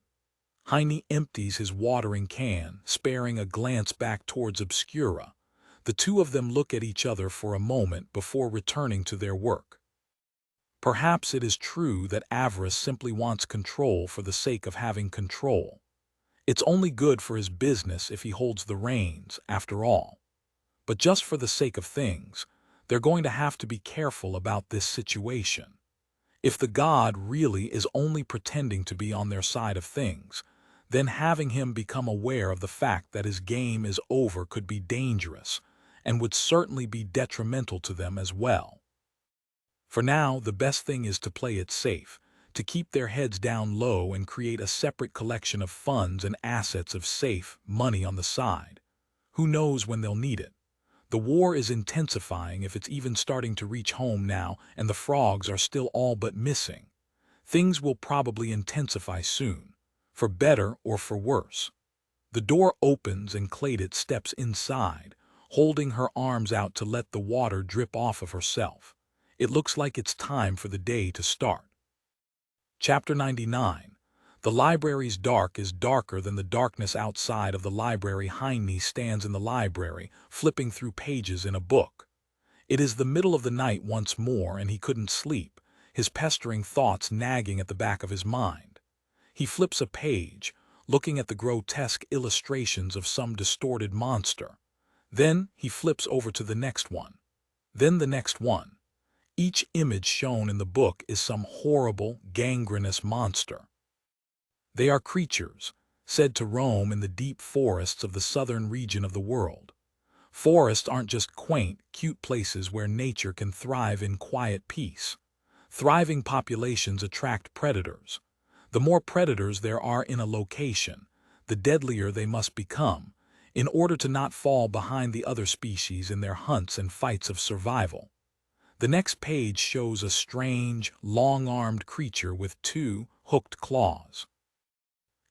Heine empties his watering can, sparing a glance back towards Obscura. The two of them look at each other for a moment before returning to their work. Perhaps it is true that avarice simply wants control for the sake of having control. It's only good for his business if he holds the reins, after all. But just for the sake of things, they're going to have to be careful about this situation. If the god really is only pretending to be on their side of things, then having him become aware of the fact that his game is over could be dangerous, and would certainly be detrimental to them as well. For now, the best thing is to play it safe, to keep their heads down low and create a separate collection of funds and assets of safe money on the side. Who knows when they'll need it? The war is intensifying, if it's even starting to reach home now, and the frogs are still all but missing. Things will probably intensify soon, for better or for worse. The door opens and Cladit steps inside, holding her arms out to let the water drip off of herself. It looks like it's time for the day to start. Chapter 99. The library's dark is darker than the darkness outside of the library. Heine stands in the library, flipping through pages in a book. It is the middle of the night once more, and he couldn't sleep, his pestering thoughts nagging at the back of his mind. He flips a page, looking at the grotesque illustrations of some distorted monster. Then he flips over to the next one. Then the next one. Each image shown in the book is some horrible, gangrenous monster. They are creatures, said to roam in the deep forests of the southern region of the world. Forests aren't just quaint, cute places where nature can thrive in quiet peace. Thriving populations attract predators. The more predators there are in a location, the deadlier they must become, in order to not fall behind the other species in their hunts and fights of survival. The next page shows a strange, long-armed creature with two hooked claws.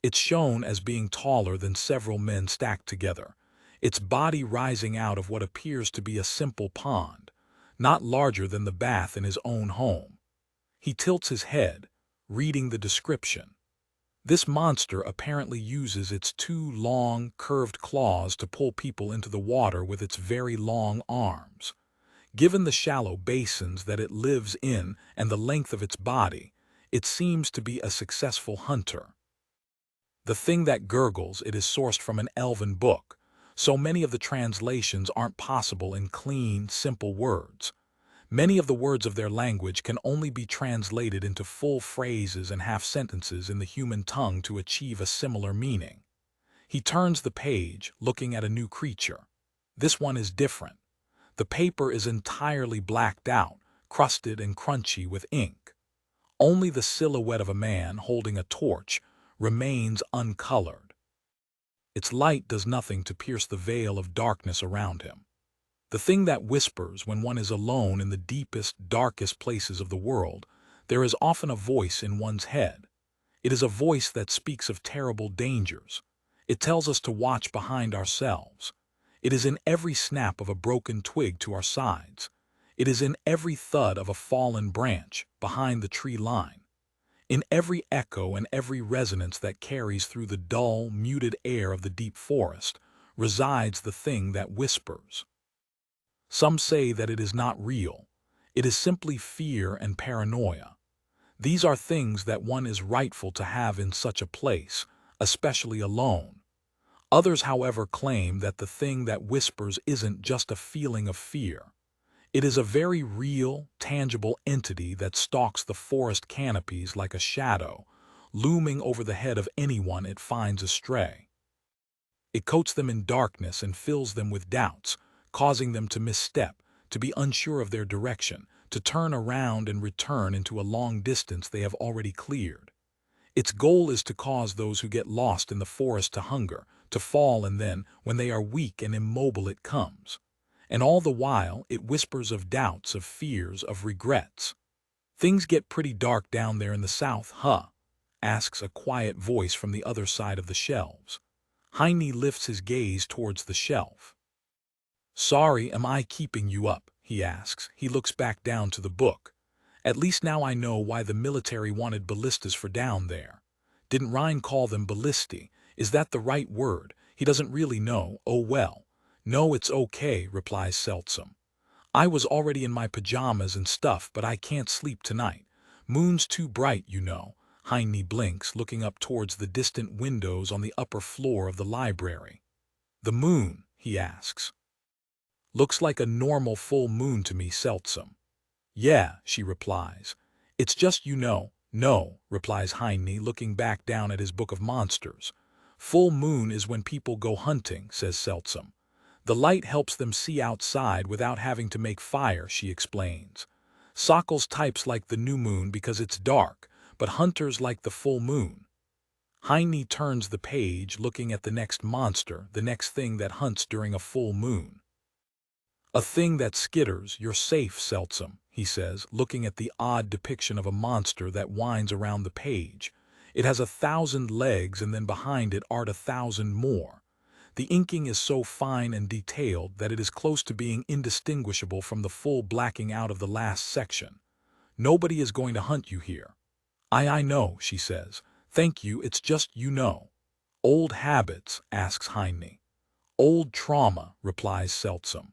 It's shown as being taller than several men stacked together, its body rising out of what appears to be a simple pond, not larger than the bath in his own home. He tilts his head, reading the description. This monster apparently uses its two long, curved claws to pull people into the water with its very long arms. Given the shallow basins that it lives in and the length of its body, it seems to be a successful hunter. The thing that gurgles, it is sourced from an elven book, so many of the translations aren't possible in clean, simple words. Many of the words of their language can only be translated into full phrases and half-sentences in the human tongue to achieve a similar meaning. He turns the page, looking at a new creature. This one is different. The paper is entirely blacked out, crusted and crunchy with ink. Only the silhouette of a man holding a torch remains uncolored. Its light does nothing to pierce the veil of darkness around him. The thing that whispers when one is alone in the deepest, darkest places of the world. There is often a voice in one's head. It is a voice that speaks of terrible dangers. It tells us to watch behind ourselves. It is in every snap of a broken twig to our sides. It is in every thud of a fallen branch behind the tree line. In every echo and every resonance that carries through the dull, muted air of the deep forest resides the thing that whispers. Some say that it is not real. It is simply fear and paranoia. These are things that one is rightful to have in such a place, especially alone. Others, however, claim that the thing that whispers isn't just a feeling of fear. It is a very real, tangible entity that stalks the forest canopies like a shadow, looming over the head of anyone it finds astray. It coats them in darkness and fills them with doubts, causing them to misstep, to be unsure of their direction, to turn around and return into a long distance they have already cleared. Its goal is to cause those who get lost in the forest to hunger, to fall, and then, when they are weak and immobile, it comes. And all the while, it whispers of doubts, of fears, of regrets. "Things get pretty dark down there in the south, huh?" asks a quiet voice from the other side of the shelves. Heine lifts his gaze towards the shelf. "Sorry, am I keeping you up?" he asks. He looks back down to the book. "At least now I know why the military wanted ballistas for down there. Didn't Rhine call them ballisti? Is that the right word? He doesn't really know. Oh well. No, it's okay," replies Seltsam. "I was already in my pajamas and stuff, but I can't sleep tonight. Moon's too bright, you know." Heine blinks, looking up towards the distant windows on the upper floor of the library. "The moon?" he asks. "Looks like a normal full moon to me, Seltsam." "Yeah," she replies. "It's just No," replies Heine, looking back down at his book of monsters. "Full moon is when people go hunting," says Seltsam. "The light helps them see outside without having to make fire," she explains. "Sockles types like the new moon because it's dark, but hunters like the full moon." Heine turns the page, looking at the next monster, the next thing that hunts during a full moon. "A thing that skitters, you're safe, Seltsam," he says, looking at the odd depiction of a monster that winds around the page. "It has 1,000 legs, and then behind it are 1,000 more. The inking is so fine and detailed that it is close to being indistinguishable from the full blacking out of the last section. Nobody is going to hunt you here." I know," she says. "Thank you, it's just Old habits?" asks Heine. "Old trauma," replies Seltsam.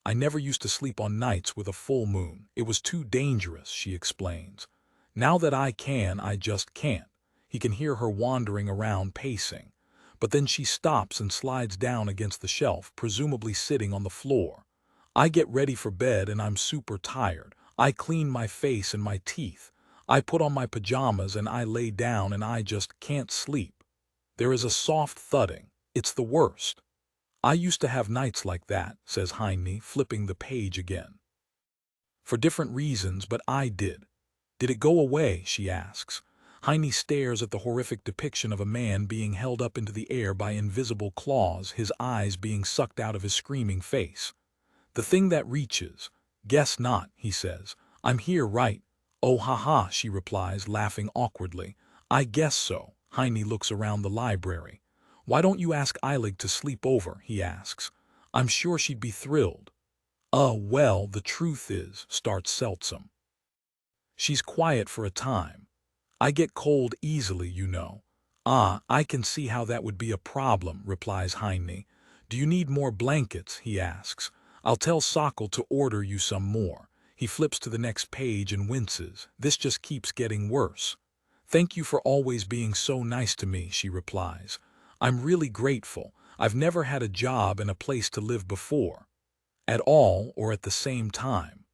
"I never used to sleep on nights with a full moon. It was too dangerous," she explains. "Now that I can, I just can't." He can hear her wandering around, pacing. But then she stops and slides down against the shelf, presumably sitting on the floor. "I get ready for bed and I'm super tired. I clean my face and my teeth. I put on my pajamas and I lay down and I just can't sleep. There is a soft thudding. It's the worst. I used to have nights like that," says Heine, flipping the page again. "For different reasons, but I did." "Did it go away?" she asks. Heine stares at the horrific depiction of a man being held up into the air by invisible claws, his eyes being sucked out of his screaming face. "The thing that reaches. Guess not," he says. "I'm here, right?" "Oh, ha," she replies, laughing awkwardly. "I guess so." Heine looks around the library. "Why don't you ask Eilig to sleep over?" he asks. "I'm sure she'd be thrilled." Well, the truth is," starts Seltsam. She's quiet for a time. "I get cold easily, you know." I can see how that would be a problem," replies Heine. "Do you need more blankets?" he asks. "I'll tell Sokol to order you some more." He flips to the next page and winces. "This just keeps getting worse." "Thank you for always being so nice to me," she replies. "I'm really grateful. I've never had a job and a place to live before." "At all, or at the same time?"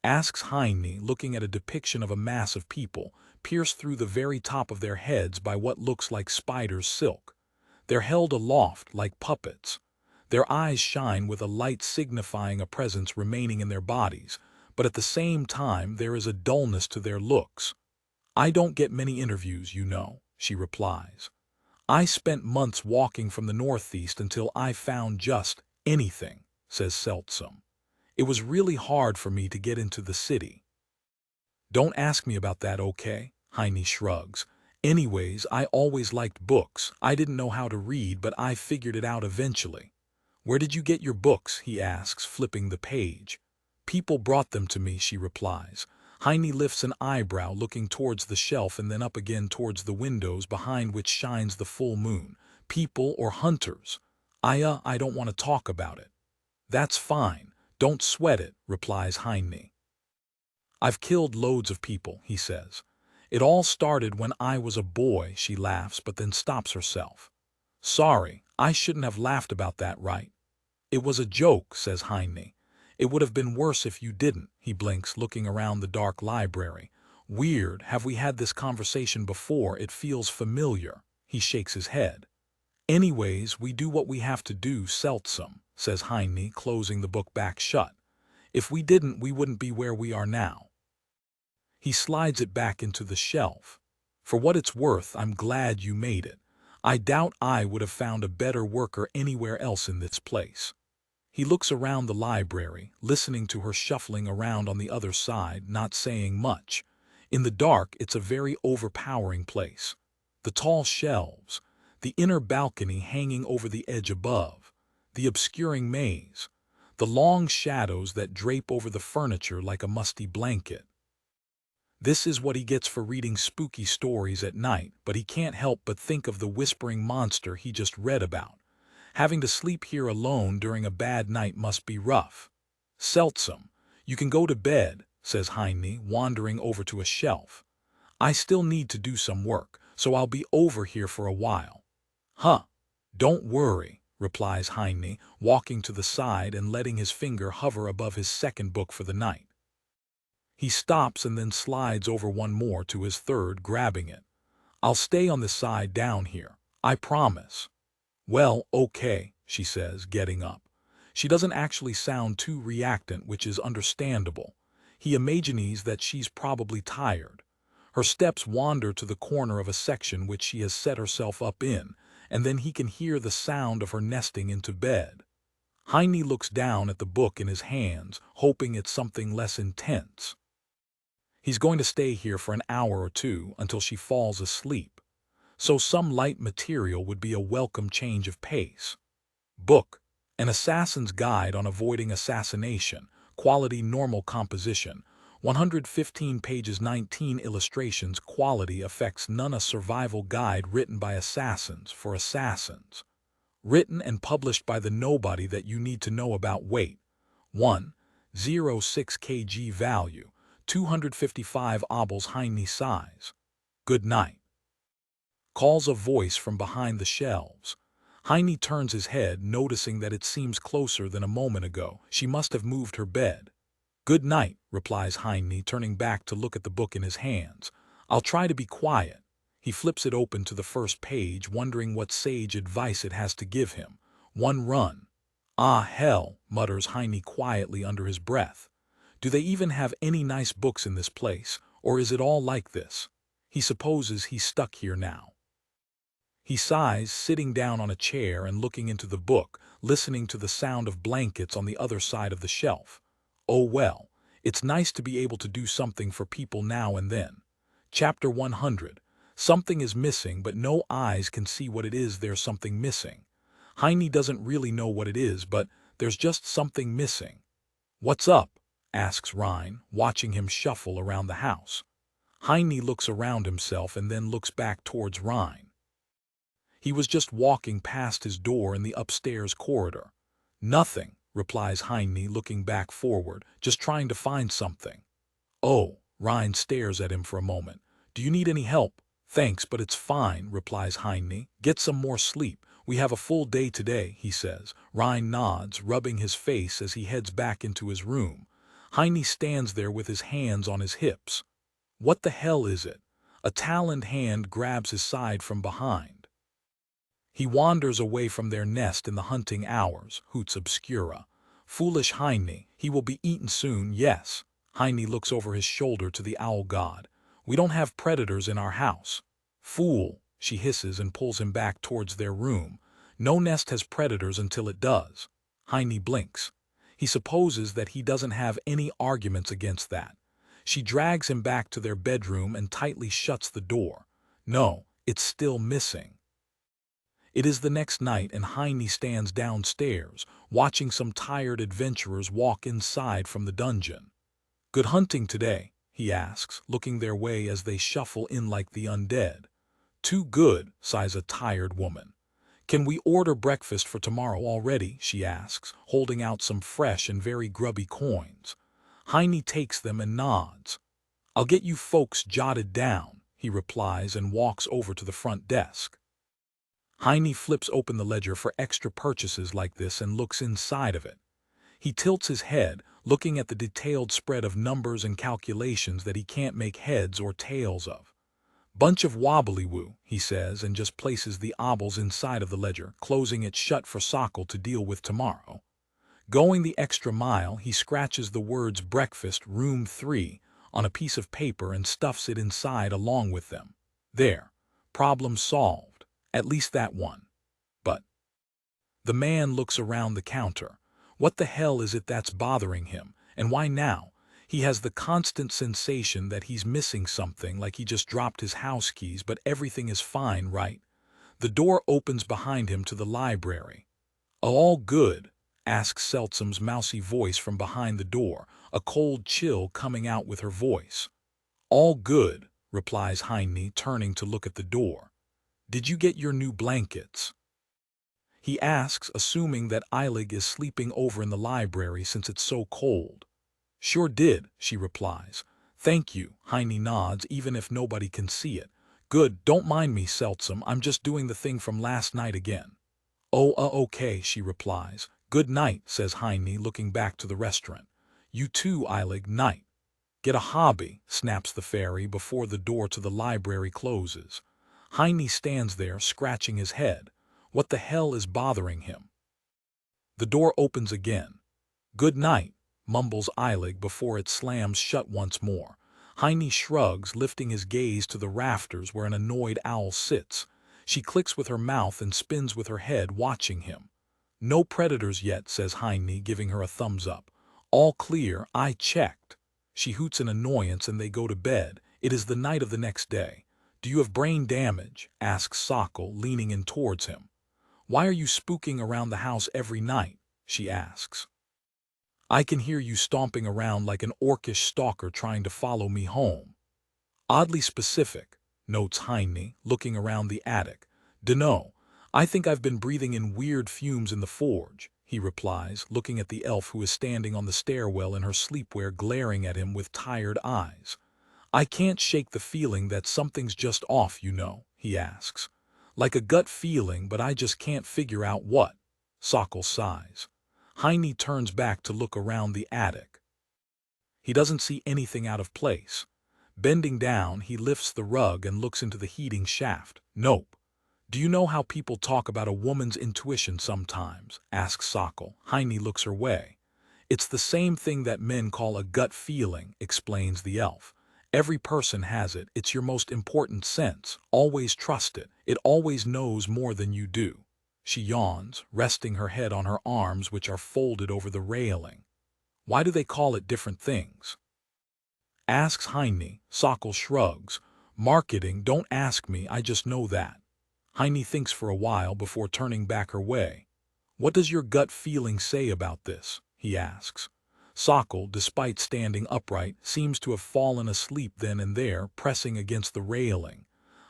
asks Heine, looking at a depiction of a mass of people, pierced through the very top of their heads by what looks like spider's silk. They're held aloft like puppets. Their eyes shine with a light signifying a presence remaining in their bodies, but at the same time there is a dullness to their looks. "I don't get many interviews, you know," she replies. "I spent months walking from the northeast until I found just anything," says Seltsam. It was really hard for me to get into the city. Don't ask me about that, okay? Heine shrugs. Anyways, I always liked books. I didn't know how to read, but I figured it out eventually. Where did you get your books? He asks, flipping the page. People brought them to me, she replies. Heine lifts an eyebrow, looking towards the shelf and then up again towards the windows behind which shines the full moon. People or hunters? I don't want to talk about it. That's fine. Don't sweat it, replies Heine. I've killed loads of people, he says. It all started when I was a boy, she laughs, but then stops herself. Sorry, I shouldn't have laughed about that, right? It was a joke, says Heine. It would have been worse if you didn't, he blinks, looking around the dark library. Weird, have we had this conversation before? It feels familiar. He shakes his head. Anyways, we do what we have to do, Seltsam, says Heine, closing the book back shut. If we didn't, we wouldn't be where we are now. He slides it back into the shelf. For what it's worth, I'm glad you made it. I doubt I would have found a better worker anywhere else in this place. He looks around the library, listening to her shuffling around on the other side, not saying much. In the dark, it's a very overpowering place. The tall shelves, the inner balcony hanging over the edge above, the obscuring maze, the long shadows that drape over the furniture like a musty blanket. This is what he gets for reading spooky stories at night, but he can't help but think of the whispering monster he just read about. Having to sleep here alone during a bad night must be rough. Seltsam, you can go to bed, says Heine, wandering over to a shelf. I still need to do some work, so I'll be over here for a while. Huh, don't worry, replies Heine, walking to the side and letting his finger hover above his second book for the night. He stops and then slides over one more to his third, grabbing it. I'll stay on the side down here, I promise. Well, okay, she says, getting up. She doesn't actually sound too reactant, which is understandable. He imagines that she's probably tired. Her steps wander to the corner of a section which she has set herself up in, and then he can hear the sound of her nesting into bed. Heine looks down at the book in his hands, hoping it's something less intense. He's going to stay here for an hour or two until she falls asleep, so some light material would be a welcome change of pace. Book, An Assassin's Guide on Avoiding Assassination, Quality Normal Composition, 115 pages, 19 illustrations, quality effects, none. A survival guide written by assassins for assassins. Written and published by the nobody that you need to know about. Weight, 1.06 kg. Value, 255 obols. Heine size. Good night. Calls a voice from behind the shelves. Heine turns his head, noticing that it seems closer than a moment ago. She must have moved her bed. Good night, replies Heine, turning back to look at the book in his hands. I'll try to be quiet. He flips it open to the first page, wondering what sage advice it has to give him. One run. Ah, hell, mutters Heine quietly under his breath. Do they even have any nice books in this place, or is it all like this? He supposes he's stuck here now. He sighs, sitting down on a chair and looking into the book, listening to the sound of blankets on the other side of the shelf. Oh well, it's nice to be able to do something for people now and then. Chapter 100. Something is missing, but no eyes can see what it is. There's something missing. Heine doesn't really know what it is, but there's just something missing. What's up? Asks Rhine, watching him shuffle around the house. Heine looks around himself and then looks back towards Rhine. He was just walking past his door in the upstairs corridor. Nothing, replies Heine, looking back forward, just trying to find something. Oh, Rhine stares at him for a moment. Do you need any help? Thanks, but it's fine, replies Heine. Get some more sleep. We have a full day today, he says. Rhine nods, rubbing his face as he heads back into his room. Heine stands there with his hands on his hips. What the hell is it? A taloned hand grabs his side from behind. He wanders away from their nest in the hunting hours, hoots Obscura. Foolish Heine, he will be eaten soon, yes. Heine looks over his shoulder to the owl god. We don't have predators in our house. Fool, she hisses and pulls him back towards their room. No nest has predators until it does. Heine blinks. He supposes that he doesn't have any arguments against that. She drags him back to their bedroom and tightly shuts the door. No, it's still missing. It is the next night and Heine stands downstairs, watching some tired adventurers walk inside from the dungeon. "Good hunting today?" he asks, looking their way as they shuffle in like the undead. "Too good," sighs a tired woman. "Can we order breakfast for tomorrow already?" she asks, holding out some fresh and very grubby coins. Heine takes them and nods. "I'll get you folks jotted down," he replies and walks over to the front desk. Heine flips open the ledger for extra purchases like this and looks inside of it. He tilts his head, looking at the detailed spread of numbers and calculations that he can't make heads or tails of. "Bunch of wobbly-woo," he says, and just places the obels inside of the ledger, closing it shut for Sokol to deal with tomorrow. Going the extra mile, he scratches the words "breakfast, room 3" on a piece of paper and stuffs it inside along with them. There. Problem solved. At least that one. But the man looks around the counter. What the hell is it that's bothering him, and why now? He has the constant sensation that he's missing something, like he just dropped his house keys, but everything is fine, right? The door opens behind him to the library. "All good?" asks Seltsam's mousy voice from behind the door, a cold chill coming out with her voice. "All good," replies Heine, turning to look at the door. "Did you get your new blankets?" he asks, assuming that Eilig is sleeping over in the library since it's so cold. "Sure did," she replies. "Thank you," Heine nods, even if nobody can see it. "Good, don't mind me, Seltsam, I'm just doing the thing from last night again." "Oh, okay," she replies. "Good night," says Heine, looking back to the restaurant. "You too, Eilig, night." "Get a hobby," snaps the fairy before the door to the library closes. Heine stands there, scratching his head. What the hell is bothering him? The door opens again. "Good night," mumbles Eilig before it slams shut once more. Heine shrugs, lifting his gaze to the rafters where an annoyed owl sits. She clicks with her mouth and spins with her head, watching him. "No predators yet," says Heine, giving her a thumbs up. "All clear, I checked." She hoots in annoyance and they go to bed. It is the night of the next day. "Do you have brain damage?" asks Sokol, leaning in towards him. "Why are you spooking around the house every night?" she asks. "I can hear you stomping around like an orcish stalker trying to follow me home." "Oddly specific," notes Heine, looking around the attic. "Dunno. I think I've been breathing in weird fumes in the forge," he replies, looking at the elf who is standing on the stairwell in her sleepwear, glaring at him with tired eyes. "I can't shake the feeling that something's just off, you know," he asks. "Like a gut feeling, but I just can't figure out what." Sokol sighs. Heine turns back to look around the attic. He doesn't see anything out of place. Bending down, he lifts the rug and looks into the heating shaft. "Nope." "Do you know how people talk about a woman's intuition sometimes?" asks Sokol. Heine looks her way. "It's the same thing that men call a gut feeling," explains the elf. "Every person has it. It's your most important sense. Always trust it. It always knows more than you do." She yawns, resting her head on her arms, which are folded over the railing. "Why do they call it different things?" asks Heine. Sokol shrugs. "Marketing, don't ask me, I just know that." Heine thinks for a while before turning back her way. "What does your gut feeling say about this?" he asks. Sokol, despite standing upright, seems to have fallen asleep then and there, pressing against the railing.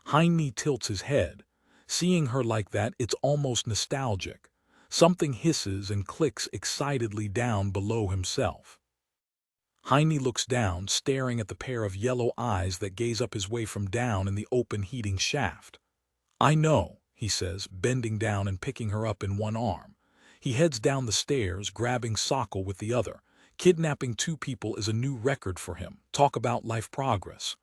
Heine tilts his head. Seeing her like that, it's almost nostalgic. Something hisses and clicks excitedly down below himself. Heine looks down, staring at the pair of yellow eyes that gaze up his way from down in the open heating shaft. "I know," he says, bending down and picking her up in one arm. He heads down the stairs, grabbing Sokol with the other. Kidnapping two people is a new record for him. Talk about life progress.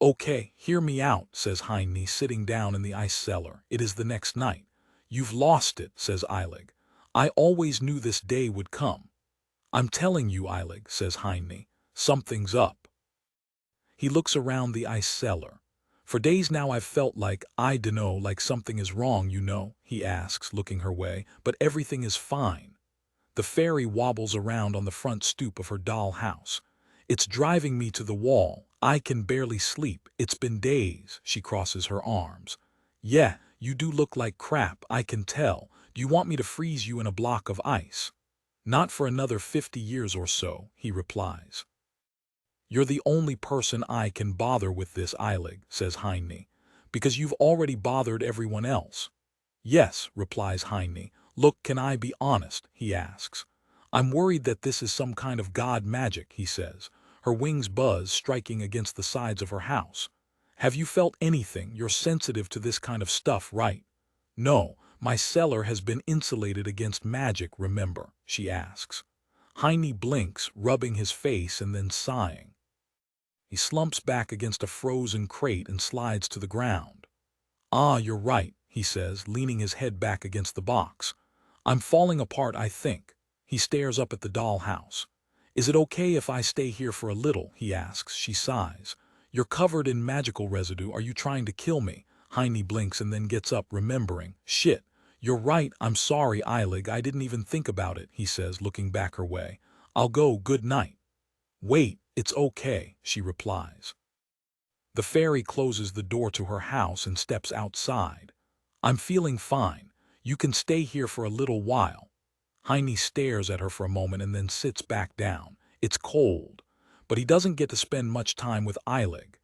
"Okay, hear me out," says Heine, sitting down in the ice cellar. It is the next night. "You've lost it," says Eilig. "I always knew this day would come." "I'm telling you, Eilig," says Heine, "something's up." He looks around the ice cellar. "For days now I've felt like, I dunno, like something is wrong, you know," he asks, looking her way, "but everything is fine." The fairy wobbles around on the front stoop of her doll house. It's driving me to the wall. I can barely sleep. It's been days. She crosses her arms. Yeah, you do look like crap, I can tell. Do you want me to freeze you in a block of ice? Not for another 50 years or so, he replies. You're the only person I can bother with this, Eilig, says Heine, because you've already bothered everyone else. Yes, replies Heine. Look, can I be honest, he asks. I'm worried that this is some kind of god magic, he says. Her wings buzz, striking against the sides of her house. Have you felt anything? You're sensitive to this kind of stuff, right? No, my cellar has been insulated against magic, remember, she asks. Heine blinks, rubbing his face and then sighing. He slumps back against a frozen crate and slides to the ground. Ah, you're right, he says, leaning his head back against the box. I'm falling apart, I think. He stares up at the dollhouse. Is it okay if I stay here for a little, he asks. She sighs. You're covered in magical residue. Are you trying to kill me? Heine blinks and then gets up, remembering. Shit. You're right. I'm sorry, Eilig. I didn't even think about it, he says, looking back her way. I'll go. Good night. Wait, it's okay, she replies. The fairy closes the door to her house and steps outside. I'm feeling fine. You can stay here for a little while. Heine stares at her for a moment and then sits back down. It's cold, but he doesn't get to spend much time with Eilig.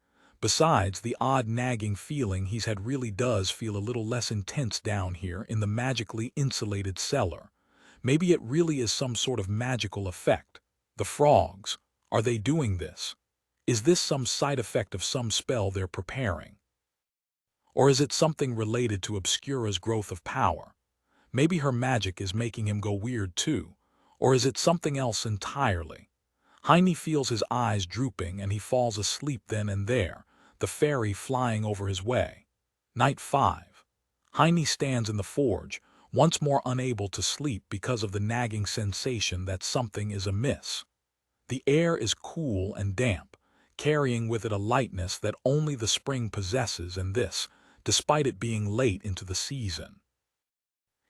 Besides, the odd nagging feeling he's had really does feel a little less intense down here in the magically insulated cellar. Maybe it really is some sort of magical effect. The frogs, are they doing this? Is this some side effect of some spell they're preparing? Or is it something related to Obscura's growth of power? Maybe her magic is making him go weird too. Or is it something else entirely? Heine feels his eyes drooping and he falls asleep then and there, the fairy flying over his way. Night 5. Heine stands in the forge, once more unable to sleep because of the nagging sensation that something is amiss. The air is cool and damp, carrying with it a lightness that only the spring possesses, and this, despite it being late into the season.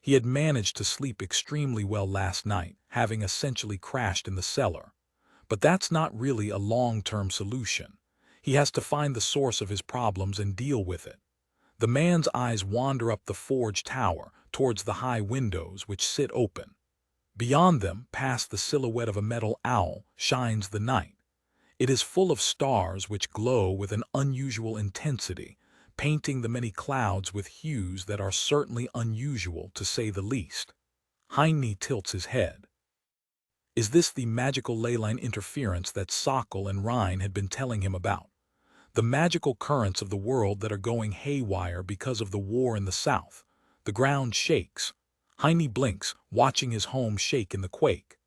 He had managed to sleep extremely well last night, having essentially crashed in the cellar. But that's not really a long-term solution. He has to find the source of his problems and deal with it. The man's eyes wander up the forge tower, towards the high windows which sit open. Beyond them, past the silhouette of a metal owl, shines the night. It is full of stars which glow with an unusual intensity, painting the many clouds with hues that are certainly unusual, to say the least. Heine tilts his head. Is this the magical ley line interference that Sokol and Rhine had been telling him about? The magical currents of the world that are going haywire because of the war in the south. The ground shakes. Heine blinks, watching his home shake in the quake.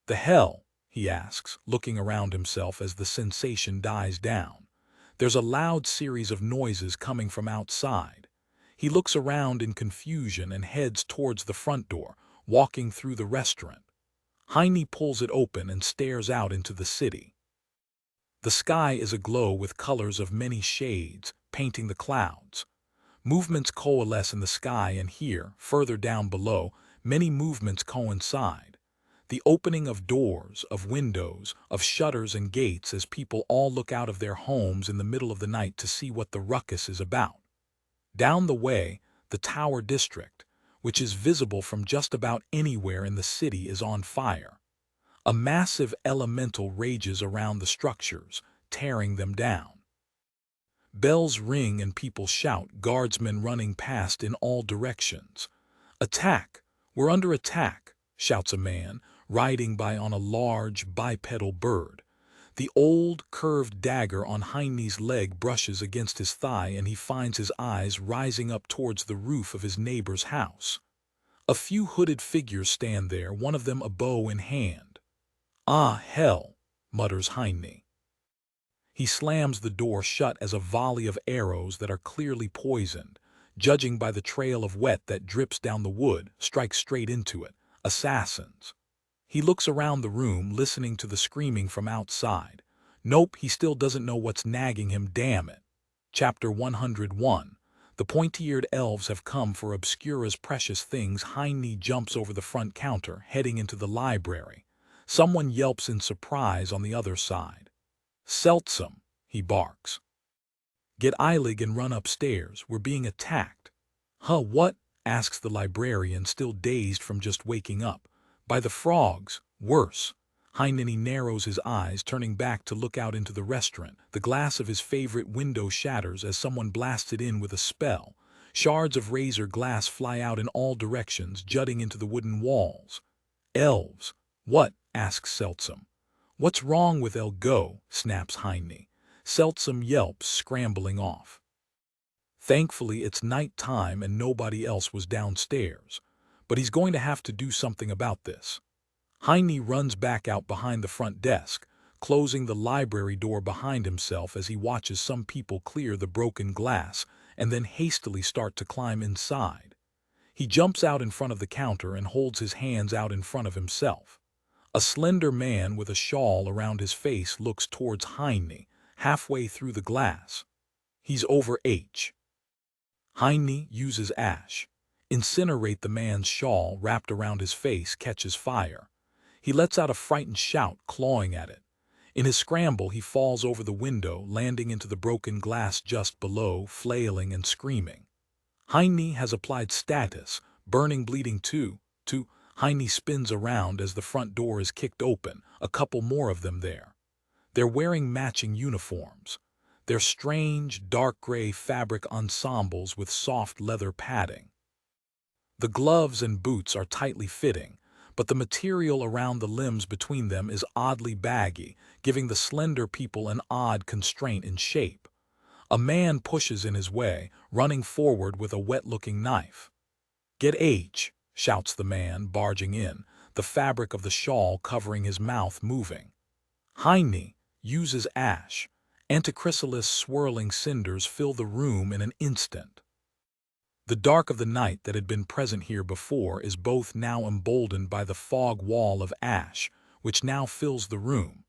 The hell? He asks, looking around himself as the sensation dies down. There's a loud series of noises coming from outside. He looks around in confusion and heads towards the front door, walking through the restaurant. Heine pulls it open and stares out into the city. The sky is aglow with colors of many shades, painting the clouds. Movements coalesce in the sky, and here, further down below, many movements coincide. The opening of doors, of windows, of shutters and gates as people all look out of their homes in the middle of the night to see what the ruckus is about. Down the way, the Tower District, which is visible from just about anywhere in the city, is on fire. A massive elemental rages around the structures, tearing them down. Bells ring and people shout, guardsmen running past in all directions. Attack! We're under attack, shouts a man, riding by on a large bipedal bird. The old, curved dagger on Heine's leg brushes against his thigh, and he finds his eyes rising up towards the roof of his neighbor's house. A few hooded figures stand there, one of them a bow in hand. Ah, hell, mutters Heine. He slams the door shut as a volley of arrows that are clearly poisoned, judging by the trail of wet that drips down the wood, strikes straight into it. Assassins. He looks around the room, listening to the screaming from outside. Nope, he still doesn't know what's nagging him, damn it. Chapter 101. The pointy-eared elves have come for Obscura's precious things. Heine jumps over the front counter, heading into the library. Someone yelps in surprise on the other side. "Seltsam," he barks. "Get Eilig and run upstairs. We're being attacked." "Huh, what?" asks the librarian, still dazed from just waking up. "By the frogs. Worse." Heineni narrows his eyes, turning back to look out into the restaurant. The glass of his favorite window shatters as someone blasts it in with a spell. Shards of razor glass fly out in all directions, jutting into the wooden walls. "Elves." "What?" asks Seltsam. "What's wrong with Go?" snaps Heine. Seltsam yelps, scrambling off. Thankfully, it's night time and nobody else was downstairs. But he's going to have to do something about this. Heine runs back out behind the front desk, closing the library door behind himself as he watches some people clear the broken glass and then hastily start to climb inside. He jumps out in front of the counter and holds his hands out in front of himself. A slender man with a shawl around his face looks towards Heine, halfway through the glass. He's over H. Heine uses ash. Incinerate. The man's shawl wrapped around his face catches fire. He lets out a frightened shout, clawing at it. In his scramble, he falls over the window, landing into the broken glass just below, flailing and screaming. Heine has applied status, burning bleeding too. Heine spins around as the front door is kicked open, a couple more of them there. They're wearing matching uniforms. They're strange, dark gray fabric ensembles with soft leather padding. The gloves and boots are tightly fitting, but the material around the limbs between them is oddly baggy, giving the slender people an odd constraint in shape. A man pushes in his way, running forward with a wet-looking knife. "Get H," shouts the man, barging in, the fabric of the shawl covering his mouth moving. Heine uses ash. Antichrysalis swirling cinders fill the room in an instant. The dark of the night that had been present here before is both now emboldened by the fog wall of ash, which now fills the room,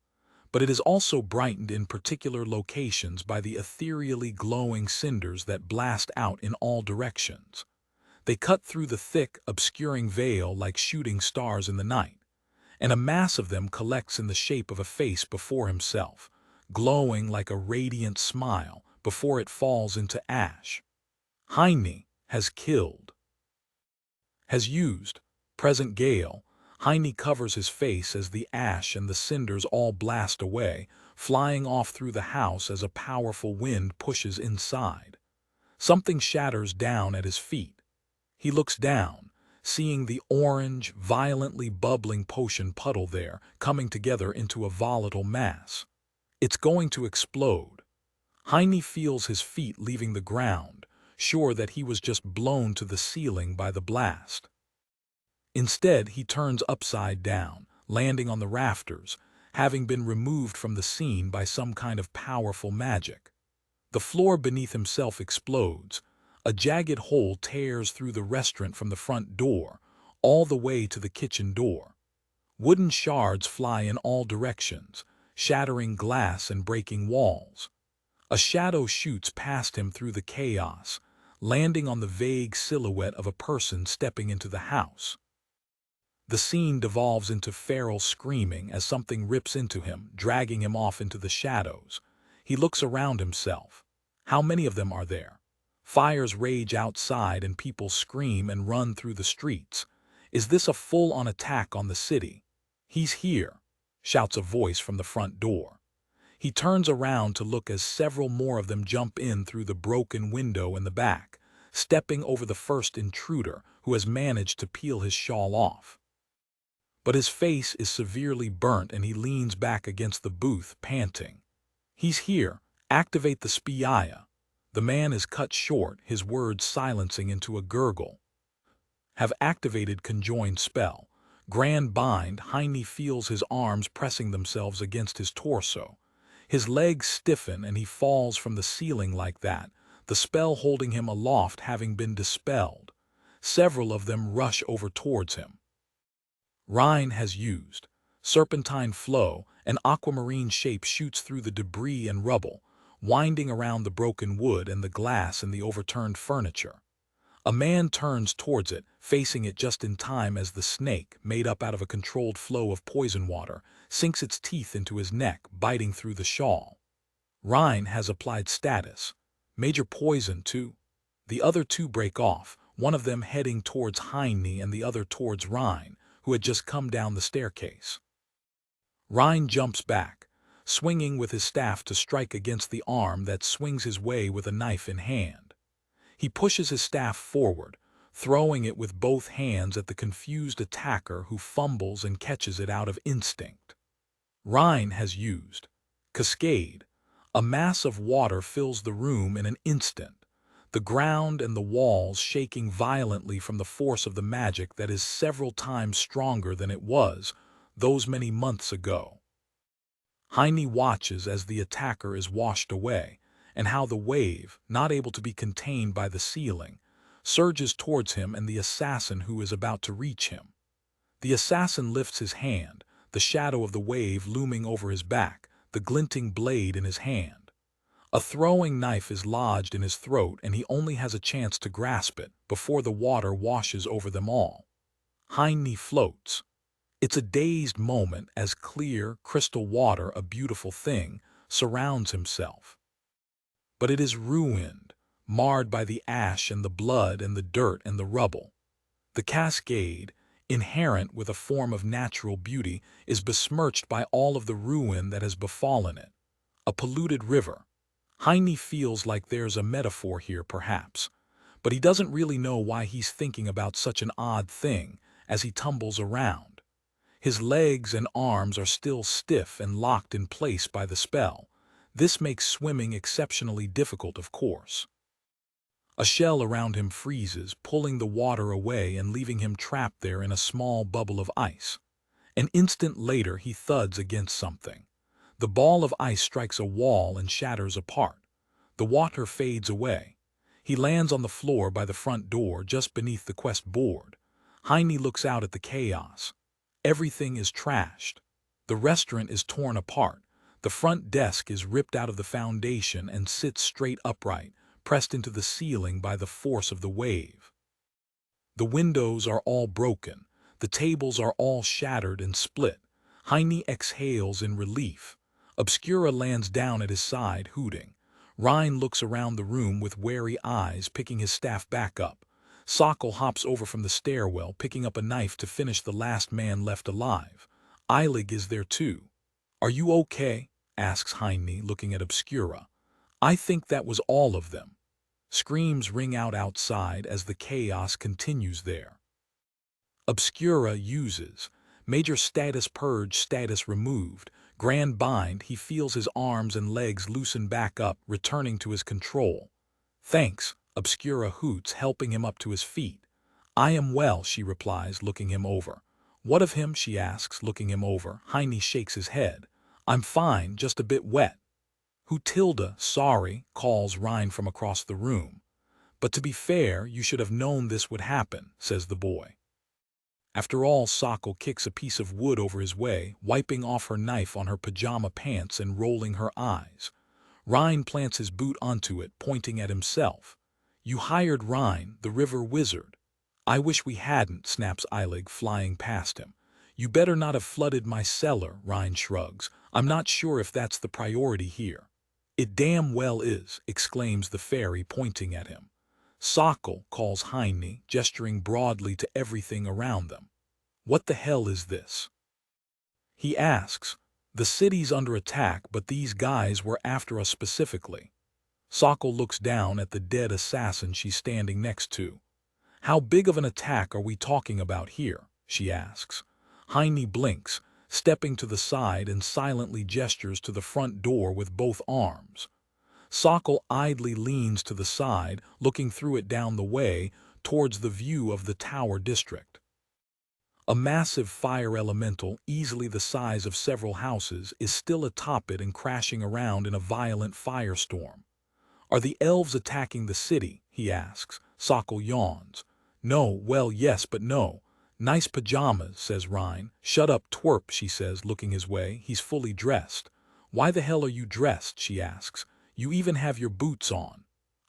but it is also brightened in particular locations by the ethereally glowing cinders that blast out in all directions. They cut through the thick, obscuring veil like shooting stars in the night, and a mass of them collects in the shape of a face before himself, glowing like a radiant smile before it falls into ash. Heine has killed. Has used. Present gale. Heine covers his face as the ash and the cinders all blast away, flying off through the house as a powerful wind pushes inside. Something shatters down at his feet. He looks down, seeing the orange, violently bubbling potion puddle there, coming together into a volatile mass. It's going to explode. Heine feels his feet leaving the ground, sure that he was just blown to the ceiling by the blast. Instead, he turns upside down, landing on the rafters, having been removed from the scene by some kind of powerful magic. The floor beneath himself explodes. A jagged hole tears through the restaurant from the front door, all the way to the kitchen door. Wooden shards fly in all directions, shattering glass and breaking walls. A shadow shoots past him through the chaos, landing on the vague silhouette of a person stepping into the house. The scene devolves into feral screaming as something rips into him, dragging him off into the shadows. He looks around himself. How many of them are there? Fires rage outside and people scream and run through the streets. Is this a full-on attack on the city? "He's here," shouts a voice from the front door. He turns around to look as several more of them jump in through the broken window in the back, stepping over the first intruder who has managed to peel his shawl off. But his face is severely burnt and he leans back against the booth, panting. "He's here. Activate the spiaya." The man is cut short, his words silencing into a gurgle. "Have activated conjoined spell. Grand bind." Heine feels his arms pressing themselves against his torso. His legs stiffen and he falls from the ceiling like that, the spell holding him aloft having been dispelled. Several of them rush over towards him. Rhine has used. Serpentine flow, an aquamarine shape shoots through the debris and rubble. winding around the broken wood and the glass and the overturned furniture. A man turns towards it, facing it just in time as the snake, made up out of a controlled flow of poison water, sinks its teeth into his neck, biting through the shawl. Rhine has applied status. Major poison, too. The other two break off, one of them heading towards Heine and the other towards Rhine, who had just come down the staircase. Rhine jumps back, swinging with his staff to strike against the arm that swings his way with a knife in hand. He pushes his staff forward, throwing it with both hands at the confused attacker who fumbles and catches it out of instinct. Rhine has used Cascade. A mass of water fills the room in an instant, the ground and the walls shaking violently from the force of the magic that is several times stronger than it was those many months ago. Heine watches as the attacker is washed away, and how the wave, not able to be contained by the ceiling, surges towards him and the assassin who is about to reach him. The assassin lifts his hand, the shadow of the wave looming over his back, the glinting blade in his hand. A throwing knife is lodged in his throat and he only has a chance to grasp it before the water washes over them all. Heine floats. It's a dazed moment as clear, crystal water, a beautiful thing, surrounds himself. But it is ruined, marred by the ash and the blood and the dirt and the rubble. The cascade, inherent with a form of natural beauty, is besmirched by all of the ruin that has befallen it. A polluted river. Heine feels like there's a metaphor here perhaps, but he doesn't really know why he's thinking about such an odd thing as he tumbles around. His legs and arms are still stiff and locked in place by the spell. This makes swimming exceptionally difficult, of course. A shell around him freezes, pulling the water away and leaving him trapped there in a small bubble of ice. An instant later he thuds against something. The ball of ice strikes a wall and shatters apart. The water fades away. He lands on the floor by the front door just beneath the quest board. Heine looks out at the chaos. Everything is trashed. The restaurant is torn apart. The front desk is ripped out of the foundation and sits straight upright, pressed into the ceiling by the force of the wave. The windows are all broken. The tables are all shattered and split. Heine exhales in relief. Obscura lands down at his side, hooting. Rhine looks around the room with wary eyes, picking his staff back up. Sokol hops over from the stairwell, picking up a knife to finish the last man left alive. Eilig is there too. "Are you okay?" asks Heine, looking at Obscura. "I think that was all of them." Screams ring out outside as the chaos continues there. Obscura uses Major Status Purge, status removed. Grand Bind. He feels his arms and legs loosen back up, returning to his control. "Thanks," Obscura hoots, helping him up to his feet. "I am well," she replies, looking him over. "What of him?" she asks, looking him over. Heine shakes his head. "I'm fine, just a bit wet." "Who Tilda?" "Sorry," calls Rhine from across the room. "But to be fair, you should have known this would happen," says the boy. After all, Sokol kicks a piece of wood over his way, wiping off her knife on her pajama pants and rolling her eyes. Rhine plants his boot onto it, pointing at himself. "You hired Rhine, the river wizard." "I wish we hadn't," snaps Eilig, flying past him. "You better not have flooded my cellar," Rhine shrugs. "I'm not sure if that's the priority here." "It damn well is," exclaims the fairy, pointing at him. "Sokol," calls Heine, gesturing broadly to everything around them. "What the hell is this?" he asks. "The city's under attack, but these guys were after us specifically." Sokol looks down at the dead assassin she's standing next to. "How big of an attack are we talking about here?" she asks. Heine blinks, stepping to the side and silently gestures to the front door with both arms. Sokol idly leans to the side, looking through it down the way, towards the view of the tower district. A massive fire elemental, easily the size of several houses, is still atop it and crashing around in a violent firestorm. "Are the elves attacking the city?" he asks. Sokol yawns. "No, well, yes, but no." "Nice pajamas," says Rhine. "Shut up, twerp," she says, looking his way. "He's fully dressed." "Why the hell are you dressed?" she asks. You even have your boots on.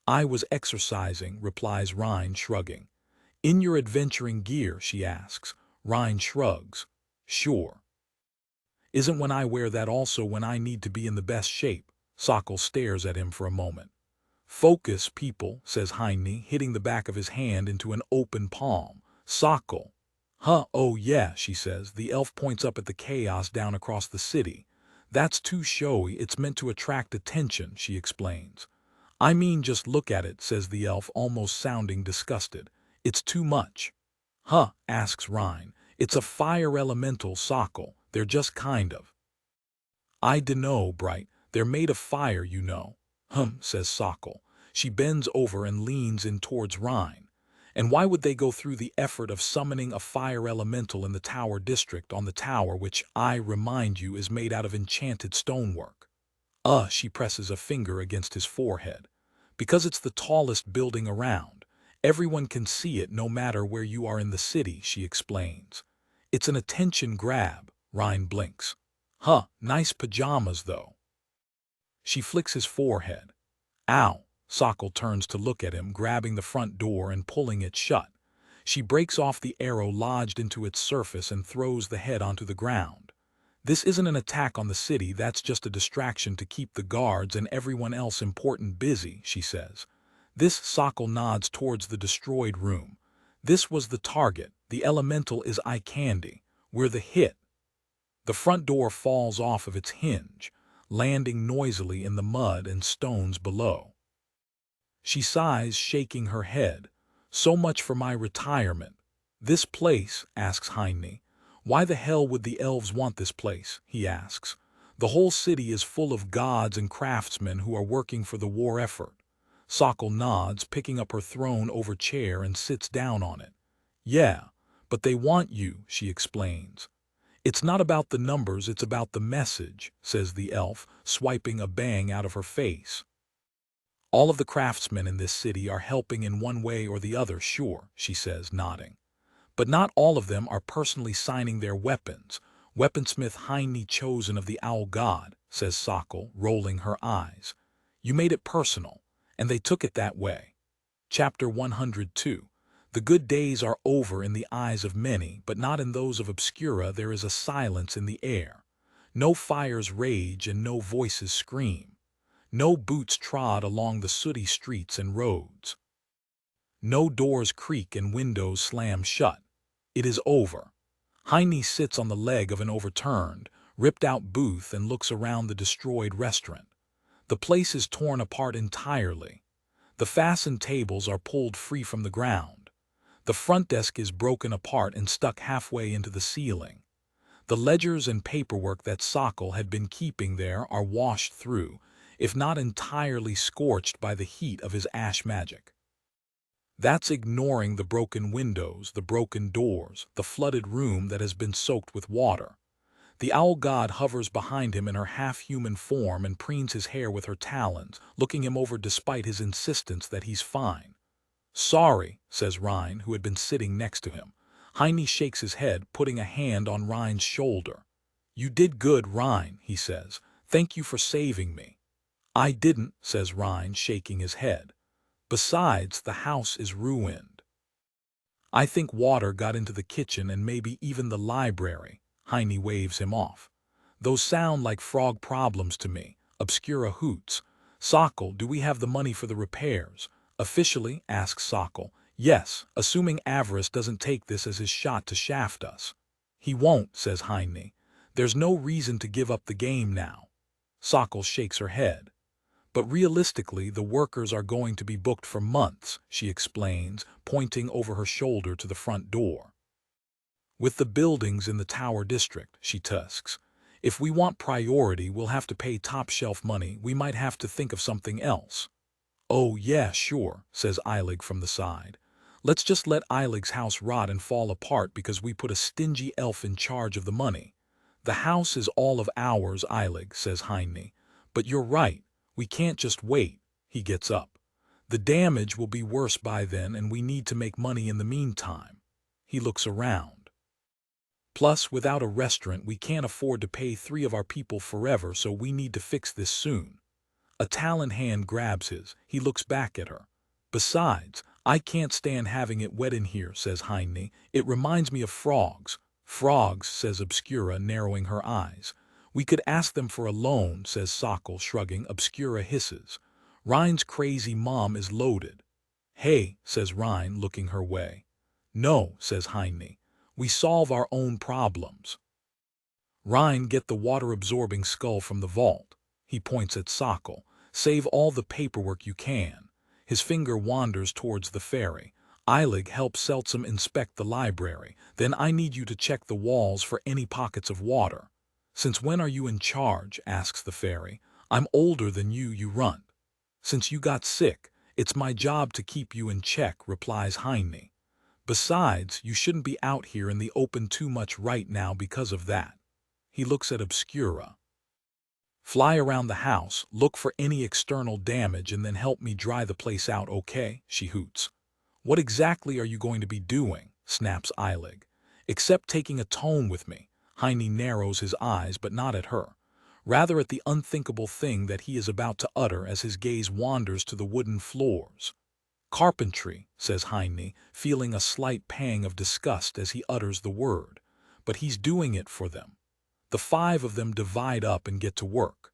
I was exercising, replies Rhine, shrugging. In your adventuring gear, she asks. Rhine shrugs. Sure. Isn't when I wear that also when I need to be in the best shape? Sokol stares at him for a moment. Focus, people, says Heine, hitting the back of his hand into an open palm. Sokol. Huh, oh yeah, she says. The elf points up at the chaos down across the city. That's too showy, it's meant to attract attention, she explains. I mean, just look at it, says the elf, almost sounding disgusted. It's too much. Huh, asks Rhine. It's a fire elemental, Sokol. They're just kind of. I dunno, Bright. They're made of fire, you know. Says Sokol. She bends over and leans in towards Rhine. And why would they go through the effort of summoning a fire elemental in the Tower District on the tower which, I remind you, is made out of enchanted stonework? She presses a finger against his forehead. Because it's the tallest building around. Everyone can see it no matter where you are in the city, she explains. It's an attention grab, Rhine blinks. Nice pajamas, though. She flicks his forehead. Ow. Sokol turns to look at him, grabbing the front door and pulling it shut. She breaks off the arrow lodged into its surface and throws the head onto the ground. This isn't an attack on the city, that's just a distraction to keep the guards and everyone else important busy, she says. This, Sokol nods towards the destroyed room. This was the target. The elemental is eye candy. We're the hit. The front door falls off of its hinge, landing noisily in the mud and stones below. She sighs, shaking her head. So much for my retirement. This place, asks Heine. Why the hell would the elves want this place, he asks. The whole city is full of gods and craftsmen who are working for the war effort. Sokol nods, picking up her thrown over chair and sits down on it. Yeah, but they want you, she explains. It's not about the numbers, it's about the message, says the elf, swiping a bang out of her face. All of the craftsmen in this city are helping in one way or the other, sure, she says, nodding. But not all of them are personally signing their weapons. Weaponsmith Heine, chosen of the Owl God, says Sokol, rolling her eyes. You made it personal, and they took it that way. Chapter 102. The good days are over in the eyes of many, but not in those of Obscura. There is a silence in the air. No fires rage and no voices scream. No boots trod along the sooty streets and roads. No doors creak and windows slam shut. It is over. Heine sits on the leg of an overturned, ripped-out booth and looks around the destroyed restaurant. The place is torn apart entirely. The fastened tables are pulled free from the ground. The front desk is broken apart and stuck halfway into the ceiling. The ledgers and paperwork that Sokol had been keeping there are washed through, if not entirely scorched by the heat of his ash magic. That's ignoring the broken windows, the broken doors, the flooded room that has been soaked with water. The owl god hovers behind him in her half-human form and preens his hair with her talons, looking him over despite his insistence that he's fine. Sorry, says Rhine, who had been sitting next to him. Heine shakes his head, putting a hand on Rhine's shoulder. You did good, Rhine, he says. Thank you for saving me. I didn't, says Rhine, shaking his head. Besides, the house is ruined. I think water got into the kitchen and maybe even the library. Heine waves him off. Those sound like frog problems to me. Obscura hoots. Sokol, do we have the money for the repairs? Officially, asks Sokol. Yes, assuming Avarice doesn't take this as his shot to shaft us. He won't, says Heine. There's no reason to give up the game now. Sokol shakes her head. But realistically, the workers are going to be booked for months, she explains, pointing over her shoulder to the front door. With the buildings in the Tower District, she tusks. If we want priority, we'll have to pay top-shelf money. We might have to think of something else. Oh, yeah, sure, says Eilig from the side. Let's just let Eilig's house rot and fall apart because we put a stingy elf in charge of the money. The house is all of ours, Eilig, says Heine. But you're right. We can't just wait. He gets up. The damage will be worse by then, and we need to make money in the meantime. He looks around. Plus, without a restaurant, we can't afford to pay 3 of our people forever, so we need to fix this soon. A talon hand grabs his. He looks back at her. Besides, I can't stand having it wet in here, says Heine. It reminds me of frogs. Frogs, says Obscura, narrowing her eyes. We could ask them for a loan, says Sokol, shrugging. Obscura hisses. Rhine's crazy mom is loaded. Hey, says Rhine, looking her way. No, says Heine. We solve our own problems. Rhine, get the water-absorbing skull from the vault. He points at Sokol. Save all the paperwork you can. His finger wanders towards the ferry. Eilig, help Seltsam inspect the library. Then I need you to check the walls for any pockets of water. Since when are you in charge? Asks the fairy. I'm older than you runt. Since you got sick, it's my job to keep you in check, replies Heine. Besides, you shouldn't be out here in the open too much right now because of that. He looks at Obscura. Fly around the house, look for any external damage, and then help me dry the place out, okay? She hoots. What exactly are you going to be doing? Snaps Eilig. Except taking a tone with me. Heine narrows his eyes, but not at her. Rather at the unthinkable thing that he is about to utter as his gaze wanders to the wooden floors. Carpentry, says Heine, feeling a slight pang of disgust as he utters the word. But he's doing it for them. The 5 of them divide up and get to work.